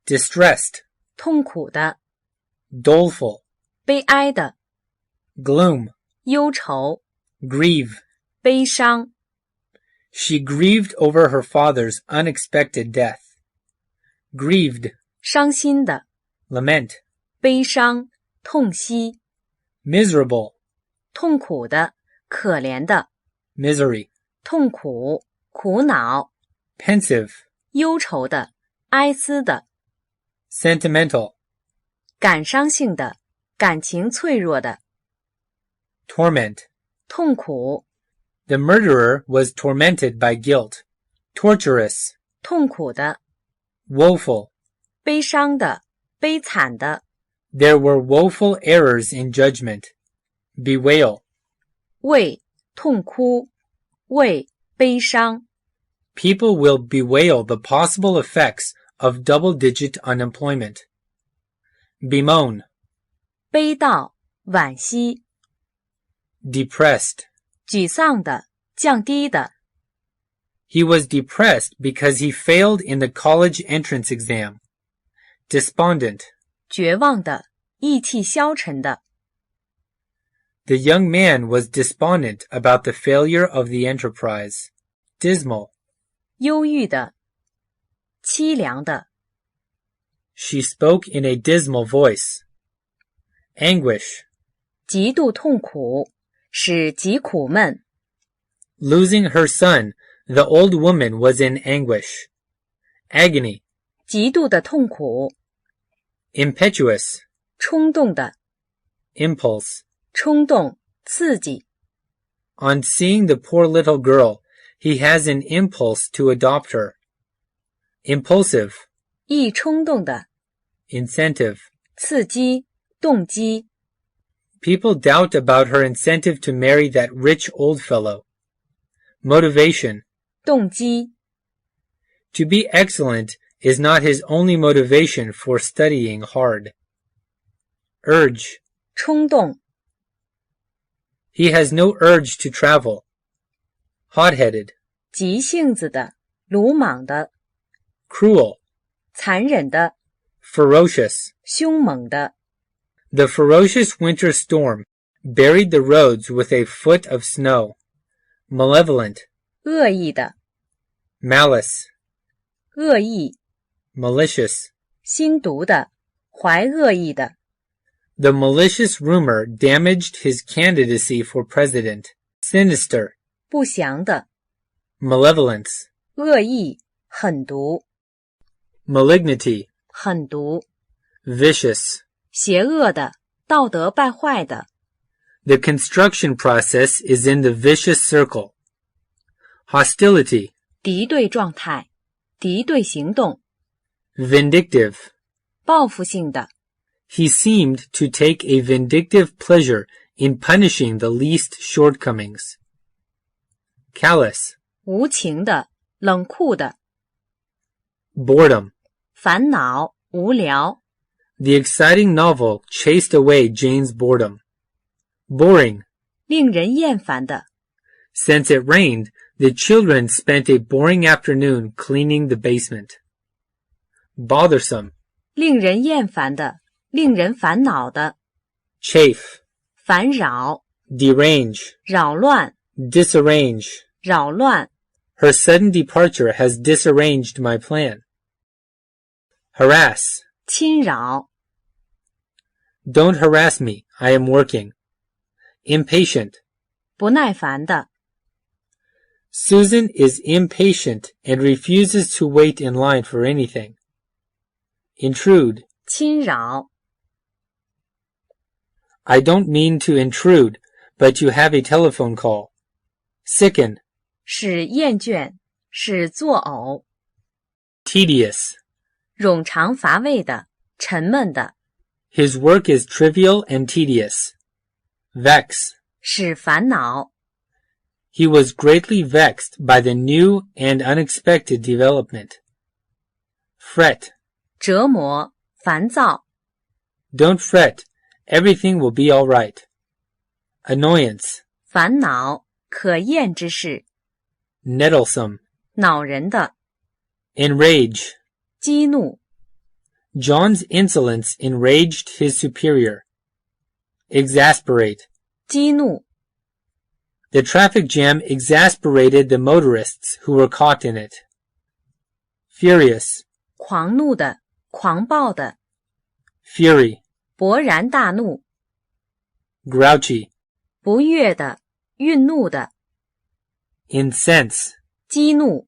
Distressed. 痛苦的。Doleful. 悲哀的。Gloom. 忧愁。Grieve. 悲伤。She grieved over her father's unexpected death. Grieved. 伤心的。Lament. 悲伤，痛惜。Miserable. 痛苦的，可怜的。Misery. 痛苦，苦恼。Pensive. 忧愁的，哀思的。Sentimental. 感伤性的，感情脆弱的。Torment. 痛苦。The murderer was tormented by guilt. Torturous. 痛苦的。Woeful. 悲伤的，悲惨的。There were woeful errors in judgment. Bewail. 为，痛哭。为，悲伤。People will bewail the possible effects of double-digit unemployment. Bemoan. 悲悼，惋惜。Depressed. 沮丧的，降低的。He was depressed because he failed in the college entrance exam. Despondent. 绝望的，意气消沉的。The young man was despondent about the failure of the enterprise. Dismal. 忧郁的，凄凉的。She spoke in a dismal voice. Anguish. 极度痛苦，使极苦闷。Losing her son, the old woman was in anguish. Agony. 极度的痛苦。Impetuous. 冲动的。Impulse. 冲动，刺激。On seeing the poor little girl, he has an impulse to adopt her. Impulsive. 易冲动的。Incentive. 刺激，动机。People doubt about her incentive to marry that rich old fellow. Motivation. 动机。To be excellent is not his only motivation for studying hard. Urge. 冲动。He has no urge to travel. Hot-headed. 急性子的，鲁莽的。Cruel. 残忍的。Ferocious. 凶猛的。The ferocious winter storm buried the roads with a foot of snow. Malevolent. 恶意的。Malice. 恶意。Malicious. 心毒的，怀恶意的。The malicious rumor damaged his candidacy for president. Sinister. 不祥的。Malevolence. 恶意，狠毒。Malignity. 狠毒。Vicious. 邪恶的，道德败坏的。The construction process is in the vicious circle. Hostility. 敌对状态，敌对行动。Vindictive. 报复性的。He seemed to take a vindictive pleasure in punishing the least shortcomings. Callous. 无情的，冷酷的。Boredom. 烦恼，无聊。The exciting novel chased away Jane's boredom. Boring. 令人厌烦的。Since it rained, the children spent a boring afternoon cleaning the basement. Bothersome. 令人厌烦的，令人烦恼的。Chafe. 烦扰。Derange. 扰乱。Disarrange. 扰乱。Her sudden departure has disarranged my plan. Harass. 侵扰。Don't harass me, I am working. Impatient. 不耐烦的。Susan is impatient and refuses to wait in line for anything. Intrude. 侵扰。I don't mean to intrude, but you have a telephone call. Sicken. 使厌倦，使作呕。Tedious. 冗长乏味的，沉闷的。His work is trivial and tedious. Vex. 使烦恼。He was greatly vexed by the new and unexpected development. Fret. 折磨，烦躁。Don't fret, everything will be all right. Annoyance. 烦恼，可厌之事。Nettlesome. 恼人的。Enrage. 激怒。John's insolence enraged his superior. Exasperate. 激怒。The traffic jam exasperated the motorists who were caught in it. Furious. 狂怒的，狂暴的。Fury. 勃然大怒。Grouchy. 不悦的，愠怒的。Incense. 激怒。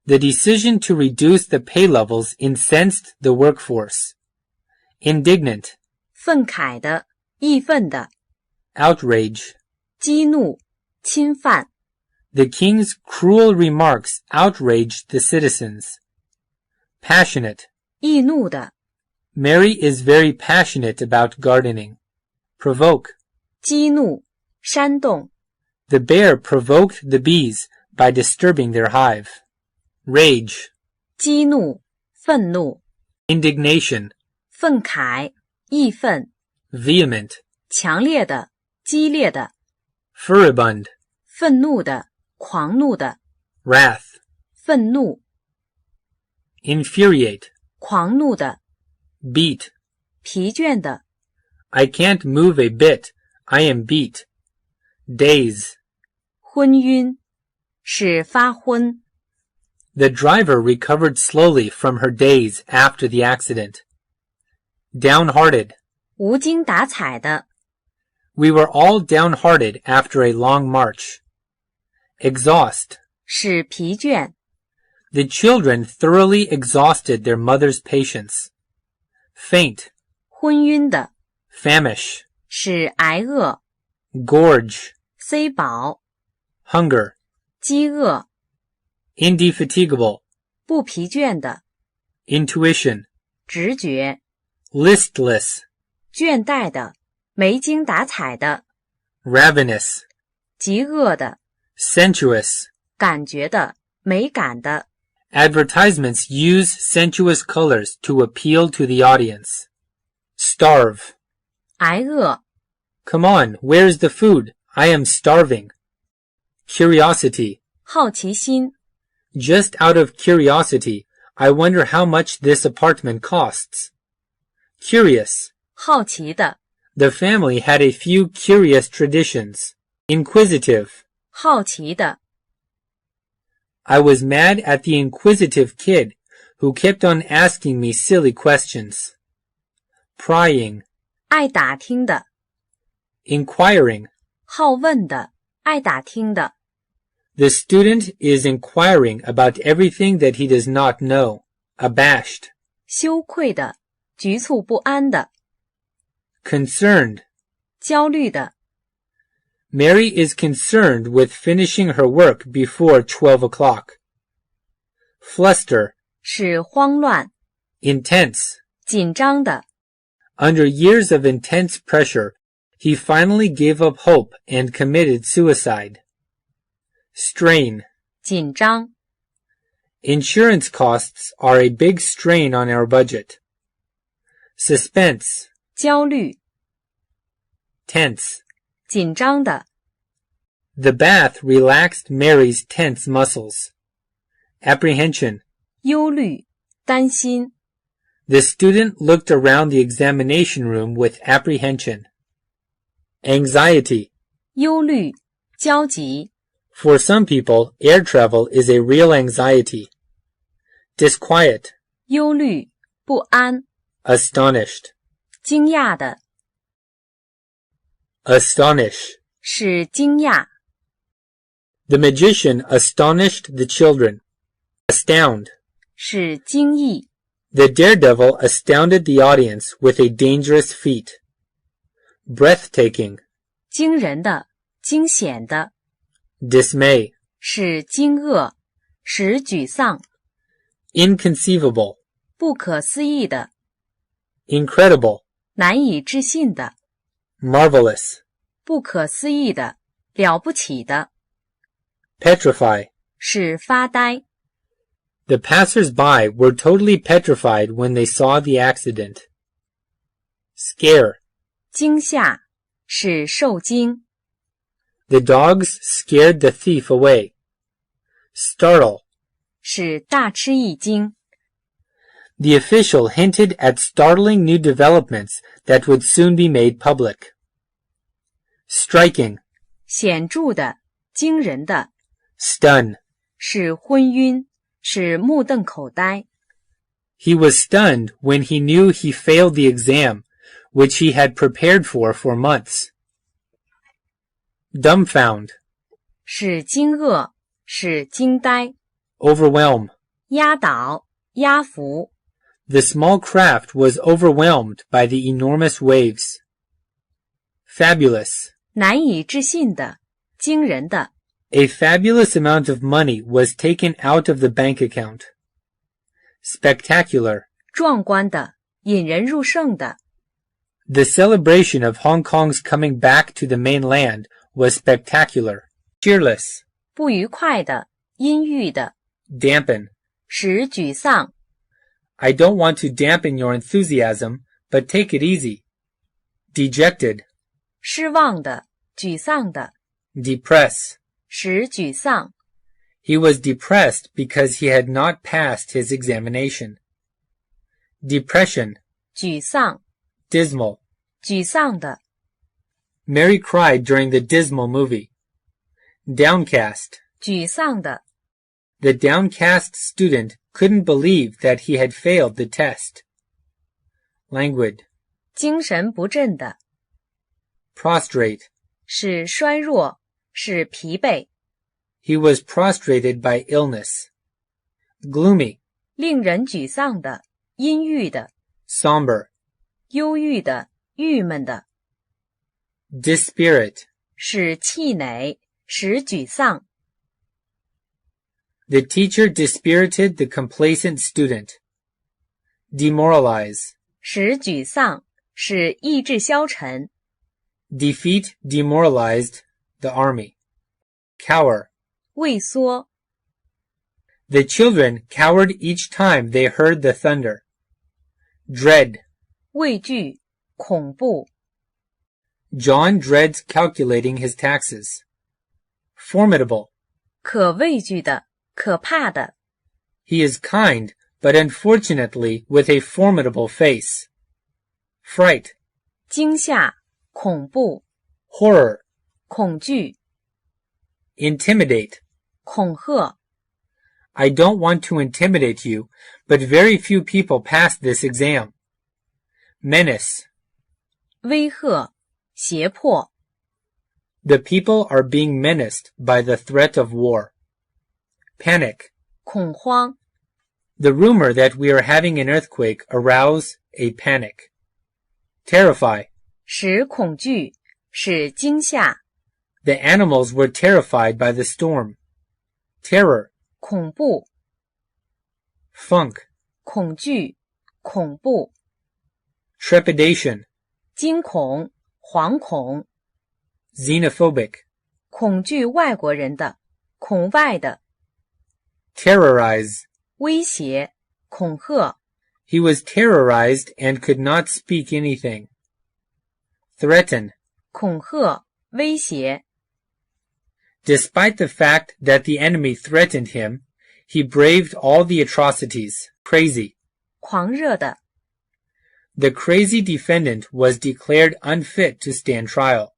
The decision to reduce the pay levels incensed the workforce. Indignant. 愤慨的，义愤的。Outrage. 激怒，侵犯。The king's cruel remarks outraged the citizens. Passionate. 易怒的。Mary is very passionate about gardening. Provoke. 激怒，煽动。The bear provoked the bees by disturbing their hive. Rage. 激怒，愤怒。Indignation. 愤慨，义愤。Vehement. 强烈的，激烈的。furibund, 愤怒的，狂怒的， wrath, 愤怒， infuriate, 狂怒的， beat. 疲倦的， I can't move a bit. I am beat. Daze. 昏晕，是发昏， The driver recovered slowly from her daze after the accident. Downhearted. 无精打采的， We were all downhearted after a long march. Exhaust. 是疲倦， The children thoroughly exhausted their mother's patience. Faint. 昏晕的， Famish. 是挨饿， Gorge. 塞饱， Hunger. 饥饿， Indefatigable. 不疲倦的， Intuition. 直觉， Listless. 倦怠的，没精打采的， Ravenous. 饥饿的， Sensuous. 感觉的，美感的， Advertisements use sensuous colors to appeal to the audience. Starve. 挨饿， Come on, where's the food? I am starving. Curiosity. 好奇心， Just out of curiosity, I wonder how much this apartment costs. Curious. 好奇的， The family had a few curious traditions. Inquisitive. 好奇的， I was mad at the inquisitive kid who kept on asking me silly questions. Prying. 爱打听的， Inquiring. 好问的，爱打听的， The student is inquiring about everything that he does not know. Abashed. 羞愧的，局促不安的， Concerned. 焦虑的， Mary is concerned with finishing her work before 12 o'clock. Fluster. 是慌乱， Intense. 紧张的， Under years of intense pressure, he finally gave up hope and committed suicide. Strain. 紧张， Insurance costs are a big strain on our budget. Suspense. 焦虑， Tense. 紧张的， The bath relaxed Mary's tense muscles. Apprehension. 忧虑，担心， The student looked around the examination room with apprehension. Anxiety. 忧虑，焦急， For some people, air travel is a real anxiety. Disquiet. 忧虑，不安， Astonished. 惊讶的， Astonish. 是惊讶， The magician astonished the children. Astound. 是惊异， The daredevil astounded the audience with a dangerous feat. Breathtaking. 惊人的，惊险的， Dismay. 是惊愕，使沮丧， Inconceivable. 不可思议的， Incredible. 难以置信的， Marvelous. 不可思议的，了不起的， Petrify. 是发呆， The passers-by were totally petrified when they saw the accident. Scare. 惊吓，是受惊， The dogs scared the thief away. Startle. 是大吃一惊， The official hinted at startling new developments that would soon be made public. Striking. 显著的，惊人的， Stun. 是昏晕，是目瞪口呆， He was stunned when he knew he failed the exam, which he had prepared for months. Dumbfound. 是惊愕，是惊呆， Overwhelm. 压倒，压服， The small craft was overwhelmed by the enormous waves. Fabulous. 难以置信的，惊人的， A fabulous amount of money was taken out of the bank account. Spectacular. 壮观的，引人入胜的， The celebration of Hong Kong's coming back to the mainland was spectacular. Cheerless. 不愉快的，阴郁的， Dampen. 使沮丧， I don't want to dampen your enthusiasm, but take it easy. Dejected. 失望的，沮丧的， Depress. 使沮丧。He was depressed because he had not passed his examination. Depression. 沮丧。Dismal. 沮丧的。Mary cried during the dismal movie. Downcast. 沮丧的。The downcast student couldn't believe that he had failed the test. Languid. 精神不振的。Prostrate. 是衰弱，是疲惫。He was prostrated by illness. Gloomy. 令人沮丧的，阴郁的。Somber. 忧郁的，郁闷的。Dispirit. 使气馁，使沮丧。The teacher dispirited the complacent student. Demoralize. 使沮丧，使意志消沉。Defeat demoralized the army. Cower. 畏缩。The children cowered each time they heard the thunder. Dread. 畏惧，恐怖。John dreads calculating his taxes. Formidable. 可畏惧的，可怕的。He is kind, but unfortunately with a formidable face. Fright. 惊吓，恐怖。Horror. 恐惧。Intimidate. 恐吓。I don't want to intimidate you, but very few people pass this exam. Menace. 威吓，胁迫。The people are being menaced by the threat of war. Panic. 恐慌。The rumor that we are having an earthquake arouse a panic. Terrify. 使恐惧，使惊吓。The animals were terrified by the storm. Terror. 恐怖。Funk. 恐惧，恐怖。Trepidation. 惊恐，惶恐。Xenophobic. 恐惧外国人的，恐外的。Terrorize. 威胁，恐吓。He was terrorized and could not speak anything. Threaten. 恐吓，威胁。Despite the fact that the enemy threatened him, he braved all the atrocities. Crazy. 狂热的。The crazy defendant was declared unfit to stand trial.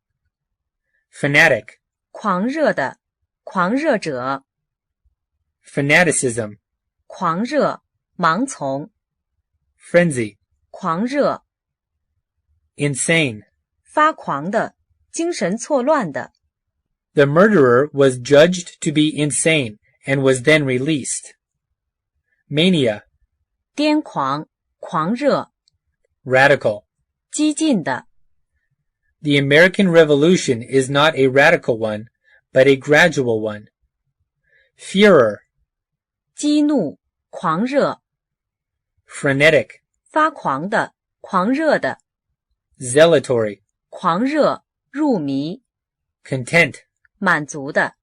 Fanatic. 狂热的，狂热者。Fanaticism. 狂热，盲从。Frenzy. 狂热。Insane. 发狂的，精神错乱的。The murderer was judged to be insane and was then released. Mania. 癫狂，狂热。Radical. 激进的。The American Revolution is not a radical one, but a gradual one. Furor. 激怒，狂热。Frenetic. 发狂的，狂热的。Zealotry. 狂热，入迷。Content. 满足的。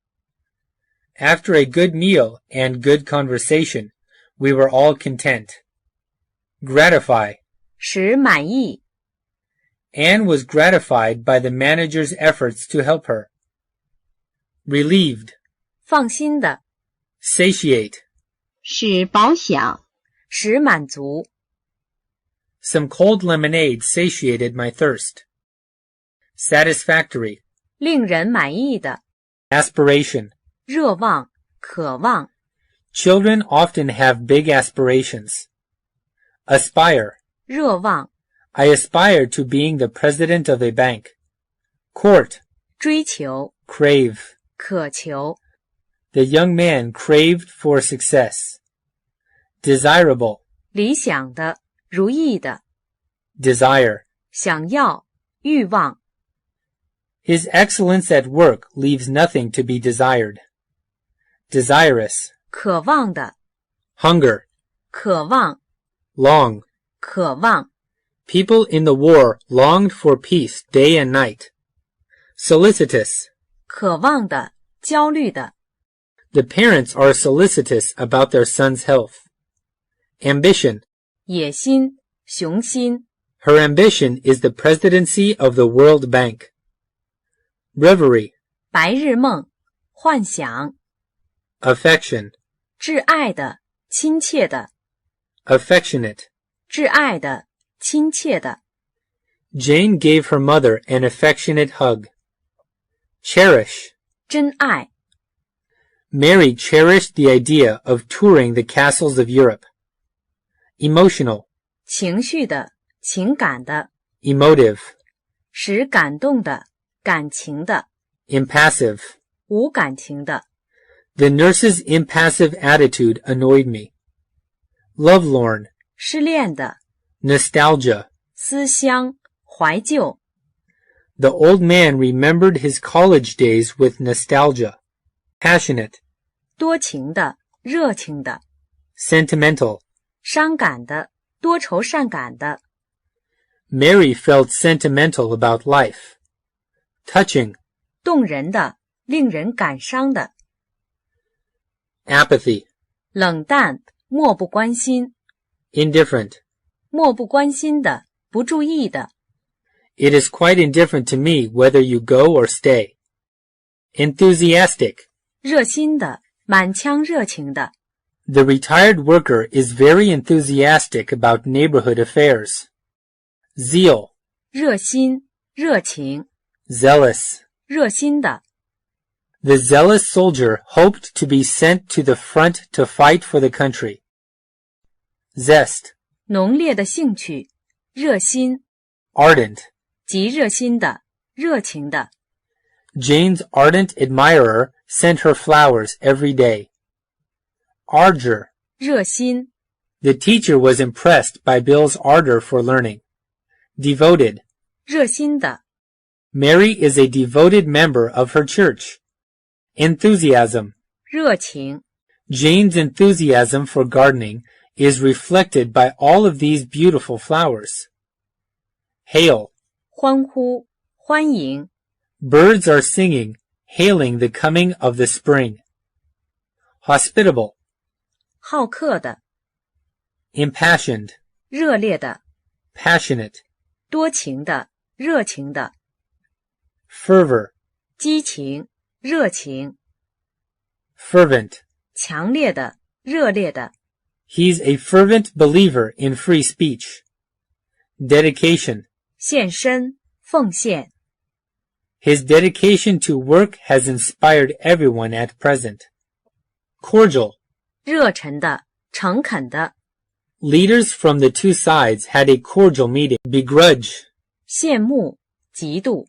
After a good meal and good conversation, we were all content. Gratify. 使满意。Anne was gratified by the manager's efforts to help her. Relieved. 放心的。Satiate. 使饱享。使满足。Some cold lemonade satiated my thirst. Satisfactory. 令人满意的。Aspiration. 热望，渴望。Children often have big aspirations. Aspire. 热望。I aspire to being the president of a bank. Court. 追求。Crave. 渴求。The young man craved for success. Desirable. 理想的，如意的。Desire. 想要，欲望。His excellence at work leaves nothing to be desired. Desirous. 渴望的。Hunger. 渴望。Long. 渴望。People in the war longed for peace day and night. Solicitous. 渴望的，焦虑的。The parents are solicitous about their son's health. Ambition. 野心，雄心。Her ambition is the presidency of the World Bank. Reverie. 白日梦，幻想， affection, 挚爱的，亲切的， affectionate. 挚爱的，亲切的， Jane gave her mother an affectionate hug. Cherish. 真爱， Mary cherished the idea of touring the castles of Europe. Emotional, 情绪的，情感的， emotive, 使感动的，感情的， impassive. 无感情的， The nurse's impassive attitude annoyed me. Lovelorn, 失恋的， nostalgia. 思乡，怀旧， The old man remembered his college days with nostalgia. Passionate, 多情的，热情的， sentimental. 伤感的，多愁善感的， Mary felt sentimental about life. Touching, 动人的，令人感伤的， apathy, 冷淡，漠不关心， indifferent. 漠不关心的，不注意的， It is quite indifferent to me whether you go or stay. Enthusiastic, 热心的，满腔热情的， the retired worker is very enthusiastic about neighborhood affairs. Zeal, 热心，热情， zealous. 热心的， The zealous soldier hoped to be sent to the front to fight for the country. Zest, 浓烈的兴趣，热心， ardent. 极热心的，热情的， Jane's ardent admirer sent her flowers every day. Ardor, 热心， the teacher was impressed by Bill's ardor for learning. Devoted, 热心的， Mary is a devoted member of her church. Enthusiasm, 热情， Jane's enthusiasm for gardening is reflected by all of these beautiful flowers. Hail, 欢呼，欢迎， birds are singing, hailing the coming of the spring. Hospitable, 好客的， impassioned, 热烈的， passionate, 多情的，热情的， fervor, 激情，热情， fervent. 强烈的，热烈的， He's a fervent believer in free speech. Dedication, 献身，奉献， his dedication to work has inspired everyone at present. Cordial, 热忱的，诚恳的， leaders from the two sides had a cordial meeting. Begrudge, 羡慕，嫉妒，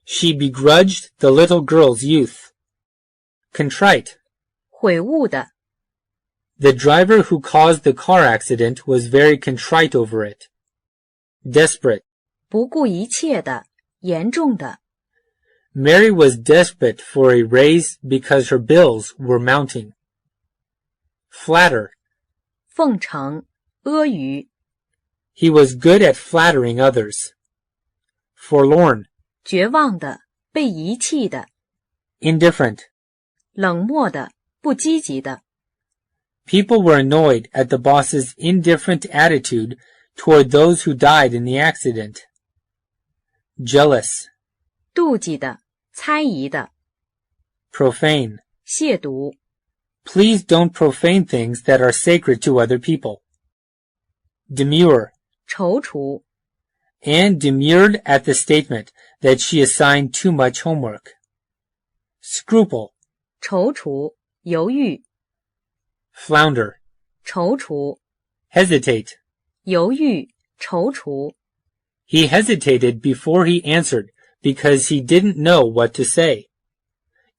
she begrudged the little girl's youth. Contrite, 悔悟的， the driver who caused the car accident was very contrite over it. Desperate, 不顾一切的，严重的， Mary was desperate for a raise because her bills were mounting. Flatter, 奉承，阿谀， he was good at flattering others. Forlorn, 绝望的，被遗弃的， indifferent, 冷漠的，不积极的， people were annoyed at the boss's indifferent attitude toward those who died in the accident. Jealous, 妒忌的，猜疑的， profane, 亵渎， please don't profane things that are sacred to other people. Demur, 踌躇， Anne demurred at the statement that she assigned too much homework. Scruple, 踌躇，犹豫， flounder, 踌躇， hesitate. 犹豫，踌躇， He hesitated before he answered because he didn't know what to say.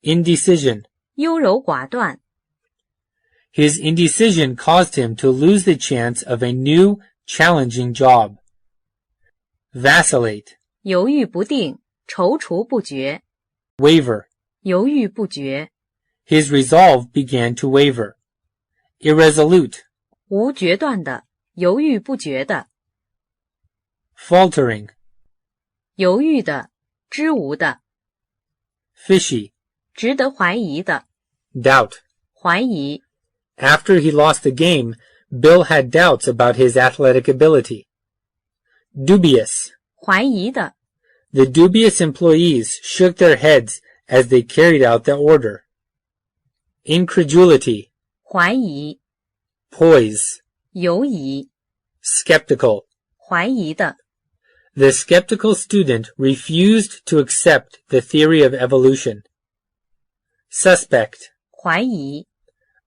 Indecision, 优柔寡断， his indecision caused him to lose the chance of a new, challenging job. Vacillate, 犹豫不定，踌躇不决， waver, 犹豫不决， his resolve began to waver. Irresolute, 无决断的，犹豫不决的， faltering, 犹豫的，支吾的， fishy, 值得怀疑的， doubt. 怀疑， After he lost the game, Bill had doubts about his athletic ability. Dubious, 怀疑的， the dubious employees shook their heads as they carried out the order. Incredulity, 怀疑、 poise, 犹疑、 skeptical. 怀疑的、 The skeptical student refused to accept the theory of evolution. Suspect, 怀疑、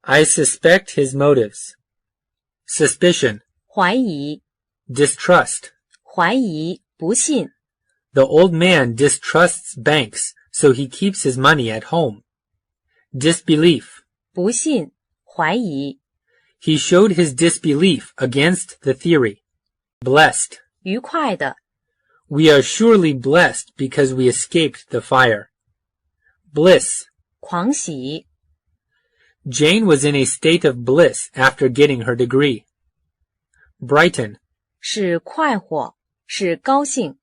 I suspect his motives. Suspicion, 怀疑、 distrust. 怀疑、不信、 The old man distrusts banks, so he keeps his money at home. Disbelief, 不信、怀疑、 he showed his disbelief against the theory. Blessed, 愉快的、 we are surely blessed because we escaped the fire. Bliss, 狂喜、 Jane was in a state of bliss after getting her degree. Brighten, 是快活，是高兴。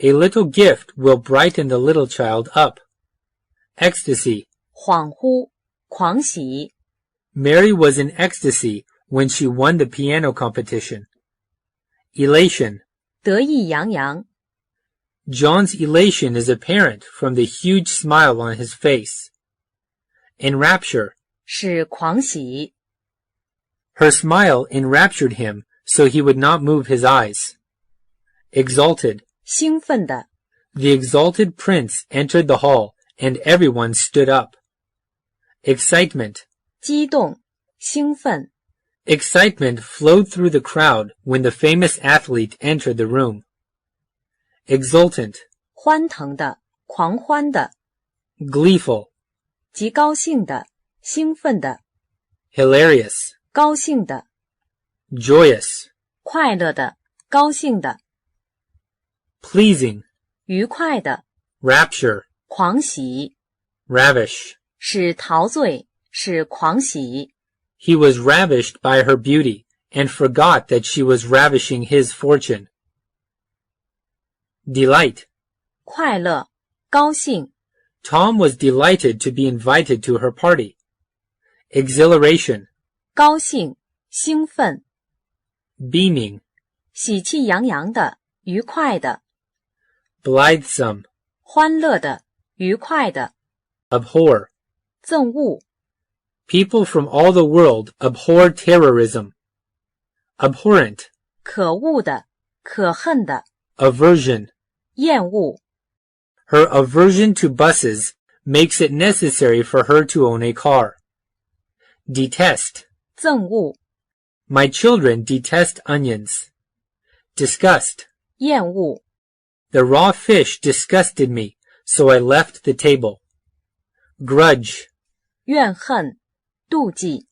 a little gift will brighten the little child up. Ecstasy, 恍惚、狂喜。 Mary was in ecstasy when she won the piano competition. Elation, 得意洋洋。 John's elation is apparent from the huge smile on his face. Enrapture, 是狂喜。 her smile enraptured him so he would not move his eyes. Exalted, 兴奋的。 the exalted prince entered the hall and everyone stood up. Excitement, 激动。兴奋。 excitement flowed through the crowd when the famous athlete entered the room. Exultant, 欢腾的。狂欢的。 gleeful, 极高兴的。兴奋的。 hilarious, 高兴的。 joyous, 快乐的。高兴的。 pleasing, 愉快的。 rapture, 狂喜。 ravish. 是陶醉。是狂喜。 He was ravished by her beauty and forgot that she was ravishing his fortune. Delight, 快乐。高兴。 Tom was delighted to be invited to her party. Exhilaration, 高兴。兴奋。 beaming, 喜气洋洋的。愉快的。 blithesome, 欢乐的。愉快的。 abhor. 憎恶。 People from all the world abhor terrorism. Abhorrent, 可恶的。可恨的。 aversion. 厌恶。 Her aversion to buses makes it necessary for her to own a car. Detest. 憎恶。 My children detest onions. Disgust. 厌恶。 The raw fish disgusted me, so I left the table. Grudge. 怨恨。妒忌。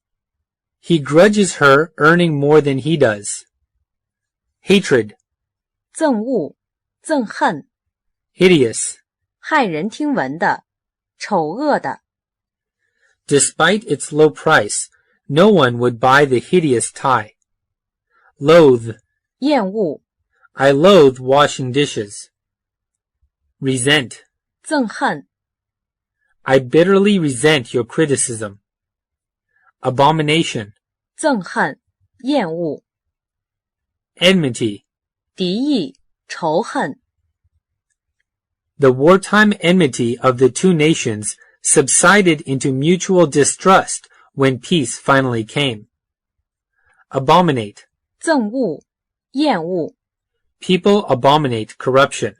He grudges her earning more than he does. Hatred. 憎恶。憎恨。 Hideous. 骇人听闻的。丑恶的。 Despite its low price, no one would buy the hideous tie. Loathe. 厌恶。 I loathe washing dishes. Resent. 憎恨。 I bitterly resent your criticism. Abomination. 憎恨。厌恶。 Enmity. 敌意。仇恨。 The wartime enmity of the two nations subsided into mutual distrust when peace finally came. Abominate. 憎恶。厌恶。 People abominate corruption.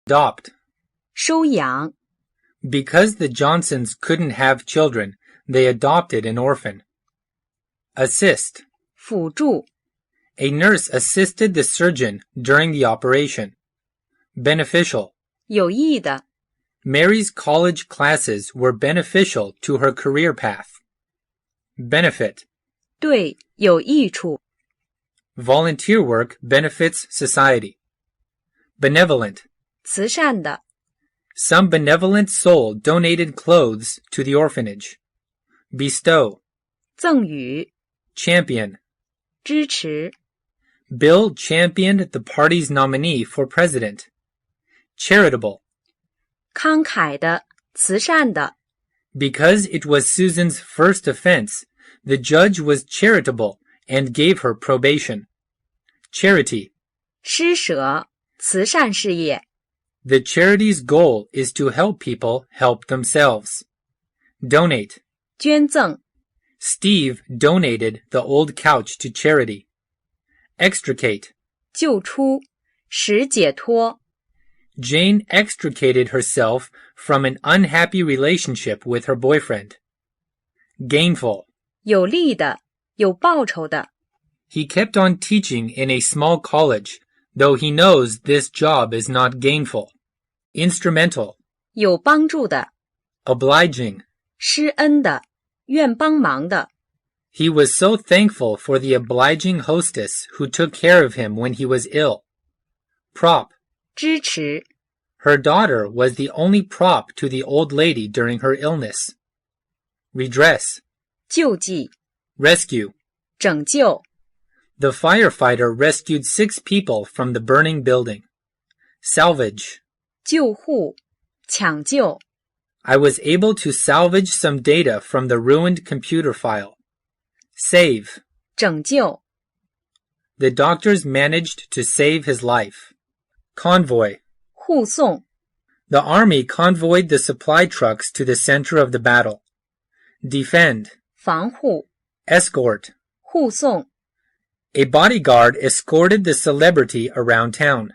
Adopt. 收养。 Because the Johnsons couldn't have children, they adopted an orphan. Assist. 辅助。 A nurse assisted the surgeon during the operation. Beneficial. 有益的。 Mary's college classes were beneficial to her career path. Benefit. 对。有益处。 Volunteer work benefits society. Benevolent. 慈善的。 Some benevolent soul donated clothes to the orphanage. Bestow. 赠予。 Champion. 支持。 Bill championed the party's nominee for president. Charitable. 慷慨的。慈善的。 Because it was Susan's first offense, the judge was charitable and gave her probation. Charity. 施舍，慈善事业。The charity's goal is to help people help themselves. Donate. 捐赠。Steve donated the old couch to charity. Extricate. 救出，使解脱。Jane extricated herself from an unhappy relationship with her boyfriend. Gainful. 有利的，有报酬的。He kept on teaching in a small college, though he knows this job is not gainful. Instrumental. 有帮助的。Obliging. 施恩的，愿帮忙的。He was so thankful for the obliging hostess who took care of him when he was ill. Prop. 支持。Her daughter was the only prop to the old lady during her illness. Redress. 救济。Rescue. 拯救。The firefighter rescued 6 people from the burning building. Salvage. 救护，抢救。I was able to salvage some data from the ruined computer file. Save. 拯救。The doctors managed to save his life. Convoy. 护送。The army convoyed the supply trucks to the center of the battle. Defend. 防护。Escort. 护送。A bodyguard escorted the celebrity around town.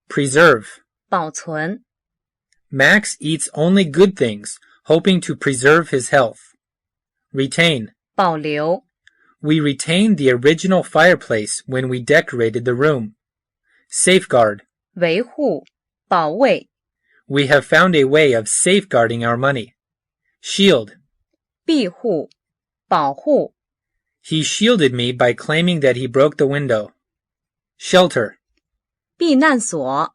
Preserve. 保存。Max eats only good things, hoping to preserve his health. Retain. 保留。We retained the original fireplace when we decorated the room. Safeguard. 维护，保卫。We have found a way of safeguarding our money. Shield. 庇护，保护。He shielded me by claiming that he broke the window. Shelter. 避难所，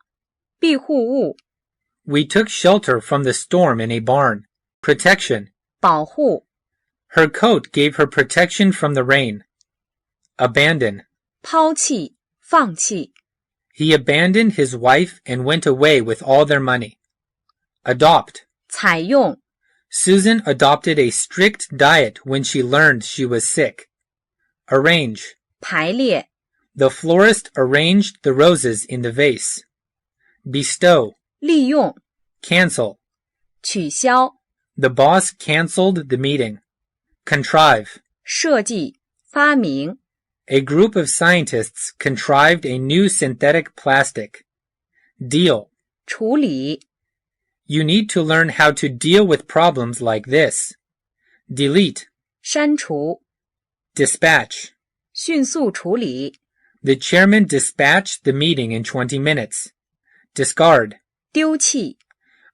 庇护物。We took shelter from the storm in a barn. Protection. 保护。Her coat gave her protection from the rain. Abandon. 抛弃，放弃。He abandoned his wife and went away with all their money. Adopt. 采用。Susan adopted a strict diet when she learned she was sick. Arrange. 排列。The florist arranged the roses in the vase. Bestow. 利用。Cancel. 取消。The boss canceled the meeting. Contrive. 设计，发明。A group of scientists contrived a new synthetic plastic. Deal. 处理。You need to learn how to deal with problems like this. Delete. 删除。Dispatch. 迅速处理。The chairman dispatched the meeting in 20 minutes. Discard. 丢弃。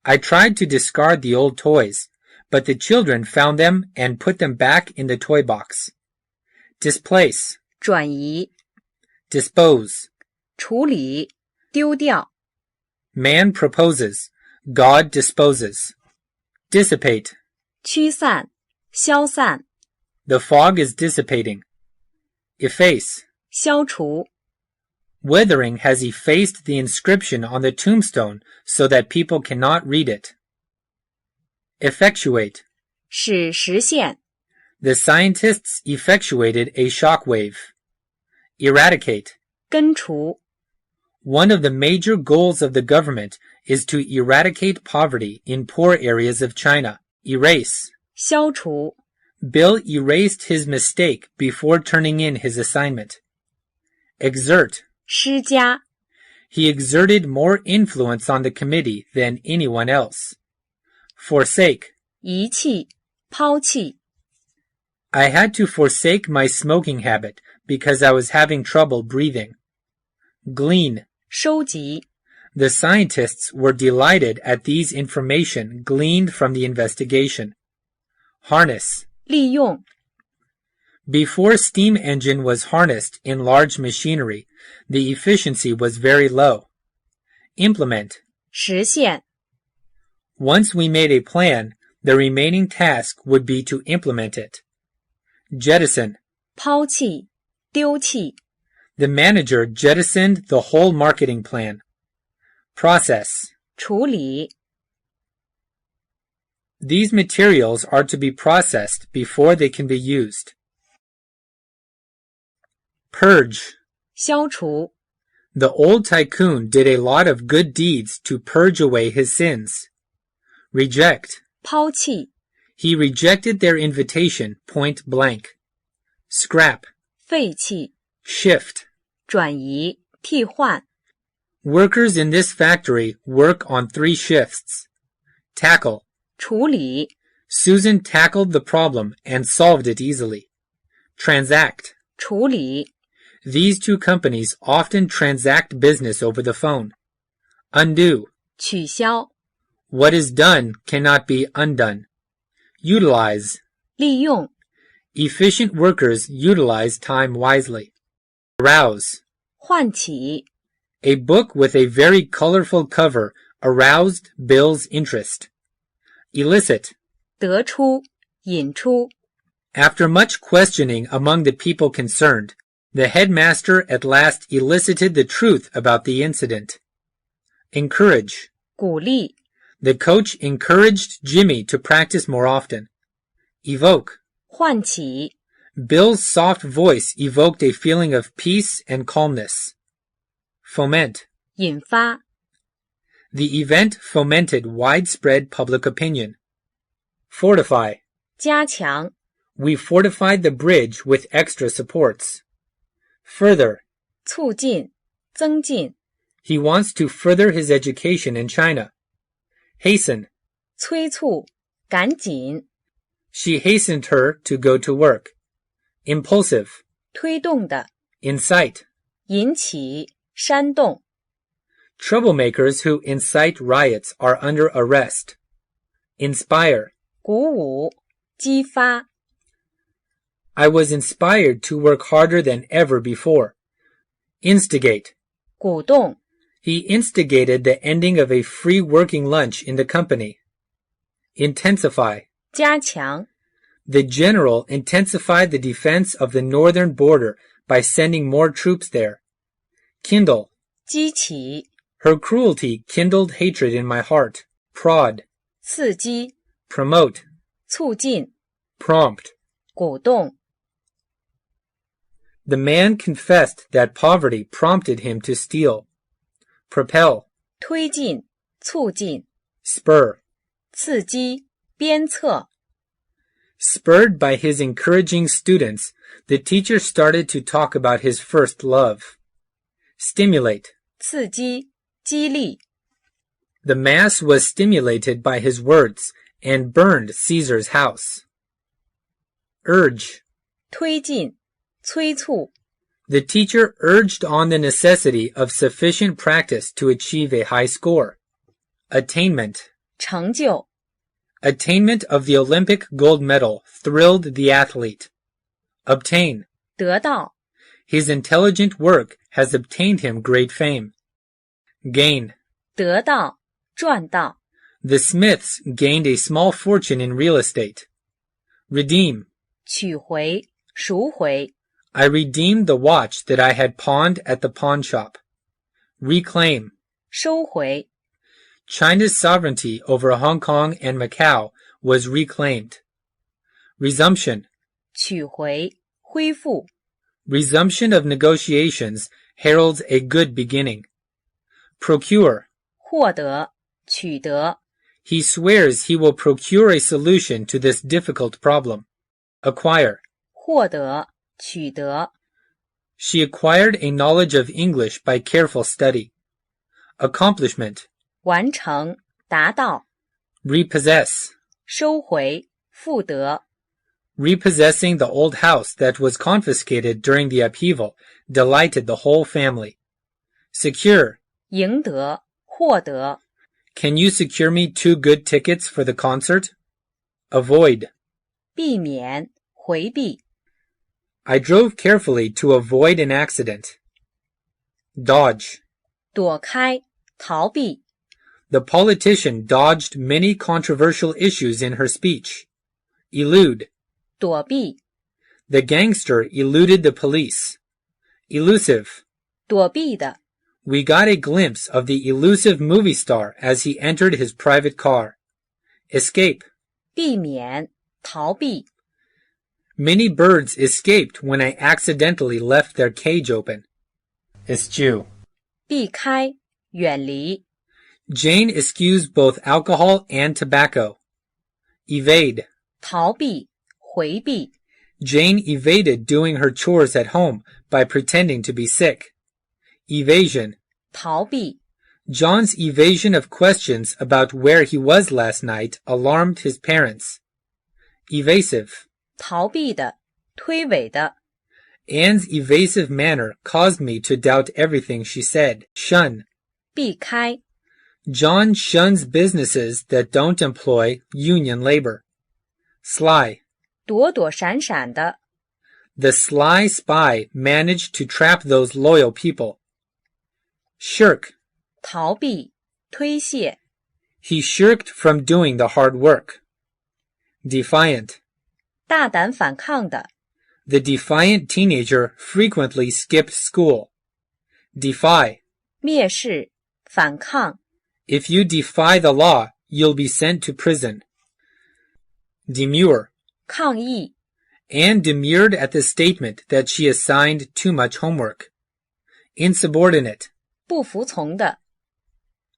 I tried to discard the old toys, but the children found them and put them back in the toy box. Displace. 转移。Dispose. 处理，丢掉。Man proposes. God disposes. Dissipate. 驱散，消散。The fog is dissipating. Efface. 消除。Weathering has effaced the inscription on the tombstone so that people cannot read it. Effectuate. 使实现。The scientists effectuated a shockwave. Eradicate. 根除。One of the major goals of the government is to eradicate poverty in poor areas of China. Erase. 消除。Bill erased his mistake before turning in his assignment. Exert. 施加。He exerted more influence on the committee than anyone else. Forsake. 遗弃，抛弃。I had to forsake my smoking habit because I was having trouble breathing. Glean. 收集。The scientists were delighted at these information gleaned from the investigation. Harness. 利用。Before steam engine was harnessed in large machinery, the efficiency was very low. Implement. 实现。Once we made a plan, the remaining task would be to implement it. Jettison. 抛弃，丢弃。The manager jettisoned the whole marketing plan. Process. 处理。These materials are to be processed before they can be used. Purge. 消除。The old tycoon did a lot of good deeds to purge away his sins. Reject. 抛弃 He rejected their invitation point blank. Scrap. 废弃 Shift. 转移替换 Workers in this factory work on 3 shifts. Tackle. 处理 Susan tackled the problem and solved it easily. Transact. 处理 These 2 companies often transact business over the phone. Undo. 取消 What is done cannot be undone. Utilize. 利用 Efficient workers utilize time wisely. Arouse. 唤起 A book with a very colorful cover aroused Bill's interest. Elicit. 得出引出 After much questioning among the people concerned, the headmaster at last elicited the truth about the incident. Encourage. 鼓励 The coach encouraged Jimmy to practice more often. Evoke. 唤起 Bill's soft voice evoked a feeling of peace and calmness. Foment. 引发 The event fomented widespread public opinion. Fortify. 加强 We fortified the bridge with extra supports. Further. 促进增进 He wants to further his education in China. Hasten. 催促赶紧 She hastened her to go to work. Impulsive. 推动的 Incite. 引起煽动 Troublemakers who incite riots are under arrest. Inspire. 鼓舞激发 I was inspired to work harder than ever before. Instigate. 鼓动 He instigated the ending of a free working lunch in the company. Intensify. 加强 The general intensified the defense of the northern border by sending more troops there. Kindle. 激起 Her cruelty kindled hatred in my heart. Prod. 刺激 Promote. 促进 Prompt. 鼓动 The man confessed that poverty prompted him to steal. Propel. 推进促进 Spur. 刺激鞭策 Spurred by his encouraging students, the teacher started to talk about his first love. Stimulate. 刺激激励 The mass was stimulated by his words and burned Caesar's house. Urge. 推进催促 The teacher urged on the necessity of sufficient practice to achieve a high score. Attainment. 成就 Attainment of the Olympic gold medal thrilled the athlete. Obtain. 得到 His intelligent work has obtained him great fame. Gain. 得到赚到 The Smiths gained a small fortune in real estate. Redeem. 取回赎回 I redeemed the watch that I had pawned at the pawn shop. Reclaim. 收回 China's sovereignty over Hong Kong and Macau was reclaimed. Resumption. 取回恢复 Resumption of negotiations heralds a good beginning. Procure. 获得取得 He swears he will procure a solution to this difficult problem. Acquire. 获得取得 She acquired a knowledge of English by careful study. Accomplishment. 完成达到 Repossess. 收回复得 Repossessing the old house that was confiscated during the upheaval delighted the whole family. Secure. 赢得获得 Can you secure me 2 good tickets for the concert? Avoid. 避免回避 I drove carefully to avoid an accident. Dodge. 躲开逃避 The politician dodged many controversial issues in her speech. Elude. 躲避 The gangster eluded the police. Elusive. 躲避的 We got a glimpse of the elusive movie star as he entered his private car. Escape. 避免逃避 Many birds escaped when I accidentally left their cage open. Eschew. 避开，远离。 Jane eschews both alcohol and tobacco. Evade. 逃避，回避。 Jane evaded doing her chores at home by pretending to be sick. Evasion. 逃避。 John's evasion of questions about where he was last night alarmed his parents. Evasive. 逃避的，推诿的。 Anne's evasive manner caused me to doubt everything she said. Shun. 避开。 John shuns businesses that don't employ union labor. Sly. 躲躲闪闪的。 The sly spy managed to trap those loyal people. Shirk. 逃避，推卸。 He shirked from doing the hard work. Defiant. 大胆反抗的。 The defiant teenager frequently skipped school. Defy. 蔑视，反抗。 If you defy the law, you'll be sent to prison. Demur. 抗议。 Anne demurred at the statement that she assigned too much homework. Insubordinate. 不服从的。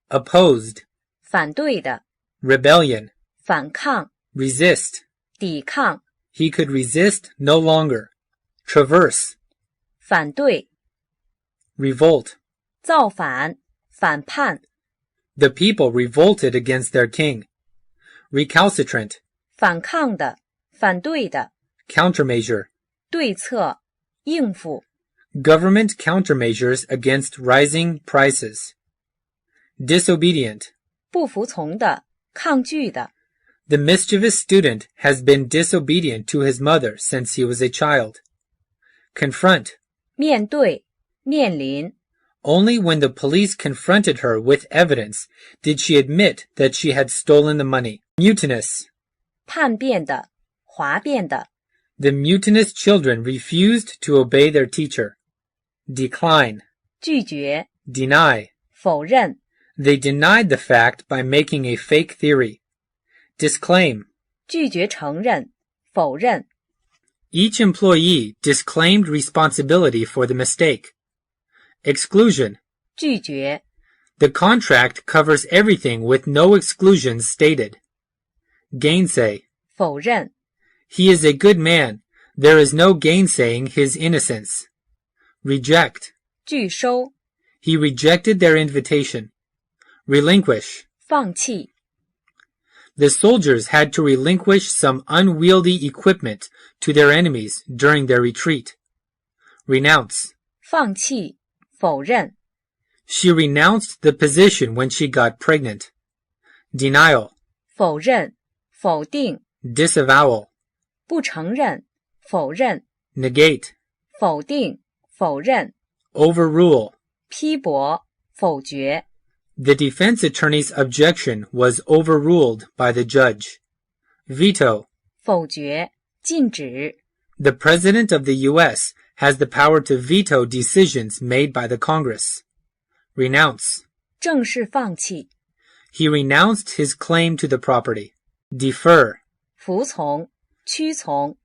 Opposed. 反对的。 Rebellion. 反抗。 Resist. 抵抗。 He could resist no longer. Traverse. 反对。 Revolt. 造反，反叛。 The people revolted against their king. Recalcitrant. 反抗的，反对的。 Countermeasure. 对策，应付。 Government countermeasures against rising prices. Disobedient. 不服从的，抗拒的。 The mischievous student has been disobedient to his mother since he was a child. Confront. 面对，面临。 Only when the police confronted her with evidence did she admit that she had stolen the money. Mutinous. 叛变的，哗变的。 The mutinous children refused to obey their teacher. Decline. 拒绝， Deny. 否认。 They denied the fact by making a fake theory. Disclaim. 拒绝承认，否认。 Each employee disclaimed responsibility for the mistake. Exclusion. 拒绝。 The contract covers everything with no exclusions stated. Gainsay. 否认。 He is a good man. There is no gainsaying his innocence. Reject. 拒收。 He rejected their invitation. Relinquish. 放弃。 The soldiers had to relinquish some unwieldy equipment to their enemies during their retreat. Renounce. 放弃，否认。 She renounced the position when she got pregnant. Denial. 否认，否定。 Disavowal. 不承认，否认。 Negate. 否定，否认。 Overrule. 批驳，否决。 The defense attorney's objection was overruled by the judge. Veto. 否决，禁止。 The President of the U.S. has the power to veto decisions made by the Congress. Renounce. 正式放弃。 He renounced his claim to the property. Defer. 服从，屈从。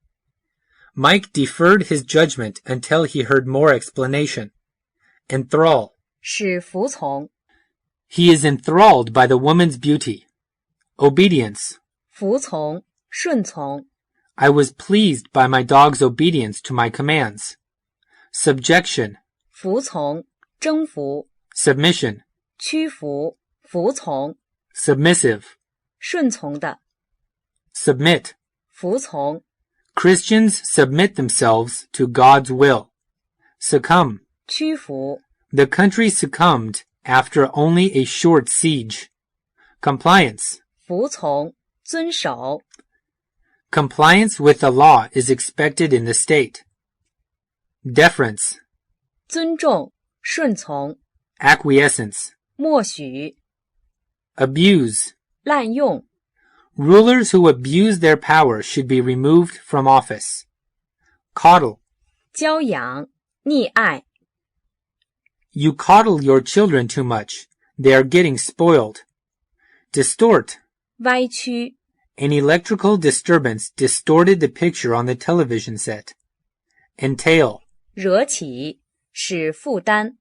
Mike deferred his judgment until he heard more explanation. Enthrall. 使服从。 He is enthralled by the woman's beauty. Obedience. 服从，顺从。 I was pleased by my dog's obedience to my commands. Subjection. 服从，征服。 Submission. 屈服，服从。 Submissive. 顺从的。 Submit. 服从。 Christians submit themselves to God's will. Succumb. 屈服。 The country succumbed after only a short siege. Compliance. 服从，遵守。 Compliance with the law is expected in the state. Deference. 尊重，顺从。 Acquiescence. 默许。 Abuse. 滥用。 Rulers who abuse their power should be removed from office. Coddle. 教养，溺爱。 You coddle your children too much. They are getting spoiled. Distort. 歪曲。 An electrical disturbance distorted the picture on the television set. Entail. 惹起，使负担。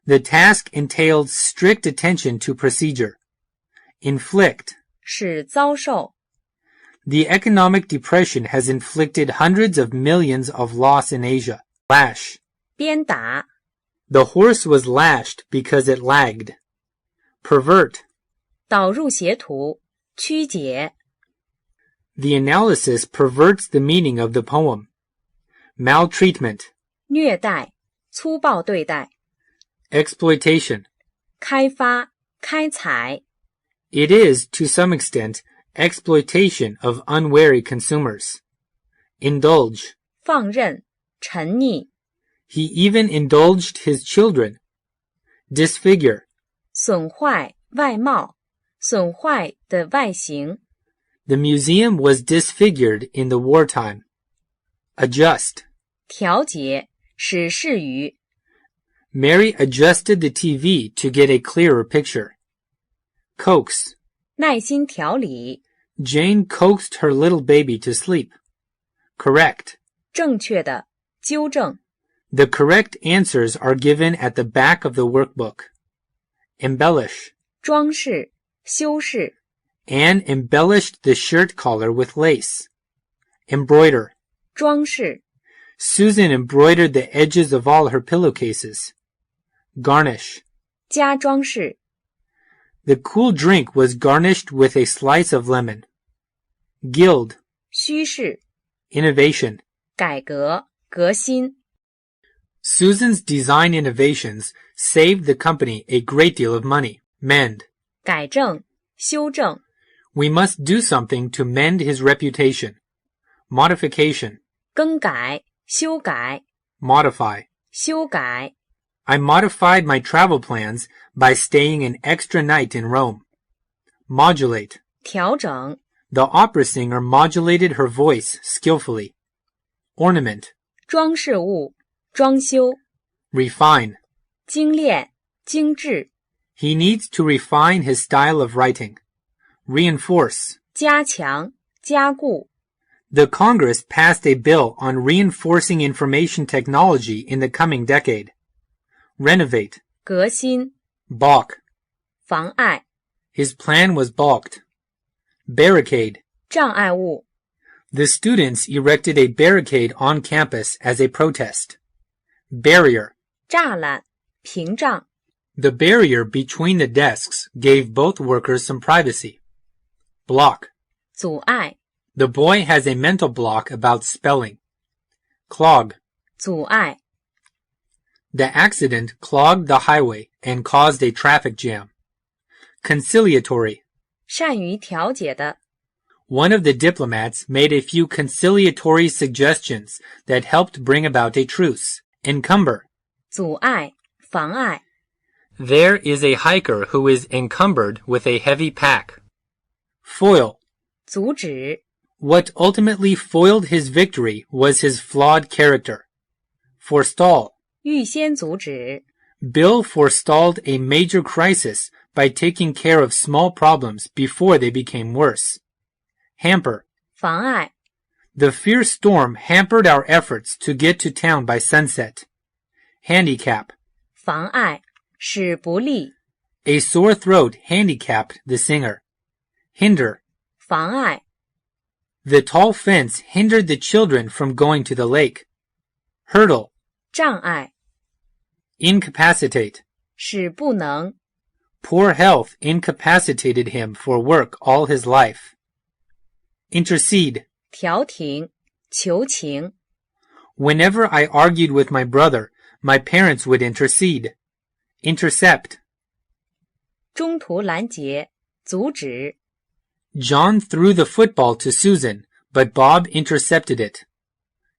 The task entailed strict attention to procedure. Inflict. 是遭受。The economic depression has inflicted hundreds of millions of loss in Asia. Lash. 鞭打。The horse was lashed because it lagged. Pervert. 导入邪途，曲解。The analysis perverts the meaning of the poem. Maltreatment. 虐待，粗暴对待。Exploitation. 开发，开采。It is, to some extent, exploitation of unwary consumers. Indulge. 放任，沉溺。He even indulged his children. Disfigure. 损坏外貌，损坏的外形。The museum was disfigured in the wartime. Adjust. 调节，使适于。Mary adjusted the TV to get a clearer picture. Coax. 耐心调理。Jane coaxed her little baby to sleep. Correct. 正确的，纠正。The correct answers are given at the back of the workbook. Embellish. 装饰，修饰。Anne embellished the shirt collar with lace. Embroider. 装饰。Susan embroidered the edges of all her pillowcases. Garnish. 加装饰。The cool drink was garnished with a slice of lemon. Gild. 虚饰。Innovation. 改革，革新。Susan's design innovations saved the company a great deal of money. Mend. 改正，修正。We must do something to mend his reputation. Modification. 更改，修改。Modify. 修改。I modified my travel plans by staying an extra night in Rome. Modulate. 调整。The opera singer modulated her voice skillfully. Ornament. 装饰物，装修。Refine. 精炼，精致。He needs to refine his style of writing. Reinforce. 加强，加固。The Congress passed a bill on reinforcing information technology in the coming decade. Renovate. 革新。Balk. 妨碍。His plan was balked. Barricade. 障碍物。The students erected a barricade on campus as a protest. Barrier. 栅栏，屏障。The barrier between the desks gave both workers some privacy. Block. 阻碍。The boy has a mental block about spelling. Clog. 阻碍。The accident clogged the highway and caused a traffic jam. Conciliatory. 善于调解的。One of the diplomats made a few conciliatory suggestions that helped bring about a truce. Encumber. 阻碍，妨碍。There is a hiker who is encumbered with a heavy pack. Foil. 阻止。What ultimately foiled his victory was his flawed character. Forestall. 预先阻止。Bill forestalled a major crisis by taking care of small problems before they became worse. Hamper. 妨碍。The fierce storm hampered our efforts to get to town by sunset. Handicap. 妨碍，使不利。A sore throat handicapped the singer. Hinder. 妨碍。The tall fence hindered the children from going to the lake. Hurdle. 障碍。Incapacitate. 使不能。Poor health incapacitated him for work all his life. Intercede. 调停，求情。Whenever I argued with my brother, my parents would intercede. Intercept. 中途拦截，阻止。John threw the football to Susan, but Bob intercepted it.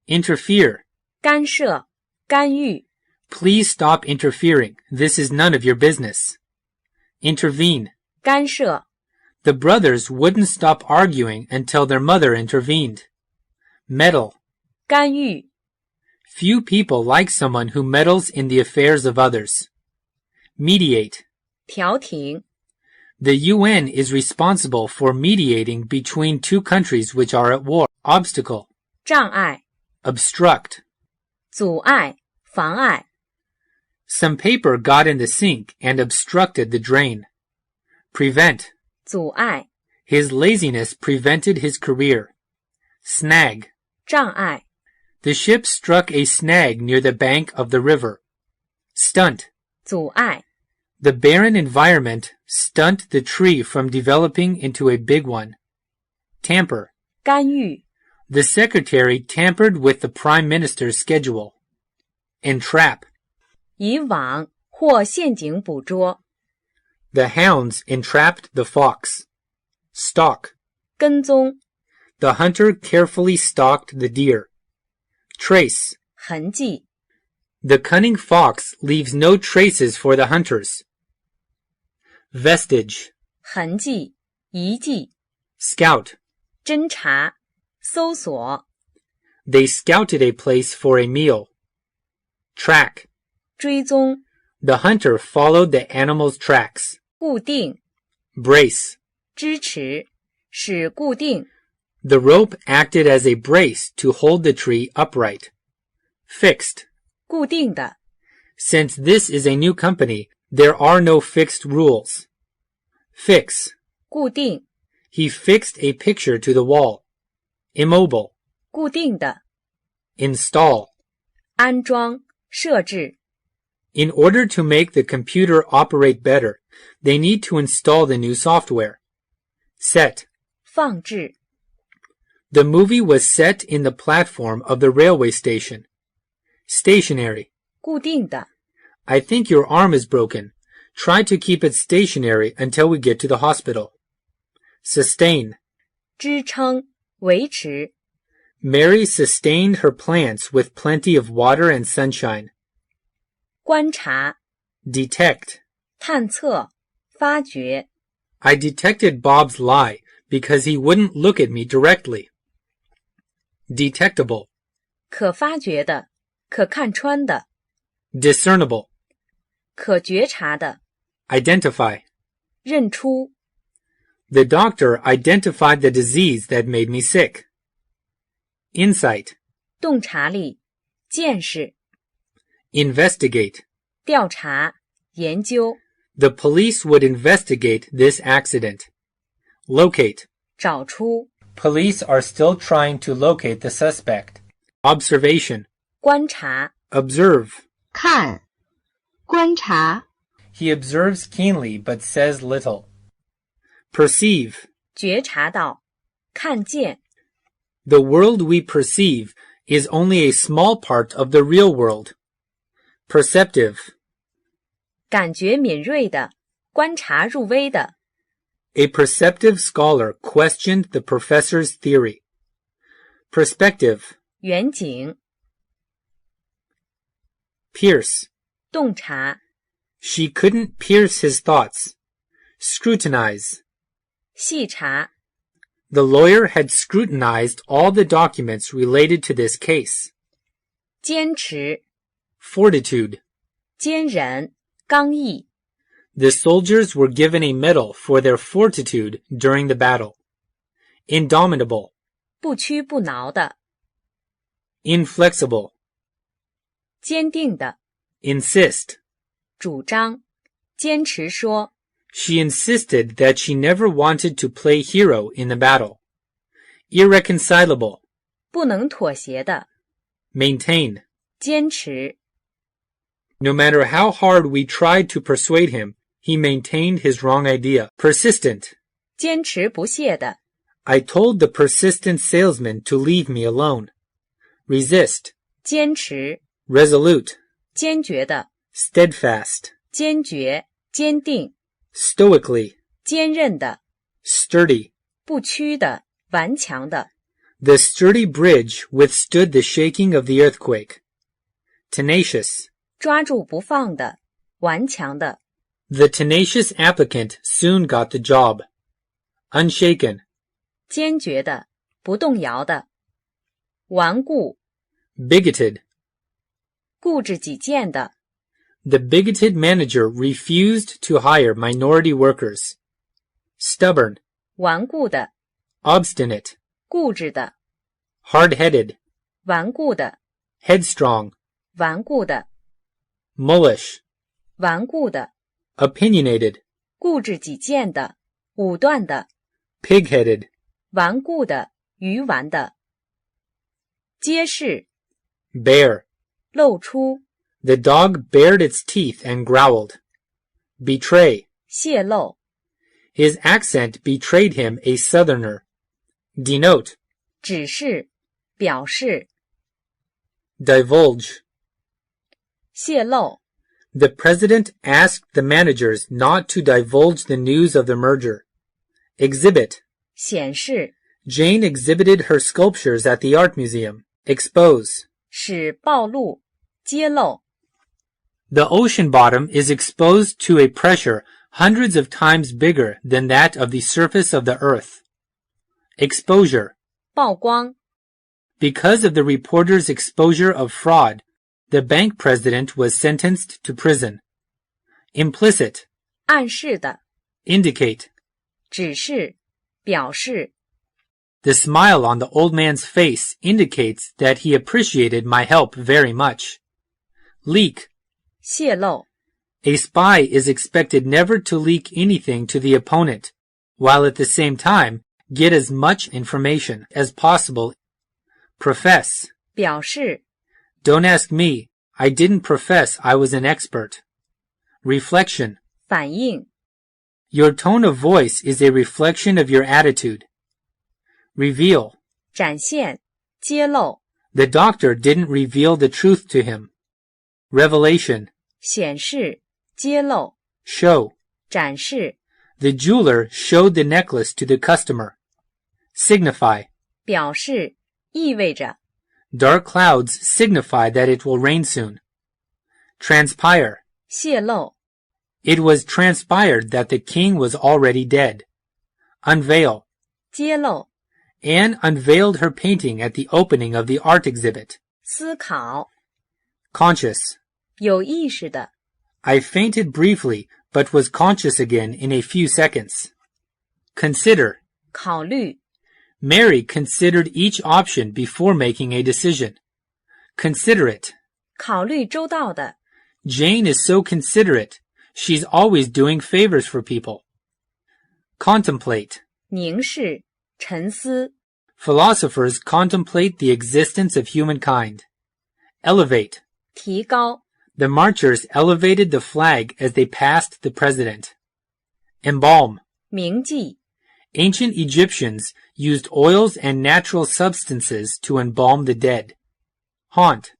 Interfere. 干涉，干预。Please stop interfering. This is none of your business. Intervene. 干涉。The brothers wouldn't stop arguing until their mother intervened. Meddle. 干预。Few people like someone who meddles in the affairs of others. Mediate. 调停。The UN is responsible for mediating between two countries which are at war. Obstacle. 障碍。 Obstruct. 阻碍，妨碍。Some paper got in the sink and obstructed the drain. Prevent. 阻碍、 His laziness prevented his career. Snag. 障碍、 The ship struck a snag near the bank of the river. Stunt. 阻碍、 The barren environment stunt the tree from developing into a big one. Tamper. 干预、 The secretary tampered with the prime minister's schedule. Entrap. 以网或陷阱捕捉、 The hounds entrapped the fox. Stalk. 跟踪、 The hunter carefully stalked the deer. Trace. 痕迹、 The cunning fox leaves no traces for the hunters. Vestige. 痕迹、遗迹、 Scout. 侦查、搜索、 They scouted a place for a meal. Track. 追踪、 The hunter followed the animal's tracks. 固定、 Brace. 支持、使固定、 The rope acted as a brace to hold the tree upright. Fixed. 固定的、 Since this is a new company, there are no fixed rules. Fix. 固定、 He fixed a picture to the wall. Immobile. 固定的、 Install. 安装、设置、 In order to make the computer operate better, they need to install the new software. Set. 放置、 The movie was set in the platform of the railway station. Stationary. 固定的、 I think your arm is broken. Try to keep it stationary until we get to the hospital. Sustain. 支撑、维持、 Mary sustained her plants with plenty of water and sunshine. 观察、 Detect. 探测、发掘、 I detected Bob's lie because he wouldn't look at me directly. Detectable. 可发掘的、可看穿的、 Discernible. 可觉察的、 Identify. 认出、 The doctor identified the disease that made me sick. Insight. 洞察力、见识、 Investigate. 调查、研究、 The police would investigate this accident. Locate. 找出、 Police are still trying to locate the suspect. Observation. 观察、 Observe. 看、观察、 He observes keenly but says little. Perceive. 觉察到、看见、 The world we perceive is only a small part of the real world. Perceptive. 感觉敏锐的、观察入微的、 A perceptive scholar questioned the professor's theory. Perspective. 远景、 Pierce. 洞察、 She couldn't pierce his thoughts. Scrutinize. 细查、 The lawyer had scrutinized all the documents related to this case. 坚持、 Fortitude. 坚忍、刚毅、 The soldiers were given a medal for their fortitude during the battle. Indomitable. 不屈不挠的、 Inflexible. 坚定的、 Insist. 主张、坚持说、 She insisted that she never wanted to play hero in the battle. Irreconcilable. 不能妥协的、 Maintain. 坚持、 No matter how hard we tried to persuade him, he maintained his wrong idea. Persistent. 坚持不懈的、 I told the persistent salesman to leave me alone. Resist. 坚持、 Resolute. 坚决的、 Steadfast. 坚决、坚定、 Stoically. 坚韧的、 Sturdy. 不屈的、顽强的、 The sturdy bridge withstood the shaking of the earthquake. Tenacious. 抓住不放的、顽强的、 The tenacious applicant soon got the job. Unshaken. 坚决的、不动摇的、顽固、 Bigoted. 固执己见的、 The bigoted manager refused to hire minority workers. Stubborn. 顽固的、 Obstinate. 固执的、 Hard-headed. 顽固的、 Headstrong. 顽固的、Mullish, 顽固的、 opinionated, 固执己见的、武断的、 pig-headed, 顽固的、愚顽的。揭示、 bare. 露出、 The dog bared its teeth and growled. Betray. 泄露、 His accent betrayed him a southerner. Denote. 指示、表示、 Divulge. 泄露、 The president asked the managers not to divulge the news of the merger. Exhibit. 显示、 Jane exhibited her sculptures at the art museum. Expose. 使暴露、揭露。 The ocean bottom is exposed to a pressure hundreds of times bigger than that of the surface of the earth. Exposure. 曝光、 Because of the reporter's exposure of fraud, the bank president was sentenced to prison. Implicit. 暗示的、 Indicate. 指示、表示。 The smile on the old man's face indicates that he appreciated my help very much. Leak. 泄露、 A spy is expected never to leak anything to the opponent, while at the same time get as much information as possible. Profess. 表示、 Don't ask me. I didn't profess I was an expert. Reflection. 反应、 Your tone of voice is a reflection of your attitude. Reveal. 展现、揭露、 The doctor didn't reveal the truth to him. Revelation. 显示、揭露、 Show. 展示、 The jeweler showed the necklace to the customer. Signify. 表示、意味着。 Dark clouds signify that it will rain soon. Transpire. 泄露、 It was transpired that the king was already dead. Unveil. 揭露、 Anne unveiled her painting at the opening of the art exhibit. 思考、 Conscious. 有意识的。 I fainted briefly, but was conscious again in a few seconds. Consider. 考虑、 Mary considered each option before making a decision. Considerate. 考虑周到的。 Jane is so considerate. She's always doing favors for people. Contemplate. 凝视、沉思。 Philosophers contemplate the existence of humankind. Elevate. 提高。 The marchers elevated the flag as they passed the president. Embalm. 铭记。 Ancient Egyptians used oils and natural substances to embalm the dead. Haunt.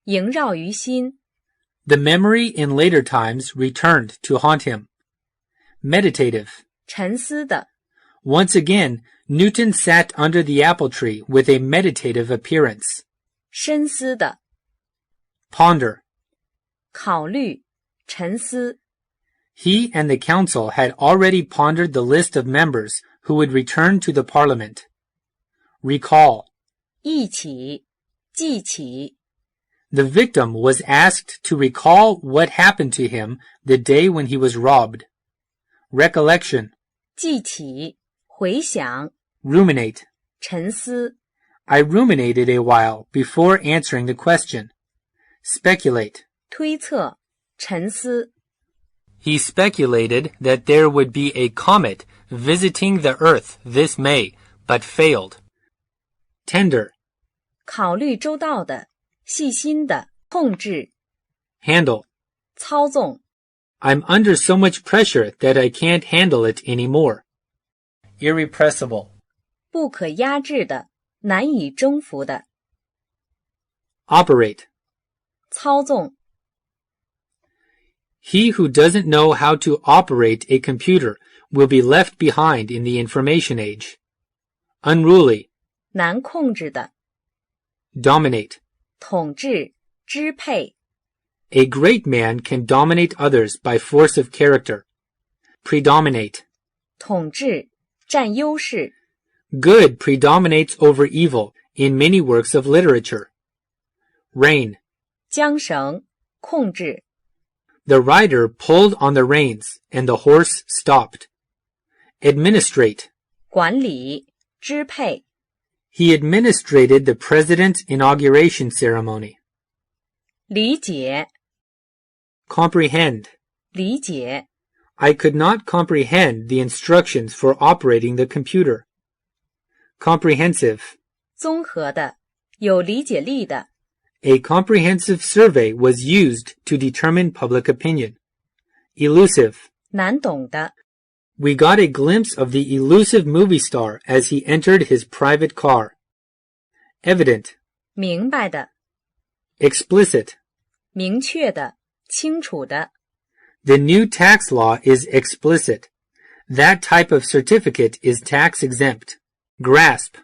萦绕于心。 The memory in later times returned to haunt him. Meditative. 沉思的。 Once again, Newton sat under the apple tree with a meditative appearance. 深思的。 Ponder. 考虑、沉思。 He and the council had already pondered the list of members who would return to the parliament. Recall. 忆起、记起。 The victim was asked to recall what happened to him the day when he was robbed. Recollection. 记起、回想。 Ruminate. 沉思。 I ruminated a while before answering the question. Speculate. 推测、沉思。 He speculated that there would be a comet visiting the Earth this May, but failed. Tender. 考虑周到的、细心的、控制、 Handle. 操纵。 I'm under so much pressure that I can't handle it anymore. Irrepressible. 不可压制的、难以征服的。 Operate. 操纵。 He who doesn't know how to operate a computer will be left behind in the information age. Unruly. 难控制的。 Dominate. 统治、支配。 A great man can dominate others by force of character. Predominate. 统治、占优势。 Good predominates over evil in many works of literature. Rein. 缰绳、控制。 The rider pulled on the reins, and the horse stopped. Administrate. 管理、支配。 He administrated the president's inauguration ceremony. 理解。comprehend. 理解。I could not comprehend the instructions for operating the computer. Comprehensive. 综合的，有理解力的。A comprehensive survey was used to determine public opinion. Elusive. 难懂的。We got a glimpse of the elusive movie star as he entered his private car. Evident. 明白的。Explicit. 明确的，清楚的。The new tax law is explicit. That type of certificate is tax exempt. Grasp.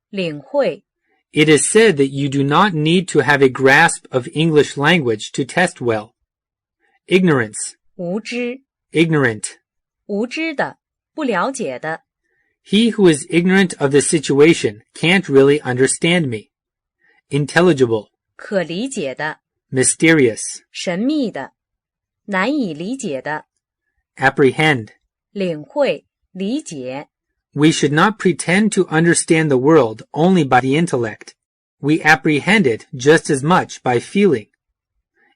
领会。It is said that you do not need to have a grasp of English language to test well. Ignorance. 无知。Ignorant. 无知的，不了解的。He who is ignorant of the situation can't really understand me. Intelligible. 可理解的。Mysterious. 神秘的，难以理解的。Apprehend. 领会，理解。We should not pretend to understand the world only by the intellect. We apprehend it just as much by feeling.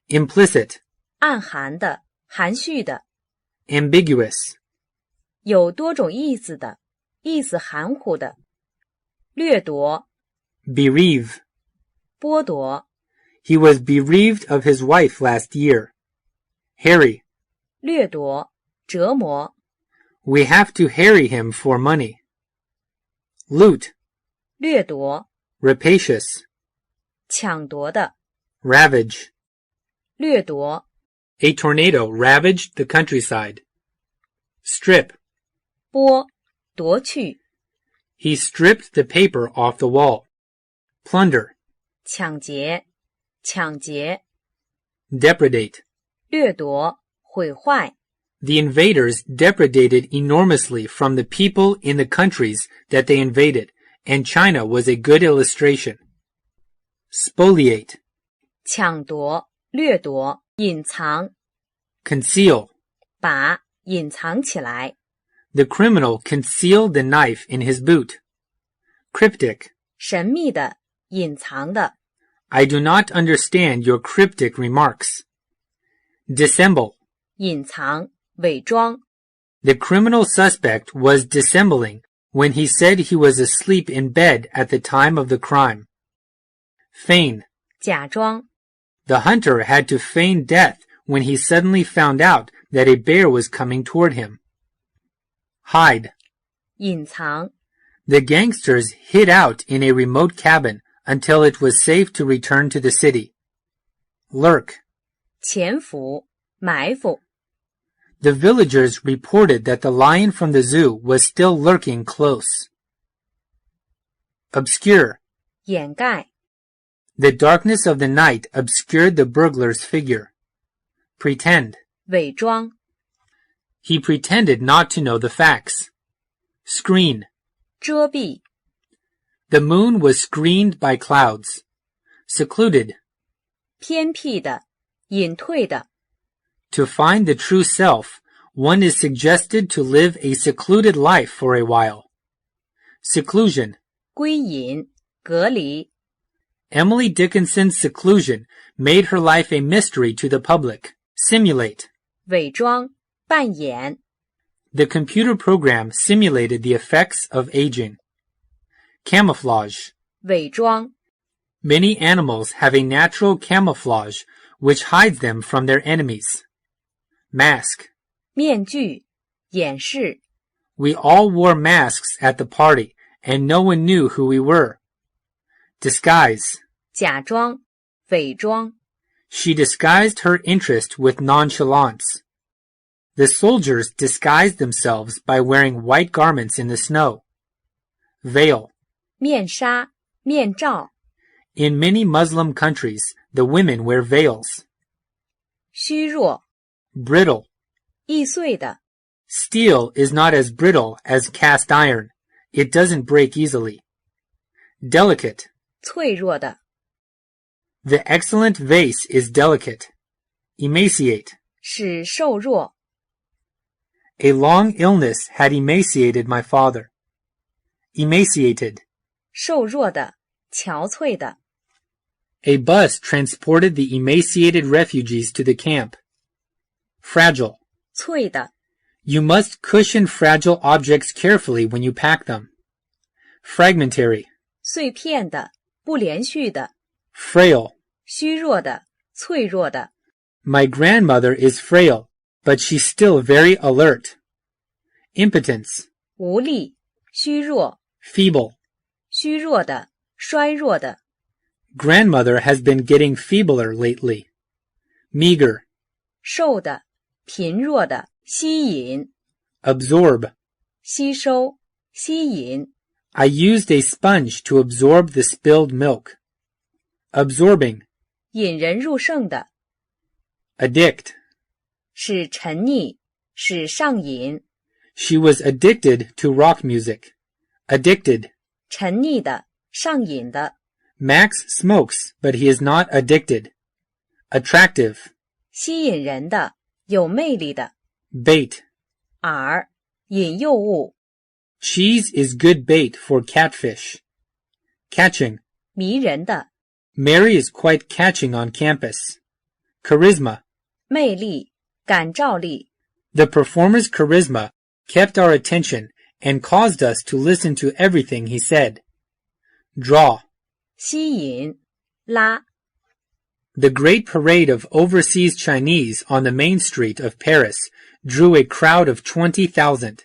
Implicit. 暗含的，含蓄的。Ambiguous. 有多种意思的，意思含糊的。掠夺。Bereave. 剥夺。He was bereaved of his wife last year. Harry. 掠夺，折磨。We have to harry him for money. Loot. 掠夺。Rapacious. 抢夺的。Ravage. 掠夺。A tornado ravaged the countryside. Strip. 剥，夺去。He stripped the paper off the wall. Plunder. 抢劫，抢劫。Depredate. 掠夺，毁坏。The invaders depredated enormously from the people in the countries that they invaded, and China was a good illustration. Spoliate. 抢夺，掠夺，隐藏。Conceal. 把，隐藏起来。The criminal concealed the knife in his boot. Cryptic. 神秘的，隐藏的。I do not understand your cryptic remarks. Dissemble. 隐藏，伪装。The criminal suspect was dissembling when he said he was asleep in bed at the time of the crime. Feign. 假装。The hunter had to feign death when he suddenly found out that a bear was coming toward him. Hide. 隐藏。The gangsters hid out in a remote cabin until it was safe to return to the city. Lurk. 潜伏，埋伏。The villagers reported that the lion from the zoo was still lurking close. Obscure. 掩盖。The darkness of the night obscured the burglar's figure. Pretend. 伪装。He pretended not to know the facts. Screen. 遮蔽。The moon was screened by clouds. Secluded. 偏僻的，隐退的。To find the true self, one is suggested to live a secluded life for a while. Seclusion. 归隐，隔离。Emily Dickinson's seclusion made her life a mystery to the public. Simulate. 伪装，扮演。The computer program simulated the effects of aging. Camouflage. 伪装。Many animals have a natural camouflage which hides them from their enemies. Mask. 面具，掩饰。We all wore masks at the party, and no one knew who we were. Disguise. 假装，伪装。She disguised her interest with nonchalance. The soldiers disguised themselves by wearing white garments in the snow. Veil. 面纱，面罩。In many Muslim countries, the women wear veils. 虚弱。Brittle. 易碎的。Steel is not as brittle as cast iron. It doesn't break easily. Delicate. 脆弱的。The excellent vase is delicate. Emaciate. 使瘦弱。A long illness had emaciated my father. Emaciated. 瘦弱的，憔悴的。A bus transported the emaciated refugees to the camp. fragile. 脆的， You must cushion fragile objects carefully when you pack them. Fragmentary. 碎片的，不连续的， Frail. 虚弱的，脆弱的。 My grandmother is frail, but she's still very alert. Impotence. 无力，虚弱， Feeble. 虚弱的，衰弱的。 Grandmother has been getting feebler lately. Meager. 瘦的，贫弱的，吸引， Absorb. 吸收，吸引。 I used a sponge to absorb the spilled milk. Absorbing. 引人入胜的， Addict. 使沉溺，使上瘾， She was addicted to rock music. Addicted. 沉溺的，上瘾的。 Max smokes, but he is not addicted. Attractive. 吸引人的，有魅力的。 Bait. 饵，引诱物， Cheese is good bait for catfish. Catching. 迷人的， Mary is quite catching on campus. Charisma. 魅力，感召力。 The performer's charisma kept our attention and caused us to listen to everything he said. Draw. 吸引，拉。 The great parade of overseas Chinese on the main street of Paris drew a crowd of 20,000.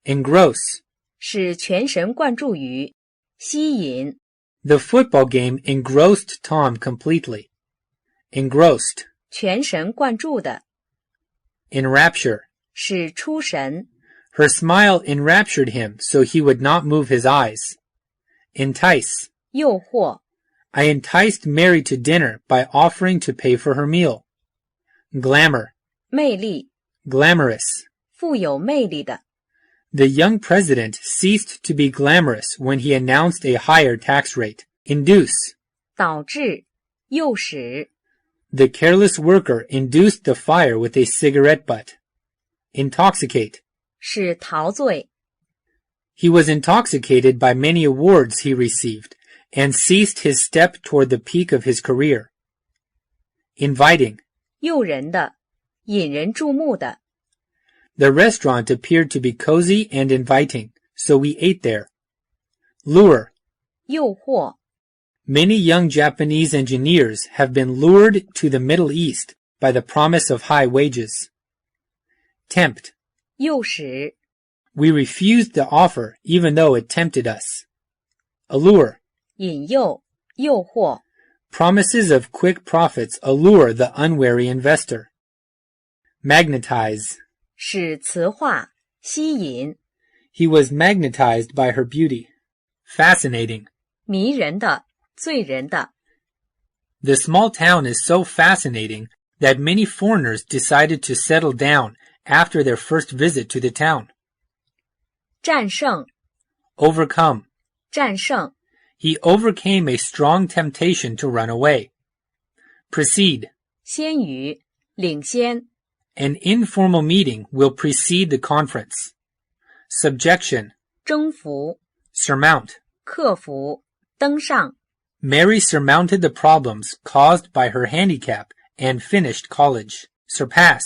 Engross. 使全神贯注于，吸引， The football game engrossed Tom completely. Engrossed. 全神贯注的， Enrapture. 使出神， Her smile enraptured him so he would not move his eyes. Entice. 诱惑， I enticed Mary to dinner by offering to pay for her meal. Glamour. 魅力， Glamorous. 富有魅力的。 The young president ceased to be glamorous when he announced a higher tax rate. Induce. 导致，诱使， The careless worker induced the fire with a cigarette butt. Intoxicate. 使陶醉， He was intoxicated by many awards he received and ceased his step toward the peak of his career. Inviting. 诱人的，引人注目的。 The restaurant appeared to be cozy and inviting, so we ate there. Lure. 诱惑， Many young Japanese engineers have been lured to the Middle East by the promise of high wages. Tempt. 诱使， We refused the offer even though it tempted us. Allure. 引诱，诱惑。 Promises of quick profits allure the unwary investor. Magnetize. 使磁化，吸引， He was magnetized by her beauty. Fascinating. 迷人的，醉人的。 The small town is so fascinating that many foreigners decided to settle down after their first visit to the town. 战胜， Overcome. 战胜， He overcame a strong temptation to run away. Precede. 先于，领先， An informal meeting will precede the conference. Subjection. 征服， Surmount. 克服，登上。 Mary surmounted the problems caused by her handicap and finished college. Surpass.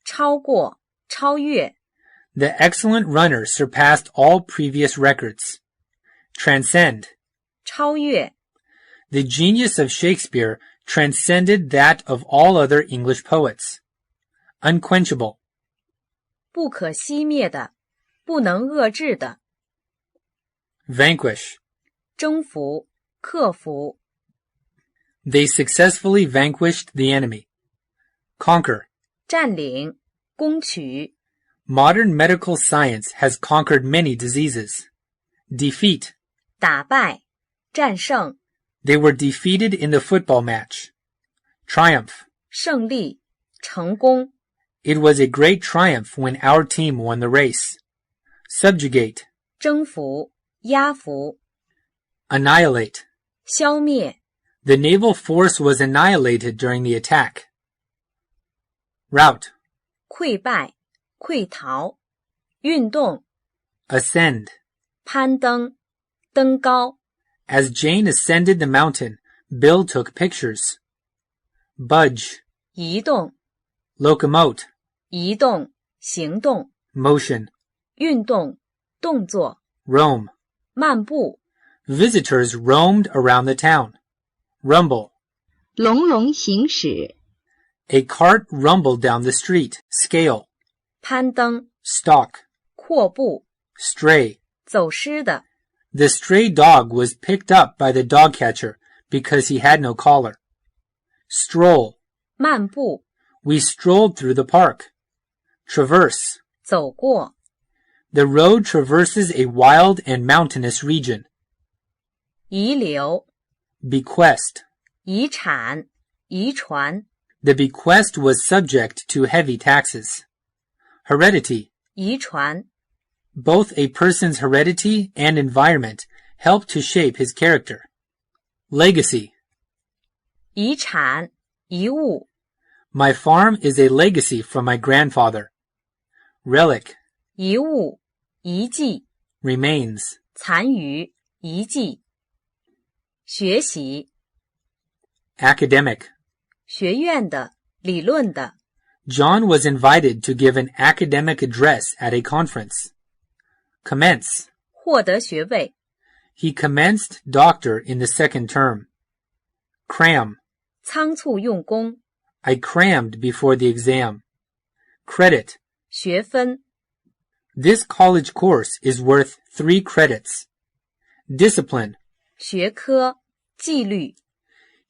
超过，超越， The excellent runner surpassed all previous records. Transcend. 超越， The genius of Shakespeare transcended that of all other English poets. Unquenchable. 不可熄灭的，不能遏制的。 Vanquish. 征服，克服， They successfully vanquished the enemy. Conquer. 占领，攻取。 Modern medical science has conquered many diseases. Defeat. 打败，战胜， They were defeated in the football match. Triumph. 胜利，成功。 It was a great triumph when our team won the race. Subjugate. 征服，压服， Annihilate. 消灭， The naval force was annihilated during the attack. Rout. 溃败，溃逃，运动， Ascend. 攀登，登高。 As Jane ascended the mountain, Bill took pictures. Budge. 移动， Locomote. 移动、行动、 motion, 运动、动作、 roam. 漫步、 Visitors roamed around the town. Rumble. 隆隆行驶， A cart rumbled down the street. Scale. 攀登、 Stalk. 阔步、 Stray. 走失的、 The stray dog was picked up by the dog catcher because he had no collar. Stroll. 漫步、 We strolled through the park. Traverse. 走过、 The road traverses a wild and mountainous region. 遗留、 Bequest. 遗产、遗传、 The bequest was subject to heavy taxes. Heredity. 遗传、 Both a person's heredity and environment help to shape his character. Legacy. 遗产、遗物、 My farm is a legacy from my grandfather. Relic. 遗物、遗迹、 Remains. 残余、遗迹。学习、 Academic. 学院的、理论的、 John was invited to give an academic address at a conference. Commence. 获得学位、 He commenced doctor in the second term. Cram. 仓促用功、 I crammed before the exam. Credit. 学分、 This college course is worth 3 credits. Discipline. 学科、纪律、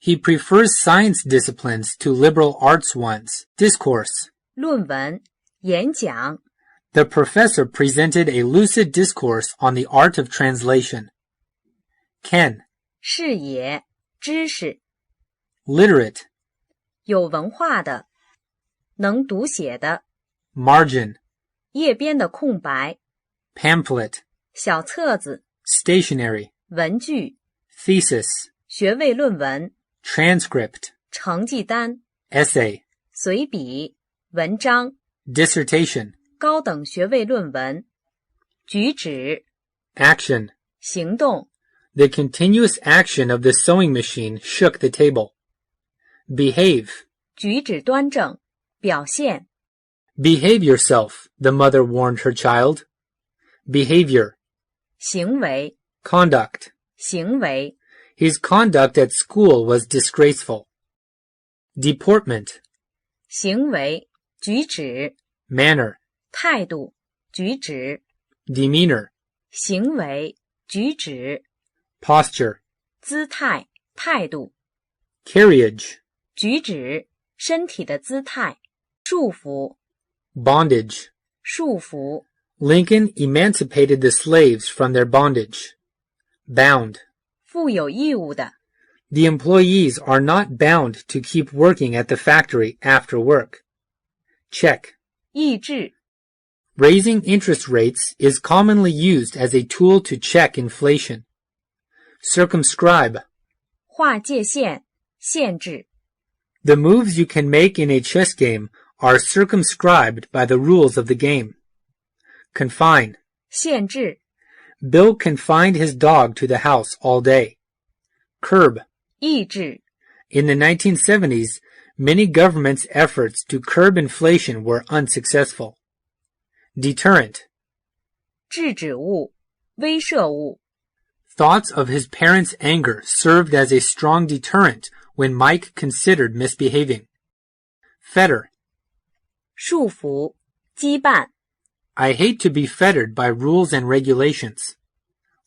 He prefers science disciplines to liberal arts ones. Discourse. 论文、演讲、 The professor presented a lucid discourse on the art of translation. Ken. 视野、知识、 Literate. 有文化的、能读写的、 Margin. 页边的空白、 Pamphlet. 小册子、 Stationery. 文具、 Thesis. 学位论文、 Transcript. 成绩单、 Essay. 随笔、文章、 Dissertation. 高等学位论文、举止、 Action. 行动、 The continuous action of the sewing machine shook the table. Behave. 举止端正、表现、 Behave yourself, the mother warned her child. Behavior. 行为、 Conduct. 行为、 His conduct at school was disgraceful. Deportment. 行为、举止、 Manner. 态度、举止、 Demeanor. 行为、举止、 Posture. 姿态、态度、 Carriage. 举止、身体的姿态、束缚、 Bondage. 束缚、 Lincoln emancipated the slaves from their bondage. Bound. 负有义务的、 The employees are not bound to keep working at the factory after work. Check. 意志、 Raising interest rates is commonly used as a tool to check inflation. Circumscribe. 划界限、限制、 The moves you can make in a chess game are circumscribed by the rules of the game. Confine. 限制、 Bill confined his dog to the house all day. Curb. 抑制、 In the 1970s, many governments' efforts to curb inflation were unsuccessful. Deterrent. 制止物、威慑物、 Thoughts of his parents' anger served as a strong deterrent when Mike considered misbehaving. Fetter. 束缚、羁绊、 I hate to be fettered by rules and regulations.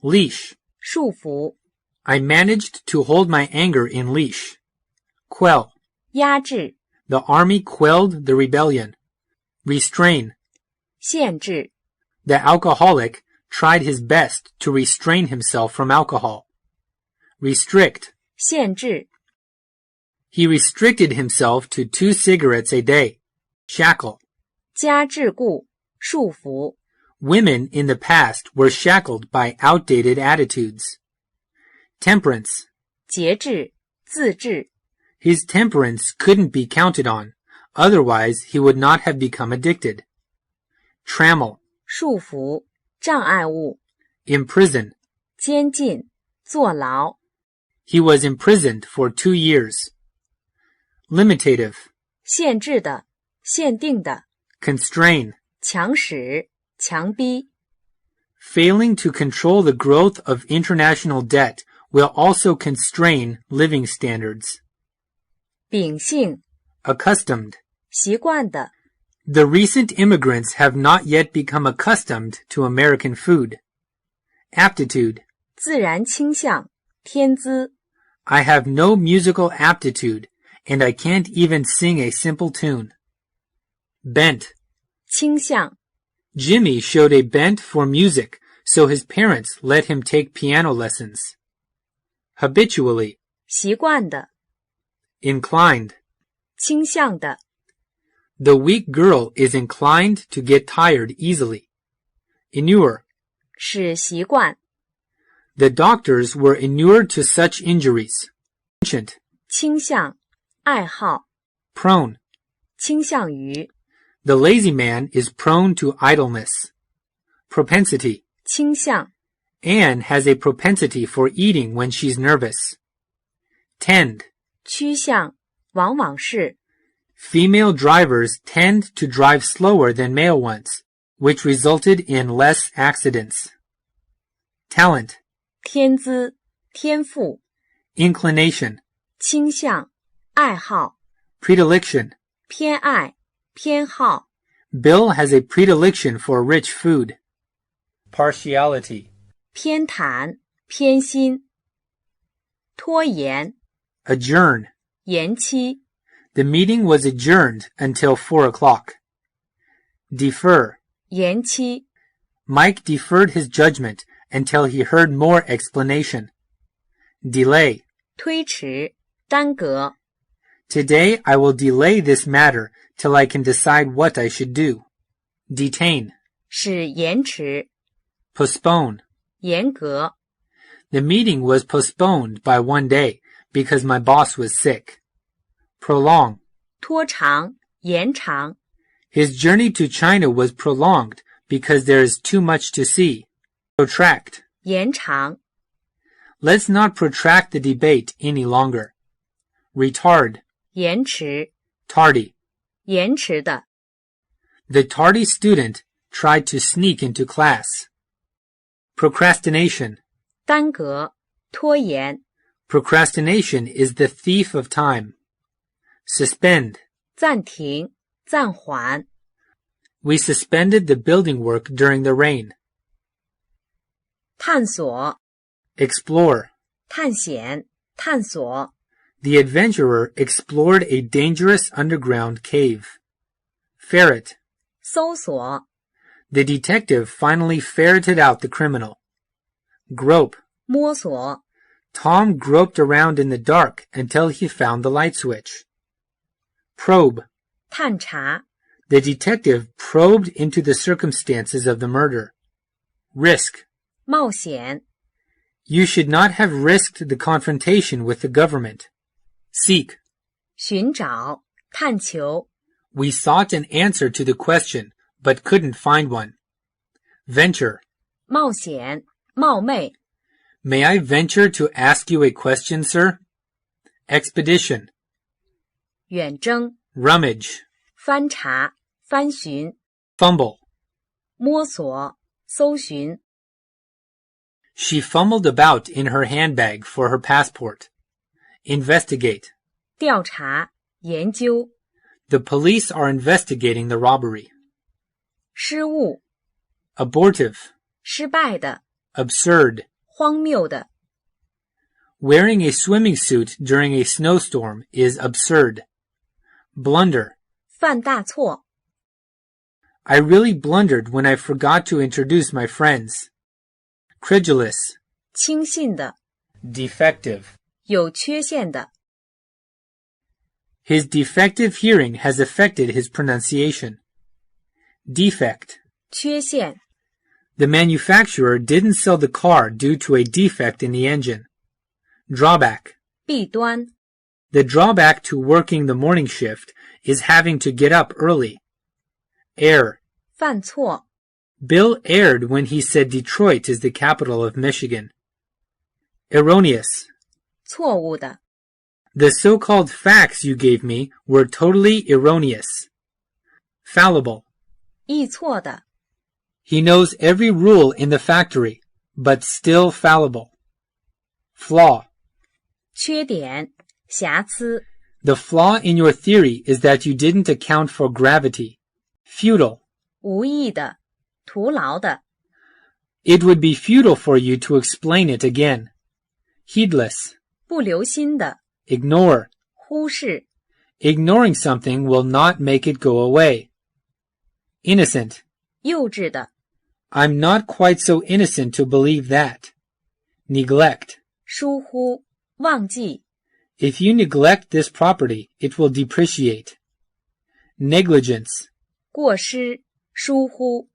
Leash. 束缚、 I managed to hold my anger in leash. Quell. 压制、 The army quelled the rebellion. Restrain. 限制、 The alcoholic tried his best to restrain himself from alcohol. Restrict. 限制、 He restricted himself to 2 cigarettes a day. Shackle. 加桎梏、束缚、 Women in the past were shackled by outdated attitudes. Temperance. 节制、自制、 His temperance couldn't be counted on, otherwise he would not have become addicted. Trammel. 束缚、障碍物、 Imprison. 监禁、坐牢、 He was imprisoned for 2 years. Limitative. 限制的、限定的、constrain, 强使、强逼。 failing to control the growth of international debt will also constrain living standards. 秉性、 Accustomed, 习惯的。 the recent immigrants have not yet become accustomed to American food. Aptitude, 自然倾向、天资。 I have no musical aptitude, and I can't even sing a simple tune. Bent, 倾向、 Jimmy showed a bent for music, so his parents let him take piano lessons. Habitually, 习惯的、 inclined, 倾向的。 the weak girl is inclined to get tired easily. Inure, 使习惯、 the doctors were inured to such injuries. Ancient, 倾向、爱好、 prone, 倾向于、 the lazy man is prone to idleness. Propensity, 倾向、 Anne has a propensity for eating when she's nervous. Tend, 趋向，往往是。 female drivers tend to drive slower than male ones, which resulted in less accidents. Talent, 天资、天赋、 inclination, 倾向、爱好、 predilection. 偏爱、偏好、 Bill has a predilection for rich food. Partiality, 偏袒、偏心、拖延、 adjourn. 延期、 The meeting was adjourned until 4 o'clock. Defer. 延期、 Mike deferred his judgment until he heard more explanation. Delay. 推迟、耽搁。 Today I will delay this matter till I can decide what I should do. Detain. 使延迟、 Postpone. 严格、 The meeting was postponed by 1 day because my boss was sick. Prolong. 拖长、延长、 His journey to China was prolonged because there is too much to see. Protract. 延长、 Let's not protract the debate any longer. Retard. 延迟、 Tardy. 延迟的、 The tardy student tried to sneak into class. Procrastination. 耽搁、拖延、 Procrastination is the thief of time. Suspend. 暂停、暂缓、 We suspended the building work during the rain. 探索、 Explore. 探险、探索、 The adventurer explored a dangerous underground cave. Ferret. 搜索、 The detective finally ferreted out the criminal. Grope. 摸索、 Tom groped around in the dark until he found the light switch. Probe. 探查、 The detective probed into the circumstances of the murder. Risk. 冒险、 You should not have risked the confrontation with the government. Seek. 寻找、探求、 We sought an answer to the question, but couldn't find one. Venture. 冒险、冒昧、 May I venture to ask you a question, sir? Expedition. 远征、 Rummage. 翻查、翻寻、 Fumble. 摸索、搜寻、 She fumbled about in her handbag for her passport. Investigate. 调查、研究、 The police are investigating the robbery. 失误、 Abortive. 失败的、 Absurd. 荒谬的、 Wearing a swimming suit during a snowstorm is absurd. Blunder. 犯大错、 I really blundered when I forgot to introduce my friends. Credulous. 轻信的、 Defective. 有缺陷的、 His defective hearing has affected his pronunciation. Defect. 缺陷、 The manufacturer didn't sell the car due to a defect in the engine. Drawback. 弊端、 The drawback to working the morning shift is having to get up early. Err. 犯错、 Bill erred when he said Detroit is the capital of Michigan. Erroneous. 错误的、 The so-called facts you gave me were totally erroneous. fallible. 易错的。He knows every rule in the factory, but still fallible. Flaw. 缺点，瑕疵。The flaw in your theory is that you didn't account for gravity. Futile. 无益的，徒劳的。It would be futile for you to explain it again. Heedless. 不留心的， Ignore. 忽视。Ignoring something will not make it go away. Innocent. 幼稚的， I'm not quite so innocent to believe that. Neglect. 疏忽，忘记。 If you neglect this property, it will depreciate. Negligence. 过失，疏忽。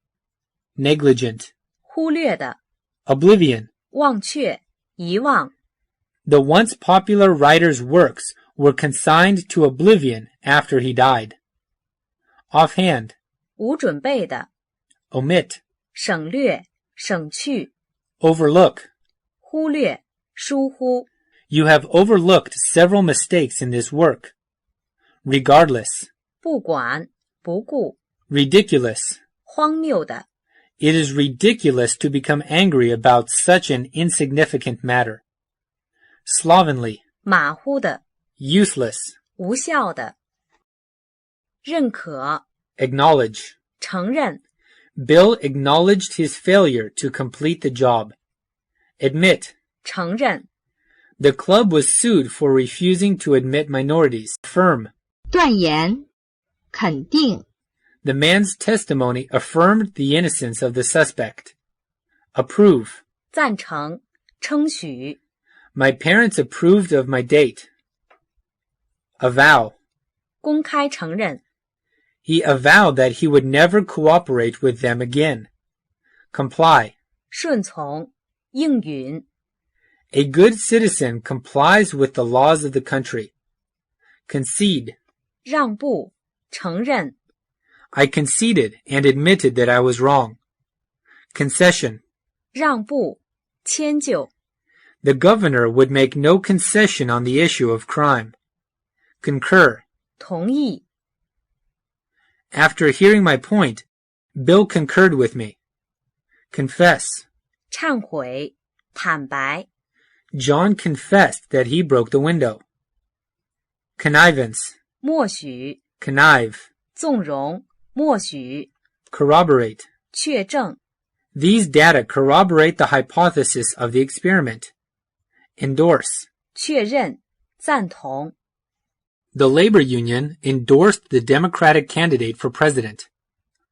Negligent. 忽略的， Oblivion. 忘却，遗忘。 The once popular writer's works were consigned to oblivion after he died. Offhand. 无准备的， Omit. 省略，省去。 Overlook. 忽略，疏忽。 You have overlooked several mistakes in this work. Regardless. 不管，不顾。 Ridiculous. 荒谬的， It is ridiculous to become angry about such an insignificant matter. Slovenly. 马虎的， Useless. 无效的。认可， Acknowledge. 承认。 Bill acknowledged his failure to complete the job. Admit. 承认。 The club was sued for refusing to admit minorities. Affirm. 断言，肯定。 The man's testimony affirmed the innocence of the suspect. Approve. 赞成，称许。 My parents approved of my date. Avow. 公开承认。 He avowed that he would never cooperate with them again. Comply. 顺从，应允。 A good citizen complies with the laws of the country. Concede. 让步，承认。 I conceded and admitted that I was wrong. Concession. 让步，迁就。 The governor would make no concession on the issue of crime. Concur. 同意。 After hearing my point, Bill concurred with me. Confess. 忏悔，坦白。 John confessed that he broke the window. Connivance. 默许， Connive. 纵容，默许。 Corroborate. 确证。 These data corroborate the hypothesis of the experiment. Endorse. 确认，赞同。 The labor union endorsed the Democratic candidate for president.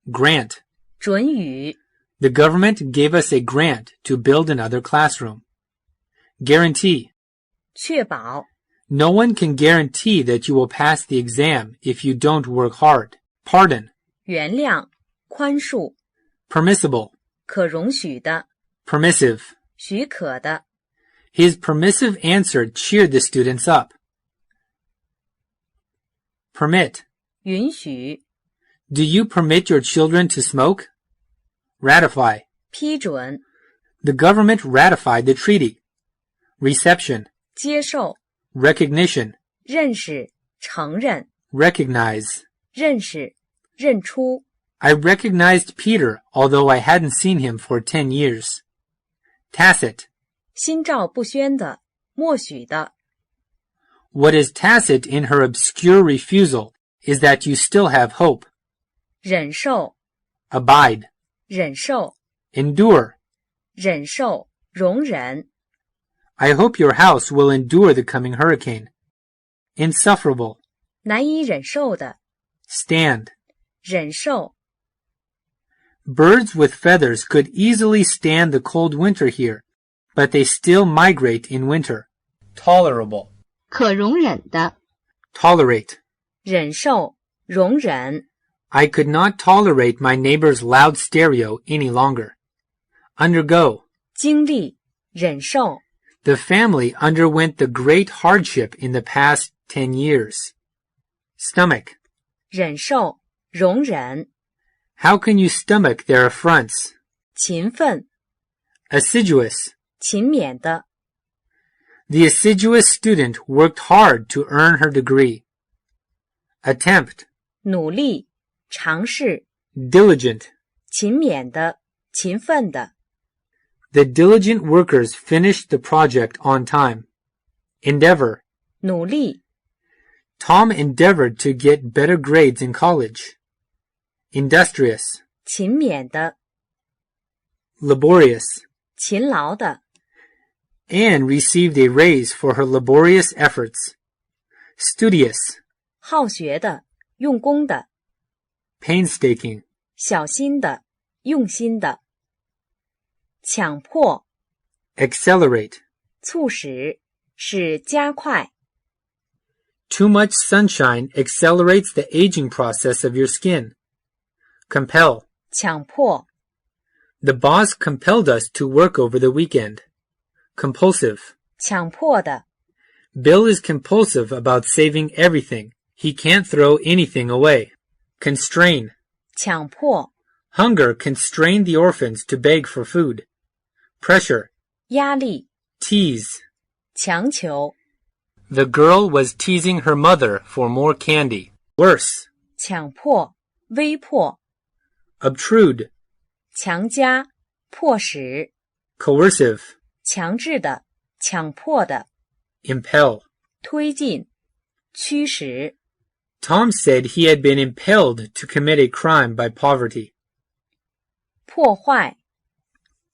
Grant. 准予， The government gave us a grant to build another classroom. Guarantee. 确保。 No one can guarantee that you will pass the exam if you don't work hard. Pardon. 原谅，宽恕。 Permissible. 可容许的， Permissive. 许可的。 His permissive answer cheered the students up. Permit. 允许， Do you permit your children to smoke? Ratify. 批准， The government ratified the treaty. Reception. 接受， Recognition. 认识，承认。 Recognize. 认识，认出。 I recognized Peter, although I hadn't seen him for 10 years. Tacit. 心照不宣的，默许的。 What is tacit in her obscure refusal is that you still have hope. 忍受， Abide. 忍受， Endure. 忍受，容忍。 I hope your house will endure the coming hurricane. Insufferable. 难以忍受的， Stand. 忍受。 Birds with feathers could easily stand the cold winter here, but they still migrate in winter. Tolerable. 可容忍的， Tolerate. 忍受，容忍。 I could not tolerate my neighbor's loud stereo any longer. Undergo. 经历，忍受。 The family underwent the great hardship in the past 10 years. Stomach. 忍受，容忍。 How can you stomach their affronts? 勤奋， Assiduous. 勤勉的。 The assiduous student worked hard to earn her degree. Attempt. 努力，尝试， diligent. 勤勉的，勤奋的。The diligent workers finished the project on time. Endeavor. 努力， Tom endeavored to get better grades in college. Industrious. 勤勉的， Laborious. 勤劳的。Anne received a raise for her laborious efforts. Studious. 好学的，用功的。Painstaking. 小心的，用心的。强迫， Accelerate. 促使，使加快。Too much sunshine accelerates the aging process of your skin. Compel. 强迫， The boss compelled us to work over the weekend. Compulsive. 强迫的。Bill is compulsive about saving everything. He can't throw anything away. Constrain. 强迫， Hunger constrained the orphans to beg for food. Pressure. 压力， Tease. 强求， The girl was teasing her mother for more candy. Worse. 强迫，威迫， Obtrude. 强加，迫使， Coercive. 强制的，强迫的。Impel. 推进，驱使。Tom said he had been impelled to commit a crime by poverty. 破坏，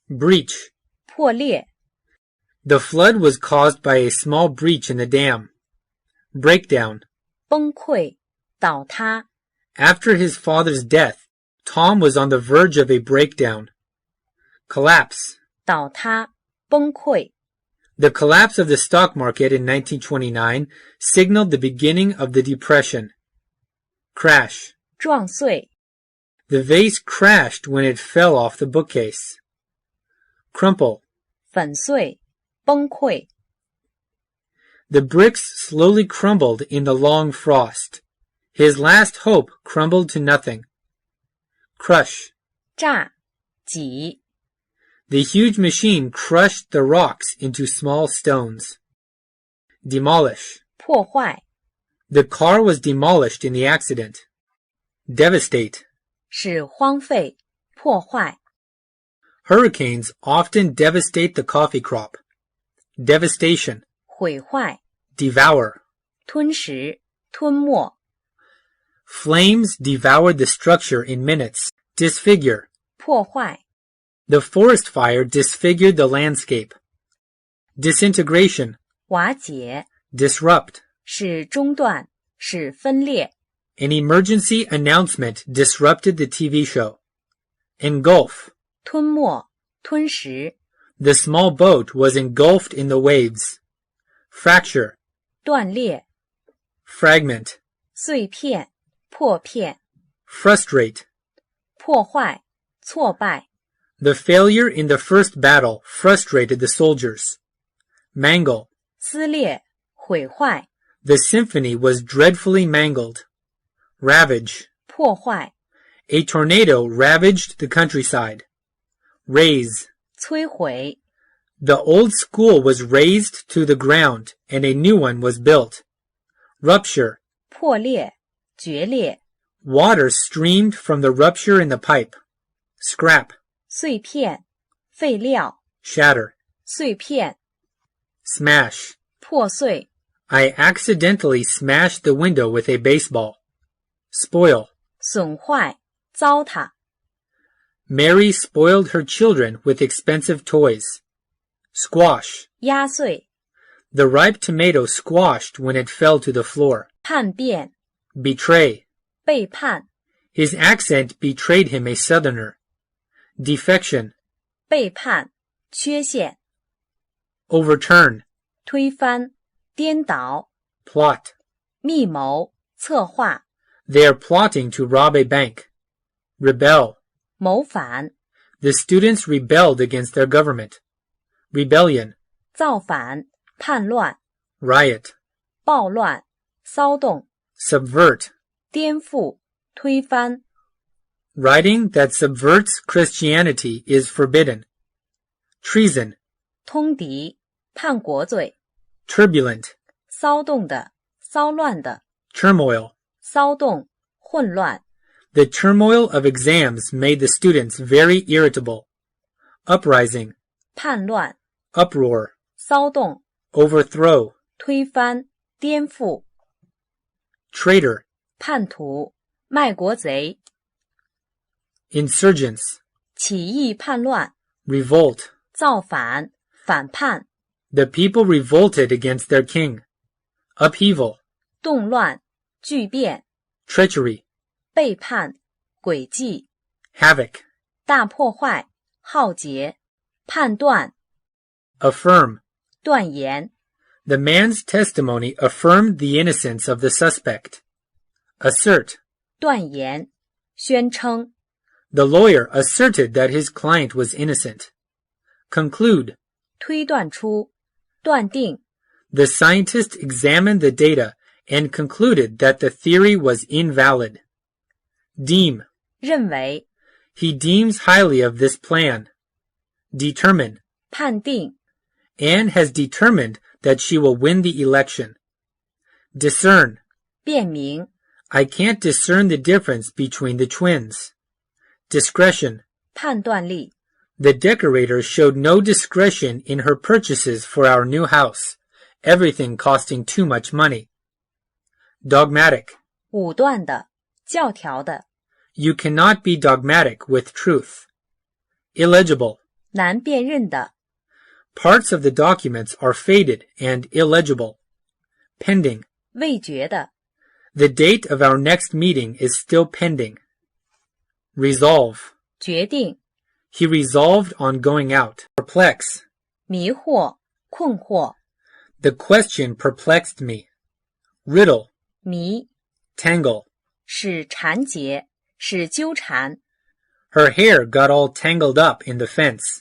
Breach. 破裂， The flood was caused by a small breach in the dam. Breakdown. 崩溃，倒塌。 After his father's death, Tom was on the verge of a breakdown. Collapse. 倒塌，崩溃。 The collapse of the stock market in 1929 signaled the beginning of the Depression. Crash. 撞碎， The vase crashed when it fell off the bookcase. Crumple. 粉碎，崩溃。 The bricks slowly crumbled in the long frost. His last hope crumbled to nothing. Crush. 炸，挤， The huge machine crushed the rocks into small stones. Demolish. 破坏， The car was demolished in the accident. Devastate. 使荒废，破坏。 Hurricanes often devastate the coffee crop. Devastation. 毁坏， Devour. 吞食，吞没， Flames devoured the structure in minutes. Disfigure. 破坏， The forest fire disfigured the landscape. Disintegration. 瓦解， Disrupt. 使中断，使分裂。 An emergency announcement disrupted the TV show. Engulf. 吞没，吞食， The small boat was engulfed in the waves. Fracture. 断裂， Fragment. 碎片，破片， Frustrate. 破坏，挫败。 The failure in the first battle frustrated the soldiers. Mangle. 撕裂，毁坏， The symphony was dreadfully mangled. Ravage. 破坏， A tornado ravaged the countryside. Raze. 摧毁， The old school was razed to the ground and a new one was built. Rupture. 破裂，决裂， Water streamed from the rupture in the pipe. Scrap. 碎片，废料， Shatter. 碎片， Smash. 破碎， I accidentally smashed the window with a baseball. Spoil. 损坏，糟蹋。 Mary spoiled her children with expensive toys. Squash. 压碎， The ripe tomato squashed when it fell to the floor. 叛变， Betray. 背叛， His accent betrayed him a southerner. Defection. 背叛，缺陷， Overturn. 推翻，颠倒， Plot. 密谋，策划， They are plotting to rob a bank. Rebel. 谋反， The students rebelled against their government. Rebellion. 造反，叛乱， Riot. 暴乱，骚动， Subvert. 颠覆，推翻。 Writing that subverts Christianity is forbidden. Treason. 通敌，叛国罪， Turbulent. 骚动的，骚乱的， Turmoil. 骚动，混乱。The turmoil of exams made the students very irritable. Uprising, 叛乱、 uproar, 骚动、 overthrow, 推翻、颠覆、 traitor, 叛徒、卖国贼、 insurgents, 起义叛乱、 revolt. 造反、反叛、 The people revolted against their king. Upheaval, 动乱、巨变、 treachery, 背叛、诡计、 havoc, 大破坏、浩劫、判断、 affirm. 断言、 The man's testimony affirmed the innocence of the suspect. Assert. 断言、宣称、 The lawyer asserted that his client was innocent. Conclude. 推断出、断定、 The scientist examined the data and concluded that the theory was invalid. Deem. 认为、 He deems highly of this plan. Determine. 判定、 Anne has determined that she will win the election. Discern. 辨明、 I can't discern the difference between the twins. Discretion. 判断力、 The decorator showed no discretion in her purchases for our new house, everything costing too much money. Dogmatic. 武断的、教条的、 You cannot be dogmatic with truth. Illegible. 难辨认的、 Parts of the documents are faded and illegible. Pending. 未决的、 The date of our next meeting is still pending. Resolve. 决定、 He resolved on going out. Perplex. 迷惑、困惑、 The question perplexed me. Riddle. 迷、 Tangle. 使缠结、使纠缠、 Her hair got all tangled up in the fence.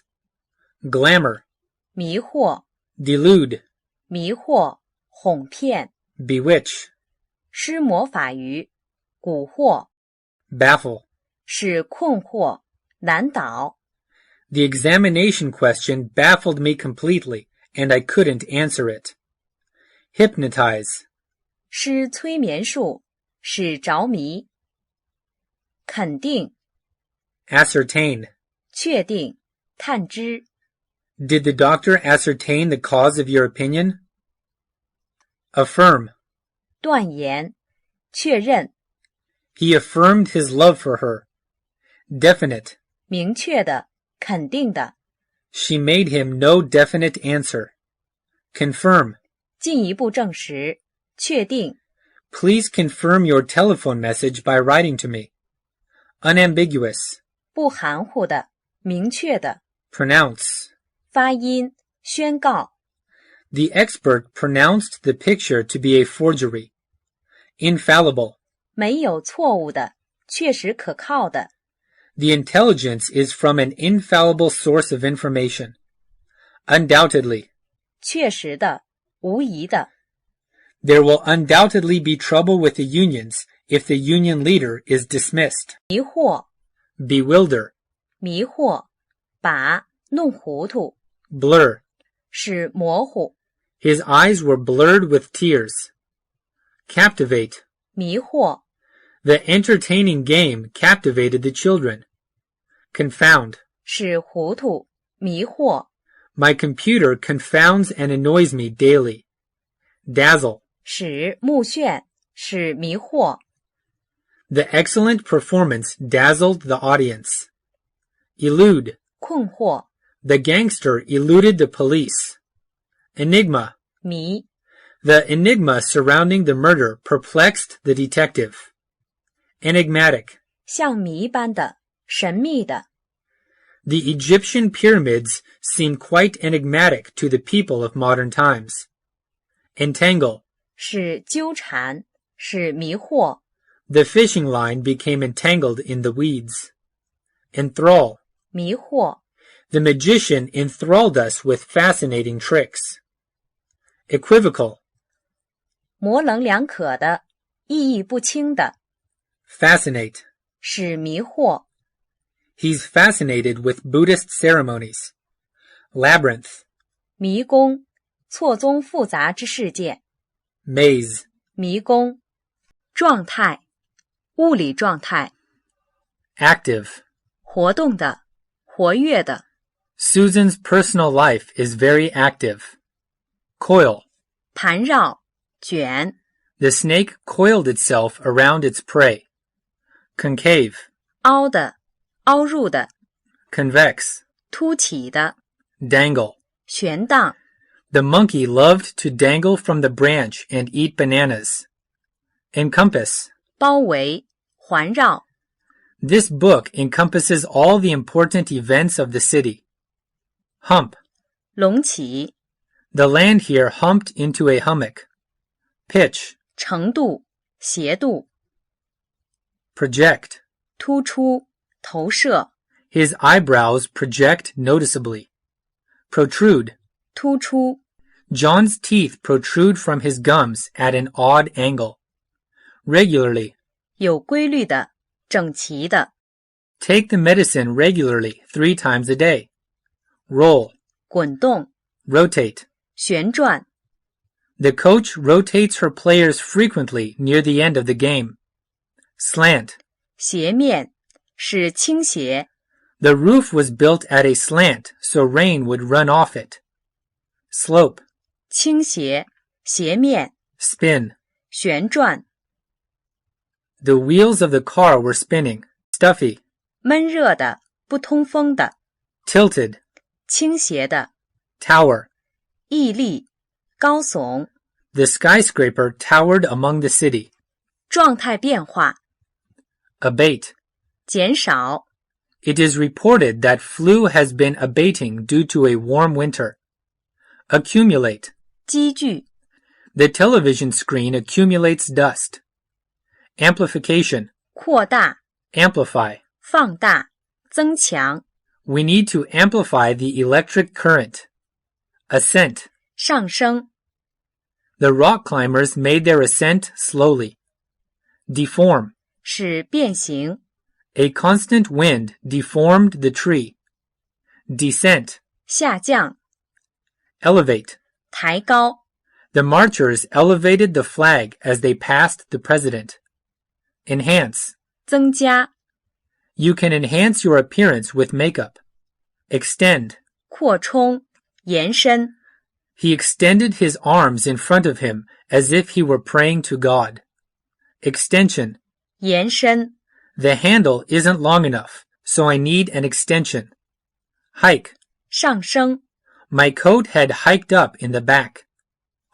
Glamour. 迷惑、 Delude. 迷惑、哄骗、 Bewitch. 施魔法于、蛊惑、 Baffle. 使困惑、难倒、 The examination question baffled me completely, and I couldn't answer it. Hypnotize. 施催眠术、使着迷、肯定、 Ascertain. 确定、探知、 Did the doctor ascertain the cause of your opinion? Affirm. 断言、确认、 He affirmed his love for her. Definite. 明确的、肯定的、 She made him no definite answer. Confirm. 进一步证实、确定、 Please confirm your telephone message by writing to me. Unambiguous. 不含糊的、明确的、 Pronounce. 发音、宣告、 The expert pronounced the picture to be a forgery. Infallible. 没有错误的、确实可靠的、 The intelligence is from an infallible source of information. Undoubtedly. 确实的、无疑的、 There will undoubtedly be trouble with the unions if the union leader is dismissed. 迷惑、 Bewilder. 迷惑、把、弄糊涂、 Blur. 使模糊、 His eyes were blurred with tears. Captivate. 迷惑、 The entertaining game captivated the children. Confound. 使糊涂、迷惑、 My computer confounds and annoys me daily. Dazzle. 使目眩、使迷惑、 The excellent performance dazzled the audience. Elude. 困惑、 The gangster eluded the police. Enigma. 迷、 The enigma surrounding the murder perplexed the detective. Enigmatic. 像谜般的、神秘的、 The Egyptian pyramids seem quite enigmatic to the people of modern times. Entangle. 使纠缠、使迷惑、 The fishing line became entangled in the weeds. Enthrall. 迷惑、 The magician enthralled us with fascinating tricks. Equivocal. 模棱两可的、意义不清的、 Fascinate. 使迷惑、 He's fascinated with Buddhist ceremonies. Labyrinth. 迷宫、错综复杂之事件、 Maze. 迷宫、状态、物理状态、Active. 活动的，活跃的。Susan's personal life is very active. Coil. 盘绕，卷。The snake coiled itself around its prey. Concave. 凹的，凹入的。Convex. 凸起的。Dangle. 悬荡。The monkey loved to dangle from the branch and eat bananas. Encompass. 包围，环绕。This book encompasses all the important events of the city. Hump. 隆起。The land here humped into a hummock. Pitch. 程度，斜度。Project. 突出，投射。His eyebrows project noticeably. Protrude. 突出。John's teeth protrude from his gums at an odd angle. Regularly. 有规律的，整齐的。Take the medicine regularly 3 times a day. Roll. 滚动。Rotate. 旋转。The coach rotates her players frequently near the end of the game. Slant. 斜面，是倾斜。The roof was built at a slant so rain would run off it. Slope. 倾斜，斜面。Spin. 旋转。The wheels of the car were spinning. Stuffy. 闷热的，不通风的。Tilted. 倾斜的。Tower. 屹立，高耸。The skyscraper towered among the city. 状态变化。Abate. 减少。It is reported that flu has been abating due to a warm winter. Accumulate. 积聚。The television screen accumulates dust. Amplification. 扩大。Amplify. 放大。增强。We need to amplify the electric current. Ascent. 上升。The rock climbers made their ascent slowly. Deform. 是变形。A constant wind deformed the tree. Descent. 下降。Elevate. 抬高。The marchers elevated the flag as they passed the president. Enhance. 增加。You can enhance your appearance with makeup. Extend. 扩充，延伸。He extended his arms in front of him as if he were praying to God. Extension. 延伸。The handle isn't long enough, so I need an extension. Hike. 上升。My coat had hiked up in the back.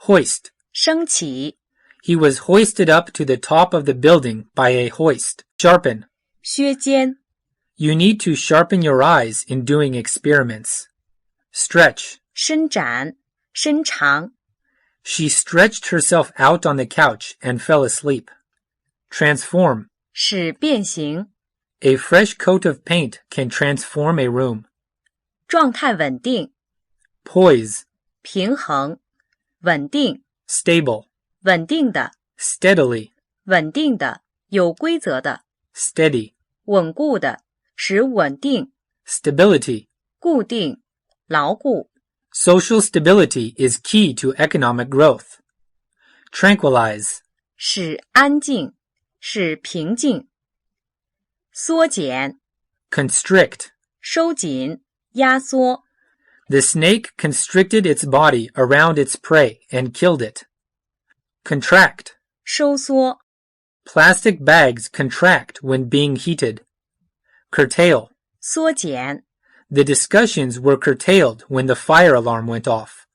Hoist. 升起。He was hoisted up to the top of the building by a hoist. Sharpen. 削尖。You need to sharpen your eyes in doing experiments. Stretch. 伸展，伸长。She stretched herself out on the couch and fell asleep. Transform. 使变形。A fresh coat of paint can transform a room. 状态稳定。Poise. 平衡。稳定。Stable. 稳定的。Steadily. 稳定的。有规则的。Steady. 稳固的。使稳定。Stability. 固定。牢固。Social stability is key to economic growth. Tranquilize. 使安静。使平静。缩减。Constrict. 收紧。压缩。The snake constricted its body around its prey and killed it. Contract. 收缩。Plastic bags contract when being heated. Curtail. 缩减。The discussions were curtailed when the fire alarm went off.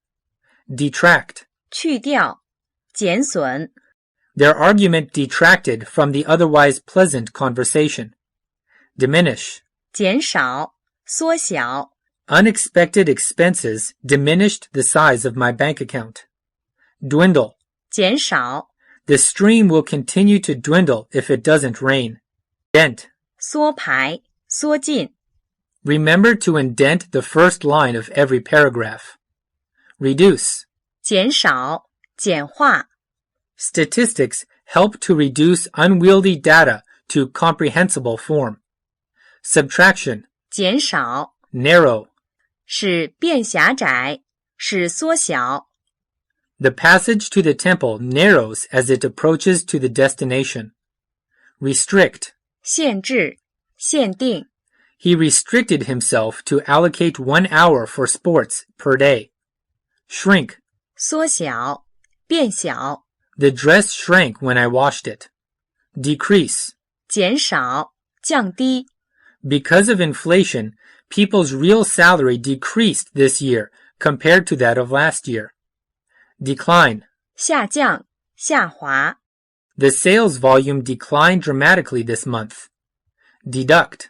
Detract. 去掉。减损。Their argument detracted from the otherwise pleasant conversation. Diminish. 减少。缩小。Unexpected expenses diminished the size of my bank account. Dwindle. 减少。The stream will continue to dwindle if it doesn't rain. Dent. 缩排。缩进。Remember to indent the first line of every paragraph. Reduce. 减少。简化。Statistics help to reduce unwieldy data to comprehensible form. Subtraction. 减少。Narrow. 使变狭窄。使缩小。The passage to the temple narrows as it approaches to the destination. Restrict. 限制。限定 He restricted himself to allocate 1 hour for sports per day. Shrink. 缩小变小 The dress shrank when I washed it. Decrease. 减少降低 Because of inflation, people's real salary decreased this year compared to that of last year. Decline. 下降下滑 The sales volume declined dramatically this month. Deduct.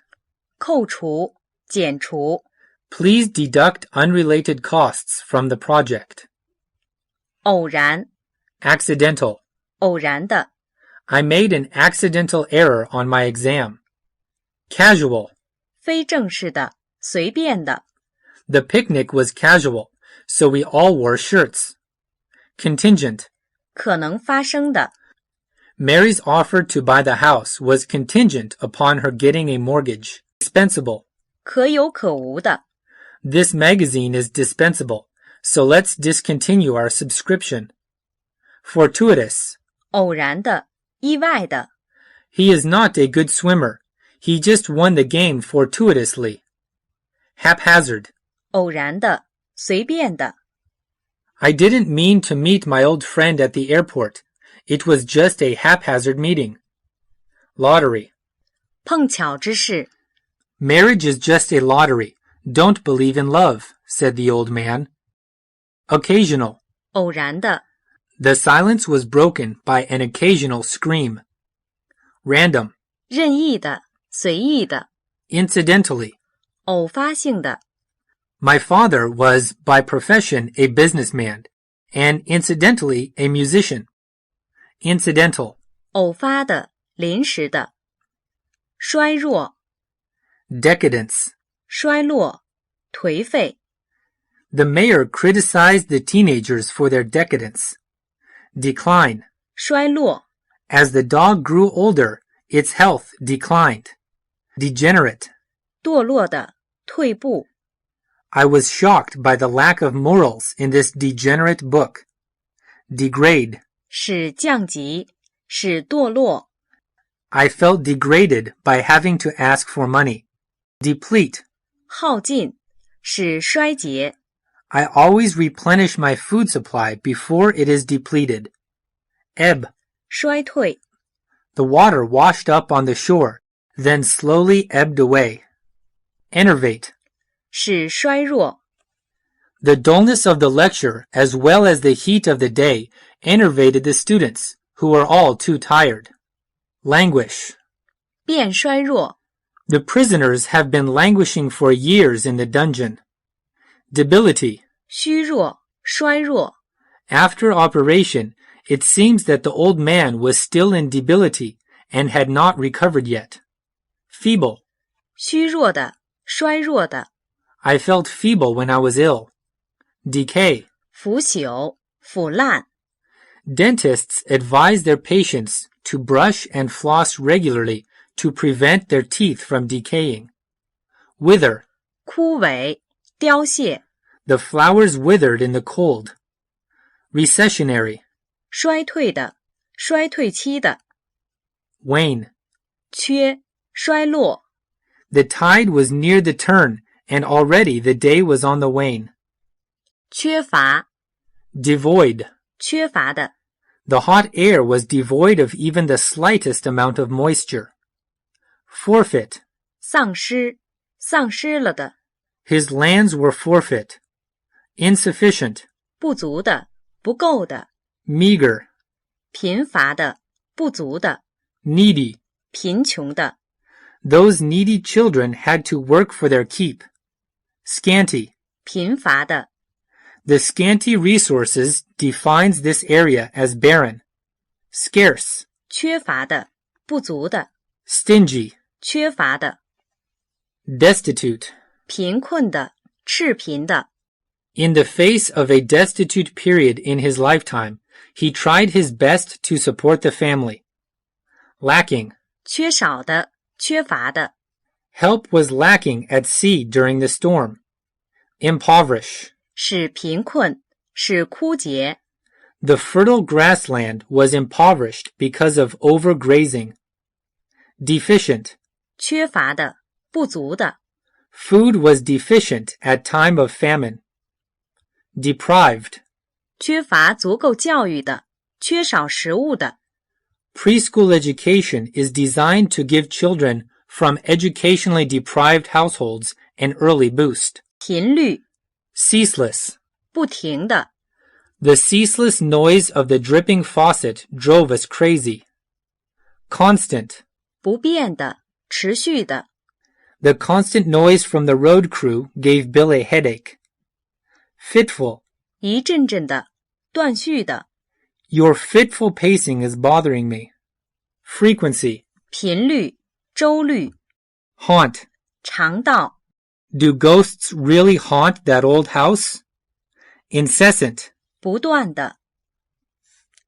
扣除减除 Please deduct unrelated costs from the project. 偶然 Accidental. 偶然的 I made an accidental error on my exam. Casual. 非正式的随便的 The picnic was casual, so we all wore shirts. Contingent. 可能发生的 Mary's offer to buy the house was contingent upon her getting a mortgage. Dispensable. 可有可无的 This magazine is dispensable, so let's discontinue our subscription. Fortuitous. 偶然的意外的 He is not a good swimmer. He just won the game fortuitously. Haphazard. 偶然的随便的 I didn't mean to meet my old friend at the airport. It was just a haphazard meeting. Lottery. 碰巧之事 Marriage is just a lottery. Don't believe in love, said the old man. Occasional. 偶然的 The silence was broken by an occasional scream. Random. 任意的随意的 Incidentally. 偶发性的 My father was, by profession, a businessman, and incidentally, a musician. Incidental. 偶发的临时的衰弱 Decadence. 衰落颓废 The mayor criticized the teenagers for their decadence. Decline. 衰落 As the dog grew older, its health declined. Degenerate. 堕落的退步 I was shocked by the lack of morals in this degenerate book. Degrade. 使降级使堕落 I felt degraded by having to ask for money. Deplete. 耗尽使衰竭 I always replenish my food supply before it is depleted. Ebb. 衰退 The water washed up on the shore, then slowly ebbed away. Enervate. 使衰弱 The dullness of the lecture, as well as the heat of the day, enervated the students, who were all too tired. Languish. 变衰弱 The prisoners have been languishing for years in the dungeon. Debility. 虚弱衰弱 After operation, it seems that the old man was still in debility and had not recovered yet. Feeble. 虚弱的衰弱的 I felt feeble when I was ill. Decay. 腐朽腐烂 Dentists advise their patients to brush and floss regularly to prevent their teeth from decaying. Wither. 枯萎凋谢 The flowers withered in the cold. Recessionary. 衰退的衰退期的 Wane. 缺衰落 The tide was near the turn, and already the day was on the wane. 缺乏 Devoid. 缺乏的 The hot air was devoid of even the slightest amount of moisture. Forfeit. 丧失丧失了的 His lands were forfeit. Insufficient. 不足的不够的 Meager. 贫乏的不足的 Needy. 贫穷的 Those needy children had to work for their keep. Scanty. 贫乏的 The scanty resources defines this area as barren. Scarce. 缺乏的不足的 Stingy. 缺乏的 Destitute. 贫困的赤贫的 In the face of a destitute period in his lifetime, he tried his best to support the family. Lacking. 缺少的缺乏的 Help was lacking at sea during the storm. Impoverish. 使贫困使枯竭 The fertile grassland was impoverished because of overgrazing. Deficient. 缺乏的，不足的。Food was deficient at time of famine. Deprived. 缺乏足够教育的，缺少食物的。Preschool education is designed to give children from educationally deprived households an early boost. 频率， Ceaseless. 不停的。The ceaseless noise of the dripping faucet drove us crazy. Constant. 不变的，持续的。The constant noise from the road crew gave Bill a headache. Fitful. 一阵阵的，断续的。Your fitful pacing is bothering me. Frequency. 频率，周率。Haunt. 肠道。Do ghosts really haunt that old house? Incessant. 不断的。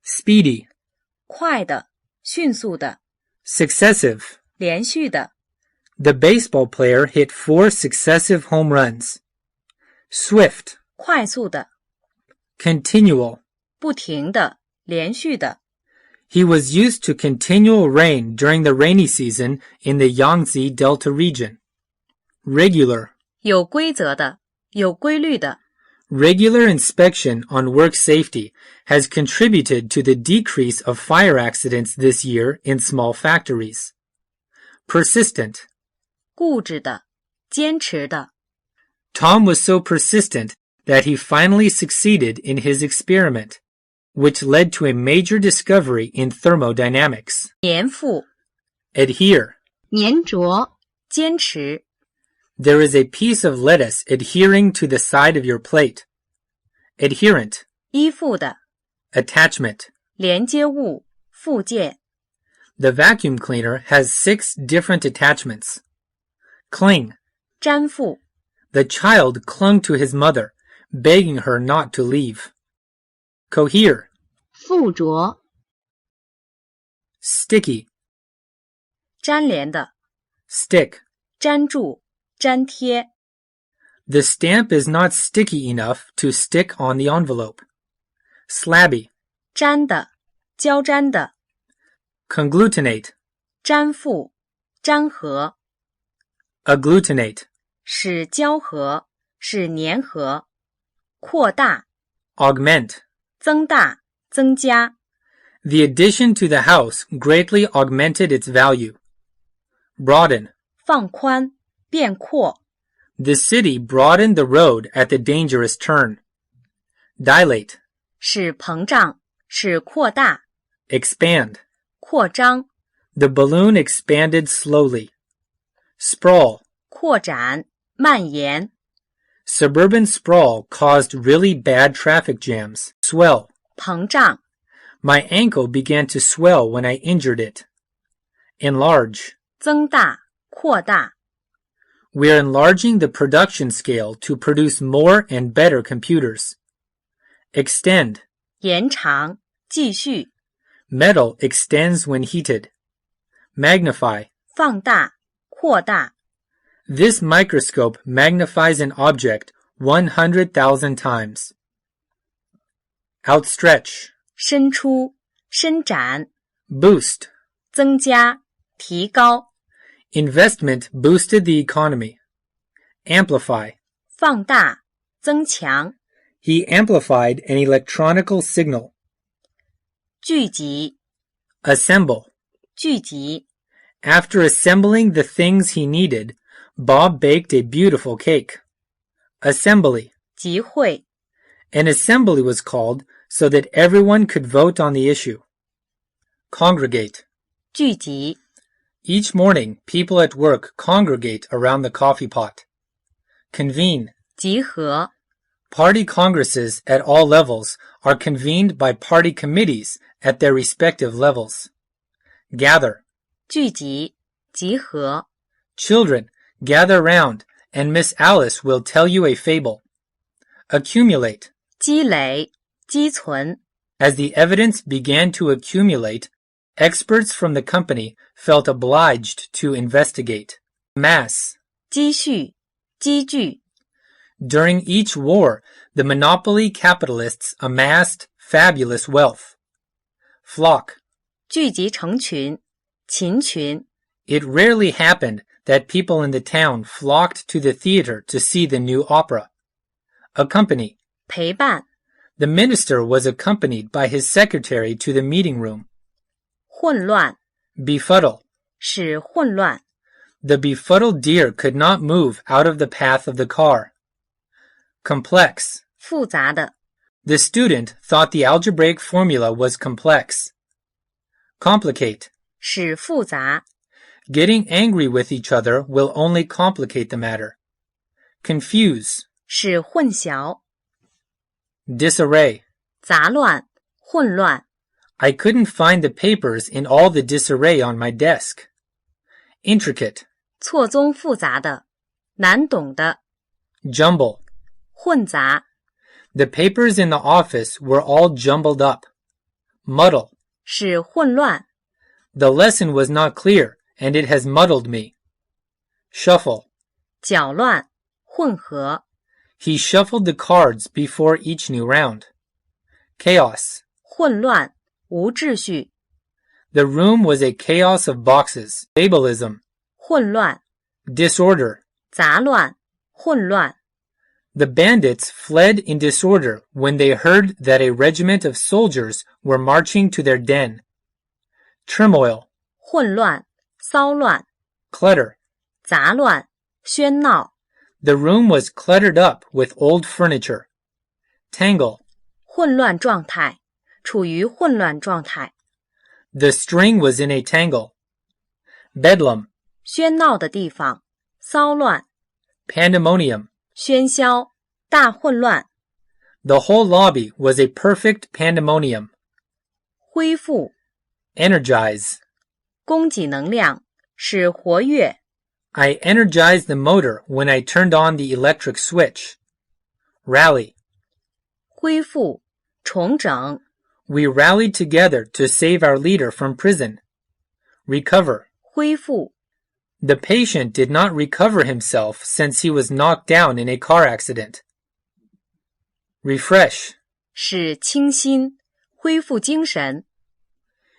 Speedy. 快的，迅速的。Successive. 连续的。The baseball player hit 4 successive home runs. Swift. 快速的。Continual. 不停的，连续的。He was used to continual rain during the rainy season in the Yangtze Delta region. Regular. 有规则的，有规律的。Regular inspection on work safety has contributed to the decrease of fire accidents this year in small factories. Persistent. 固执的，坚持的。Tom was so persistent that he finally succeeded in his experiment, which led to a major discovery in thermodynamics. 粘附， Adhere. 粘着，坚持。There is a piece of lettuce adhering to the side of your plate. Adherent. 依附的。Attachment. 连接物，附件。The vacuum cleaner has 6 different attachments. Cling. 粘附。The child clung to his mother, begging her not to leave. Cohere. 附着， Sticky. 粘连的。Stick. 粘住，粘贴。The stamp is not sticky enough to stick on the envelope. Slabby. 粘的，交粘的。Conglutinate. 粘附，粘合。Agglutinate. 使交合，使粘合。扩大， Augment. 增大，增加。The addition to the house greatly augmented its value. Broaden. 放宽，变扩。The city broadened the road at the dangerous turn. Dilate. 使膨胀，使扩大。Expand. 扩张， The balloon expanded slowly. Sprawl. 扩展，蔓延。Suburban sprawl caused really bad traffic jams. Swell. 膨胀， My ankle began to swell when I injured it. Enlarge. 增大，扩大。We're enlarging the production scale to produce more and better computers. Extend. 延长，继续。Metal extends when heated. Magnify. 放大，扩大。This microscope magnifies an object 100,000 times. Outstretch. 伸出，伸展。 Boost. 增加，提高。Investment boosted the economy. Amplify. 放大，增强。He amplified an electronical signal. 聚集， Assemble. 聚集。 After assembling the things he needed, Bob baked a beautiful cake. Assembly. 集会， An assembly was called so that everyone could vote on the issue. Congregate. 聚集。 Each morning, people at work congregate around the coffee pot. Convene. 集合， Party congresses at all levels are convened by party committees at their respective levels. Gather. 聚集，集合。 Children, gather round, and Miss Alice will tell you a fable. Accumulate. 积累，积存。 As the evidence began to accumulate, experts from the company felt obliged to investigate. Mass. 积蓄，积聚。 During each war, the monopoly capitalists amassed fabulous wealth. Flock. 聚集成群，群群。It rarely happened that people in the town flocked to the theater to see the new opera. Accompany. 陪伴。The minister was accompanied by his secretary to the meeting room. 混乱。Befuddle. 使混乱。The befuddled deer could not move out of the path of the car. Complex. 复杂的。The student thought the algebraic formula was complex. Complicate. 使复杂。Getting angry with each other will only complicate the matter. Confuse. 使混淆。Disarray. 杂乱，混乱。I couldn't find the papers in all the disarray on my desk. Intricate. 错综复杂的，难懂的。Jumble. 混杂。The papers in the office were all jumbled up. Muddle. 使混乱。The lesson was not clear, and it has muddled me. Shuffle. 搅乱，混合。He shuffled the cards before each new round. Chaos. 混乱，无秩序。The room was a chaos of boxes. Babalism. 混乱。Disorder. 杂乱，混乱。The bandits fled in disorder when they heard that a regiment of soldiers were marching to their den. Turmoil. 混乱，骚乱。Clutter. 杂乱，喧闹。The room was cluttered up with old furniture. Tangle. 混乱状态，处于混乱状态。The string was in a tangle. Bedlam. 喧闹的地方，骚乱。Pandemonium. 喧嚣，大混乱。The whole lobby was a perfect pandemonium. 恢复。Energize. 供给能量，使活跃。I energized the motor when I turned on the electric switch. Rally. 恢复，重整。We rallied together to save our leader from prison. Recover. 恢复。The patient did not recover himself since he was knocked down in a car accident. Refresh. 使清新，恢复精神。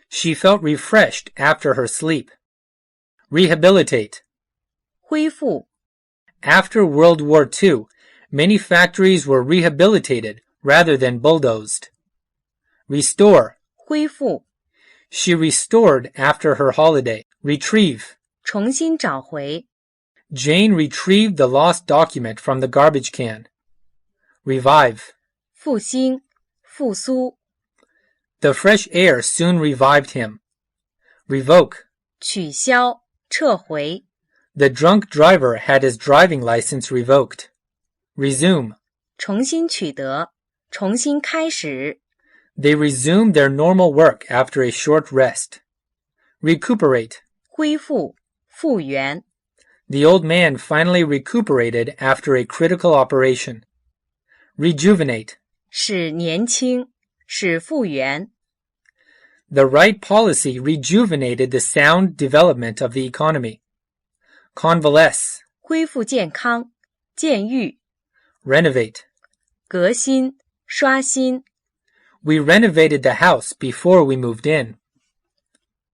She felt refreshed after her sleep. Rehabilitate. 恢复。After World War II, many factories were rehabilitated rather than bulldozed. Restore. 恢复。She restored after her holiday. Retrieve. 重新找回。Jane retrieved the lost document from the garbage can. Revive. 复兴，复苏。The fresh air soon revived him. Revoke. 取消，撤回。The drunk driver had his driving license revoked. Resume. 重新取得，重新开始。They resumed their normal work after a short rest. Recuperate. 恢复，复原。The old man finally recuperated after a critical operation. Rejuvenate. 使年轻，使复原。The right policy rejuvenated the sound development of the economy. Convalesce. 恢复健康，渐愈。Renovate. 革新，刷新。We renovated the house before we moved in.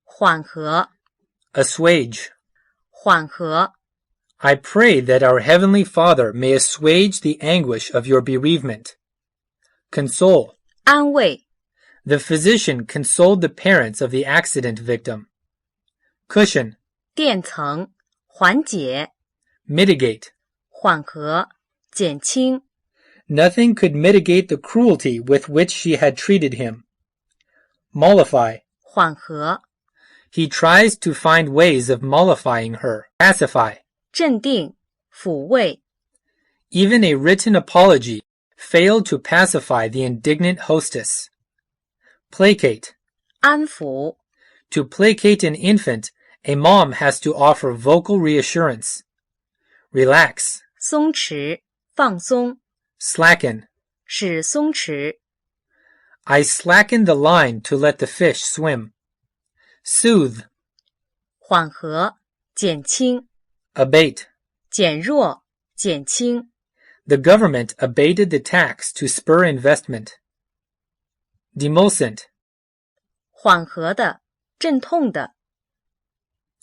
缓和， Assuage. 缓和。I pray that our Heavenly Father may assuage the anguish of your bereavement. Console. 安慰。The physician consoled the parents of the accident victim. Cushion. 垫层，缓解。Mitigate. 缓和，减轻。Nothing could mitigate the cruelty with which she had treated him. Mollify. 缓和。He tries to find ways of mollifying her. Pacify. 镇定，抚慰。Even a written apology failed to pacify the indignant hostess. Placate. 安抚。To placate an infant, a mom has to offer vocal reassurance. Relax. 松弛，放松。Slacken. 使松弛。I slackened the line to let the fish swim. Soothe. 缓和，减轻。Abate. 减弱，减轻。The government abated the tax to spur investment. Demulcent. 缓和的，镇痛的。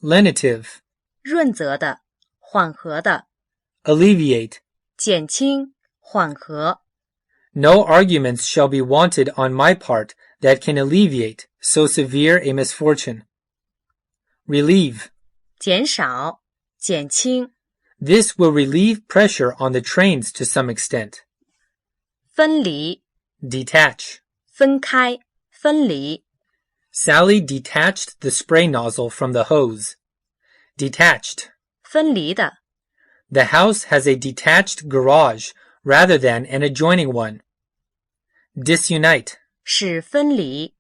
lenitive, 润泽的，缓和的， alleviate. 减轻，缓和， No arguments shall be wanted on my part that can alleviate so severe a misfortune. Relieve. 减少，减轻， This will relieve pressure on the trains to some extent. 分离， Detach. 分开，分离， Sally detached the spray nozzle from the hose. Detached. 分离的， The house has a detached garage rather than an adjoining one. Disunite. 使分离，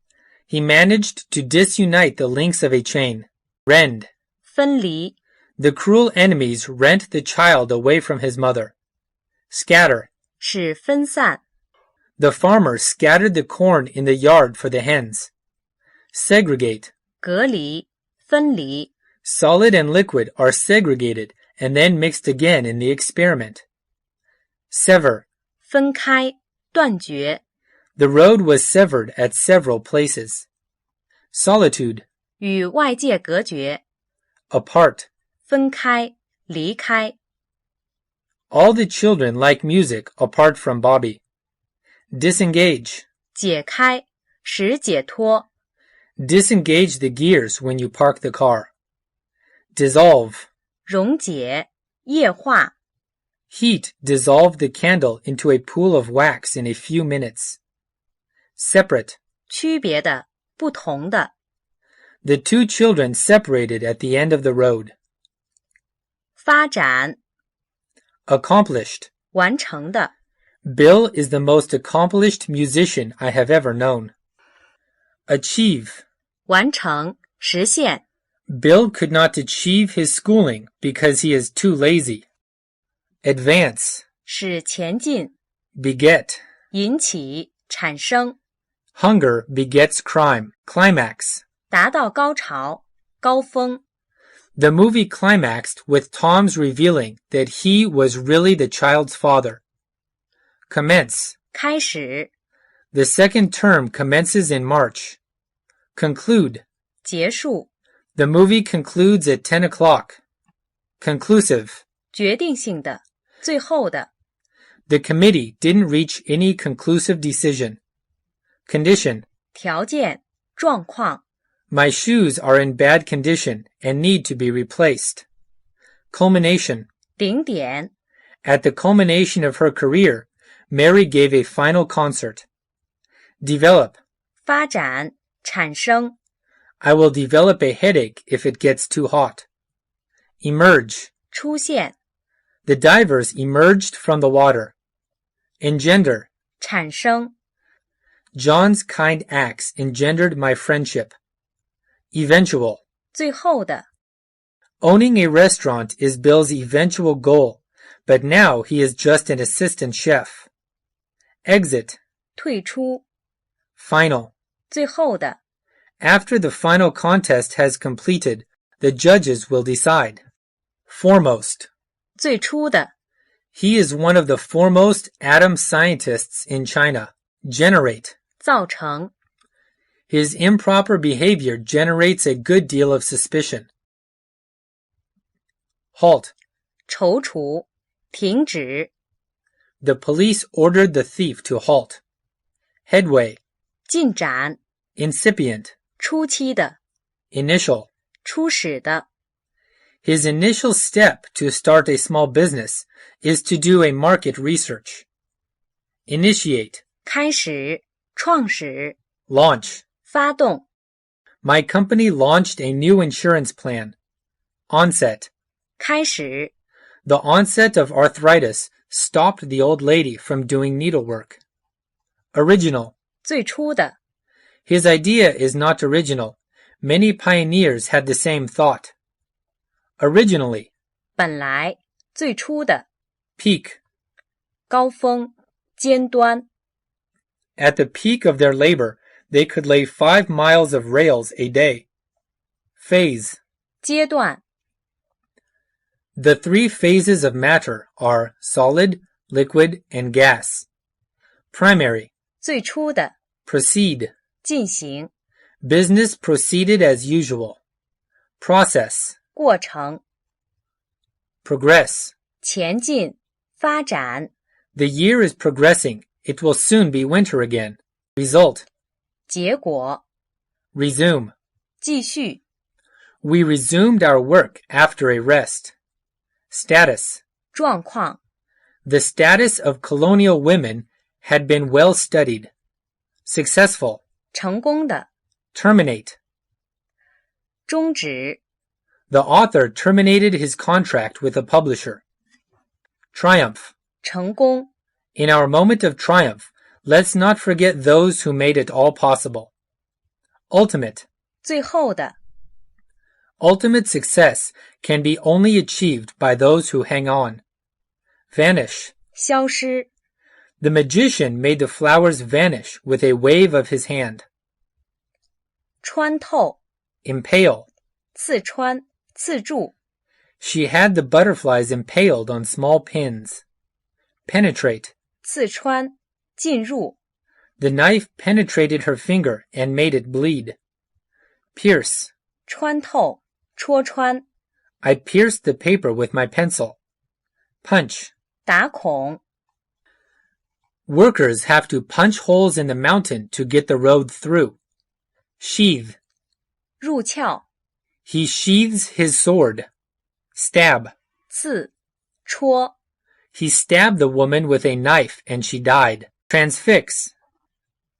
He managed to disunite the links of a chain. Rend. 分离， The cruel enemies rent the child away from his mother. Scatter. 使分散， The farmer scattered the corn in the yard for the hens. Segregate. 隔离，分离， Solid and liquid are segregated and then mixed again in the experiment. Sever. 分开，断绝， The road was severed at several places. Solitude. 与外界隔绝， Apart. 分开，离开， All the children like music apart from Bobby. Disengage. 解开，使解脱， Disengage the gears when you park the car. Dissolve. 溶解，液化， Heat dissolved the candle into a pool of wax in a few minutes. Separate. 区别的，不同的， The two children separated at the end of the road. 发展， Accomplished. 完成的， Bill is the most accomplished musician I have ever known. Achieve. 完成，实现， Bill could not achieve his schooling because he is too lazy. Advance. 使前进， Beget. 引起，产生， Hunger begets crime. Climax. 达到高潮，高峰， The movie climaxed with Tom's revealing that he was really the child's father. Commence. 开始， The second term commences in March. Conclude. 结束， The movie concludes at 10 o'clock. Conclusive. 决定性的，最后的， The committee didn't reach any conclusive decision. Condition. 条件，状况， My shoes are in bad condition and need to be replaced. Culmination. 顶点， At the culmination of her career, Mary gave a final concert. Develop. 发展，产生， I will develop a headache if it gets too hot. Emerge. 出现， The divers emerged from the water. Engender. 产生， John's kind acts engendered my friendship. Eventual. 最后的， Owning a restaurant is Bill's eventual goal, but now he is just an assistant chef. Exit. 退出， Final. 最后的， After the final contest has completed, the judges will decide. Foremost. 最初的， He is one of the foremost atom scientists in China. Generate. 造成， His improper behavior generates a good deal of suspicion. Halt. 踌躇，停止， The police ordered the thief to halt. Headway. 进展， Incipient. 初期的， Initial. 初始的， His initial step to start a small business is to do a market research. Initiate. 开始，创始， Launch. 发动， My company launched a new insurance plan. Onset. 开始， The onset of arthritis stopped the old lady from doing needlework. Original. 最初的， His idea is not original. Many pioneers had the same thought. Originally. 本来，最初的， Peak. 高峰，尖端， At the peak of their labor, they could lay 5 miles of rails a day. Phase. 阶段， The 3 phases of matter are solid, liquid, and gas. Primary. 最初的， Proceed. 进行， Business proceeded as usual. process, 过程， progress. 前进，发展， The year is progressing. It will soon be winter again. Result, 结果， resume. 继续， We resumed our work after a rest. Status, 状况， the status of colonial women had been well studied. Successful, 成功的， terminate. 终止， The author terminated his contract with the publisher. Triumph. 成功， In our moment of triumph, let's not forget those who made it all possible. Ultimate. 最后的， Ultimate success can be only achieved by those who hang on. Vanish. 消失， The magician made the flowers vanish with a wave of his hand. 穿透， Impale. 刺穿，刺住， She had the butterflies impaled on small pins. Penetrate. 刺穿，进入， The knife penetrated her finger and made it bleed. Pierce. 穿透，戳穿， I pierced the paper with my pencil. Punch. 打孔， Workers have to punch holes in the mountain to get the road through. Sheath. 入鞘， He sheathes his sword. Stab. 刺，戳， He stabbed the woman with a knife and she died. Transfix.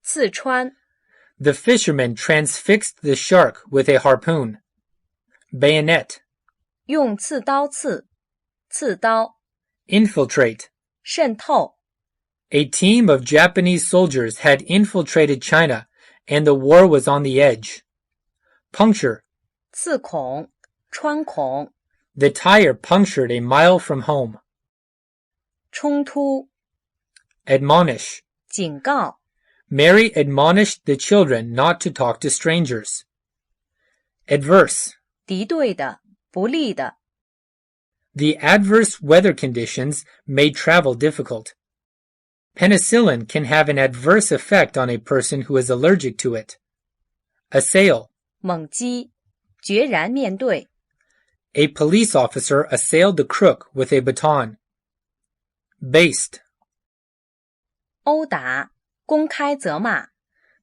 刺穿， The fisherman transfixed the shark with a harpoon. Bayonet. 用刺刀刺，刺刀， Infiltrate. 渗透， A team of Japanese soldiers had infiltrated China and the war was on the edge. Puncture. 刺孔，穿孔， The tire punctured a mile from home. 冲突， Admonish. 警告， Mary admonished the children not to talk to strangers. Adverse. 敌对的，不利的， The adverse weather conditions made travel difficult. Penicillin can have an adverse effect on a person who is allergic to it. Assail. 猛击，决然面对， A police officer assailed the crook with a baton. Based. 殴打，公开责骂，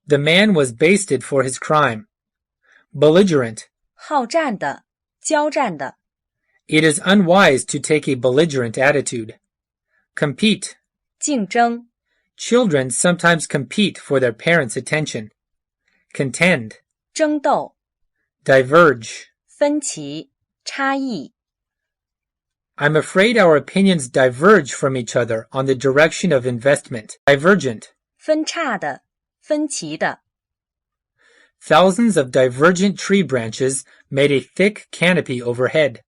The man was basted for his crime. Belligerent. 好战的，交战的， It is unwise to take a belligerent attitude. Compete. 竞争， Children sometimes compete for their parents' attention. Contend. 争斗， Diverge. 分歧，差异， I'm afraid our opinions diverge from each other on the direction of investment. Divergent. 分叉的，分歧的， Thousands of divergent tree branches made a thick canopy overhead.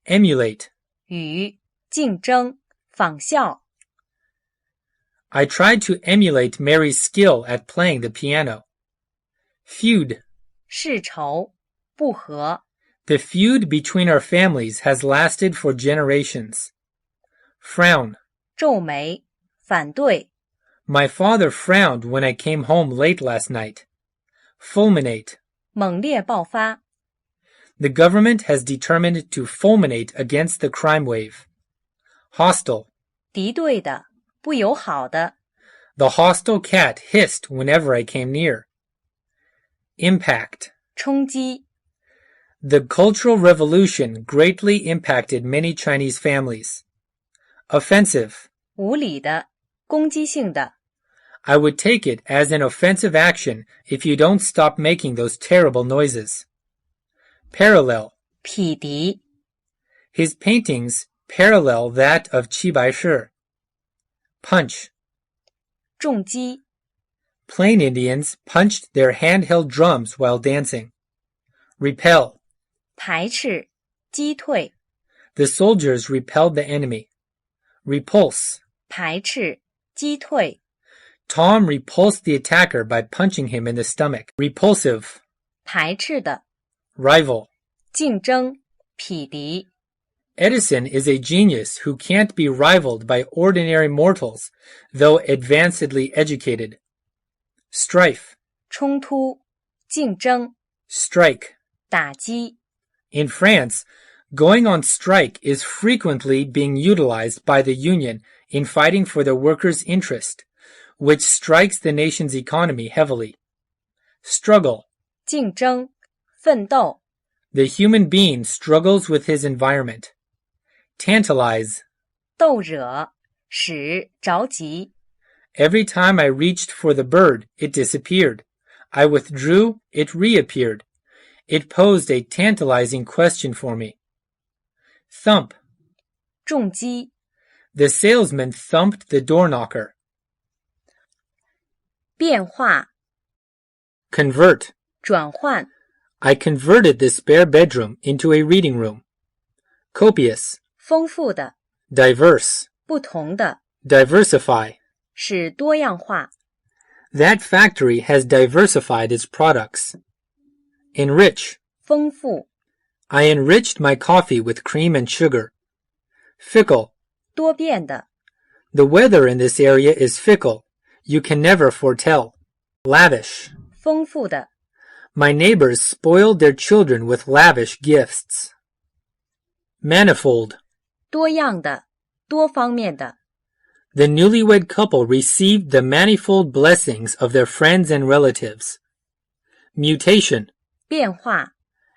Emulate. 与，竞争，仿效， I tried to emulate Mary's skill at playing the piano. Feud. 世仇，不和， The feud between our families has lasted for generations. Frown. 皱眉，反对， My father frowned when I came home late last night. Fulminate. 猛烈爆发， The government has determined to fulminate against the crime wave. Hostile. 敌对的，不友好的， The hostile cat hissed whenever I came near. Impact. 冲击， The Cultural Revolution greatly impacted many Chinese families. Offensive. 无理的，攻击性的， I would take it as an offensive action if you don't stop making those terrible noises. Parallel. 匹敌， His paintings parallel that of Qi Baishi. Punch. 重击， Plain Indians punched their handheld drums while dancing. Repel. 排斥，击退， The soldiers repelled the enemy. Repulse. 排斥，击退， Tom repulsed the attacker by punching him in the stomach. Repulsive. 排斥的， Rival. 竞争，匹敌， Edison is a genius who can't be rivaled by ordinary mortals, though advancedly educated. Strife. 冲突，竞争， Strike. 打击， In France, going on strike is frequently being utilized by the union in fighting for the workers' interest, which strikes the nation's economy heavily. Struggle. 竞争、奋斗。 The human being struggles with his environment. Tantalize. 逗惹，使着急。 Every time I reached for the bird, it disappeared. I withdrew, it reappeared. It posed a tantalizing question for me. Thump. 重击。 The salesman thumped the door knocker. 变化。 Convert. 转换。 I converted the spare bedroom into a reading room. Copious. 丰富的。 Diverse. 不同的。 Diversify. 使多样化。 That factory has diversified its products. Enrich. 丰富。 I enriched my coffee with cream and sugar. Fickle. 多变的。 The weather in this area is fickle. You can never foretell. Lavish. 丰富的。 My neighbors spoiled their children with lavish gifts. Manifold. 多样的，多方面的。 The newlywed couple received the manifold blessings of their friends and relatives. Mutation. 变化。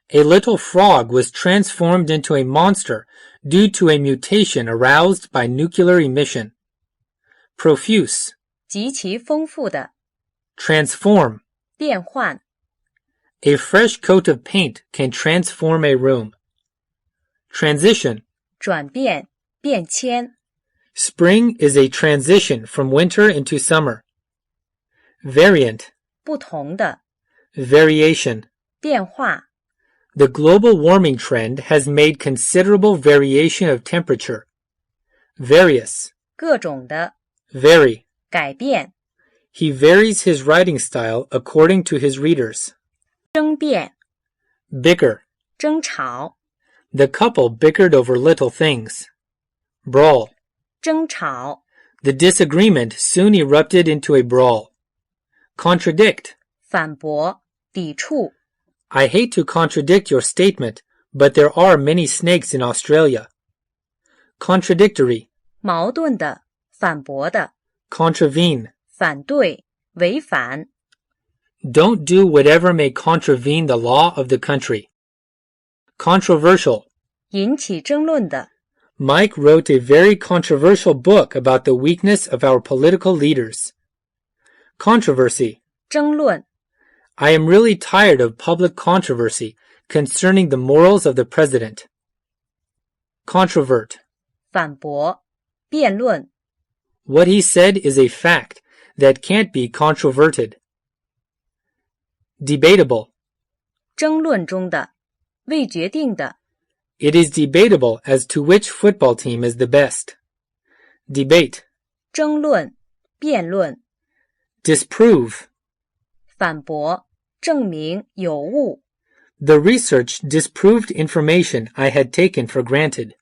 A little frog was transformed into a monster due to a mutation aroused by nuclear emission. Profuse. 极其丰富的。 Transform. 变换。 A fresh coat of paint can transform a room. Transition. 转变，变迁。 Spring is a transition from winter into summer. Variant. 不同的。 Variation. 变化。 The global warming trend has made considerable variation of temperature. Various. 各种的。 Vary. 改变。 He varies his writing style according to his readers. 争辩。 Bicker. 争吵。 The couple bickered over little things. Brawl. 争吵。 The disagreement soon erupted into a brawl. Contradict. 反驳，抵触。 I hate to contradict your statement, but there are many snakes in Australia. Contradictory. 矛盾的，反驳的。 Contravene. 反对，违反。 Don't do whatever may contravene the law of the country. Controversial. 引起争论的。 Mike wrote a very controversial book about the weakness of our political leaders. Controversy. 争论。 I am really tired of public controversy concerning the morals of the president. Controvert. 反驳，辩论。 What he said is a fact that can't be controverted. Debatable. 争论中的，未决定的。 It is debatable as to which football team is the best. Debate. 争论，辩论。 Disprove. 反驳，证明有误。 The research disproved information I had taken for granted.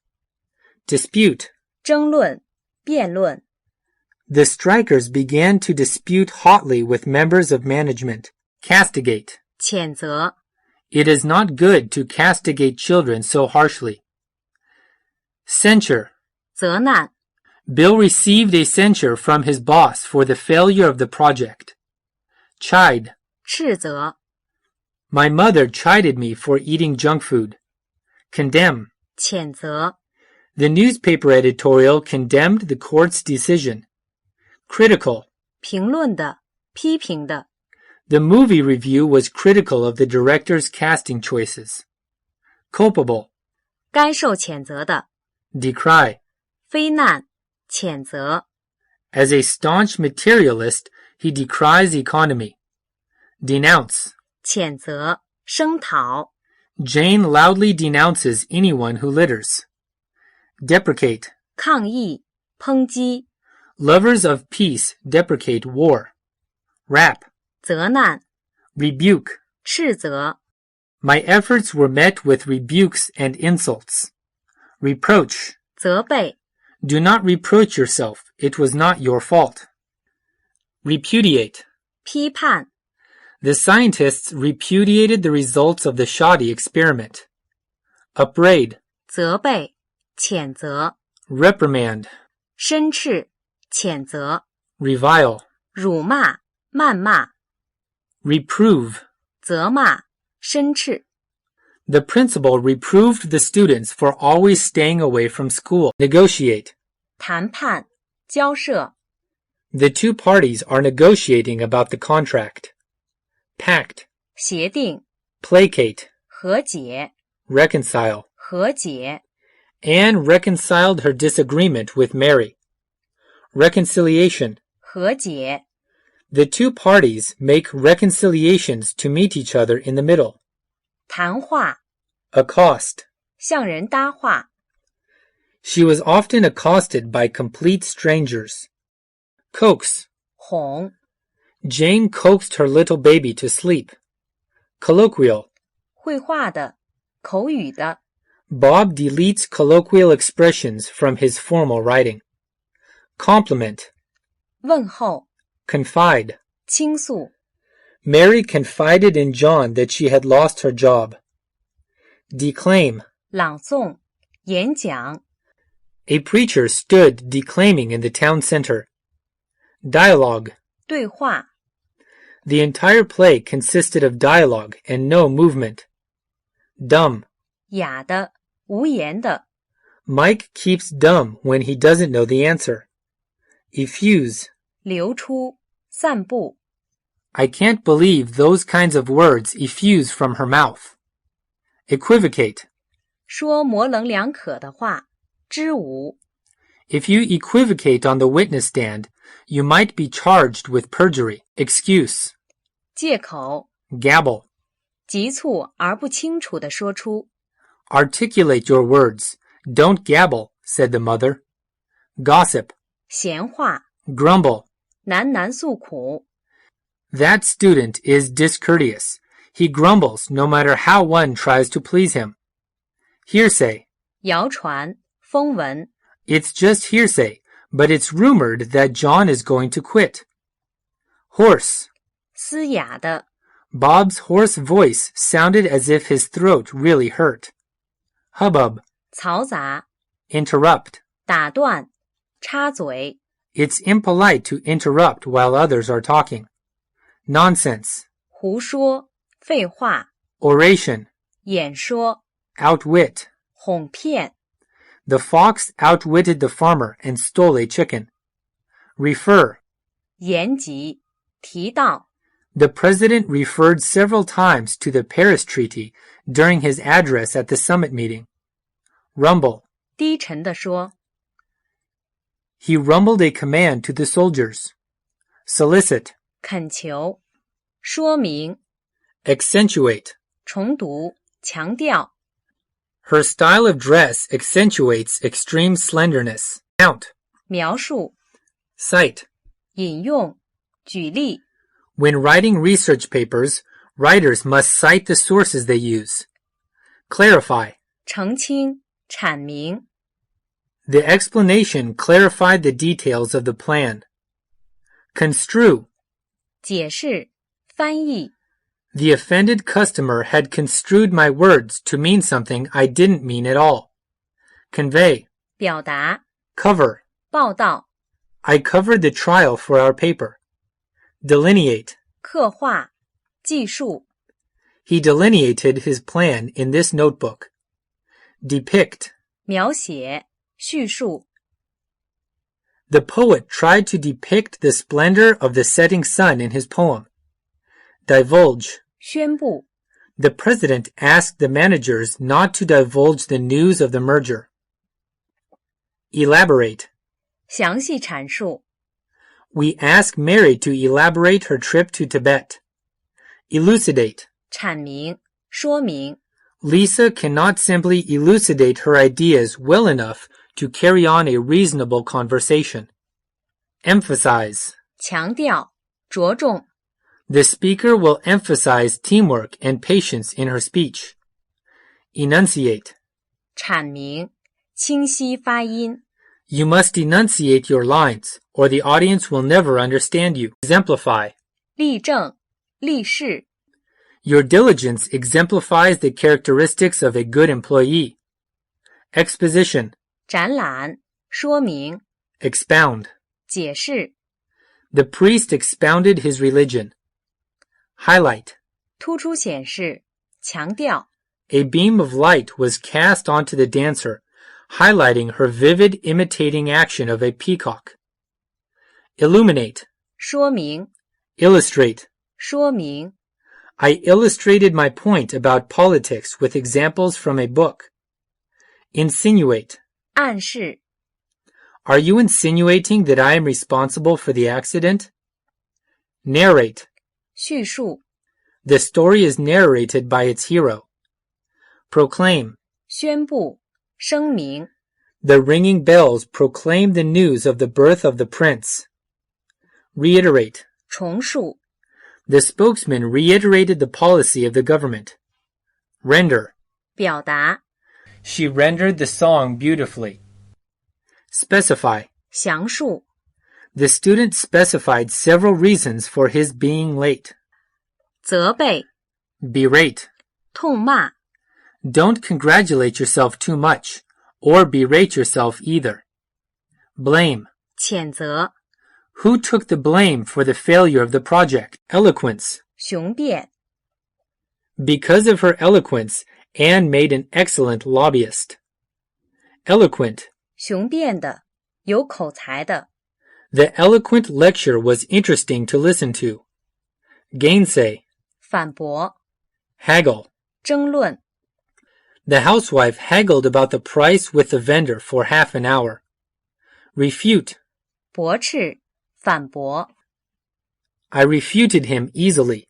Dispute. 争论，辩论。 The strikers began to dispute hotly with members of management. Castigate. 谴责。 It is not good to castigate children so harshly. Censure. 责难。 Bill received a censure from his boss for the failure of the project. Chide. 斥责。 My mother chided me for eating junk food. Condemn. 谴责。 The newspaper editorial condemned the court's decision. Critical. 评论的，批评的。 The movie review was critical of the director's casting choices. Culpable. 该受谴责的。 Decry. 非难，谴责。 As a staunch materialist, he decries economy. Denounce. 谴责，声讨。 Jane loudly denounces anyone who litters. Deprecate. 抗议，抨击。 Lovers of peace deprecate war. Rap. 责难。 Rebuke. 斥责。 My efforts were met with rebukes and insults. Reproach. 责备。 Do not reproach yourself. It was not your fault. Repudiate. 批判。 The scientists repudiated the results of the shoddy experiment. upbraid, 责备、谴责、 reprimand, 申斥、谴责、 revile, 辱骂、谩骂、 reprove. 责骂、申斥。 The principal reproved the students for always staying away from school. Negotiate. 谈判、交涉。 The two parties are negotiating about the contract. Pact, 协定、 placate, 和解、 reconcile. 和解。 Anne reconciled her disagreement with Mary. Reconciliation. 和解。 The two parties make reconciliations to meet each other in the middle. 谈话、 Accost. 向人搭话。 She was often accosted by complete strangers. Coax. 哄、 Jane coaxed her little baby to sleep. Colloquial. 绘画的、口语的。 Bob deletes colloquial expressions from his formal writing. Compliment. 问候、 Confide. 倾诉。 Mary confided in John that she had lost her job. Declaim. 朗诵、演讲。 A preacher stood declaiming in the town center. Dialogue. 对话。 The entire play consisted of dialogue and no movement. Dumb. 哑的、无言的。 Mike keeps dumb when he doesn't know the answer. Effuse. 流出、散布。 I can't believe those kinds of words effuse from her mouth. Equivocate. 说模棱两可的话，支吾。 If you equivocate on the witness stand, you might be charged with perjury. Excuse. 借口。 Gabble. 急促而不清楚地说出。 Articulate your words. Don't gabble, said the mother. Gossip. 闲话。 Grumble. 喃喃诉苦。 That student is discourteous. He grumbles no matter how one tries to please him. Hearsay. 谣传、风闻。 It's just hearsay, but it's rumored that John is going to quit. Hoarse. 嘶哑的。 Bob's hoarse voice sounded as if his throat really hurt. Hubbub. 嘈杂。 Interrupt. 打断。插嘴。 It's impolite to interrupt while others are talking. Nonsense. 胡说。废话。 Oration. 演说。 Outwit. 哄骗。 The fox outwitted the farmer and stole a chicken. Refer. 言及。提到。 The president referred several times to the Paris Treaty during his address at the summit meeting. Rumble. 低沉地说。 He rumbled a command to the soldiers. Solicit. 恳求。说明。 Accentuate. 重读。强调。 Her style of dress accentuates extreme slenderness. Count. 描述。 Cite. 引用。举例。 When writing research papers, writers must cite the sources they use. Clarify. 澄清。阐明。 The explanation clarified the details of the plan. Construe. 解释。翻译。 The offended customer had construed my words to mean something I didn't mean at all. Convey. 表达。 Cover. 报道。 I covered the trial for our paper. Delineate. 刻画。记述。 He delineated his plan in this notebook. Depict. 描写。叙述。 The poet tried to depict the splendor of the setting sun in his poem. Divulge. 宣布。 The president asked the managers not to divulge the news of the merger. Elaborate. 详细阐述。 We ask Mary to elaborate her trip to Tibet. Elucidate. 阐明。说明。 Lisa cannot simply elucidate her ideas well enough to carry on a reasonable conversation. Emphasize. 强调。着重。 The speaker will emphasize teamwork and patience in her speech. Enunciate. 阐明。清晰发音。 You must enunciate your lines, or the audience will never understand you. Exemplify. 例证。例示。Your diligence exemplifies the characteristics of a good employee. Exposition. 展览，说明， Expound. 解释， The priest expounded his religion. Highlight. 突出显示，强调， A beam of light was cast onto the dancer, highlighting her vivid imitating action of a peacock. Illuminate. 说明， Illustrate. 说明， I illustrated my point about politics with examples from a book. Insinuate. 暗示， Are you insinuating that I am responsible for the accident? Narrate. 叙述， The story is narrated by its hero. Proclaim. 宣布，声明， The ringing bells proclaim the news of the birth of the prince. Reiterate. 重述， The spokesman reiterated the policy of the government. Render. 表达， She rendered the song beautifully. Specify. 详述， The student specified several reasons for his being late. 责备， Berate. 痛骂， Don't congratulate yourself too much, or berate yourself either. Blame. 谴责， Who took the blame for the failure of the project? Eloquence. 雄辩， Because of her eloquence, Anne made an excellent lobbyist. Eloquent. 雄辩的，有口才的， The eloquent lecture was interesting to listen to. Gainsay. 反驳， Haggle. 争论， The housewife haggled about the price with the vendor for half an hour. Refute. 驳斥，反驳， I refuted him easily.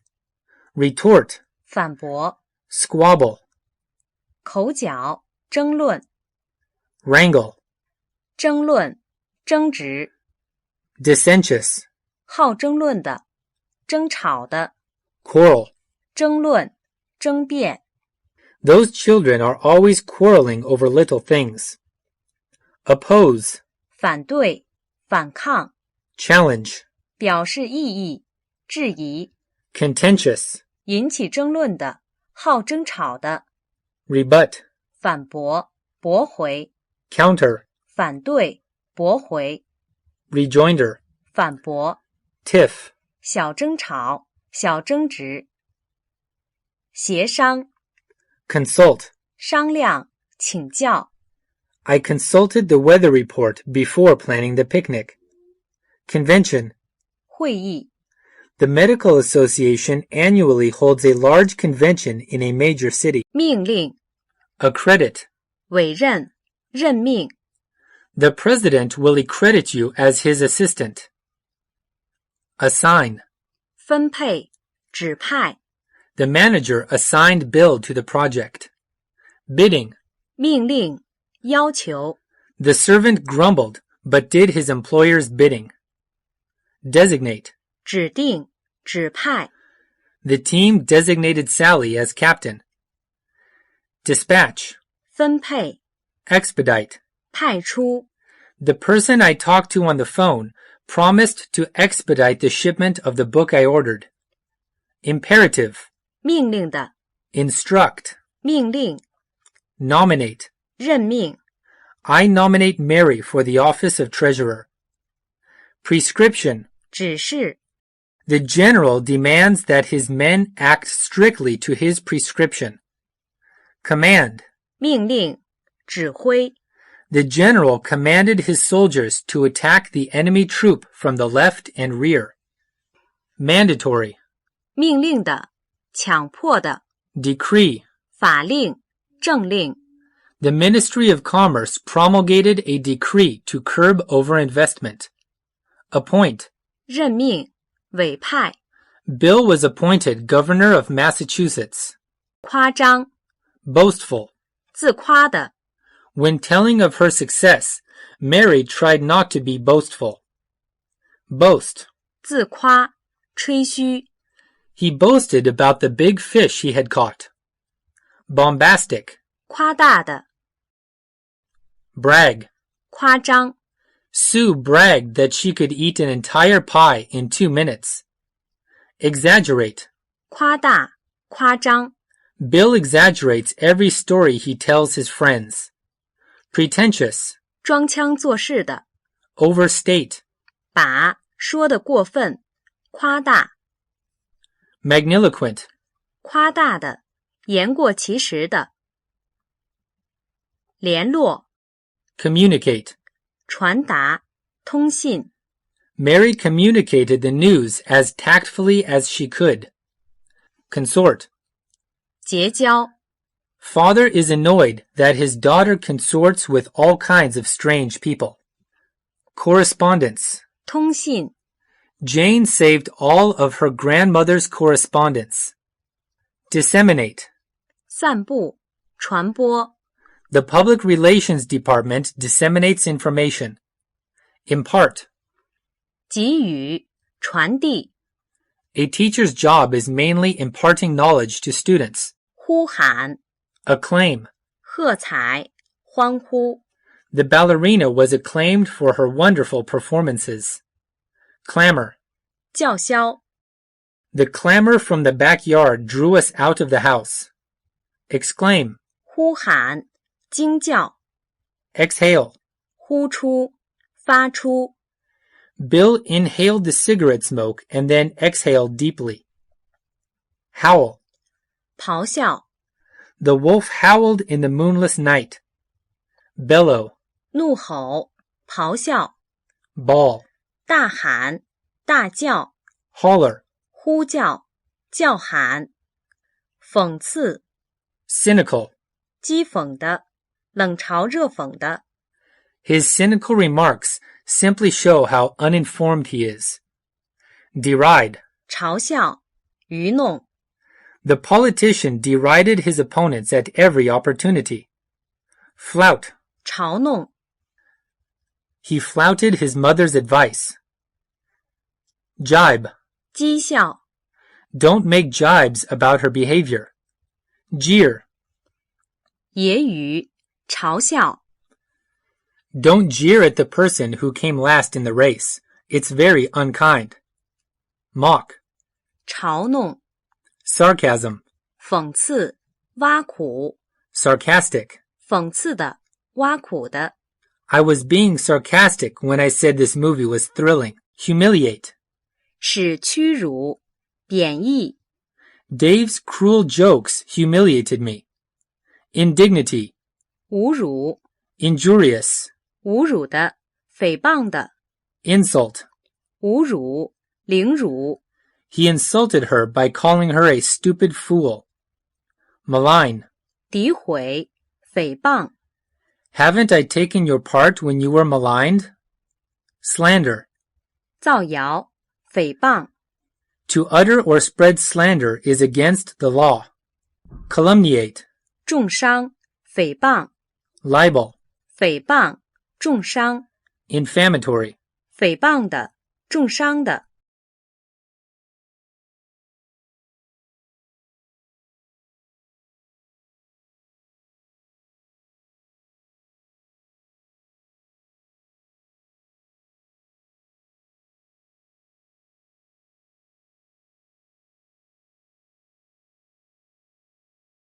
Retort. 反驳， Squabble. 口角，争论， Wrangle. 争论，争执， Dissentious. 好争论的，争吵的， Quarrel. 争论，争辩， Those children are always quarreling over little things. Oppose. 反对，反抗， Challenge. 表示异议，质疑， Contentious. 引起争论的，好争吵的， Rebut. 反驳，驳回， Counter. 反对，驳回， Rejoinder. 反驳， Tiff. 小争吵，小争执，协商， Consult. 商量，请教， I consulted the weather report before planning the picnic. Convention. 会议， The Medical Association annually holds a large convention in a major city. 命令， Accredit. 委任，任命， The president will accredit you as his assistant. Assign. 分配，指派， The manager assigned Bill to the project. Bidding. 命令，要求， The servant grumbled, but did his employer's bidding. Designate. 指定，指派， The team designated Sally as captain. Dispatch. 分配， Expedite. 派出， The person I talked to on the phone promised to expedite the shipment of the book I ordered. Imperative. 命令的， Instruct. 命令， Nominate. 任命， I nominate Mary for the office of treasurer. Prescription. 指示， The general demands that his men act strictly to his prescription. Command. 命令，指挥， The general commanded his soldiers to attack the enemy troop from the left and rear. Mandatory. 命令的，强迫的， Decree. 法令，政令， The Ministry of Commerce promulgated a decree to curb overinvestment. Appoint. 任命，委派， Bill was appointed governor of Massachusetts. 夸张， Boastful. 自夸的， When telling of her success, Mary tried not to be boastful. Boast. 自夸，吹嘘， He boasted about the big fish he had caught. Bombastic. 夸大的， Brag. 夸张， Sue bragged that she could eat an entire pie in 2 minutes. Exaggerate. 夸大，夸张。Bill exaggerates every story he tells his friends. Pretentious. 装腔作势的。Overstate. 把，说得过分，夸大。Magniloquent. 夸大的，言过其实的。联络。Communicate. 传达，通信。Mary communicated the news as tactfully as she could. Consort. 结交。Father is annoyed that his daughter consorts with all kinds of strange people. Correspondence. 通信。Jane saved all of her grandmother's correspondence. Disseminate. 散布，传播。The public relations department disseminates information. Impart. 给予，传递。A teacher's job is mainly imparting knowledge to students. 呼喊。Acclaim. 喝彩，欢呼。The ballerina was acclaimed for her wonderful performances. Clamor. 叫嚣。The clamor from the backyard drew us out of the house. Exclaim. 呼喊，惊叫。Exhale. 呼出，发出。Bill inhaled the cigarette smoke and then exhaled deeply. Howl. 咆哮。The wolf howled in the moonless night. Bellow. 怒吼，咆哮。Bawl. 大喊，大叫。Holler. 呼叫，叫喊。讽刺。Cynical. 讥讽的，冷嘲热讽的。His cynical remarks simply show how uninformed he is. Deride. 嘲笑，愚弄。The politician derided his opponents at every opportunity. Flout. 嘲弄。He flouted his mother's advice. Jibe. 讥笑。Don't make jibes about her behavior. Jeer. 揶揄，嘲笑。Don't jeer at the person who came last in the race. It's very unkind. Mock. 嘲弄。Sarcasm. 讽刺，挖苦。Sarcastic. 讽刺的，挖苦的。I was being sarcastic when I said this movie was thrilling. Humiliate. 使屈辱，贬义。Dave's cruel jokes humiliated me. Indignity. 侮辱， Injurious. 侮辱的，诽谤的。Insult. 侮辱，凌辱。He insulted her by calling her a stupid fool. Malign. 诋毁，诽谤。Haven't I taken your part when you were maligned? Slander. 造谣，诽谤。To utter or spread slander is against the law. Calumniate. 重伤，诽谤。Libel. 诽谤，重伤。Inflammatory. 诽谤的，重伤的。